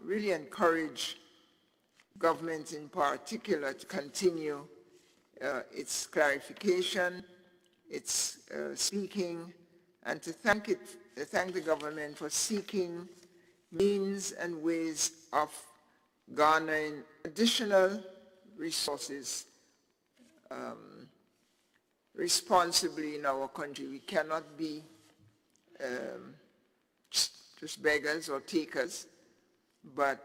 S1: really encourage government in particular to continue its clarification, its seeking, and to thank the government for seeking means and ways of garnering additional resources responsibly in our country. We cannot be just beggars or takers, but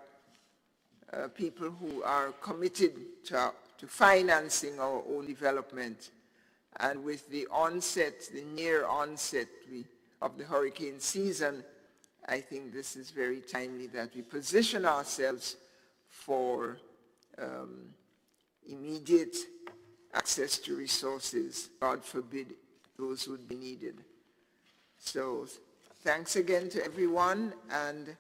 S1: people who are committed to financing our own development. And with the onset, the near onset of the hurricane season, I think this is very timely that we position ourselves for immediate access to resources. God forbid those would be needed. So thanks again to everyone, and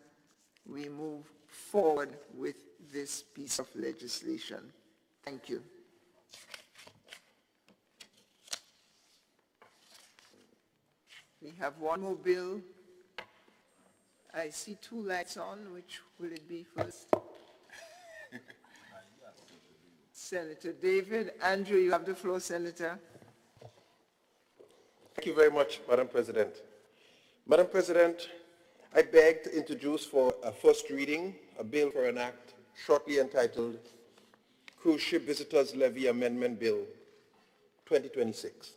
S1: we move forward with this piece of legislation. Thank you. We have one more bill. I see two lights on. Which will it be first? Senator David. Andrew, you have the floor, Senator.
S4: Thank you very much, Madam President. Madam President, I beg to introduce for a first reading a bill for an act shortly entitled Cruise Ship Visitors Levy Amendment Bill 2026.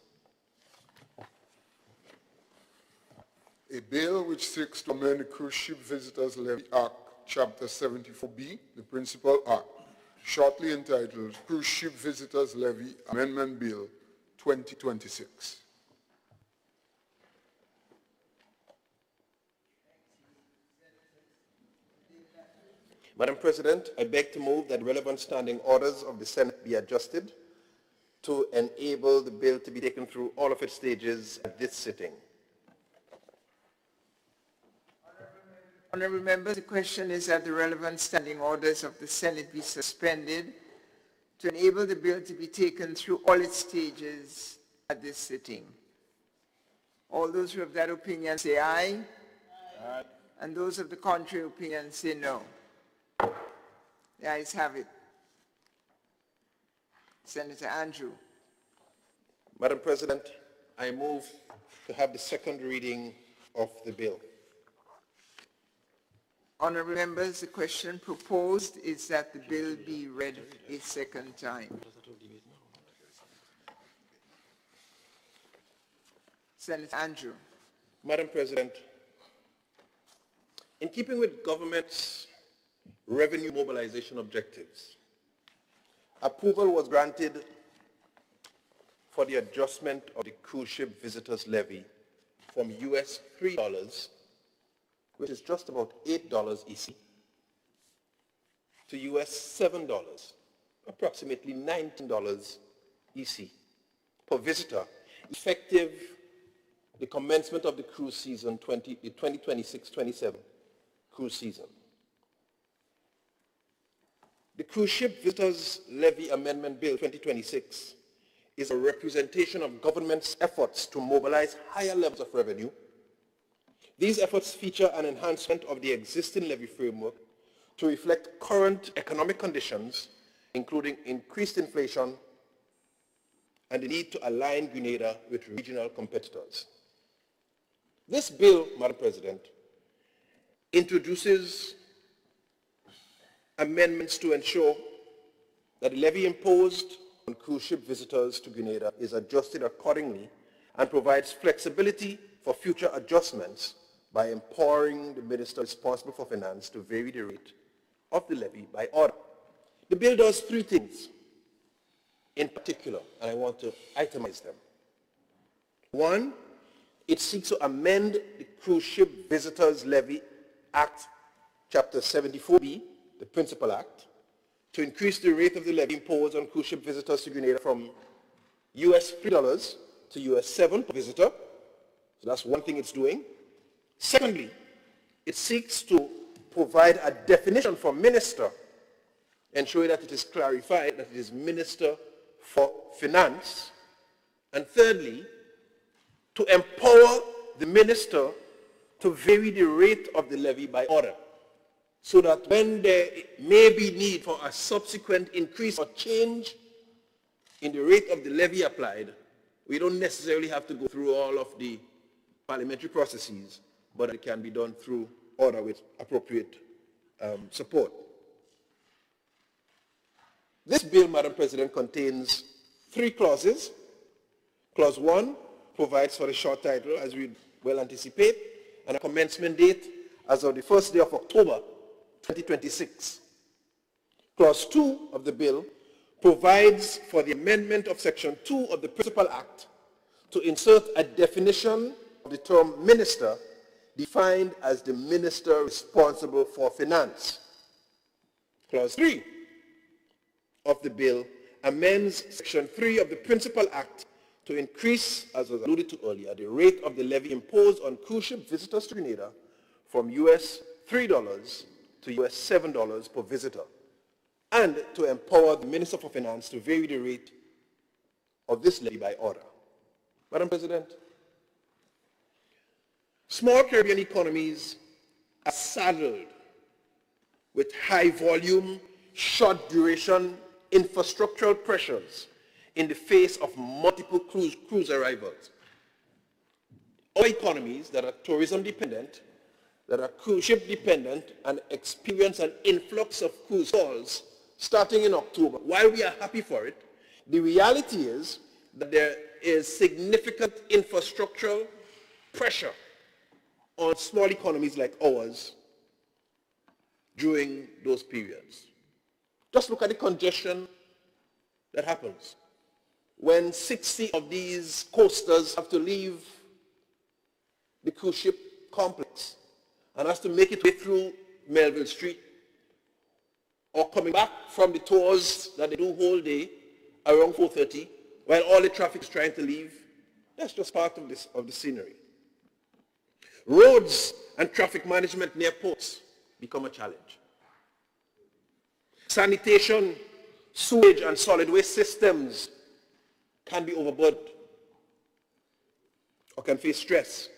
S10: A bill which seeks to amend the Cruise Ship Visitors Levy Act, Chapter 74B, the Principal Act, shortly entitled Cruise Ship Visitors Levy Amendment Bill 2026.
S4: Madam President, I beg to move that relevant standing orders of the Senate be adjusted to enable the bill to be taken through all of its stages at this sitting.
S1: Honourable members, the question is that the relevant standing orders of the Senate be suspended to enable the bill to be taken through all its stages at this sitting. All those who have that opinion say aye. Aye. And those of the contrary opinion say no. The ayes have it. Senator Andrew.
S4: Madam President, I move to have the second reading of the bill.
S1: Honourable members, the question proposed is that the bill be read a second time. Senator Andrew.
S4: Madam President, in keeping with government's revenue mobilization objectives, approval was granted for the adjustment of the cruise ship visitors levy from US $3, which is just about $8 EC, to US $7, approximately $19 EC per visitor, effective the commencement of the cruise season, the 2026-27 cruise season. The Cruise Ship Visitors Levy Amendment Bill 2026 is a representation of government's efforts to mobilize higher levels of revenue. These efforts feature an enhancement of the existing levy framework to reflect current economic conditions, including increased inflation and the need to align Grenada with regional competitors. This bill, Madam President, introduces amendments to ensure that the levy imposed on cruise ship visitors to Grenada is adjusted accordingly and provides flexibility for future adjustments by empowering the minister responsible for finance to vary the rate of the levy by order. The bill does three things in particular, and I want to itemize them. One, it seeks to amend the Cruise Ship Visitors Levy Act, Chapter 74B, the Principal Act, to increase the rate of the levy imposed on cruise ship visitors to Grenada from US $3 to US $7 per visitor. So that's one thing it's doing. Secondly, it seeks to provide a definition for minister, ensuring that it is clarified that it is Minister for Finance. And thirdly, to empower the minister to vary the rate of the levy by order, so that when there may be need for a subsequent increase or change in the rate of the levy applied, we don't necessarily have to go through all of the parliamentary processes, but it can be done through order with appropriate support. This bill, Madam President, contains three clauses. Clause 1 provides for a short title, as we well anticipate, and a commencement date as of the first day of October 2026. Clause 2 of the bill provides for the amendment of Section 2 of the Principal Act to insert a definition of the term minister, defined as the minister responsible for finance. Clause 3 of the bill amends Section 3 of the Principal Act to increase, as was alluded to earlier, the rate of the levy imposed on cruise ship visitors to Grenada from US $3 to US $7 per visitor, and to empower the Minister for Finance to vary the rate of this levy by order. Madam President, small Caribbean economies are saddled with high volume, short duration infrastructural pressures in the face of multiple cruise arrivals. Our economies that are tourism dependent, that are cruise ship dependent, and experience an influx of cruise calls starting in October. While we are happy for it, the reality is that there is significant infrastructural pressure on small economies like ours during those periods. Just look at the congestion that happens when 60 of these coasters have to leave the cruise ship complex and has to make it way through Melville Street, or coming back from the tours that they do whole day around 4:30 while all the traffic is trying to leave. That's just part of the scenery. Roads and traffic management near ports become a challenge. Sanitation, sewage, and solid waste systems can be overburdened or can face stress.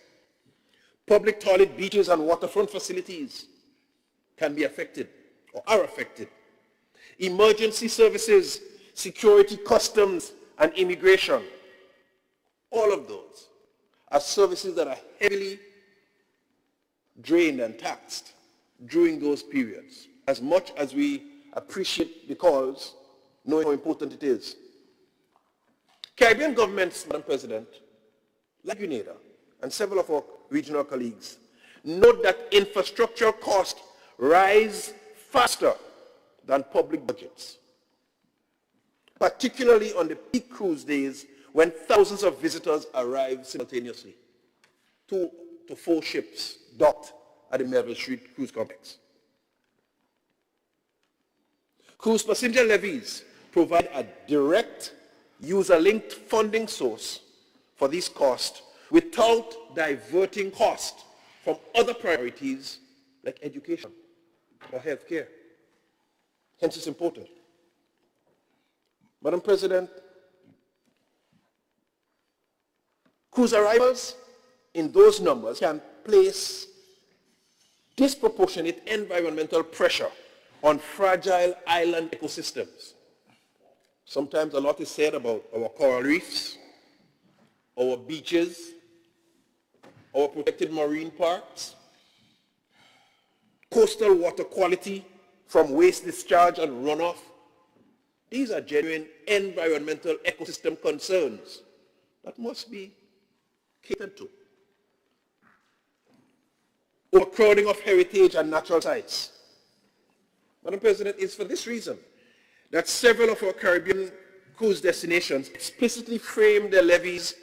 S4: Public toilet, beaches, and waterfront facilities can be affected or are affected. Emergency services, security, customs, and immigration all of those are services that are heavily drained and taxed during those periods, as much as we appreciate the calls, knowing how important it is. Caribbean governments, Madam President, like Grenada and several of our regional colleagues, note that infrastructure costs rise faster than public budgets, particularly on the peak cruise days when thousands of visitors arrive simultaneously. 2 to 4 ships docked at the Melville Street Cruise Complex. Cruise passenger levies provide a direct, user-linked funding source for these costs without diverting costs from other priorities like education or healthcare. Hence, it's important. Madam President, cruise arrivals in those numbers can place disproportionate environmental pressure on fragile island ecosystems. Sometimes a lot is said about our coral reefs, our beaches, our protected marine parks, coastal water quality from waste discharge and runoff. These are genuine environmental ecosystem concerns that must be catered to. Overcrowding of heritage and natural sites. Madam President, it's for this reason that several of our Caribbean cruise destinations explicitly frame their levies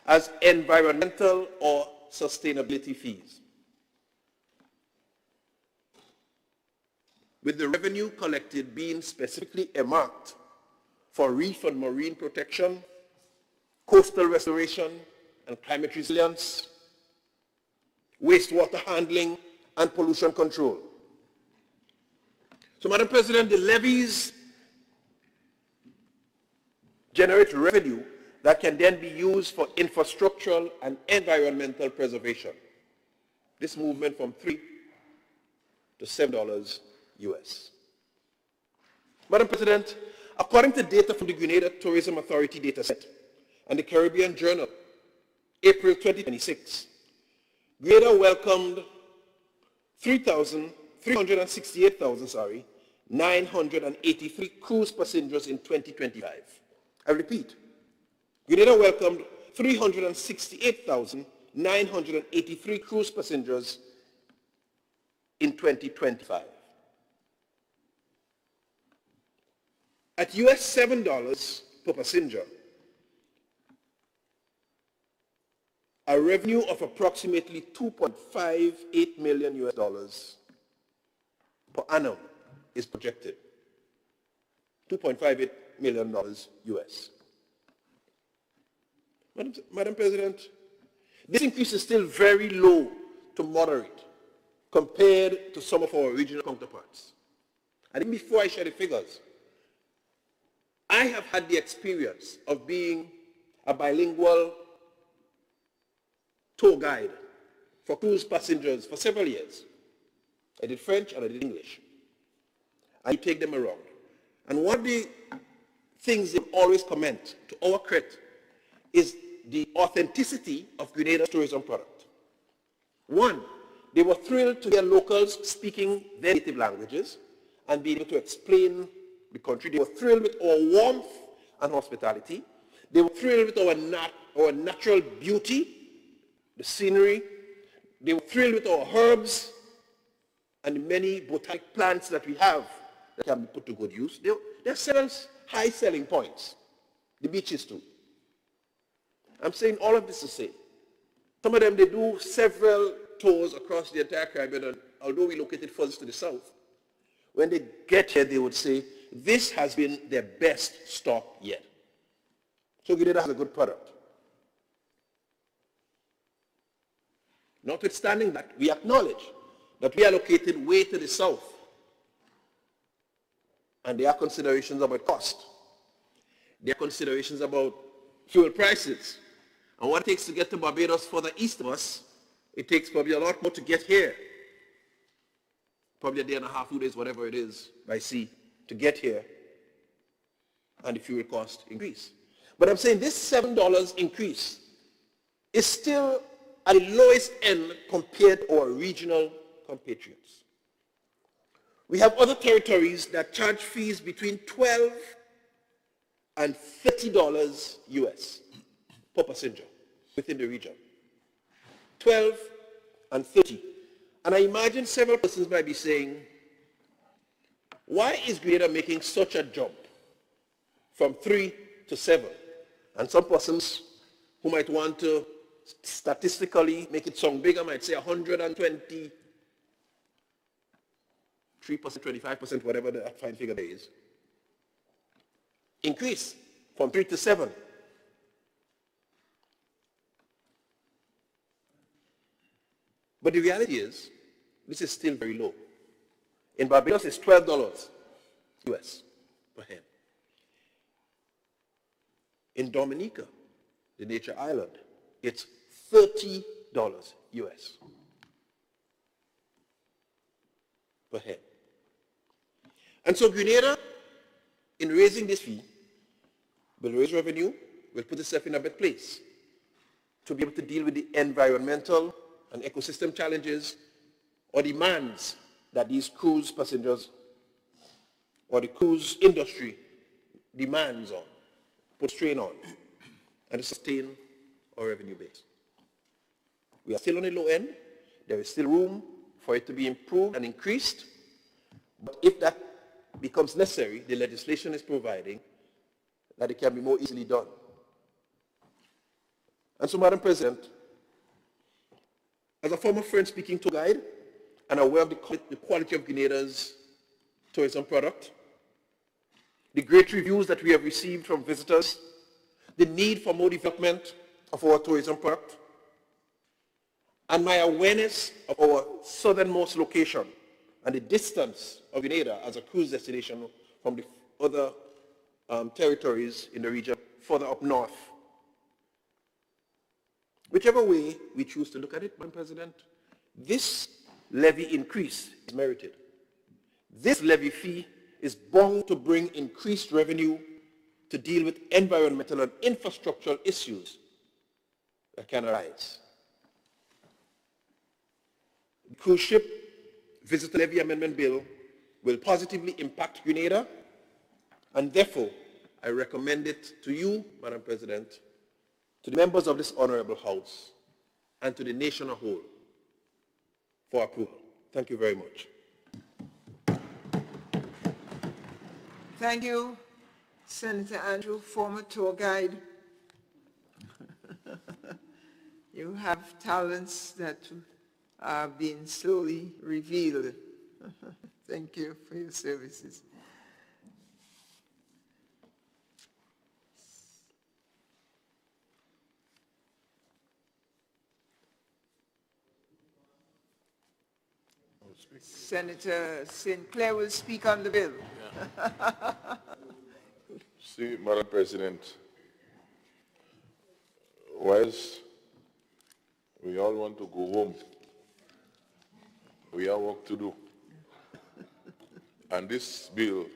S4: as environmental or sustainability fees, with the revenue collected being specifically earmarked for reef and marine protection, coastal restoration and climate resilience, wastewater handling, and pollution control. So, Madam President, the levies generate revenue that can then be used for infrastructural and environmental preservation. This movement from $3 to $7 US. Madam President, according to data from the Grenada Tourism Authority dataset and the Caribbean Journal, April 2026, Grenada welcomed 983 cruise passengers in 2025. I repeat, Grenada welcomed 368,983 cruise passengers in 2025. At US $7 per passenger, a revenue of approximately $2.58 million US dollars per annum is projected. $2.58 million US. Madam President, this increase is still very low to moderate compared to some of our regional counterparts. I think before I share the figures, I have had the experience of being a bilingual tour guide for cruise passengers for several years. I did French and I did English. I take them around. And one of the things they always comment, to our credit, is the authenticity of Grenada's tourism product. One, they were thrilled to hear locals speaking their native languages and being able to explain the country. They were thrilled with our warmth and hospitality. They were thrilled with our natural beauty, the scenery. They were thrilled with our herbs and the many botanic plants that we have that can be put to good use. There are several high selling points. The beaches too. I'm saying all of this to say, some of them, they do several tours across the entire Caribbean, and although we located furthest to the south, when they get here, they would say, this has been their best stop yet. So Grenada has a good product. Notwithstanding that, we acknowledge that we are located way to the south, and there are considerations about cost. There are considerations about fuel prices. And what it takes to get to Barbados further east of us, it takes probably a lot more to get here. Probably a day and a half, 2 days, whatever it is, by sea, to get here. And the fuel cost increase. But I'm saying this $7 increase is still at the lowest end compared to our regional compatriots. We have other territories that charge fees between $12 and $30 US per passenger within the region. 12 and 30. And I imagine several persons might be saying, why is Grenada making such a jump from 3 to 7? And some persons who might want to statistically make it sound bigger might say 123%, 25%, whatever the fine figure there is. Increase from 3 to 7. But the reality is, this is still very low. In Barbados, it's $12 US per head. In Dominica, the nature island, it's $30 US per head. And so Grenada, in raising this fee, will raise revenue, will put itself in a better place to be able to deal with the environmental and ecosystem challenges or demands that these cruise passengers or the cruise industry demands on, puts strain on, and to sustain our revenue base. We are still on the low end. There is still room for it to be improved and increased. But if that becomes necessary, the legislation is providing that it can be more easily done. And so, Madam President, as a former French-speaking tour guide and aware of the quality of Grenada's tourism product, the great reviews that we have received from visitors, the need for more development of our tourism product, and my awareness of our southernmost location and the distance of Grenada as a cruise destination from the other territories in the region further up north. Whichever way we choose to look at it, Madam President, this levy increase is merited. This levy fee is bound to bring increased revenue to deal with environmental and infrastructural issues that can arise. The cruise ship visitor levy amendment bill will positively impact Grenada, and therefore I recommend it to you, Madam President, to the members of this honorable House, and to the nation as a whole for approval. Thank you very much.
S1: Thank you, Senator Andrew, former tour guide. You have talents that are being slowly revealed. Thank you for your services. Senator St. Clair will speak on the bill. Yeah.
S8: See, Madam President, whilst we all want to go home, we have work to do. And this bill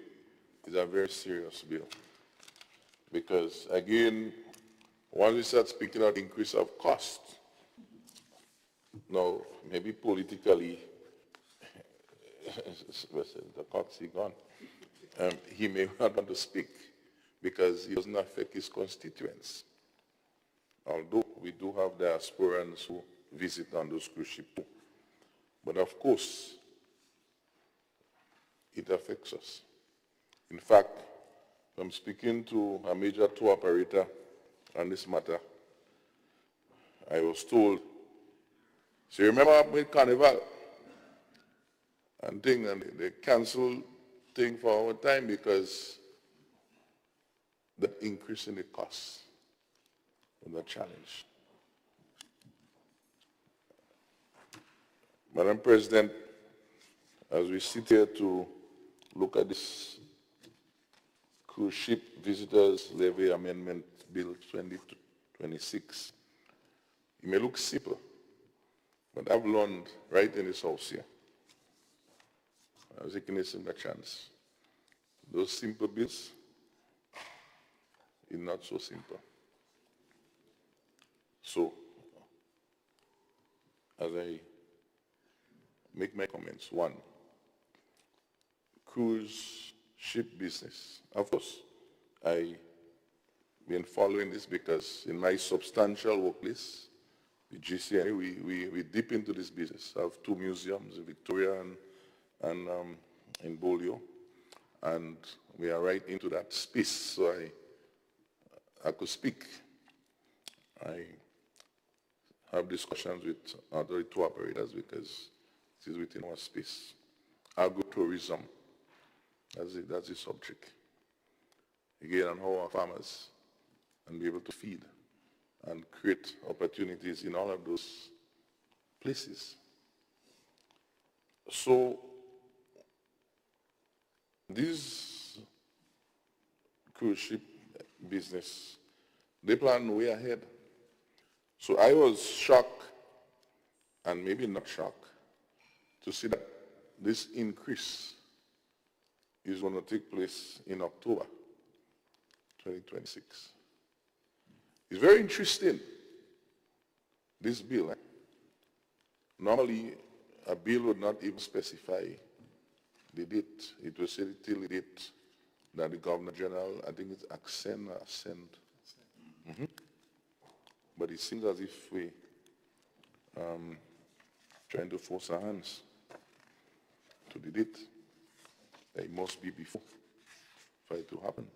S8: is a very serious bill. Because, again, once we start speaking of increase of cost, now, maybe politically, the Cox is gone. He may not want to speak because it doesn't affect his constituents. Although we do have diasporans who visit on those cruise ships too. But of course, it affects us. In fact, I'm speaking to a major tour operator on this matter. I was told, so you remember with Carnival? And they canceled thing for our time because the increase in the cost was a challenge. Madam President, as we sit here to look at this cruise ship visitors levy amendment bill 2026, it may look simple, but I've learned right in this house here. I was taking this in a chance. Those simple bills is not so simple. So as I make my comments. One, cruise ship business. Of course, I've been following this because in my substantial workplace, the GCNA, we dip into this business. I have two museums, Victoria and in Bolio, and we are right into that space. So I could speak. I have discussions with other tour operators because it is within our space. Agro-tourism, that's the subject. Again, on how our farmers can be able to feed and create opportunities in all of those places. So this cruise ship business, they plan way ahead. So I was shocked, and maybe not shocked, to see that this increase is going to take place in October 2026. It's very interesting, this bill. Normally, a bill would not even specify the date. It will say till the date that the Governor General, I think it's accent or assent. Mm-hmm. But it seems as if we trying to force our hands to the date. It must be before for it to happen.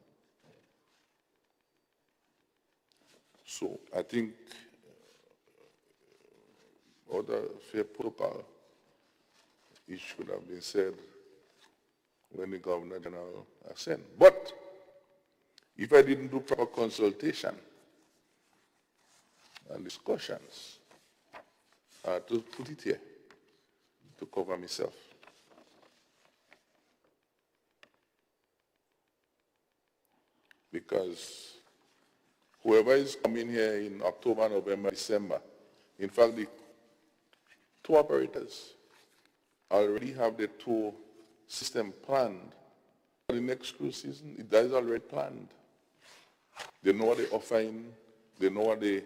S8: So I think other fair protocol, it should have been said when the Governor General assent. But if I didn't do proper consultation and discussions, I had to put it here to cover myself. Because whoever is coming here in October, November, December, in fact, the tour operators already have their tour system planned for the next cruise season. That is already planned. They know what they're offering, they know what they're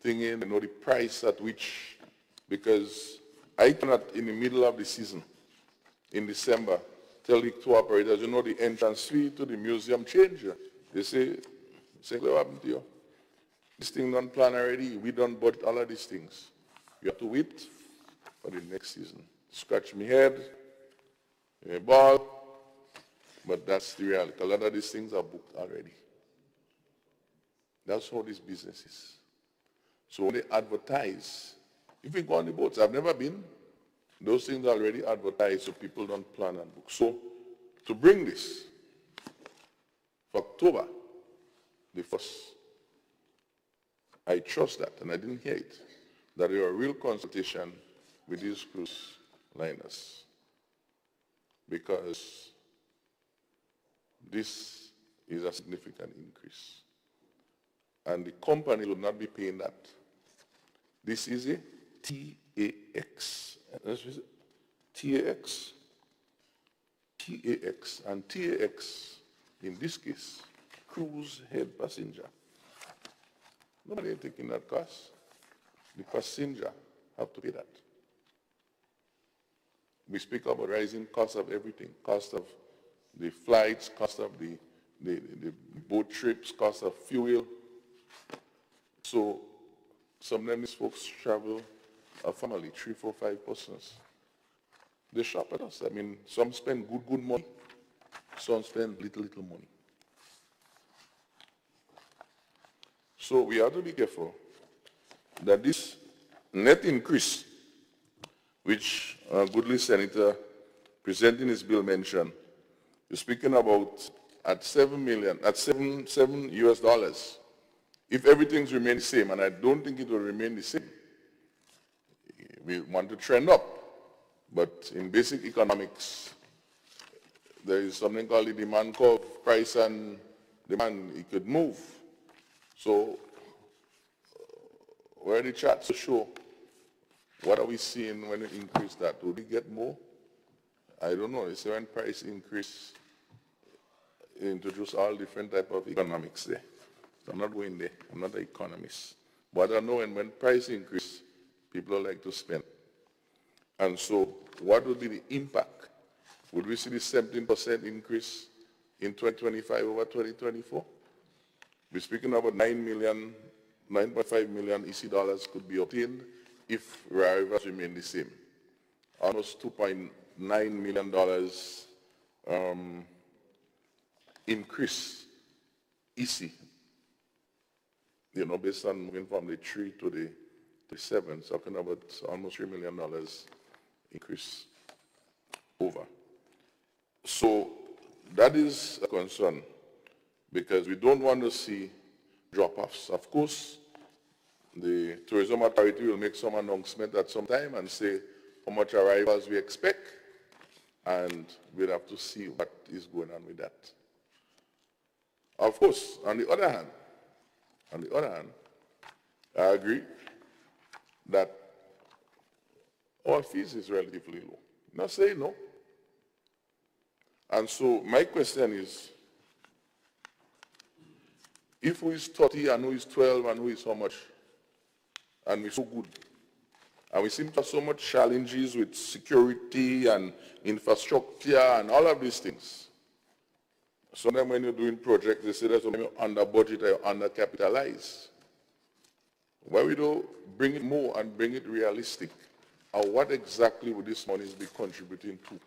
S8: thinking, they know the price at which, because I cannot, in the middle of the season, in December, tell the tour operators, you know, the entrance fee to the museum change. They say, what happened to you? This thing don't plan already, we don't budget all of these things. You have to wait for the next season. Scratch my head, my ball, but that's the reality. A lot of these things are booked already. That's how this business is. So when they advertise, if we go on the boats, I've never been, those things are already advertised so people don't plan and book. So to bring this for October the 1st, I trust that, and I didn't hear it, that there are real consultation with these cruise liners, because this is a significant increase. And the company will not be paying that. This is a TAX. TAX. TAX. And TAX, in this case, cruise head passenger. Nobody is taking that cost. The passenger have to pay that. We speak about rising cost of everything, cost of the flights, cost of the boat trips, cost of fuel. So sometimes these folks travel a family, 3, 4, 5 persons. They shop at us. I mean, some spend good money, some spend little money. So we have to be careful that this net increase, which a goodly senator presenting his bill mentioned, is speaking about at $7 US. If everything's remained the same, and I don't think it will remain the same, we want to trend up. But in basic economics, there is something called the demand curve, price and demand, it could move. So where are the charts to show what are we seeing when we increase that? Will we get more? I don't know. It's when price increase, introduce all different type of economics there. So I'm not going there. I'm not an economist. But I know when price increase, people like to spend. And so what would be the impact? Would we see the 17% increase in 2025 over 2024? We're speaking about 9.5 million EC dollars could be obtained if arrivals remain the same. Almost $2.9 million increase EC, based on moving from the 3 to the 7, talking about almost $3 million increase over. So that is a concern because we don't want to see drop-offs. Of course, the Tourism Authority will make some announcement at some time and say how much arrivals we expect, and we'll have to see what is going on with that. Of course, on the other hand, I agree that our fees is relatively low. Not saying no. And so my question is, if who is 30 and who is 12 and who is how much, and we're so good, and we seem to have so much challenges with security and infrastructure and all of these things. Sometimes when you're doing projects, they say that you're under budget or under capitalized. Why we don't bring it more and bring it realistic? Or what exactly would this money be contributing to?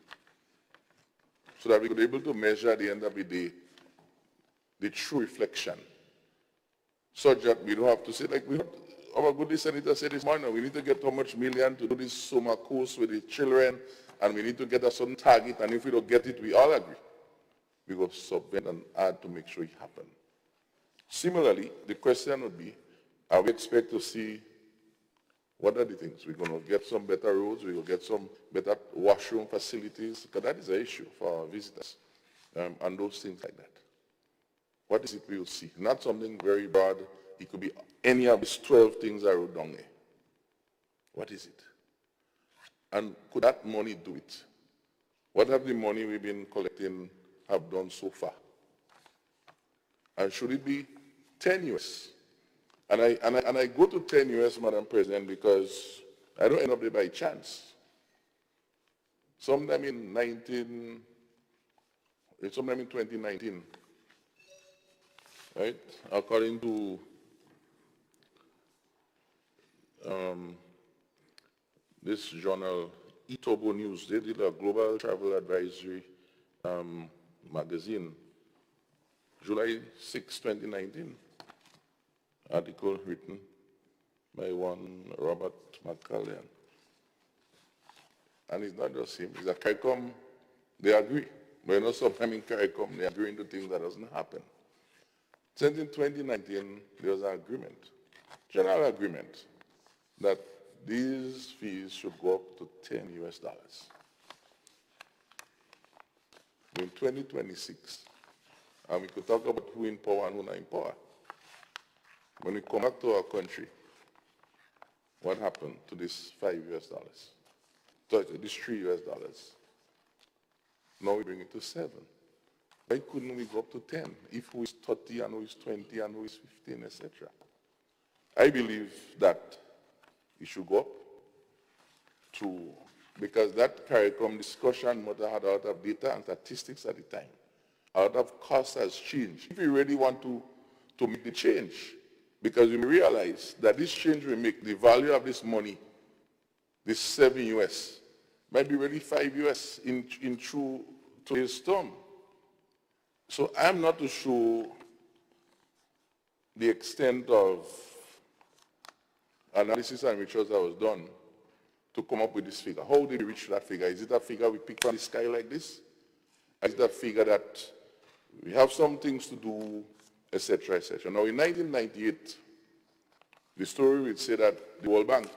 S8: So that we could be able to measure at the end of the day the true reflection. Such that we don't have to say, like our good senator said this morning, we need to get how much million to do this summer course with the children, and we need to get a certain target, and if we don't get it, we all agree. We go submit and add to make sure it happens. Similarly, the question would be, are we expect to see what are the things? We're going to get some better roads, we're going to get some better washroom facilities, because that is an issue for our visitors, and those things like that. What is it we will see? Not something very broad. It could be any of these 12 things I wrote down there. What is it? And could that money do it? What have the money we've been collecting have done so far? And should it be 10 US? And I go to 10 US, Madam President, because I don't end up there by chance. Sometime in 2019, right? According to this journal, eTurbo News, they did a global travel advisory magazine, July 6, 2019, article written by one Robert McCallion. And it's not just him, it's a CARICOM, they agree. But sometimes in CARICOM, they agree to things that doesn't happen. Since in 2019, there was an agreement, general agreement, that these fees should go up to 10 US dollars. In 2026, and we could talk about who in power and who not in power. When we come back to our country, what happened to this 5 US dollars? So this 3 US dollars. Now we bring it to 7. Why couldn't we go up to 10 if who is 30 and who is 20 and who is 15, etc.? I believe that it should go up to, because that CARICOM discussion must have had a lot of data and statistics at the time. A lot of cost has changed. If we really want to make the change, because we realize that this change will make the value of this money, this 7 US, might be really 5 US in true today's term. So I'm not too sure the extent of analysis and research that was done to come up with this figure. How did we reach that figure? Is it a figure we pick from the sky like this? Is it a figure that we have some things to do, etc., etc.? Now, in 1998, the story would say that the World Bank,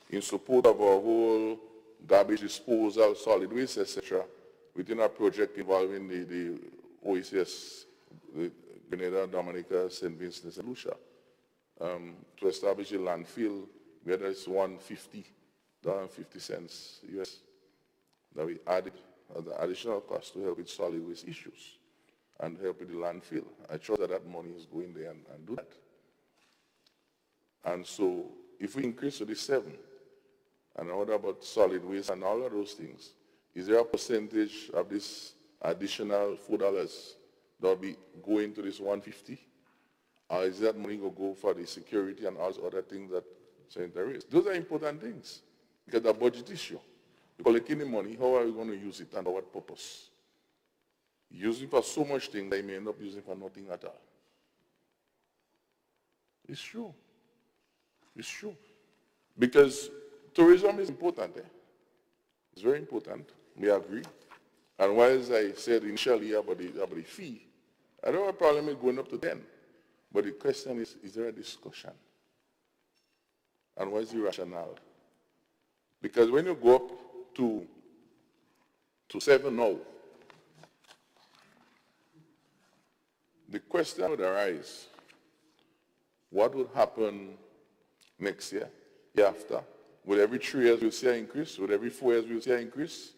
S8: in support of our whole garbage disposal, solid waste, etc., within a project involving the OECS, the Grenada, Dominica, St. Vincent, and Lucia, to establish a landfill where there's $1.50 US that we added as an additional cost to help with solid waste issues and help with the landfill. I trust that money is going there and do that. And so if we increase to the 7, and what about solid waste and all of those things? Is there a percentage of this additional $4 that will be going to this 150? Or is that money going to go for the security and all other things that Senator raised? Those are important things because the budget issue. You're collecting the money, how are we going to use it and for what purpose? Use it for so much things that you may end up using for nothing at all. It's true. It's true. Because tourism is important. It's very important. We agree. And whilst I said initially about the fee, I don't have a problem with going up to 10. But the question is there a discussion? And what is the rationale? Because when you go up to 7 now, the question would arise, what would happen next year, year after? Would every 3 years we'll see an increase? Would every 4 years we'll see an increase?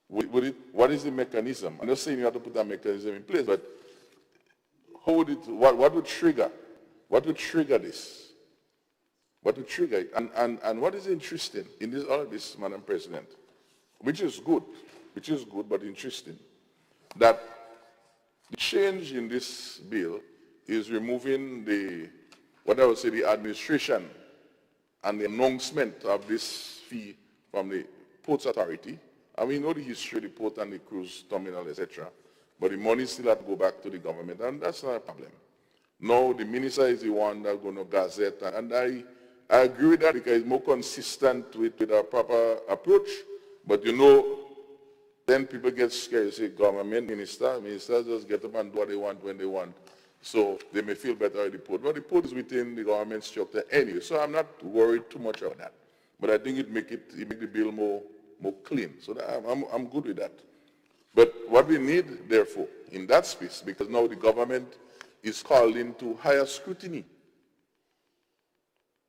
S8: What is the mechanism? I'm not saying you have to put that mechanism in place, but how would what would trigger? What would trigger this? What would trigger it? And what is interesting in all of this, Madam President, which is good, but interesting, that the change in this bill is removing what I would say, the administration and the announcement of this fee from the Ports Authority. And we know the history of the port and the cruise terminal, etc. But the money still has to go back to the government, and that's not a problem. Now the minister is the one that's going to gazette, and I agree with that because it's more consistent with a proper approach. But then people get scared. You say, government, ministers just get up and do what they want when they want. So they may feel better at the port. But the port is within the government structure anyway, so I'm not worried too much about that. But I think it make the bill more clean. So I'm good with that. But what we need, therefore, in that space, because now the government is called into higher scrutiny.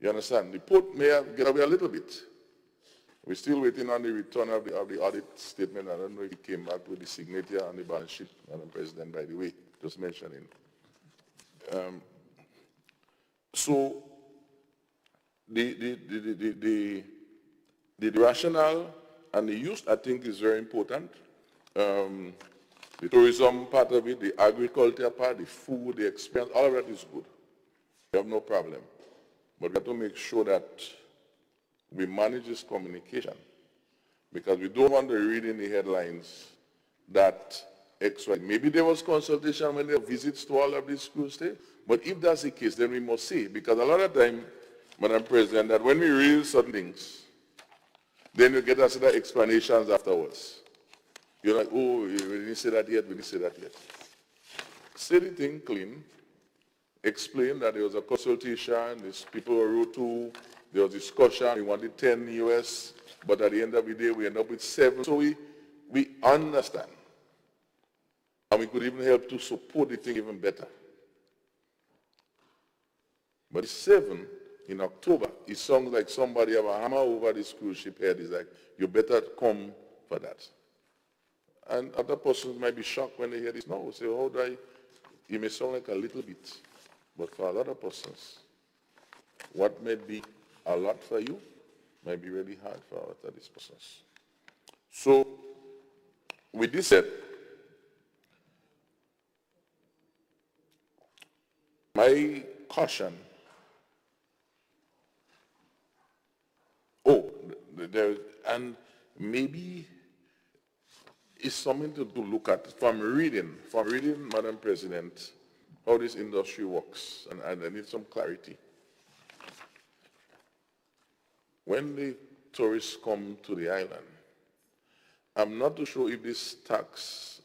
S8: You understand? The port may get away a little bit. We're still waiting on the return of the audit statement. I don't know if it came back with the signature on the balance sheet, Madam President, by the way, just mentioning. So the rationale and the use, I think, is very important. The tourism part of it, the agriculture part, the food, the experience, all of that is good. We have no problem. But we have to make sure that we manage this communication, because we don't want to read in the headlines that XY. Maybe there was consultation when there were visits to all of these cruise states, but if that's the case, then we must say, because a lot of time, Madam President, that when we read certain things, then you get us the explanations afterwards. You're like, oh, we didn't say that yet, we didn't say that yet. Say the thing clean, explain that there was a consultation, these people wrote to, there was discussion, we wanted 10 US, but at the end of the day, we end up with 7. So we understand. And we could even help to support the thing even better. But 7 in October, it sounds like somebody have a hammer over this cruise ship head. It's like, you better come for that. And other persons might be shocked when they hear this. No, say, how do I? It may sound like a little bit, but for a lot of persons, what may be a lot for you might be really hard for other persons. So, with this said, my caution, and maybe it's something to look at from reading, Madam President, how this industry works, and I need some clarity. When the tourists come to the island, I'm not too sure if this tax,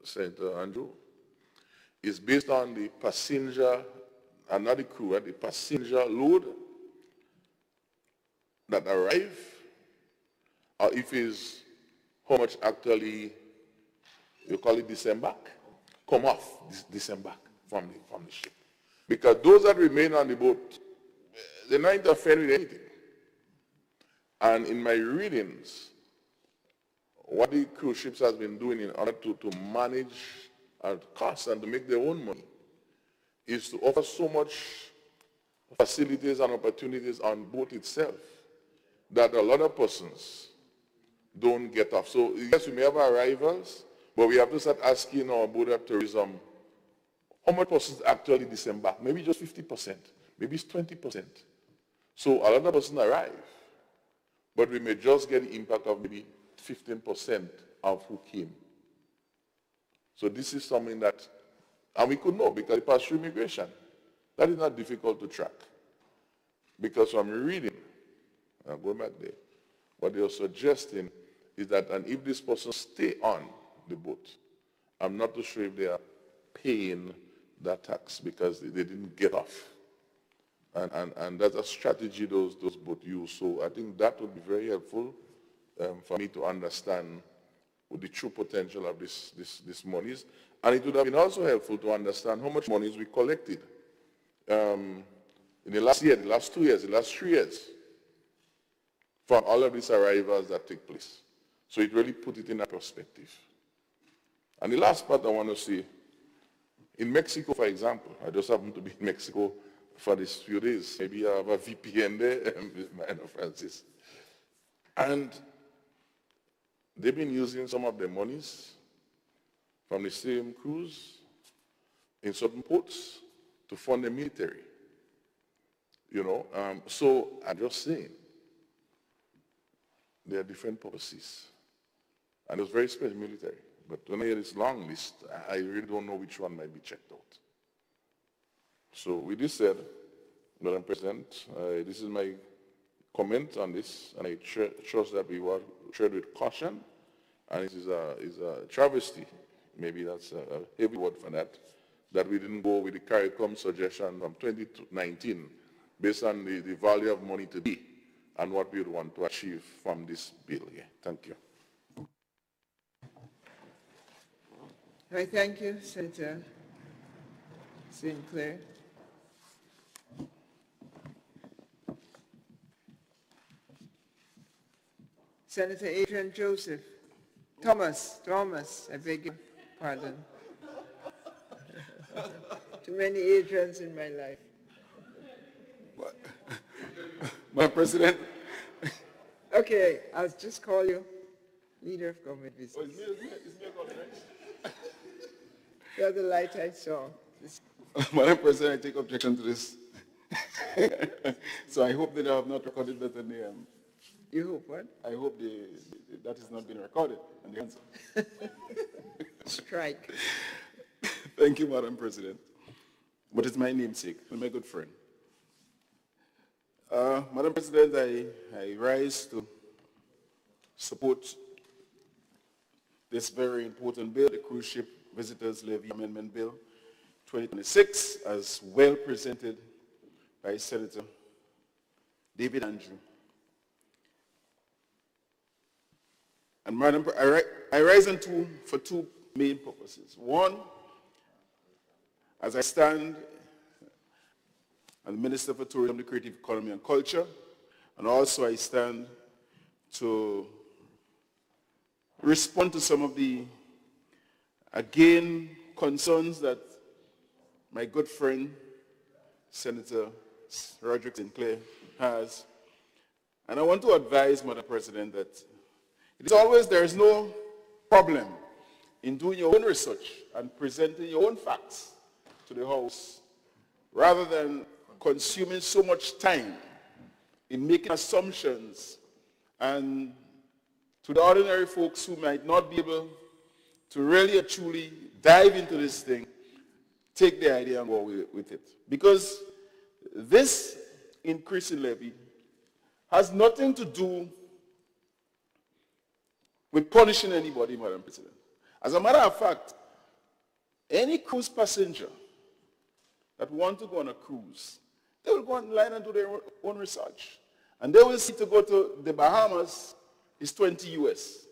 S8: Senator Andrew, is based on the passenger, and not the crew, the passenger load that arrive, or if it's how much actually, you call it disembark, come off, disembark from the ship. Because those that remain on the boat, they're not interfering with anything. And in my readings, what the cruise ships has been doing in order to manage costs and to make their own money is to offer so much facilities and opportunities on boat itself that a lot of persons don't get off. So yes, we may have arrivals, but we have to start asking our board of tourism, how much persons actually disembark? Maybe just 50%, maybe it's 20%. So a lot of persons arrive, but we may just get the impact of maybe 15% of who came. So this is something that, and we could know because it passed through immigration. That is not difficult to track. Because from reading, I'll go back there, what they are suggesting is that, and if this person stay on the boat, I'm not too sure if they are paying that tax because they didn't get off. And that's a strategy those boats use. So I think that would be very helpful for me to understand the true potential of this monies. And it would have been also helpful to understand how much monies we collected in the last year, the last 2 years, the last 3 years from all of these arrivals that take place. So it really put it in a perspective. And the last part I want to say, in Mexico, for example, I just happened to be in Mexico for these few days. Maybe I have a VPN there, Minor Francis. And they've been using some of their monies from the same cruise in certain ports to fund the military. You know, so I'm just saying, there are different policies. And it's very special military. But when I hear this long list, I really don't know which one might be checked out. So with this said, Madam President, this is my comment on this, and I trust that we were tread with caution, and it is a travesty, maybe that's a heavy word for that we didn't go with the CARICOM suggestion from 2019 based on the value of money today and what we would want to achieve from this bill here. Thank you.
S1: I thank you, Senator Sinclair. Senator Adrian Joseph. Thomas, I beg your pardon. Too many Adrians in my life.
S13: Madam President.
S1: Okay, I'll just call you Leader of Government Business.
S13: Oh, it's me, right?
S1: You're the light I saw.
S13: Madam President, I take objection to this. So I hope that I have not recorded that in the...
S1: You hope what?
S13: I hope that is not being recorded in the answer.
S1: Strike.
S13: Thank you, Madam President. But it's my namesake, and my good friend. Madam President, I rise to support this very important bill, the Cruise Ship Visitors Levy Amendment Bill 2026, as well presented by Senator David Andrew. And Madam, I rise for two main purposes. One, as I stand as Minister for Tourism, the Creative Economy and Culture, and also I stand to respond to some of the, again, concerns that my good friend, Senator Roderick Sinclair, has. And I want to advise, Madam President, that there is no problem in doing your own research and presenting your own facts to the House, rather than consuming so much time in making assumptions, and to the ordinary folks who might not be able to really or truly dive into this thing, take the idea and go with it. Because this increase in levy has nothing to do with punishing anybody, Madam President. As a matter of fact, any cruise passenger that want to go on a cruise, they will go online and do their own research. And they will see to go to the Bahamas is 20 US.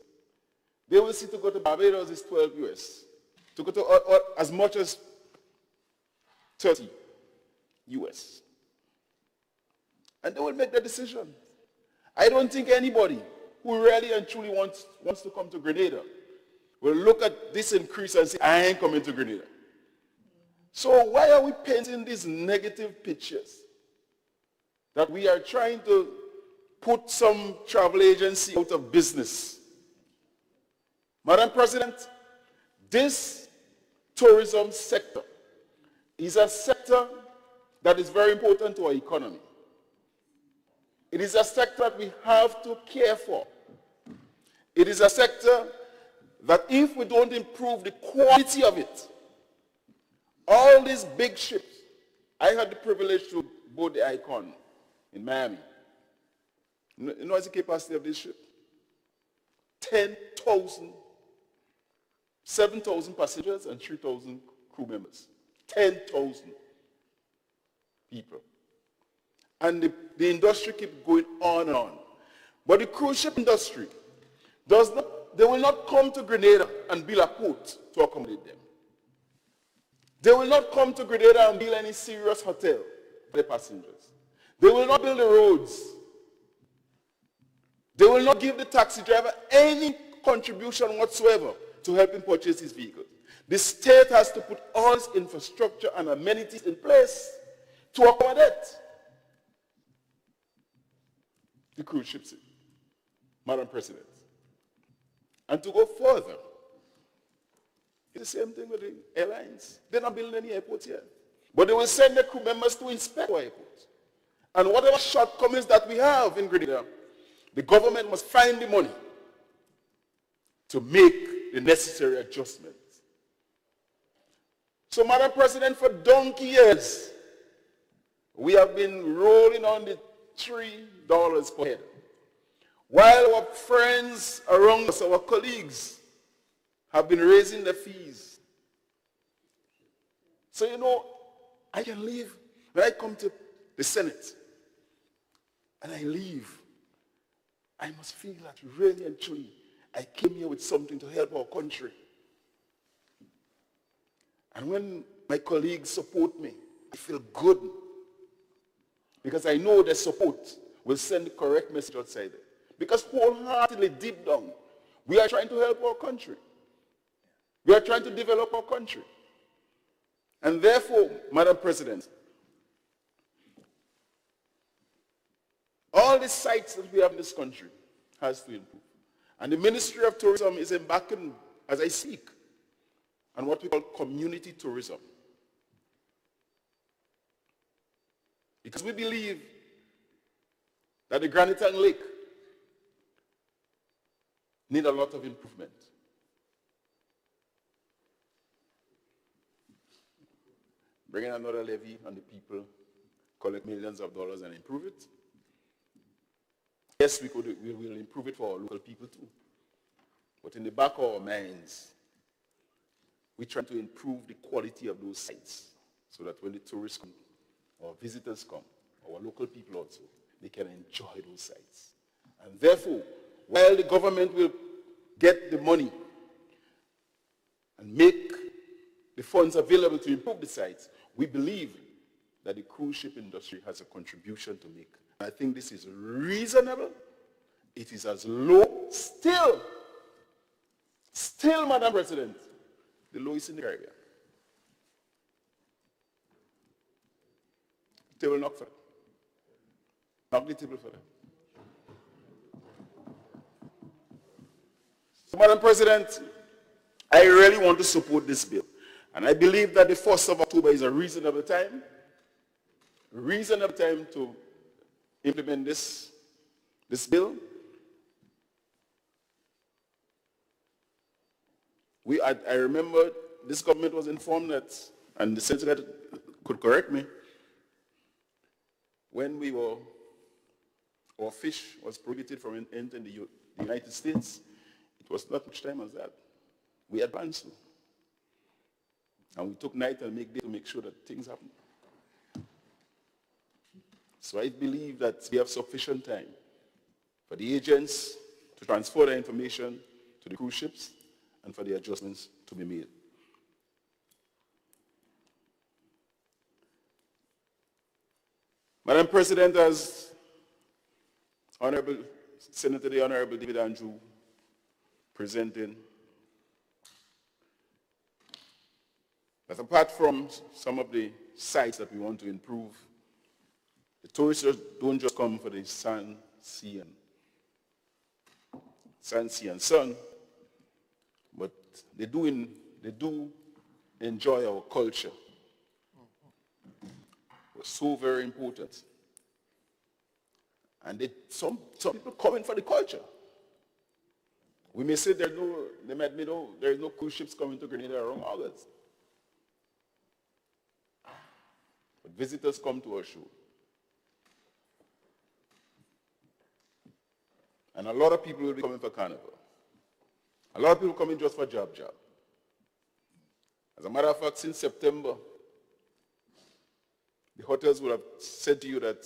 S13: They will see to go to Barbados is 12 US. To go to as much as 30 US. And they will make the decision. I don't think anybody who really and truly wants to come to Grenada will look at this increase and say, I ain't coming to Grenada. So why are we painting these negative pictures that we are trying to put some travel agency out of business. Madam President, this tourism sector is a sector that is very important to our economy. It is a sector that we have to care for. It is a sector that if we don't improve the quality of it, all these big ships, I had the privilege to board the Icon in Miami. You know what's the capacity of this ship? 10,000, 7,000 passengers and 3,000 crew members. 10,000 people. And the industry keeps going on and on. But the cruise ship industry they will not come to Grenada and build a port to accommodate them. They will not come to Grenada and build any serious hotel for the passengers. They will not build the roads. They will not give the taxi driver any contribution whatsoever to help him purchase his vehicle. The state has to put all its infrastructure and amenities in place to accommodate the cruise ships, Madam President. And to go further, it's the same thing with the airlines. They're not building any airports yet. But they will send their crew members to inspect our airports. And whatever shortcomings that we have in Grenada, the government must find the money to make the necessary adjustments. So, Madam President, for donkey years, we have been rolling on the $3 per head. While our friends around us, our colleagues, have been raising the fees. So, you know, I can leave. When I come to the Senate and I leave, I must feel that really and truly I came here with something to help our country. And when my colleagues support me, I feel good. Because I know their support will send the correct message outside there. Because wholeheartedly, deep down, we are trying to help our country. We are trying to develop our country. And therefore, Madam President, all the sites that we have in this country has to improve. And the Ministry of Tourism is embarking, as I speak, on what we call community tourism. Because we believe that the Granite Lake need a lot of improvement. Bringing another levy on the people, collect millions of dollars and improve it. Yes, we will improve it for our local people too. But in the back of our minds, we try to improve the quality of those sites so that when the tourists come, or visitors come, our local people also, they can enjoy those sites. And therefore, while the government will get the money and make the funds available to improve the sites, we believe that the cruise ship industry has a contribution to make. I think this is reasonable. It is as low, still, Madam President, the lowest in the Caribbean. Table knock for them. Knock the table for them. So, Madam President, I really want to support this bill. And I believe that the 1st of October is a reasonable time to implement this bill. I remember this government was informed that, and the senator could correct me, when our fish was prohibited from entering the United States, it was not much time as that. We advanced. And we took night and day to make sure that things happen. So I believe that we have sufficient time for the agents to transfer the information to the cruise ships and for the adjustments to be made. Madam President, as Senator the Honorable David Andrew presenting, that apart from some of the sites that we want to improve, the tourists don't just come for the sand
S3: sea, and sun, but they do enjoy our culture. It's so very important. And some people come in for the culture. We may say there is no cruise ships coming to Grenada around August. But visitors come to our show. And a lot of people will be coming for Carnival. A lot of people coming just for job. As a matter of fact, since September, the hotels would have said to you that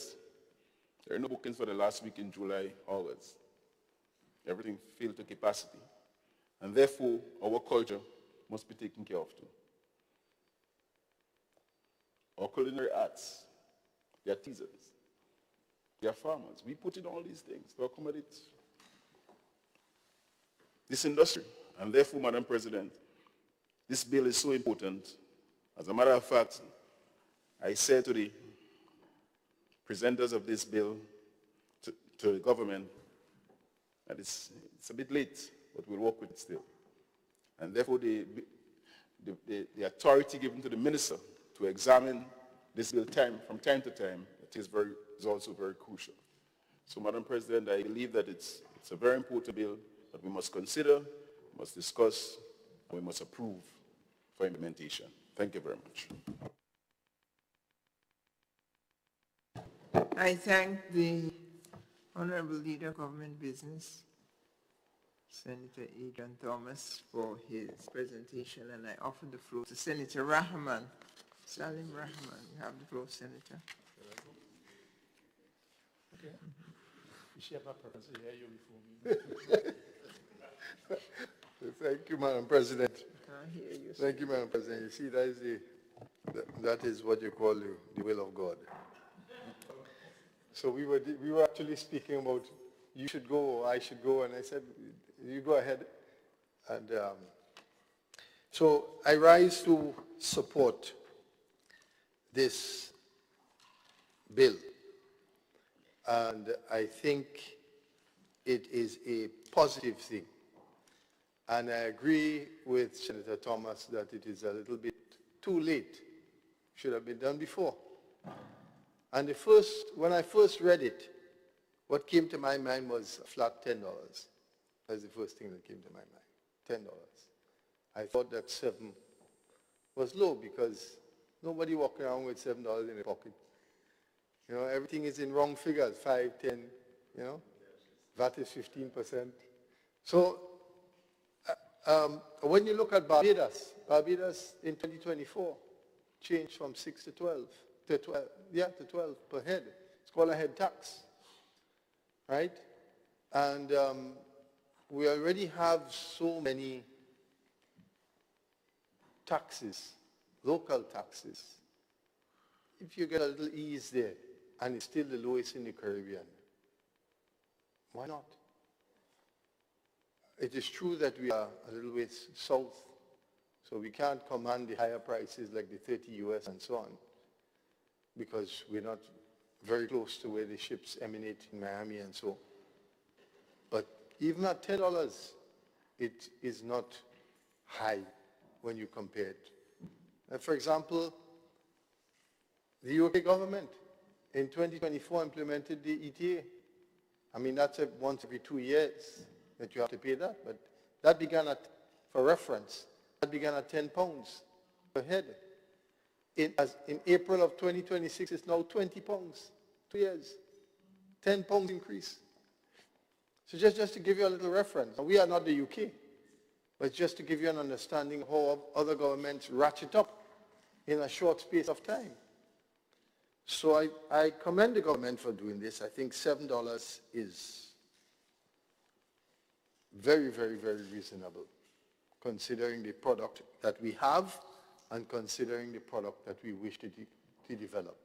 S3: there are no bookings for the last week in July, August. Everything filled to capacity. And therefore, our culture must be taken care of too. Our culinary arts, the artisans, the farmers, we put in all these things to accommodate this industry. And therefore, Madam President, this bill is so important. As a matter of fact, I said to the presenters of this bill, to the government, that it's a bit late, but we'll work with it still. And therefore, the authority given to the minister to examine this bill from time to time, is also very crucial. So, Madam President, I believe that it's a very important bill that we must consider, must discuss, and we must approve for implementation. Thank you very much.
S1: I thank the Honorable Leader of Government Business, Senator Adrian Thomas, for his presentation, and I offer the floor to Senator Rahman. Salim Rahman, you have the floor, Senator.
S6: Okay. You share my preference to hear you before me.
S5: Thank you, Madam President.
S1: I hear you.
S5: Thank you, Madam President. You see, that is what you call the will of God. So we were actually speaking about you should go or I should go, and I said, you go ahead. And so I rise to support this bill. And I think it is a positive thing. And I agree with Senator Thomas that it is a little bit too late. Should have been done before. And when I first read it, what came to my mind was a flat $10. That's the first thing that came to my mind, $10. I thought that 7 was low because nobody walking around with $7 in their pocket. You know, everything is in wrong figures, 5, 10, you know. VAT is 15%. So when you look at Barbados in 2024 changed from 6 to 12. To 12 per head. It's called a head tax, right? And we already have so many taxes, local taxes. If you get a little ease there, and it's still the lowest in the Caribbean, why not? It is true that we are a little ways south, so we can't command the higher prices like the 30 US and so on, because we're not very close to where the ships emanate in Miami and so on. But even at $10, it is not high when you compare it. For example, the UK government in 2024 implemented the ETA. I mean, that's once every 2 years that you have to pay that, but that began at, for reference, that began at £10 per head. In April of 2026, it's now £20, 2 years, £10 increase. So just to give you a little reference, we are not the UK, but just to give you an understanding of how other governments ratchet up in a short space of time. So I commend the government for doing this. I think $7 is very, very, very reasonable, considering the product that we have and considering the product that we wish to develop.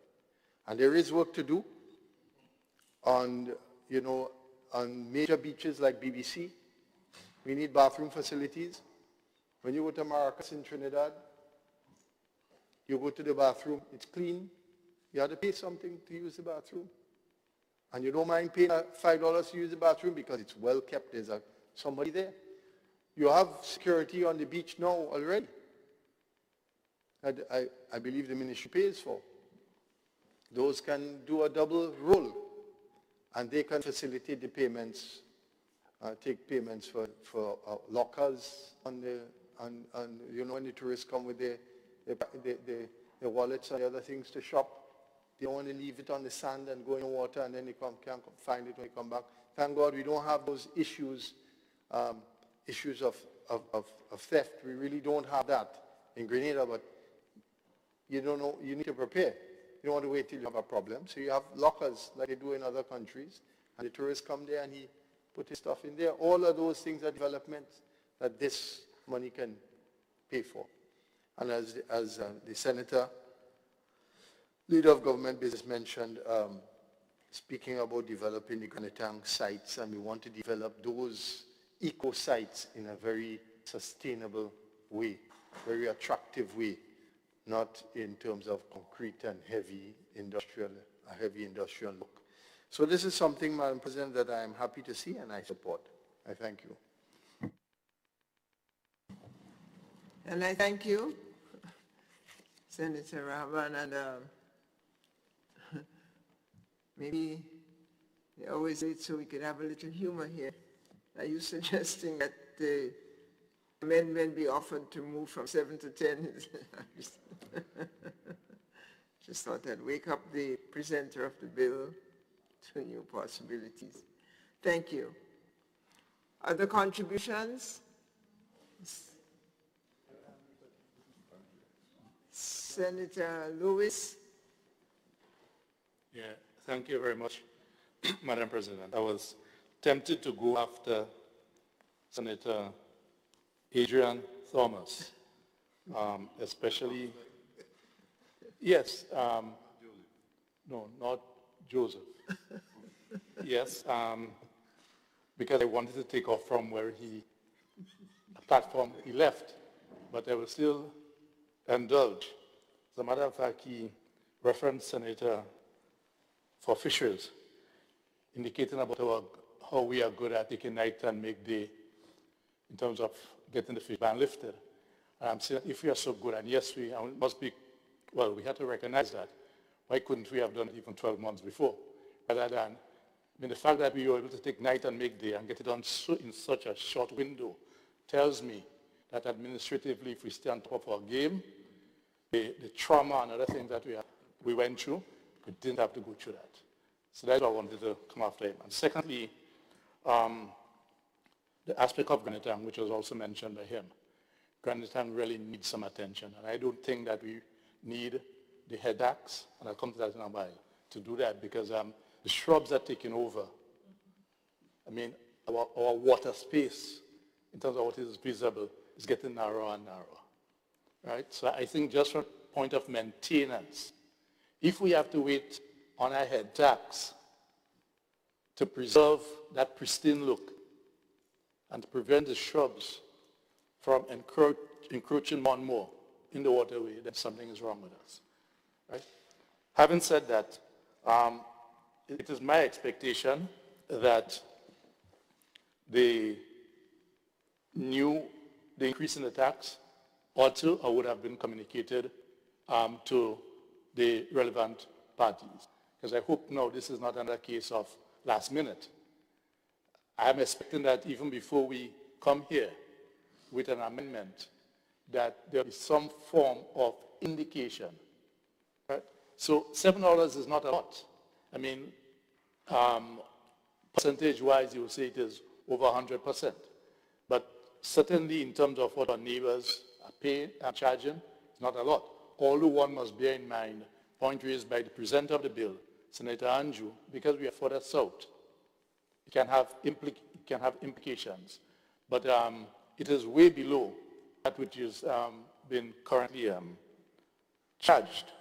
S5: And there is work to do on, on major beaches like BBC. We need bathroom facilities. When you go to Maracas in Trinidad, you go to the bathroom, it's clean. You have to pay something to use the bathroom. And you don't mind paying $5 to use the bathroom because it's well kept, there's somebody there. You have security on the beach now already. I believe the ministry pays for. Those can do a double role, and they can facilitate the payments, take payments for lockers on you know, when the tourists come with their wallets and the other things to shop. They don't want to leave it on the sand and go in the water and then they can't find it when they come back. Thank God we don't have those issues, issues of theft. We really don't have that in Grenada, but you don't know, you need to prepare. You don't want to wait till you have a problem. So you have lockers like they do in other countries, and the tourists come there and he put his stuff in there. All of those things are developments that this money can pay for. And as the Senator, Leader of Government Business mentioned, speaking about developing the Granatang sites, and we want to develop those eco sites in a very sustainable way, very attractive way, not in terms of concrete and heavy industrial look. So this is something, Madam President, that I am happy to see and I support. I thank you.
S1: And I thank you, Senator Rahman, and maybe they always say it so we could have a little humor here. Are you suggesting that the amendment be offered to move from 7 to 10? Just thought I'd wake up the presenter of the bill to new possibilities. Thank you. Other contributions? Senator Lewis.
S6: Yeah, thank you very much, Madam President. I was tempted to go after Senator Adrian Thomas, especially, yes, no, not Joseph. Yes, because I wanted to take off from where the platform he left, but I will still indulge. As a matter of fact, he referenced Senator for Fisheries, indicating about how we are good at taking night and make day in terms of getting the fish ban lifted. And I'm saying if we are so good, and yes, we must be, well, we have to recognize that. Why couldn't we have done it even 12 months before? Rather than, I mean, the fact that we were able to take night and make day and get it done in such a short window tells me that administratively, if we stay on top of our game, the trauma and other things that we went through, we didn't have to go through that. So that's why I wanted to come after him. And secondly, the aspect of Granatang, which was also mentioned by him. Granatang really needs some attention, and I don't think that we need the head axe, and I'll come to that in a while, to do that, because the shrubs are taking over. I mean, our water space, in terms of what is visible, is getting narrower and narrower. Right? So I think just from the point of maintenance, if we have to wait on our head tax to preserve that pristine look and to prevent the shrubs from encroaching more and more in the waterway, then something is wrong with us. Right? Having said that, it is my expectation that the increase in the tax also would have been communicated to the relevant parties. Because I hope now this is not another case of last minute. I am expecting that even before we come here with an amendment, that there is some form of indication. Right? So $7 is not a lot. I mean, percentage-wise, you will say it is over 100%. But certainly in terms of what our neighbors are paying and charging, it's not a lot. Although one must bear in mind, point raised by the presenter of the bill, Senator Andrew, because we are further south, it can have implications. But it is way below that which is been currently charged.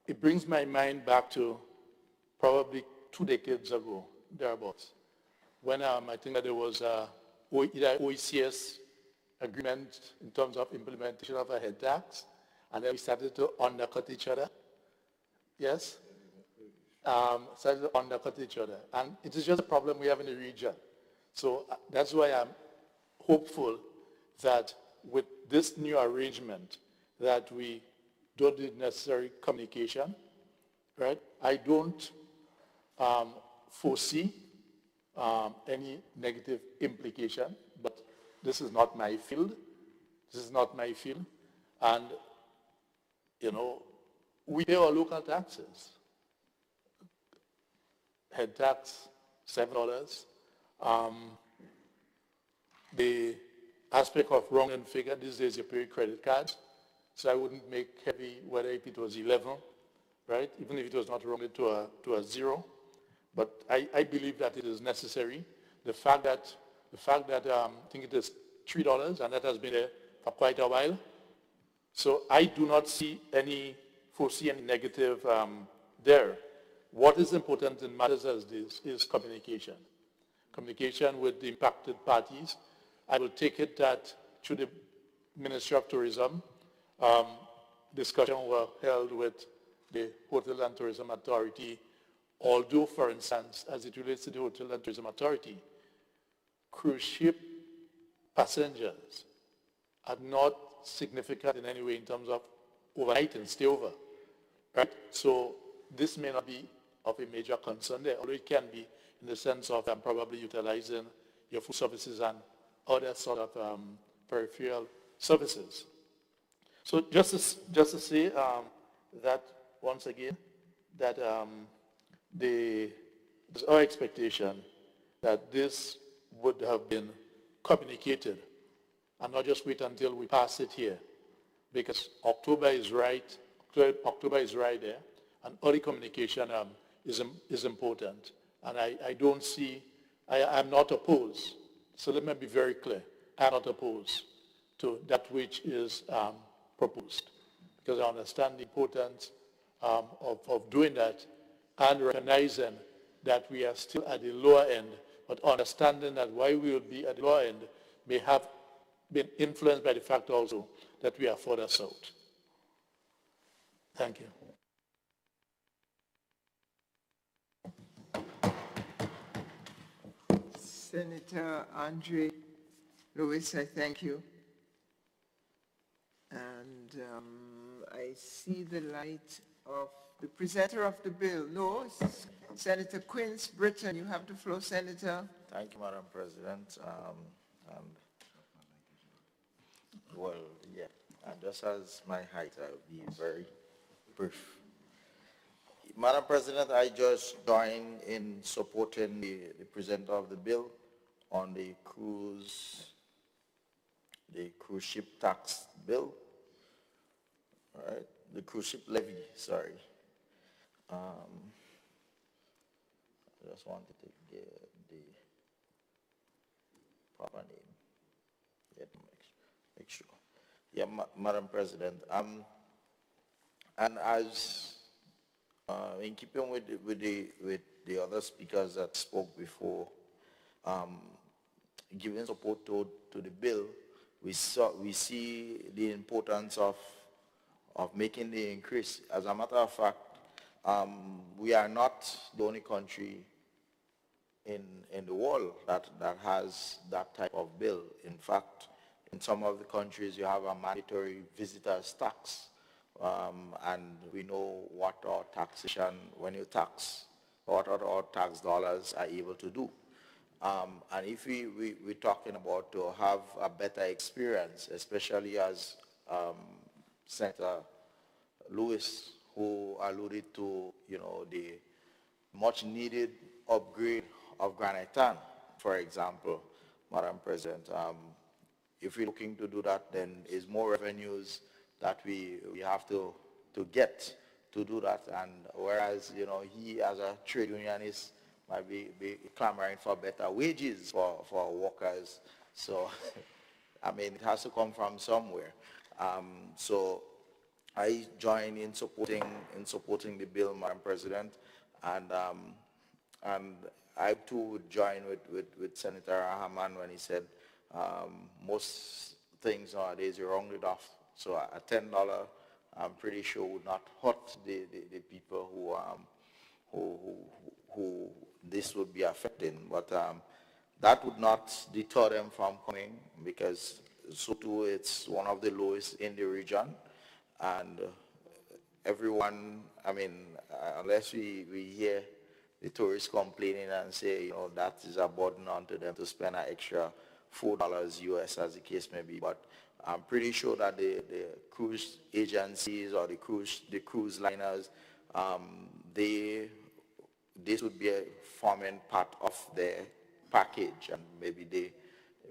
S6: It brings my mind back to probably 2 decades ago, thereabouts, when I think that there was either OECS agreement in terms of implementation of a head tax, and then we started to undercut each other. Yes? started to undercut each other. And it is just a problem we have in the region. So that's why I'm hopeful that with this new arrangement that we don't need necessary communication, right? I don't foresee any negative implication, but this is not my field. This is not my field. And, you know, we pay our local taxes. Head tax, $7. The aspect of wrong and figure, these days you pay credit cards, so I wouldn't make heavy whether if it was 11, right? Even if it was not rounded to a zero. But I believe that it is necessary. The fact that I think it is $3, and that has been there for quite a while. So I do not foresee any negative there. What is important in matters as this is communication. Communication with the impacted parties. I will take it that through the Ministry of Tourism, discussions were held with the Hotel and Tourism Authority, although, for instance, as it relates to the Hotel and Tourism Authority, cruise ship passengers are not significant in any way in terms of overnight and stay over, right? So this may not be of a major concern there, although it can be in the sense of probably utilizing your food services and other sort of peripheral services. So just to say that once again, that it's our expectation that this would have been communicated and not just wait until we pass it here, because October is right there, and early communication is important. And I don't see, I'm not opposed. So let me be very clear. I'm not opposed to that which is proposed, because I understand the importance of doing that and recognizing that we are still at the lower end, but understanding that why we will be at the lower end may have been influenced by the fact also that we are further south. Thank you.
S1: Senator Andre Lewis, I thank you. And I see the light of the presenter of the bill. No, it's Senator Quince Britton. You have the floor, Senator.
S9: Thank you, Madam President. Well, yeah, and just as my height, I'll be very brief. Madam President, I just join in supporting the presenter of the bill on the cruise ship tax bill, all right, the cruise ship levy, sorry. I just wanted to get the proper name. Yeah, make sure. Yeah, Madam President, and as in keeping with the other speakers that spoke before, giving support to the bill, we see the importance of making the increase. As a matter of fact, we are not the only country in the world that has that type of bill. In fact, in some of the countries you have a mandatory visitors tax, and we know what our taxation, when you tax, what our tax dollars are able to do. And if we're talking about to have a better experience, especially as Senator Lewis, who alluded to, the much needed upgrade of Granite Town, for example, Madam President. If we're looking to do that, then it's more revenues that we have to get to do that. And whereas, he as a trade unionist might be clamoring for better wages for workers. So, I mean, it has to come from somewhere. So I join in supporting the bill, Madam President, and I too would join with Senator Rahman when he said most things nowadays you round it off. So a $10, I'm pretty sure would not hurt the people who who this would be affecting. But that would not deter them from coming, because so too it's one of the lowest in the region. And everyone, I mean, unless we hear the tourists complaining and say, that is a burden onto them to spend an extra $4 US, as the case may be. But I'm pretty sure that the cruise agencies or the cruise liners, this would be forming part of their package, and maybe they,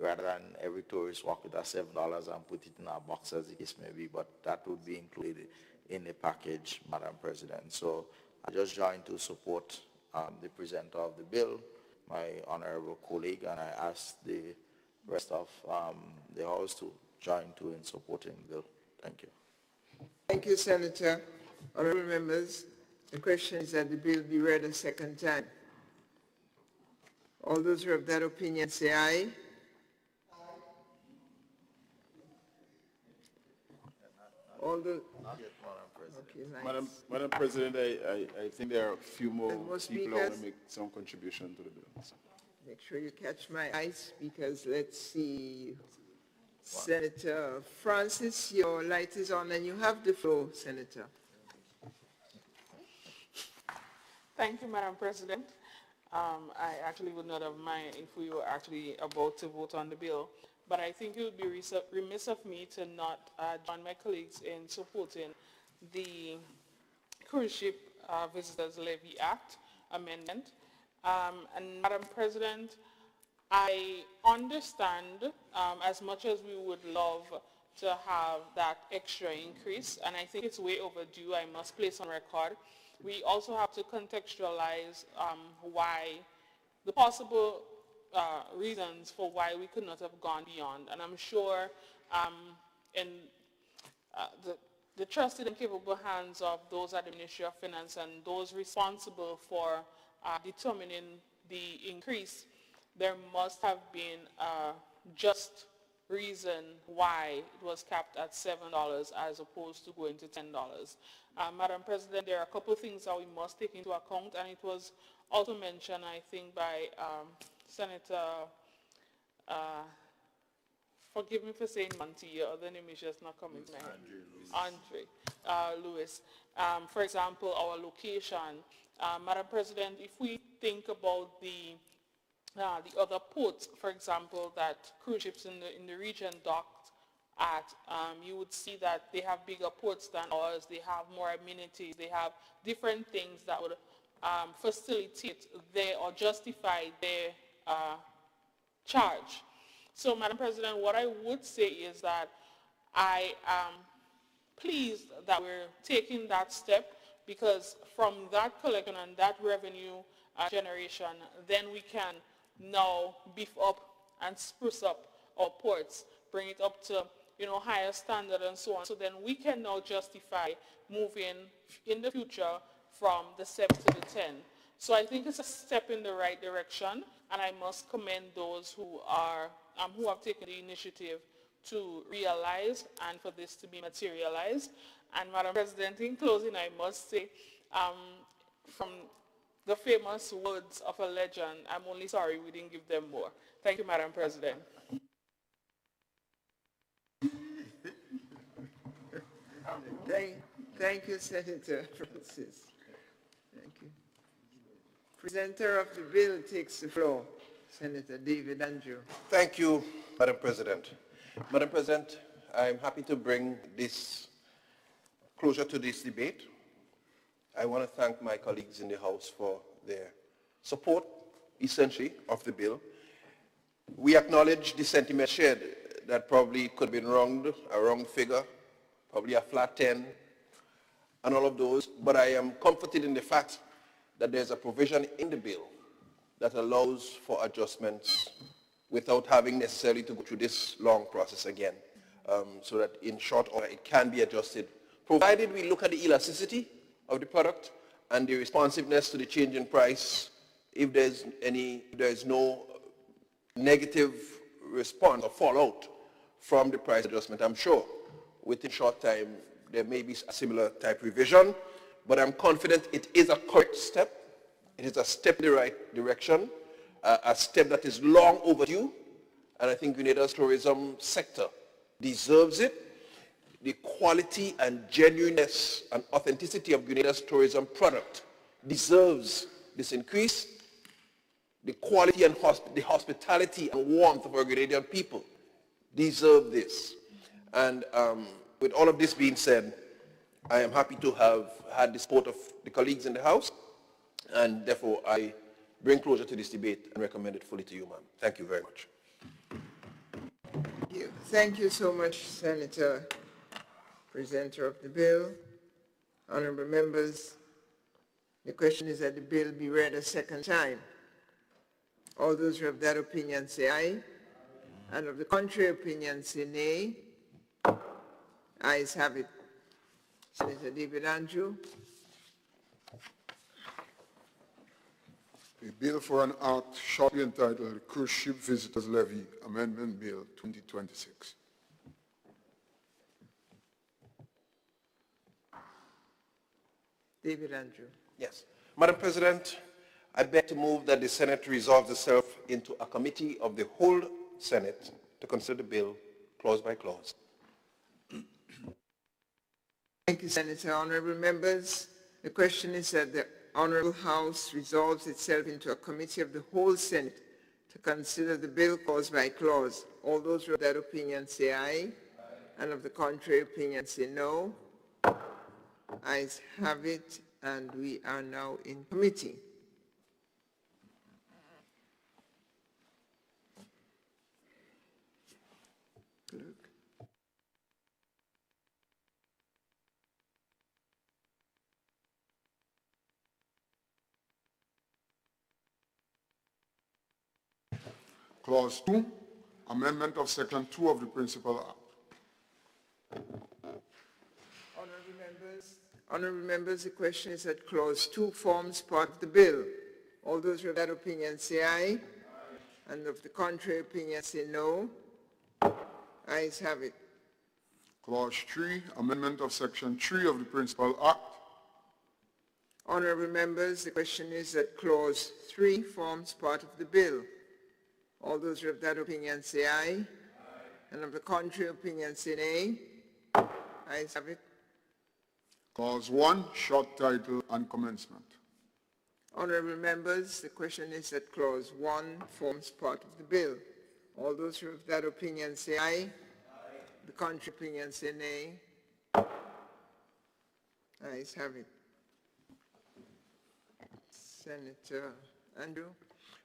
S9: rather than every tourist walk with a $7 and put it in a box, as the case may be, but that would be included in the package, Madam President. So I just joined to support the presenter of the bill, my honorable colleague, and I ask the rest of the House to join too in supporting the bill. Thank you.
S1: Thank you, Senator. Honorable members, the question is that the bill be read a second time. All those who are of that opinion say aye. All the
S9: Not yet, Madam President.
S1: okay, nice.
S13: Madam President, I think there are a few more
S1: more
S13: people who want
S1: speakers?
S13: to make some contribution to the bill.
S1: Make sure you catch my eye, speakers. Let's see. Senator Francis, your light is on and you have the floor, Senator.
S7: Thank you, Madam President. I actually would not have minded if we were actually about to vote on the bill, but I think it would be remiss of me to not join my colleagues in supporting the Cruise Ship Visitors Levy Act amendment. And Madam President, I understand as much as we would love to have that extra increase, and I think it's way overdue, I must place on record. We also have to contextualize why, the possible reasons for why we could not have gone beyond. And I'm sure in the trusted and capable hands of those at the Ministry of Finance and those responsible for determining the increase, there must have been a just reason why it was capped at $7 as opposed to going to $10. Madam President, there are a couple of things that we must take into account, and it was also mentioned, I think, by Senator, forgive me for saying Monty, your other name is just not coming to my head. Andre Lewis. For example, our location. Madam President, if we think about the other ports, for example, that cruise ships in the region docked at, you would see that they have bigger ports than ours, they have more amenities, they have different things that would facilitate their or justify their charge. So, Madam President, what I would say is that I am pleased that we're taking that step, because from that collection and that revenue generation, then we can now beef up and spruce up our ports, bring it up to higher standard and so on. So then we can now justify moving in the future from the 7 to the 10. So I think it's a step in the right direction, and I must commend those who have taken the initiative to realize and for this to be materialized. And Madam President, in closing, I must say, from the famous words of a legend, I'm only sorry we didn't give them more. Thank you, Madam President.
S1: Thank you, Senator Francis. Thank you. Presenter of the bill takes the floor, Senator David Andrew.
S4: Thank you, Madam President. Madam President, I'm happy to bring this closure to this debate. I want to thank my colleagues in the House for their support, essentially, of the bill. We acknowledge the sentiment shared that probably could have been a wrong figure, probably a flat 10, and all of those, but I am comforted in the fact that there's a provision in the bill that allows for adjustments without having necessarily to go through this long process again, so that in short order it can be adjusted, provided we look at the elasticity of the product and the responsiveness to the change in price. If there's no negative response or fallout from the price adjustment, I'm sure within short time there may be a similar type revision, but I'm confident it is a correct step It is a step in the right direction, a step that is long overdue, and I think Grenada's tourism sector deserves it. The quality and genuineness and authenticity of Grenada's tourism product deserves this increase. The quality and the hospitality and warmth of our Grenadian people deserve this. And with all of this being said, I am happy to have had the support of the colleagues in the House, and therefore I bring closure to this debate and recommend it fully to you, ma'am. Thank you very much.
S1: Thank you so much, Senator, presenter of the bill. Honorable members, the question is that the bill be read a second time. All those who have that opinion say aye, and of the contrary opinion say nay. Ayes have it. Senator David Andrew.
S10: A bill for an act shortly entitled Cruise Ship Visitors Levy Amendment Bill 2026.
S1: David Andrew.
S4: Yes. Madam President, I beg to move that the Senate resolves itself into a committee of the whole Senate to consider the bill clause by clause.
S1: Thank you, Senator. Honorable members, the question is that the Honorable House resolves itself into a committee of the whole Senate to consider the bill clause by clause. All those who have that opinion say aye, and of the contrary opinion say no. Ayes have it, and we are now in committee.
S10: Clause 2, amendment of Section 2 of the Principal Act.
S1: Honorable members, the question is that Clause 2 forms part of the bill. All those who have that opinion say aye, and of the contrary opinion say no. Ayes have it.
S10: Clause 3, amendment of Section 3 of the Principal Act.
S1: Honorable members, the question is that Clause 3 forms part of the bill. All those who have that opinion say aye, and of the contrary opinion say nay. Ayes have it.
S10: Clause 1, short title and commencement.
S1: Honorable members, the question is that Clause 1 forms part of the bill. All those who have that opinion say aye. The contrary opinion say nay. Ayes have it. Senator Andrew.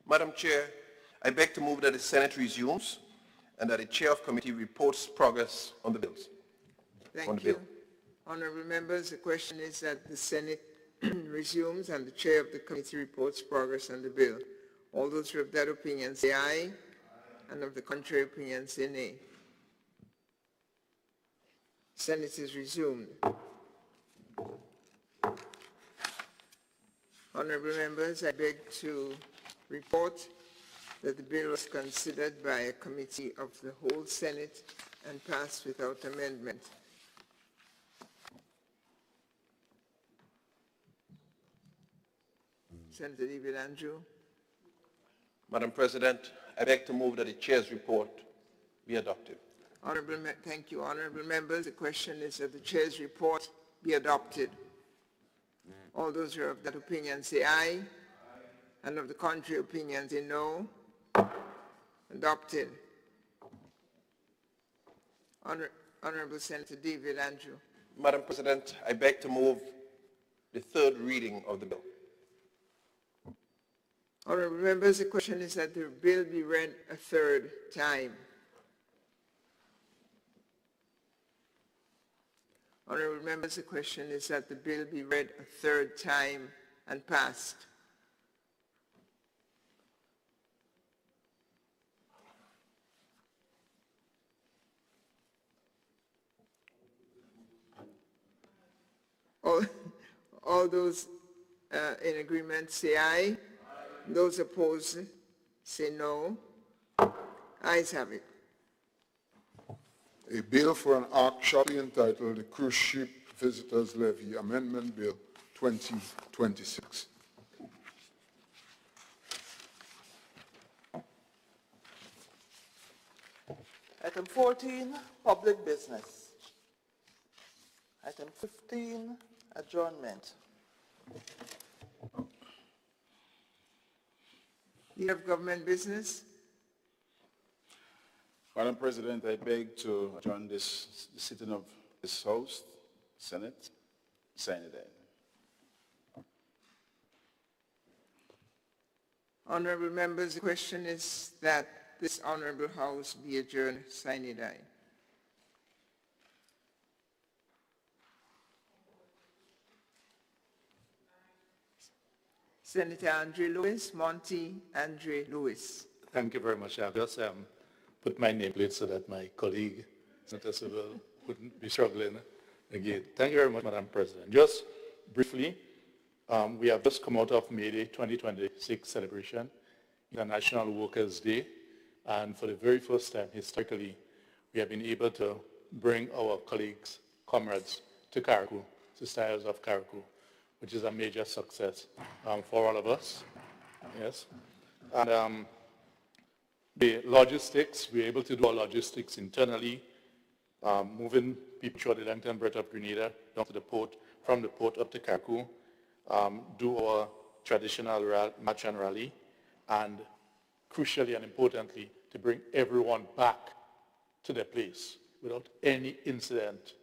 S4: Madam Chair, I beg to move that the Senate resumes and that the chair of committee reports progress on the bills.
S1: Thank you. Honorable members, the question is that the Senate resumes and the chair of the committee reports progress on the bill. All those who have that opinion say aye, and of the contrary opinion say nay. Senate is resumed. Honorable members, I beg to report that the bill was considered by a committee of the whole Senate and passed without amendment. Senator David Andrew.
S4: Madam President, I beg to move that the chair's report be adopted.
S1: Thank you. Honorable members, the question is that the chair's report be adopted. All those who have that opinion say aye, and of the contrary opinion say no. Adopted. Honorable Senator David Andrew.
S4: Madam President, I beg to move the third reading of the bill.
S1: Honorable members, the question is that the bill be read a third time. Honorable members, the question is that the bill be read a third time and passed. All those in agreement say aye. Those opposed say no. Ayes have it.
S10: A bill for an act shortly entitled the Cruise Ship Visitors Levy Amendment Bill 2026.
S2: Item 14, public business. Item 15, adjournment.
S1: You have government business?
S3: Madam President, I beg to adjourn the sitting of this House, Senate, sign it in.
S1: Honorable members, the question is that this honorable House be adjourned sine die. Senator Andre Lewis, Monty Andre Lewis.
S6: Thank you very much. I've just put my nameplate so that my colleague, Senator Sewell, wouldn't be struggling again. Thank you very much, Madam President. Just briefly, we have just come out of May Day 2026 celebration, International Workers' Day, and for the very first time historically, we have been able to bring our colleagues, comrades to Carriacou, to Styles of Carriacou, which is a major success for all of us. Yes. And the logistics, we're able to do our logistics internally, moving people through the length and breadth of Grenada down to the port, from the port up to Carriacou, do our traditional march and rally, and crucially and importantly, to bring everyone back to their place without any incident.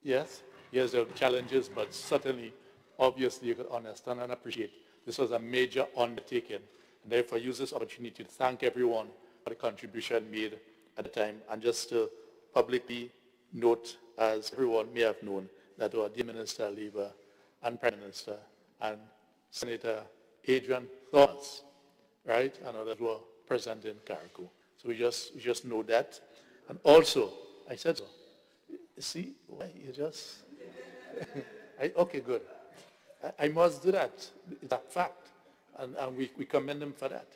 S6: Yes, there are challenges, but certainly, obviously, you could understand and appreciate this was a major undertaking. And therefore, use this opportunity to thank everyone for the contribution made at the time, and just to publicly note, as everyone may have known, that our dear Minister of Labour and Prime Minister and Senator Adrian Thomas, right, and others were present in Carriacou. So we just know that. And also, I said so. See, why you just... okay, good. I must do that. It's a fact. And we commend him for that.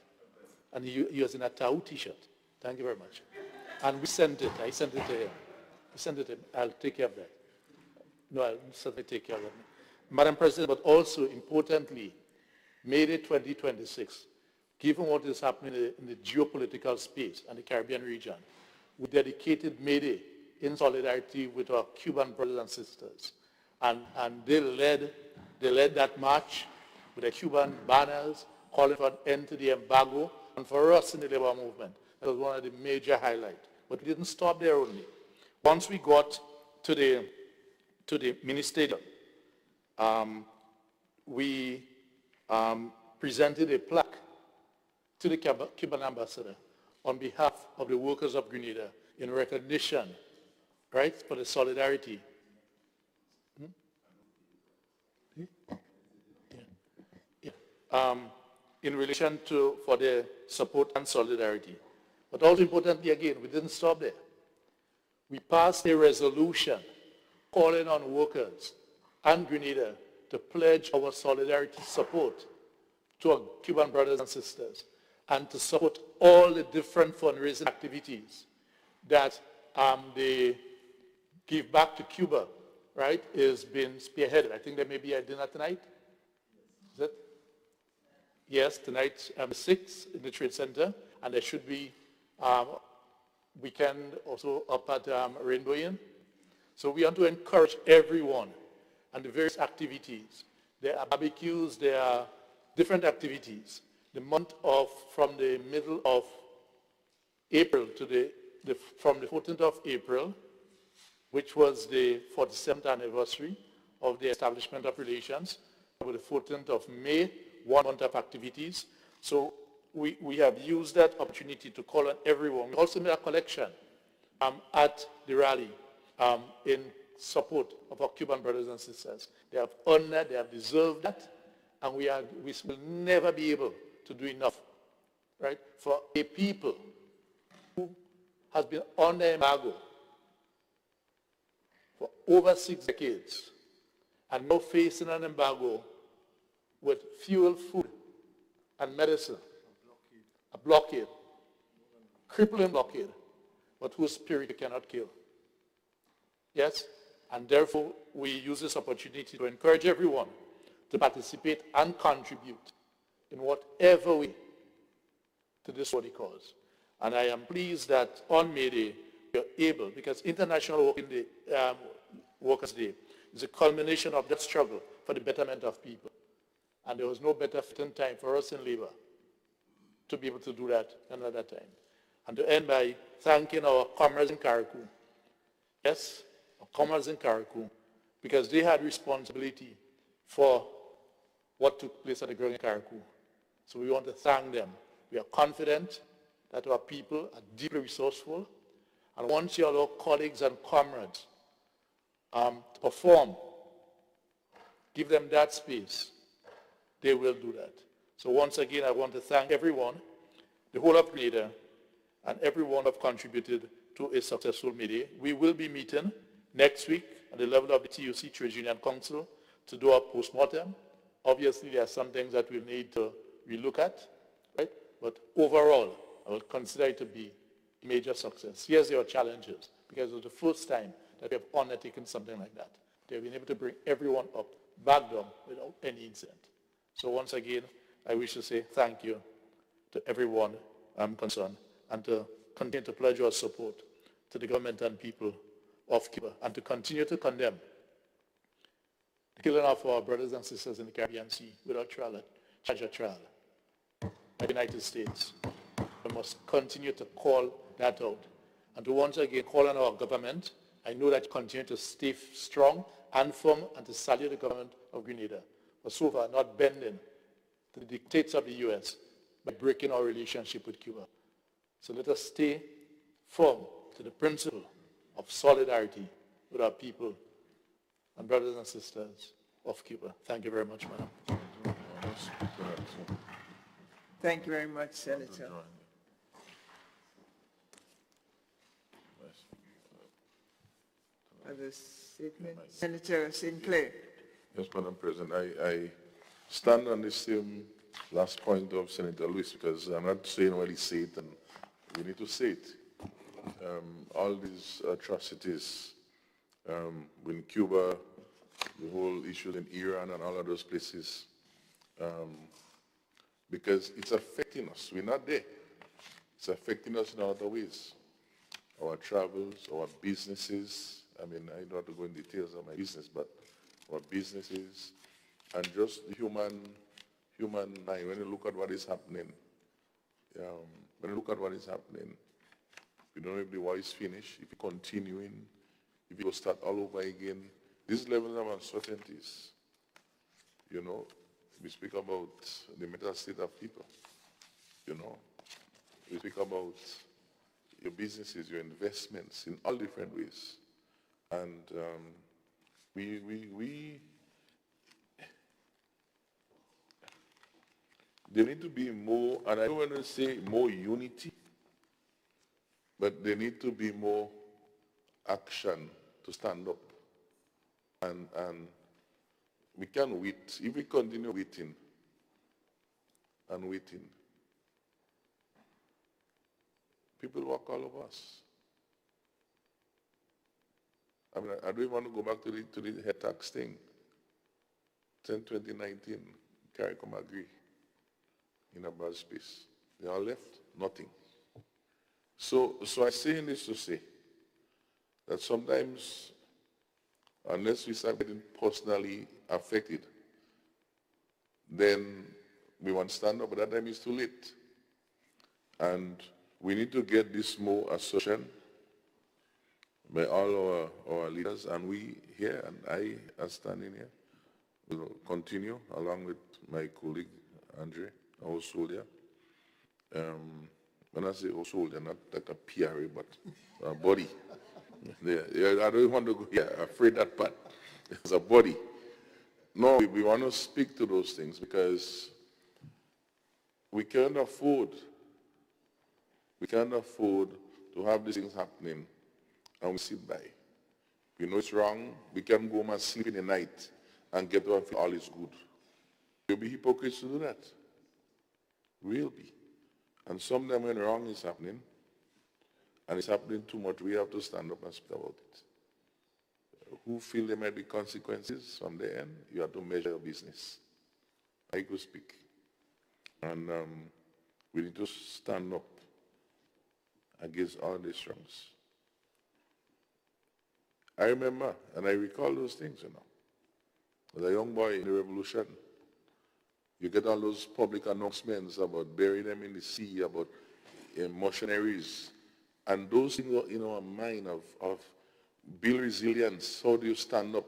S6: And he was in a Tau t-shirt. Thank you very much. And we sent it. I sent it to him. We sent it to him. I'll take care of that. No, I'll certainly take care of that. Madam President, but also importantly, May Day 2026, given what is happening in the geopolitical space and the Caribbean region, we dedicated May Day in solidarity with our Cuban brothers and sisters. And they led that march with the Cuban banners calling for an end to the embargo. And for us in the labor movement, that was one of the major highlights. But we didn't stop there only. Once we got to the mini stadium, we presented a plaque to the Cuban ambassador on behalf of the workers of Grenada in recognition, right, for the solidarity. In relation to, for the support and solidarity. But also importantly, again, we didn't stop there. We passed a resolution calling on workers and Grenada to pledge our solidarity support to our Cuban brothers and sisters and to support all the different fundraising activities that the Give Back to Cuba, right, is being spearheaded. I think there may be a dinner tonight. Is it? Yes, tonight 6 in the Trade Center, and there should be weekend also up at Rainbow Inn. So we want to encourage everyone and the various activities. There are barbecues, there are different activities. The month of, from the middle of April to from the 14th of April, which was the 47th anniversary of the establishment of relations, with the 14th of May, 1 month of activities. So we have used that opportunity to call on everyone. We also made a collection at the rally in support of our Cuban brothers and sisters. They have earned that, they have deserved that, and we will never be able to do enough, right, for a people who has been under embargo for over 6 decades and now facing an embargo with fuel, food, and medicine. A blockade, crippling blockade, but whose spirit you cannot kill. Yes? And therefore, we use this opportunity to encourage everyone to participate and contribute in whatever way to this worthy cause. And I am pleased that on May Day, you're able, because International Workers' Day is a culmination of that struggle for the betterment of people. And there was no better fitting time for us in labor to be able to do that another time. And to end by thanking our comrades in Karakou. Yes, our comrades in Karakou, because they had responsibility for what took place at the ground in Karakou. So we want to thank them. We are confident that our people are deeply resourceful, and once you allow colleagues and comrades to perform, give them that space, they will do that. So once again, I want to thank everyone, the whole of Grenada, and everyone who have contributed to a successful May-Day. We will be meeting next week at the level of the TUC Trade Union Council to do our post-mortem. Obviously, there are some things that we'll need to relook at, right? But overall, I will consider it to be a major success. Yes, there are challenges, because it was the first time that we have undertaken something like that. They've been able to bring everyone up, back down, without any incident. So once again, I wish to say thank you to everyone concerned, and to continue to pledge our support to the government and people of Cuba, and to continue to condemn the killing of our brothers and sisters in the Caribbean Sea without trial, charge or trial by the United States. We must continue to call that out, and to once again call on our government. I know that you continue to stay strong and firm, and to salute the government of Grenada, but so far not bending to the dictates of the U.S. by breaking our relationship with Cuba. So let us stay firm to the principle of solidarity with our people and brothers and sisters of Cuba. Thank you very much, madam.
S1: Thank you very much, Senator. Other statement? Senator Sinclair.
S8: Yes, Madam President. I stand on the same last point of Senator Lewis, because I'm not saying what he said, and we need to say it. All these atrocities in Cuba, the whole issue in Iran and all of those places, because it's affecting us. We're not there. It's affecting us in other ways. Our travels, our businesses. I mean, I don't have to go in details of my business, but our businesses, and just the human mind. When you look at what is happening, we don't know if the war is finished, if it's continuing, if it will start all over again. These levels of uncertainties, you know, we speak about the mental state of people, you know. We speak about your businesses, your investments in all different ways. And there need to be more, and I don't want to say more unity, but there need to be more action to stand up. And we can't wait. If we continue waiting and waiting, people walk all over us. I mean, I don't want to go back to the head tax thing. 2019, CARICOM agree in a bad space. They all left, nothing. So I say this to say that sometimes, unless we start getting personally affected, then we want to stand up, but that time is too late. And we need to get this more assertion by all our leaders, and we here, and I, as standing here, will continue along with my colleague, Andre, our soldier. When I say our soldier, not like a PRA, but a body. I don't want to go, I'm afraid that part. It's a body. No, we want to speak to those things, because we can't afford to have these things happening and we sit by. We know it's wrong. We can go home and sleep in the night and get up and feel all is good. We'll be hypocrites to do that. We'll be. And sometimes when wrong is happening, and it's happening too much, we have to stand up and speak about it. Who feel there might be consequences from the end, you have to measure your business. I could speak. And we need to stand up against all these wrongs. I remember, and I recall those things, As a young boy in the revolution, you get all those public announcements about burying them in the sea, about missionaries. And those things are in our mind of build resilience. How do you stand up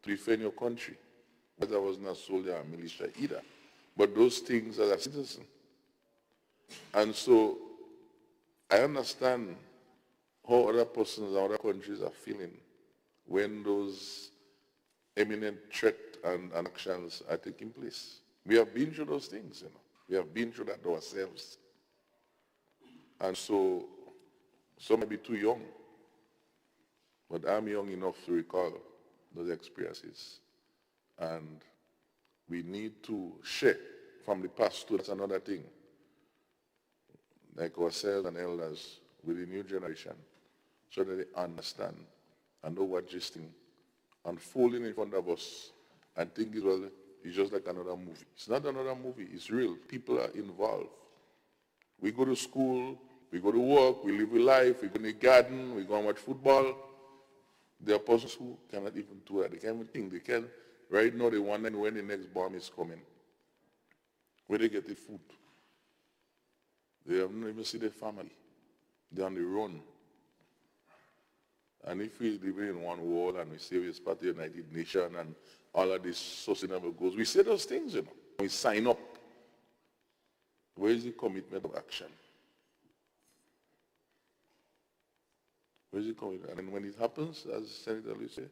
S8: to defend your country? But I was not a soldier or militia either. But those things as a citizen. And so I understand how other persons in other countries are feeling when those imminent threat and actions are taking place. We have been through those things, We have been through that ourselves. And so, some may be too young, but I'm young enough to recall those experiences. And we need to share from the past to that's another thing. Like ourselves and elders with the new generation, so that they understand and know what this thing unfolding in front of us and think it's just like another movie. It's not another movie, it's real. People are involved. We go to school, we go to work, we live with life, we go in the garden, we go and watch football. There are persons who cannot even do that. They can't even think. They can. Right now, they wonder when the next bomb is coming. Where they get the food. They haven't even seen their family. They're on the run. And if we live in one world and we say we're part of the United Nations and all of these sustainable goals, we say those things, We sign up. Where is the commitment of action? Where is the commitment? And when it happens, as Senator Lewis said,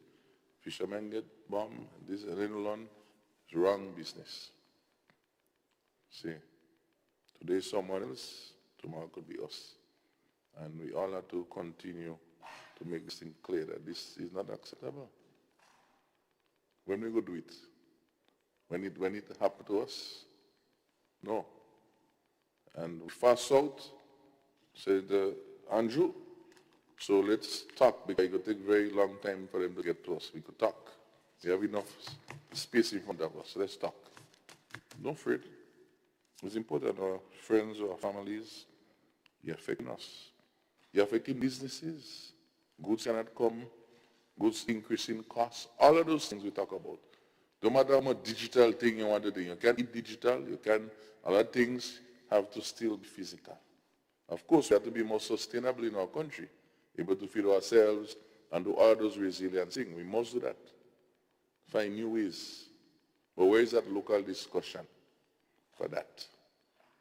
S8: fishermen get bombed, this and then on, it's wrong business. See, today someone else, tomorrow could be us. And we all have to continue to make this thing clear that this is not acceptable. When we go do it? When it happened to us? No. And we fast out, said Andrew, so let's talk, because it could take a very long time for them to get to us. We could talk. We have enough space in front of us, so let's talk. Don't fret. It's important, our friends, our families, you're affecting us. You're affecting businesses. Goods cannot come. Goods increasing costs. All of those things we talk about. No matter how much digital thing you want to do, you can't eat digital, a lot of things have to still be physical. Of course, we have to be more sustainable in our country, able to feed ourselves and do all those resilient things. We must do that. Find new ways. But where is that local discussion for that?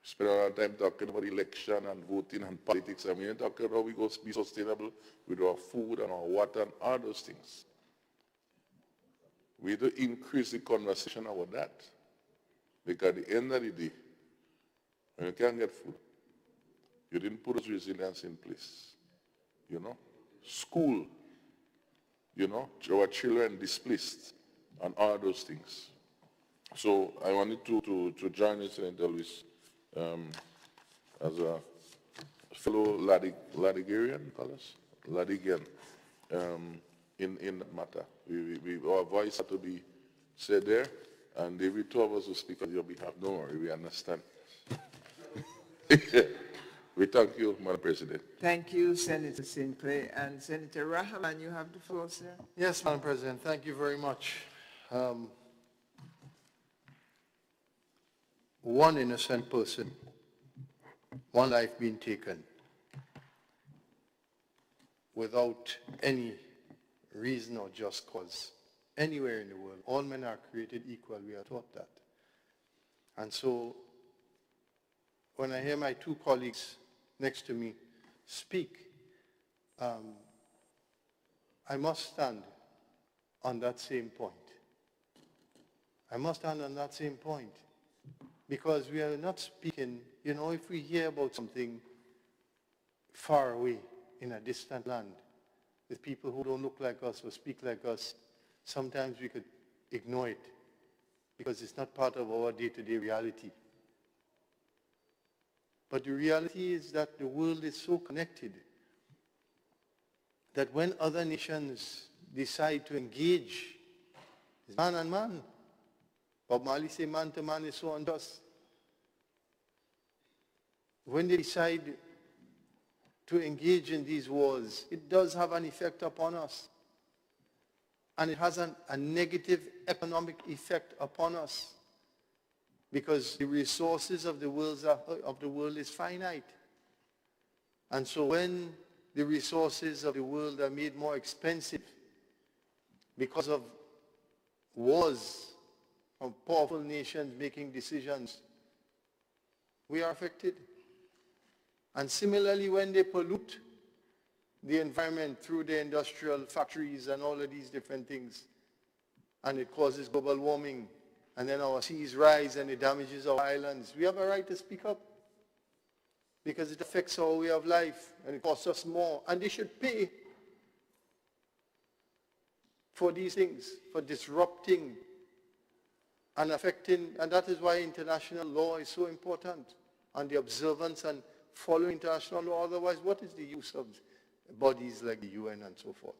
S8: We spend a lot of time talking about election and voting and politics, and we ain't talking about how we go be sustainable with our food and our water and all those things. We need to increase the conversation about that. Because at the end of the day, when you can't get food, you didn't put those resilience in place. School, our children displaced, and all those things. So I wanted to join you, Senator Lewis, as a fellow Ladigarian, Ladigan, in that matter. Our voice had to be said there, and every two of us will speak on your behalf. Don't worry, we understand. We thank you, Madam President.
S1: Thank you, Senator Sinclair. And Senator Rahman, you have the floor, sir.
S5: Yes, Madam President, thank you very much. One innocent person, one life being taken without any reason or just cause anywhere in the world. All men are created equal, we are taught that. And so when I hear my two colleagues next to me speak, I must stand on that same point. I must stand on that same point. Because we are not speaking, if we hear about something far away in a distant land with people who don't look like us or speak like us, sometimes we could ignore it because it's not part of our day-to-day reality. But the reality is that the world is so connected that when other nations decide to engage, it's man and man. Bob Marley say man to man is so unjust. When they decide to engage in these wars, it does have an effect upon us. and it has a negative economic effect upon us because the resources of the world is finite. And so when the resources of the world are made more expensive because of wars of powerful nations making decisions, we are affected. And similarly, when they pollute the environment through the industrial factories and all of these different things, and it causes global warming, and then our seas rise and it damages our islands, we have a right to speak up because it affects our way of life and it costs us more. And they should pay for these things, for disrupting and affecting, and that is why international law is so important, and the observance and following international law. Otherwise, what is the use of bodies like the UN and so forth?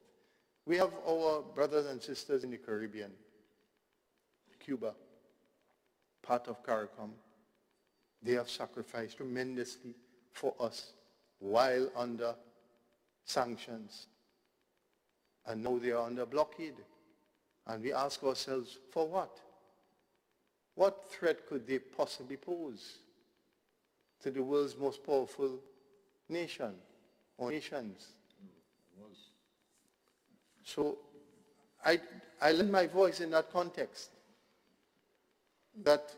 S5: We have our brothers and sisters in the Caribbean, Cuba, part of CARICOM. They have sacrificed tremendously for us while under sanctions. And now they are under blockade. And we ask ourselves, for what? What threat could they possibly pose to the world's most powerful nation or nations? So I lend my voice in that context, that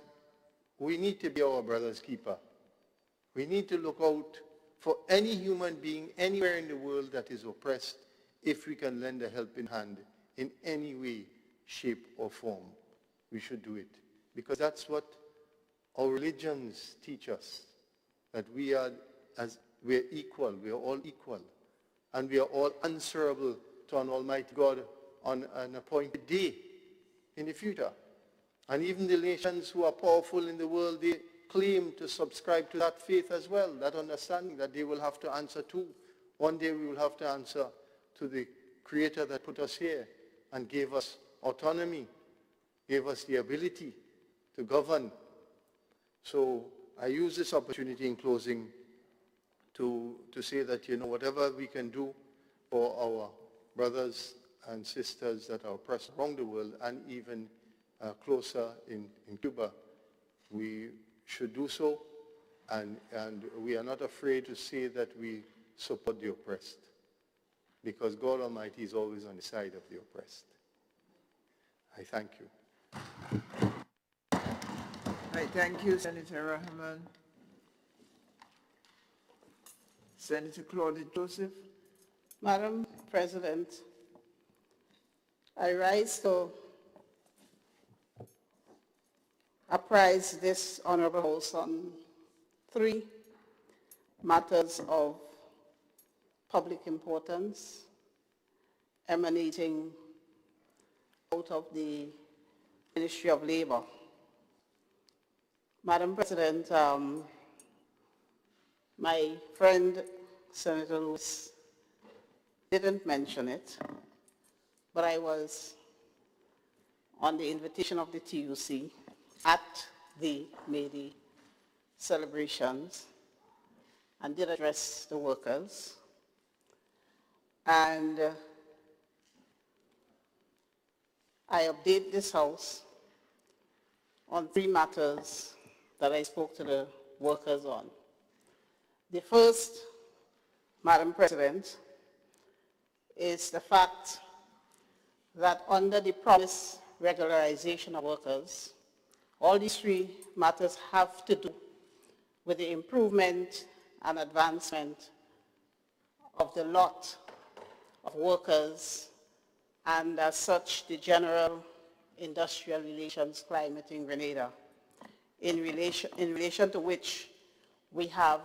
S5: we need to be our brother's keeper. We need to look out for any human being anywhere in the world that is oppressed if we can lend a helping hand in any way, shape, or form. We should do it. Because that's what our religions teach us, that we are equal, we are all equal, and we are all answerable to an Almighty God on an appointed day in the future. And even the nations who are powerful in the world, they claim to subscribe to that faith as well, that understanding that they will have to answer to. One day we will have to answer to the Creator that put us here and gave us autonomy, gave us the ability to govern. So I use this opportunity in closing to say that, whatever we can do for our brothers and sisters that are oppressed around the world and even closer in Cuba, we should do so, and we are not afraid to say that we support the oppressed, because God Almighty is always on the side of the oppressed. I thank you.
S1: I thank you, Senator Rahman. Senator Claudia Joseph.
S12: Madam President, I rise to apprise this Honorable House on 3 matters of public importance emanating out of the Ministry of Labor. Madam President, my friend Senator Lewis didn't mention it, but I was on the invitation of the TUC at the May Day celebrations and did address the workers. And I update this House on 3 matters that I spoke to the workers on. The first, Madam President, is the fact that under the promised regularization of workers, all these 3 matters have to do with the improvement and advancement of the lot of workers and as such the general industrial relations climate in Grenada, in relation to which we have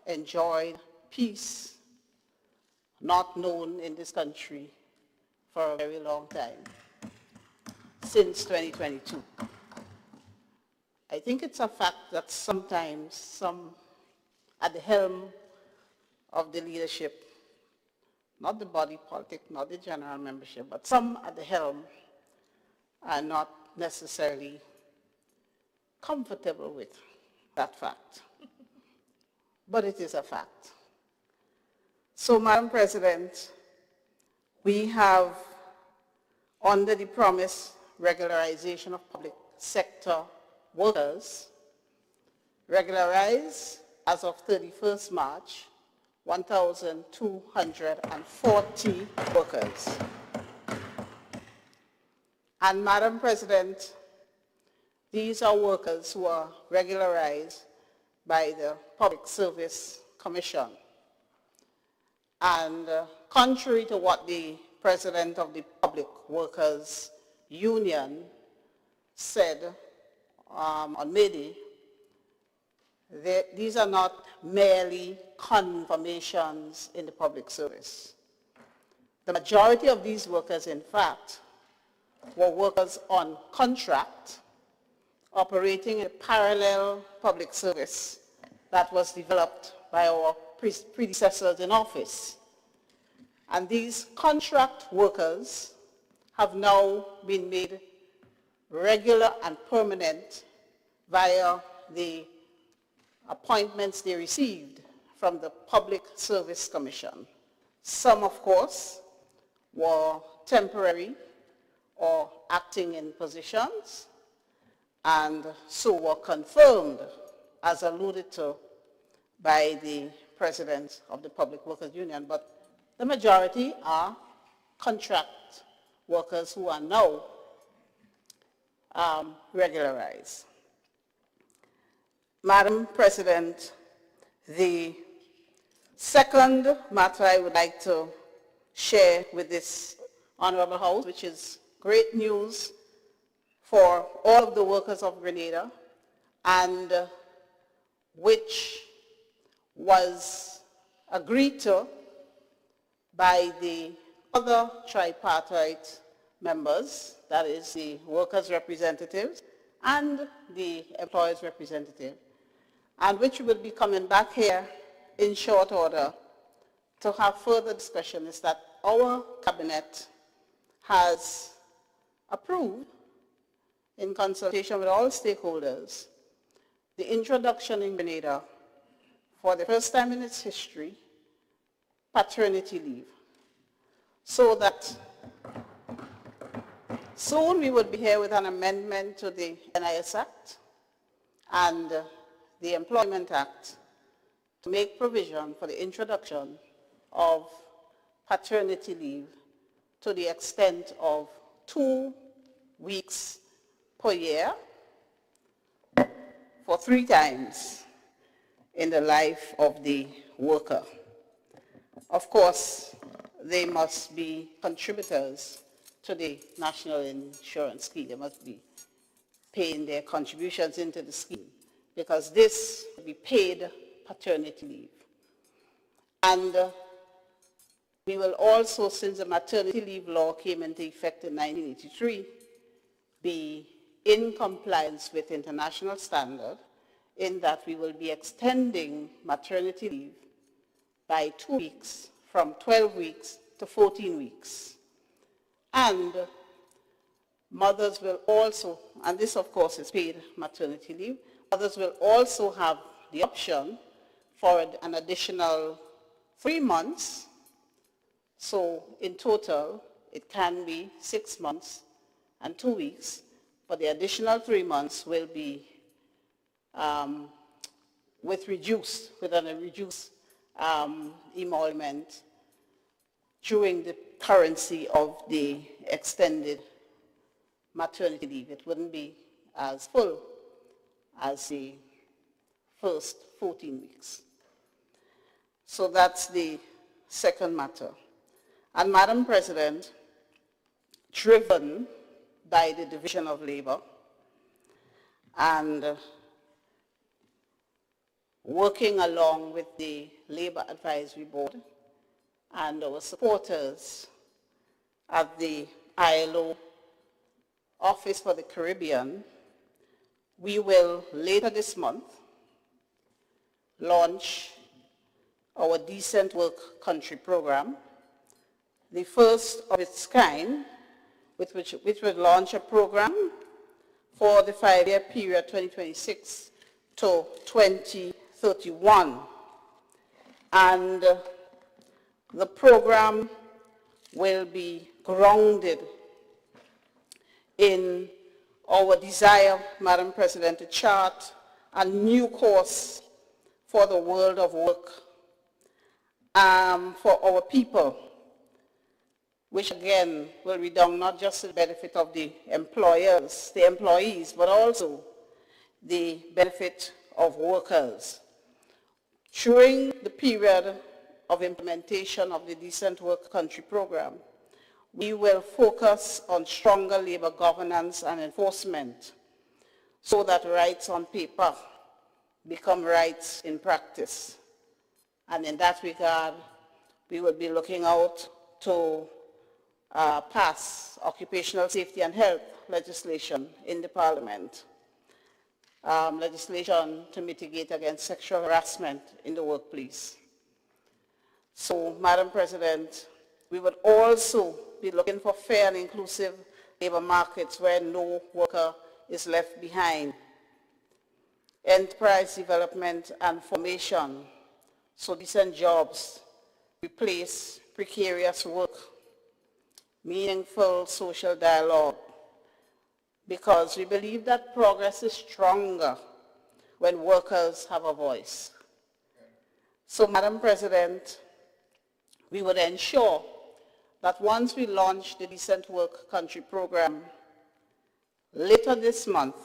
S12: enjoyed peace not known in this country for a very long time, since 2022. I think it's a fact that sometimes some at the helm of the leadership, not the body politic, not the general membership, but some at the helm are not necessarily comfortable with that fact. But it is a fact. So, Madam President, we have under the promised regularization of public sector workers, regularized as of 31st March, 1,240 workers. And Madam President, these are workers who are regularized by the Public Service Commission. And contrary to what the President of the Public Workers Union said on May Day, these are not merely confirmations in the public service. The majority of these workers, in fact, were workers on contract operating in a parallel public service that was developed by our predecessors in office. And these contract workers have now been made regular and permanent via the appointments they received from the Public Service Commission. Some, of course, were temporary or acting in positions, and so were confirmed, as alluded to by the President of the Public Workers Union, but the majority are contract workers who are now regularized. Madam President, the second matter I would like to share with this Honorable House, which is great news for all of the workers of Grenada, and which was agreed to by the other tripartite members, that is the workers' representatives and the employers' representative, and which will be coming back here in short order to have further discussion, is that our cabinet has approved, in consultation with all stakeholders, the introduction in Grenada, for the first time in its history, paternity leave, so that soon we would be here with an amendment to the NIS Act and the Employment Act to make provision for the introduction of paternity leave to the extent of 2 weeks per year for 3 times in the life of the worker. Of course, they must be contributors to the National Insurance Scheme. They must be paying their contributions into the scheme, because this will be paid paternity leave. And we will also, since the maternity leave law came into effect in 1983, be in compliance with international standard, in that we will be extending maternity leave by 2 weeks, from 12 weeks to 14 weeks. And mothers will also, and this of course is paid maternity leave, mothers will also have the option for an additional 3 months. So in total, it can be 6 months and 2 weeks, but the additional 3 months will be with a reduced emolument during the currency of the extended maternity leave. It wouldn't be as full as the first 14 weeks. So that's the second matter. And Madam President, driven by the Division of Labor and working along with the Labor Advisory Board and our supporters at the ILO Office for the Caribbean, we will later this month launch our Decent Work Country program, the first of its kind, which will launch a program for the 5-year period 2026 to 2031. And the program will be grounded in our desire, Madam President, to chart a new course for the world of work for our people, which again will redound not just to the benefit of the employers, the employees, but also the benefit of workers. During the period of implementation of the Decent Work Country program, we will focus on stronger labor governance and enforcement so that rights on paper become rights in practice. And in that regard, we will be looking out to pass occupational safety and health legislation in the Parliament, legislation to mitigate against sexual harassment in the workplace. So, Madam President, we would also be looking for fair and inclusive labor markets where no worker is left behind. Enterprise development and formation, so decent jobs replace precarious work. Meaningful social dialogue, because we believe that progress is stronger when workers have a voice. So, Madam President, we would ensure that once we launch the Decent Work Country program later this month,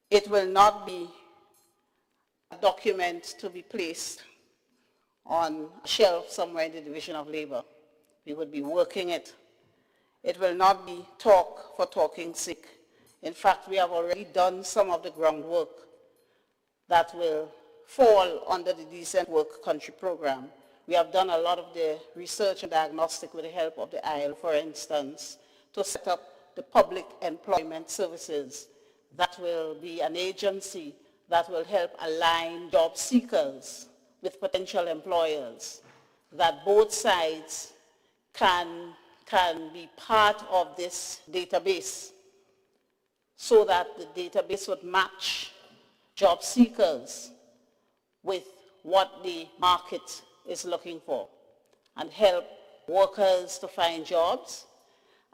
S12: it will not be a document to be placed on a shelf somewhere in the Division of Labor. We would be working it. It will not be talk for talking's sake. In fact, we have already done some of the groundwork that will fall under the Decent Work Country program. We have done a lot of the research and diagnostic with the help of the IL, for instance, to set up the public employment services. That will be an agency that will help align job seekers with potential employers, that both sides can be part of this database so that the database would match job seekers with what the market is looking for and help workers to find jobs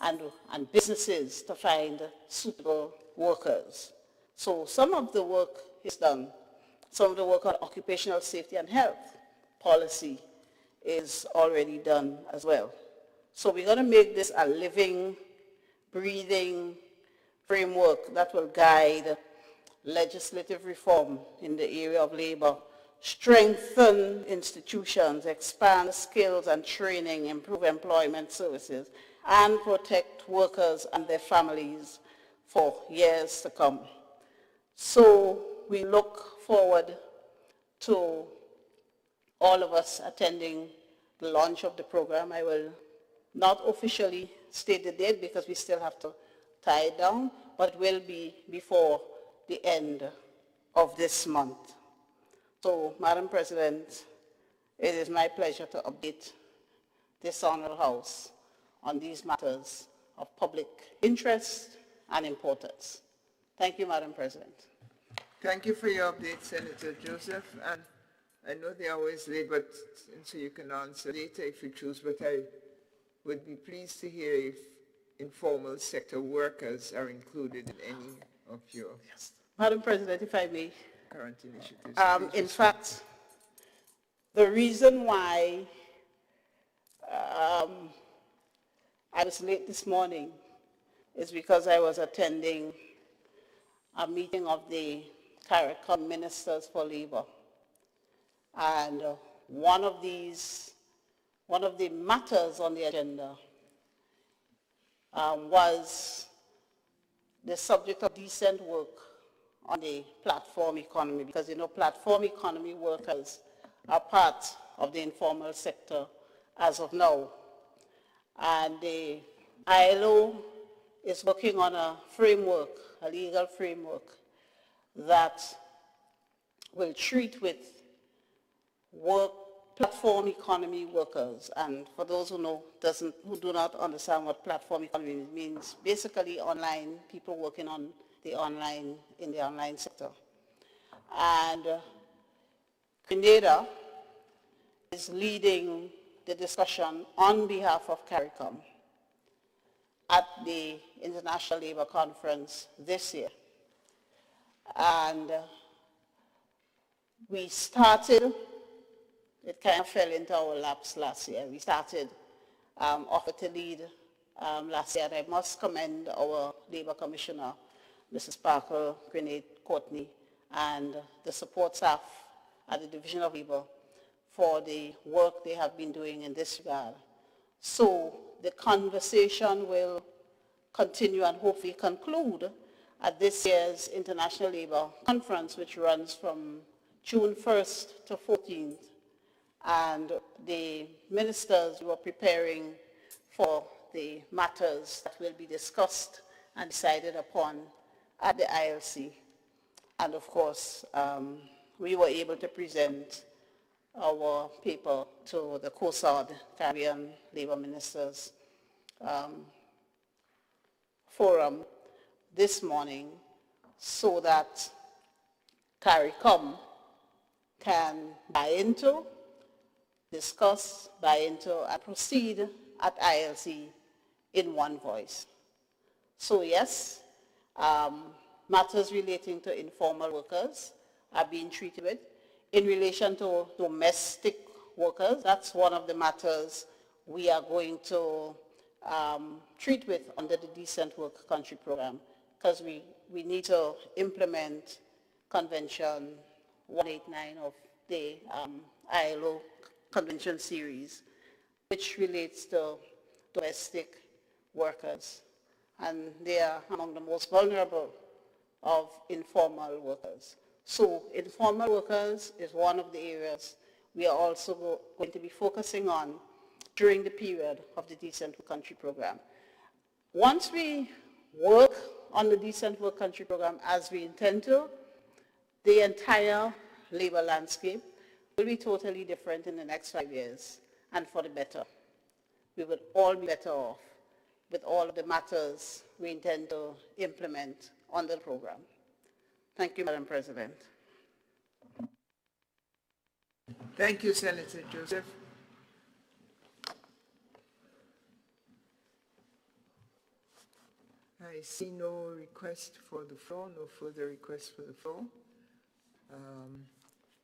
S12: and businesses to find suitable workers. So some of the work is done. Some of the work on occupational safety and health policy is already done as well. So we're going to make this a living, breathing framework that will guide legislative reform in the area of labor, strengthen institutions, expand skills and training, improve employment services, and protect workers and their families for years to come. So we look forward to all of us attending the launch of the program. I will not officially state the date because we still have to tie it down, but will be before the end of this month. So, Madam President, it is my pleasure to update this Honorable House on these matters of public interest and importance. Thank you, Madam President.
S1: Thank you for your update, Senator Joseph. And I know the hour is late, but so you can answer later if you choose, but I would be pleased to hear if informal sector workers are included in any of your
S12: Madam President, if I may.
S1: Current initiatives.
S12: In fact, the reason why I was late this morning is because I was attending a meeting of the CARICOM Ministers for Labor. And one of the matters on the agenda was the subject of decent work on the platform economy, because you know platform economy workers are part of the informal sector as of now. And the ILO is working on a framework, a legal framework, that will treat with work platform economy workers. And for those who do not understand what platform economy means, basically online, people working on the online, in the online sector. And Grenada is leading the discussion on behalf of CARICOM. at the International Labour Conference this year. And we started, it kind of fell into our laps last year. We started offer to lead last year. And I must commend our Labour Commissioner, Mrs. Sparkle, Grenade Courtney, and the support staff at the Division of Labour for the work they have been doing in this regard. So the conversation will continue and hopefully conclude at this year's International Labour Conference, which runs from June 1st to 14th. And the ministers were preparing for the matters that will be discussed and decided upon at the ILC. And of course, we were able to present our paper to the COSAD, Caribbean Labour Ministers Forum this morning so that CARICOM can buy into, discuss, buy into, and proceed at ILC in one voice. So yes, matters relating to informal workers are being treated with. In relation to domestic workers, that's one of the matters we are going to treat with under the Decent Work Country Program, because we need to implement Convention 189 of the ILO Convention Series, which relates to domestic workers. And they are among the most vulnerable of informal workers. So informal workers is one of the areas we are also going to be focusing on during the period of the Decent Work Country Program. Once we work on the Decent Work Country Program as we intend to, the entire labor landscape will be totally different in the next 5 years, and for the better. We will all be better off with all of the matters we intend to implement on the program. Thank you, Madam President.
S1: Thank you, Senator Joseph. I see no request for the floor, no further request for the floor.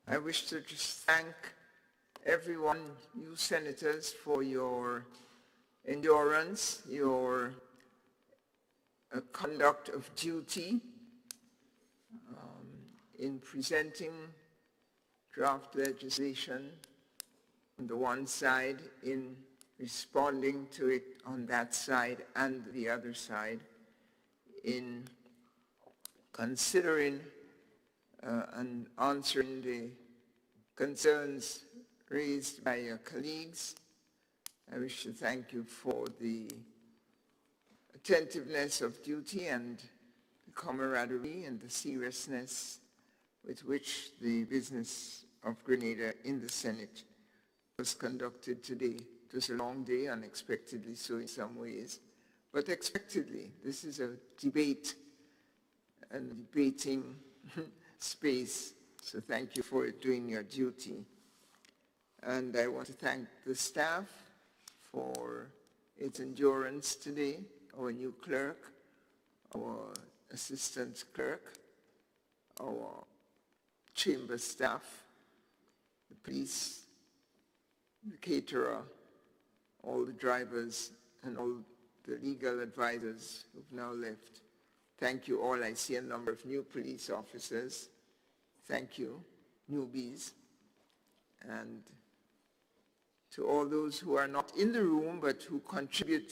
S1: I wish to just thank everyone, you senators, for your endurance, your conduct of duty in presenting draft legislation on the one side, in responding to it on that side and the other side, in considering and answering the concerns raised by your colleagues. I wish to thank you for the attentiveness of duty and the camaraderie and the seriousness with which the business of Grenada in the Senate was conducted today. It was a long day, unexpectedly so in some ways, but expectedly. This is a debate and debating space, so thank you for doing your duty. And I want to thank the staff for its endurance today, our new clerk, our assistant clerk, our chamber staff, the police, the caterer, all the drivers, and all the legal advisors who've now left. Thank you all. I see a number of new police officers. Thank you, newbies. And to all those who are not in the room but who contributed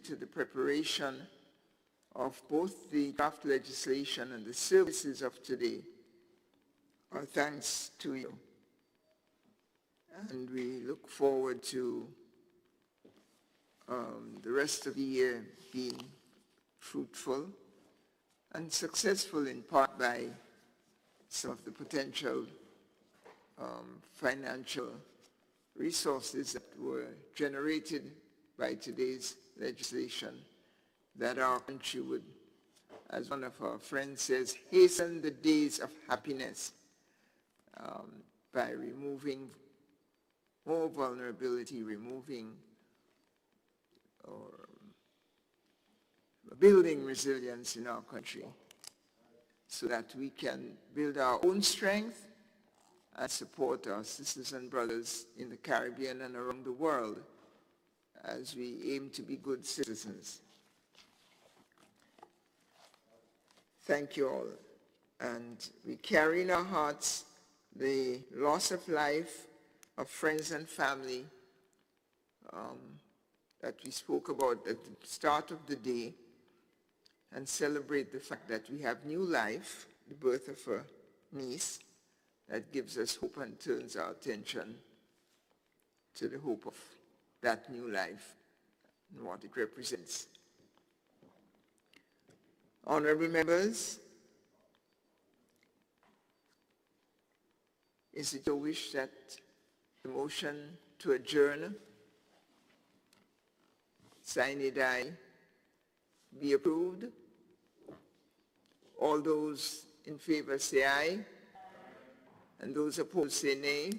S1: to the preparation of both the draft legislation and the services of today, our thanks to you. And we look forward to the rest of the year being fruitful and successful, in part by some of the potential financial resources that were generated by today's legislation, that our country would, as one of our friends says, hasten the days of happiness by removing more vulnerability, removing or building resilience in our country so that we can build our own strength and support our sisters and brothers in the Caribbean and around the world as we aim to be good citizens. Thank you all. And we carry in our hearts the loss of life of friends and family that we spoke about at the start of the day, and celebrate the fact that we have new life, the birth of a niece, that gives us hope and turns our attention to the hope of that new life and what it represents. Honorable members, is it your wish that the motion to adjourn, sine die, be approved? All those in favor say aye, and those opposed say nay.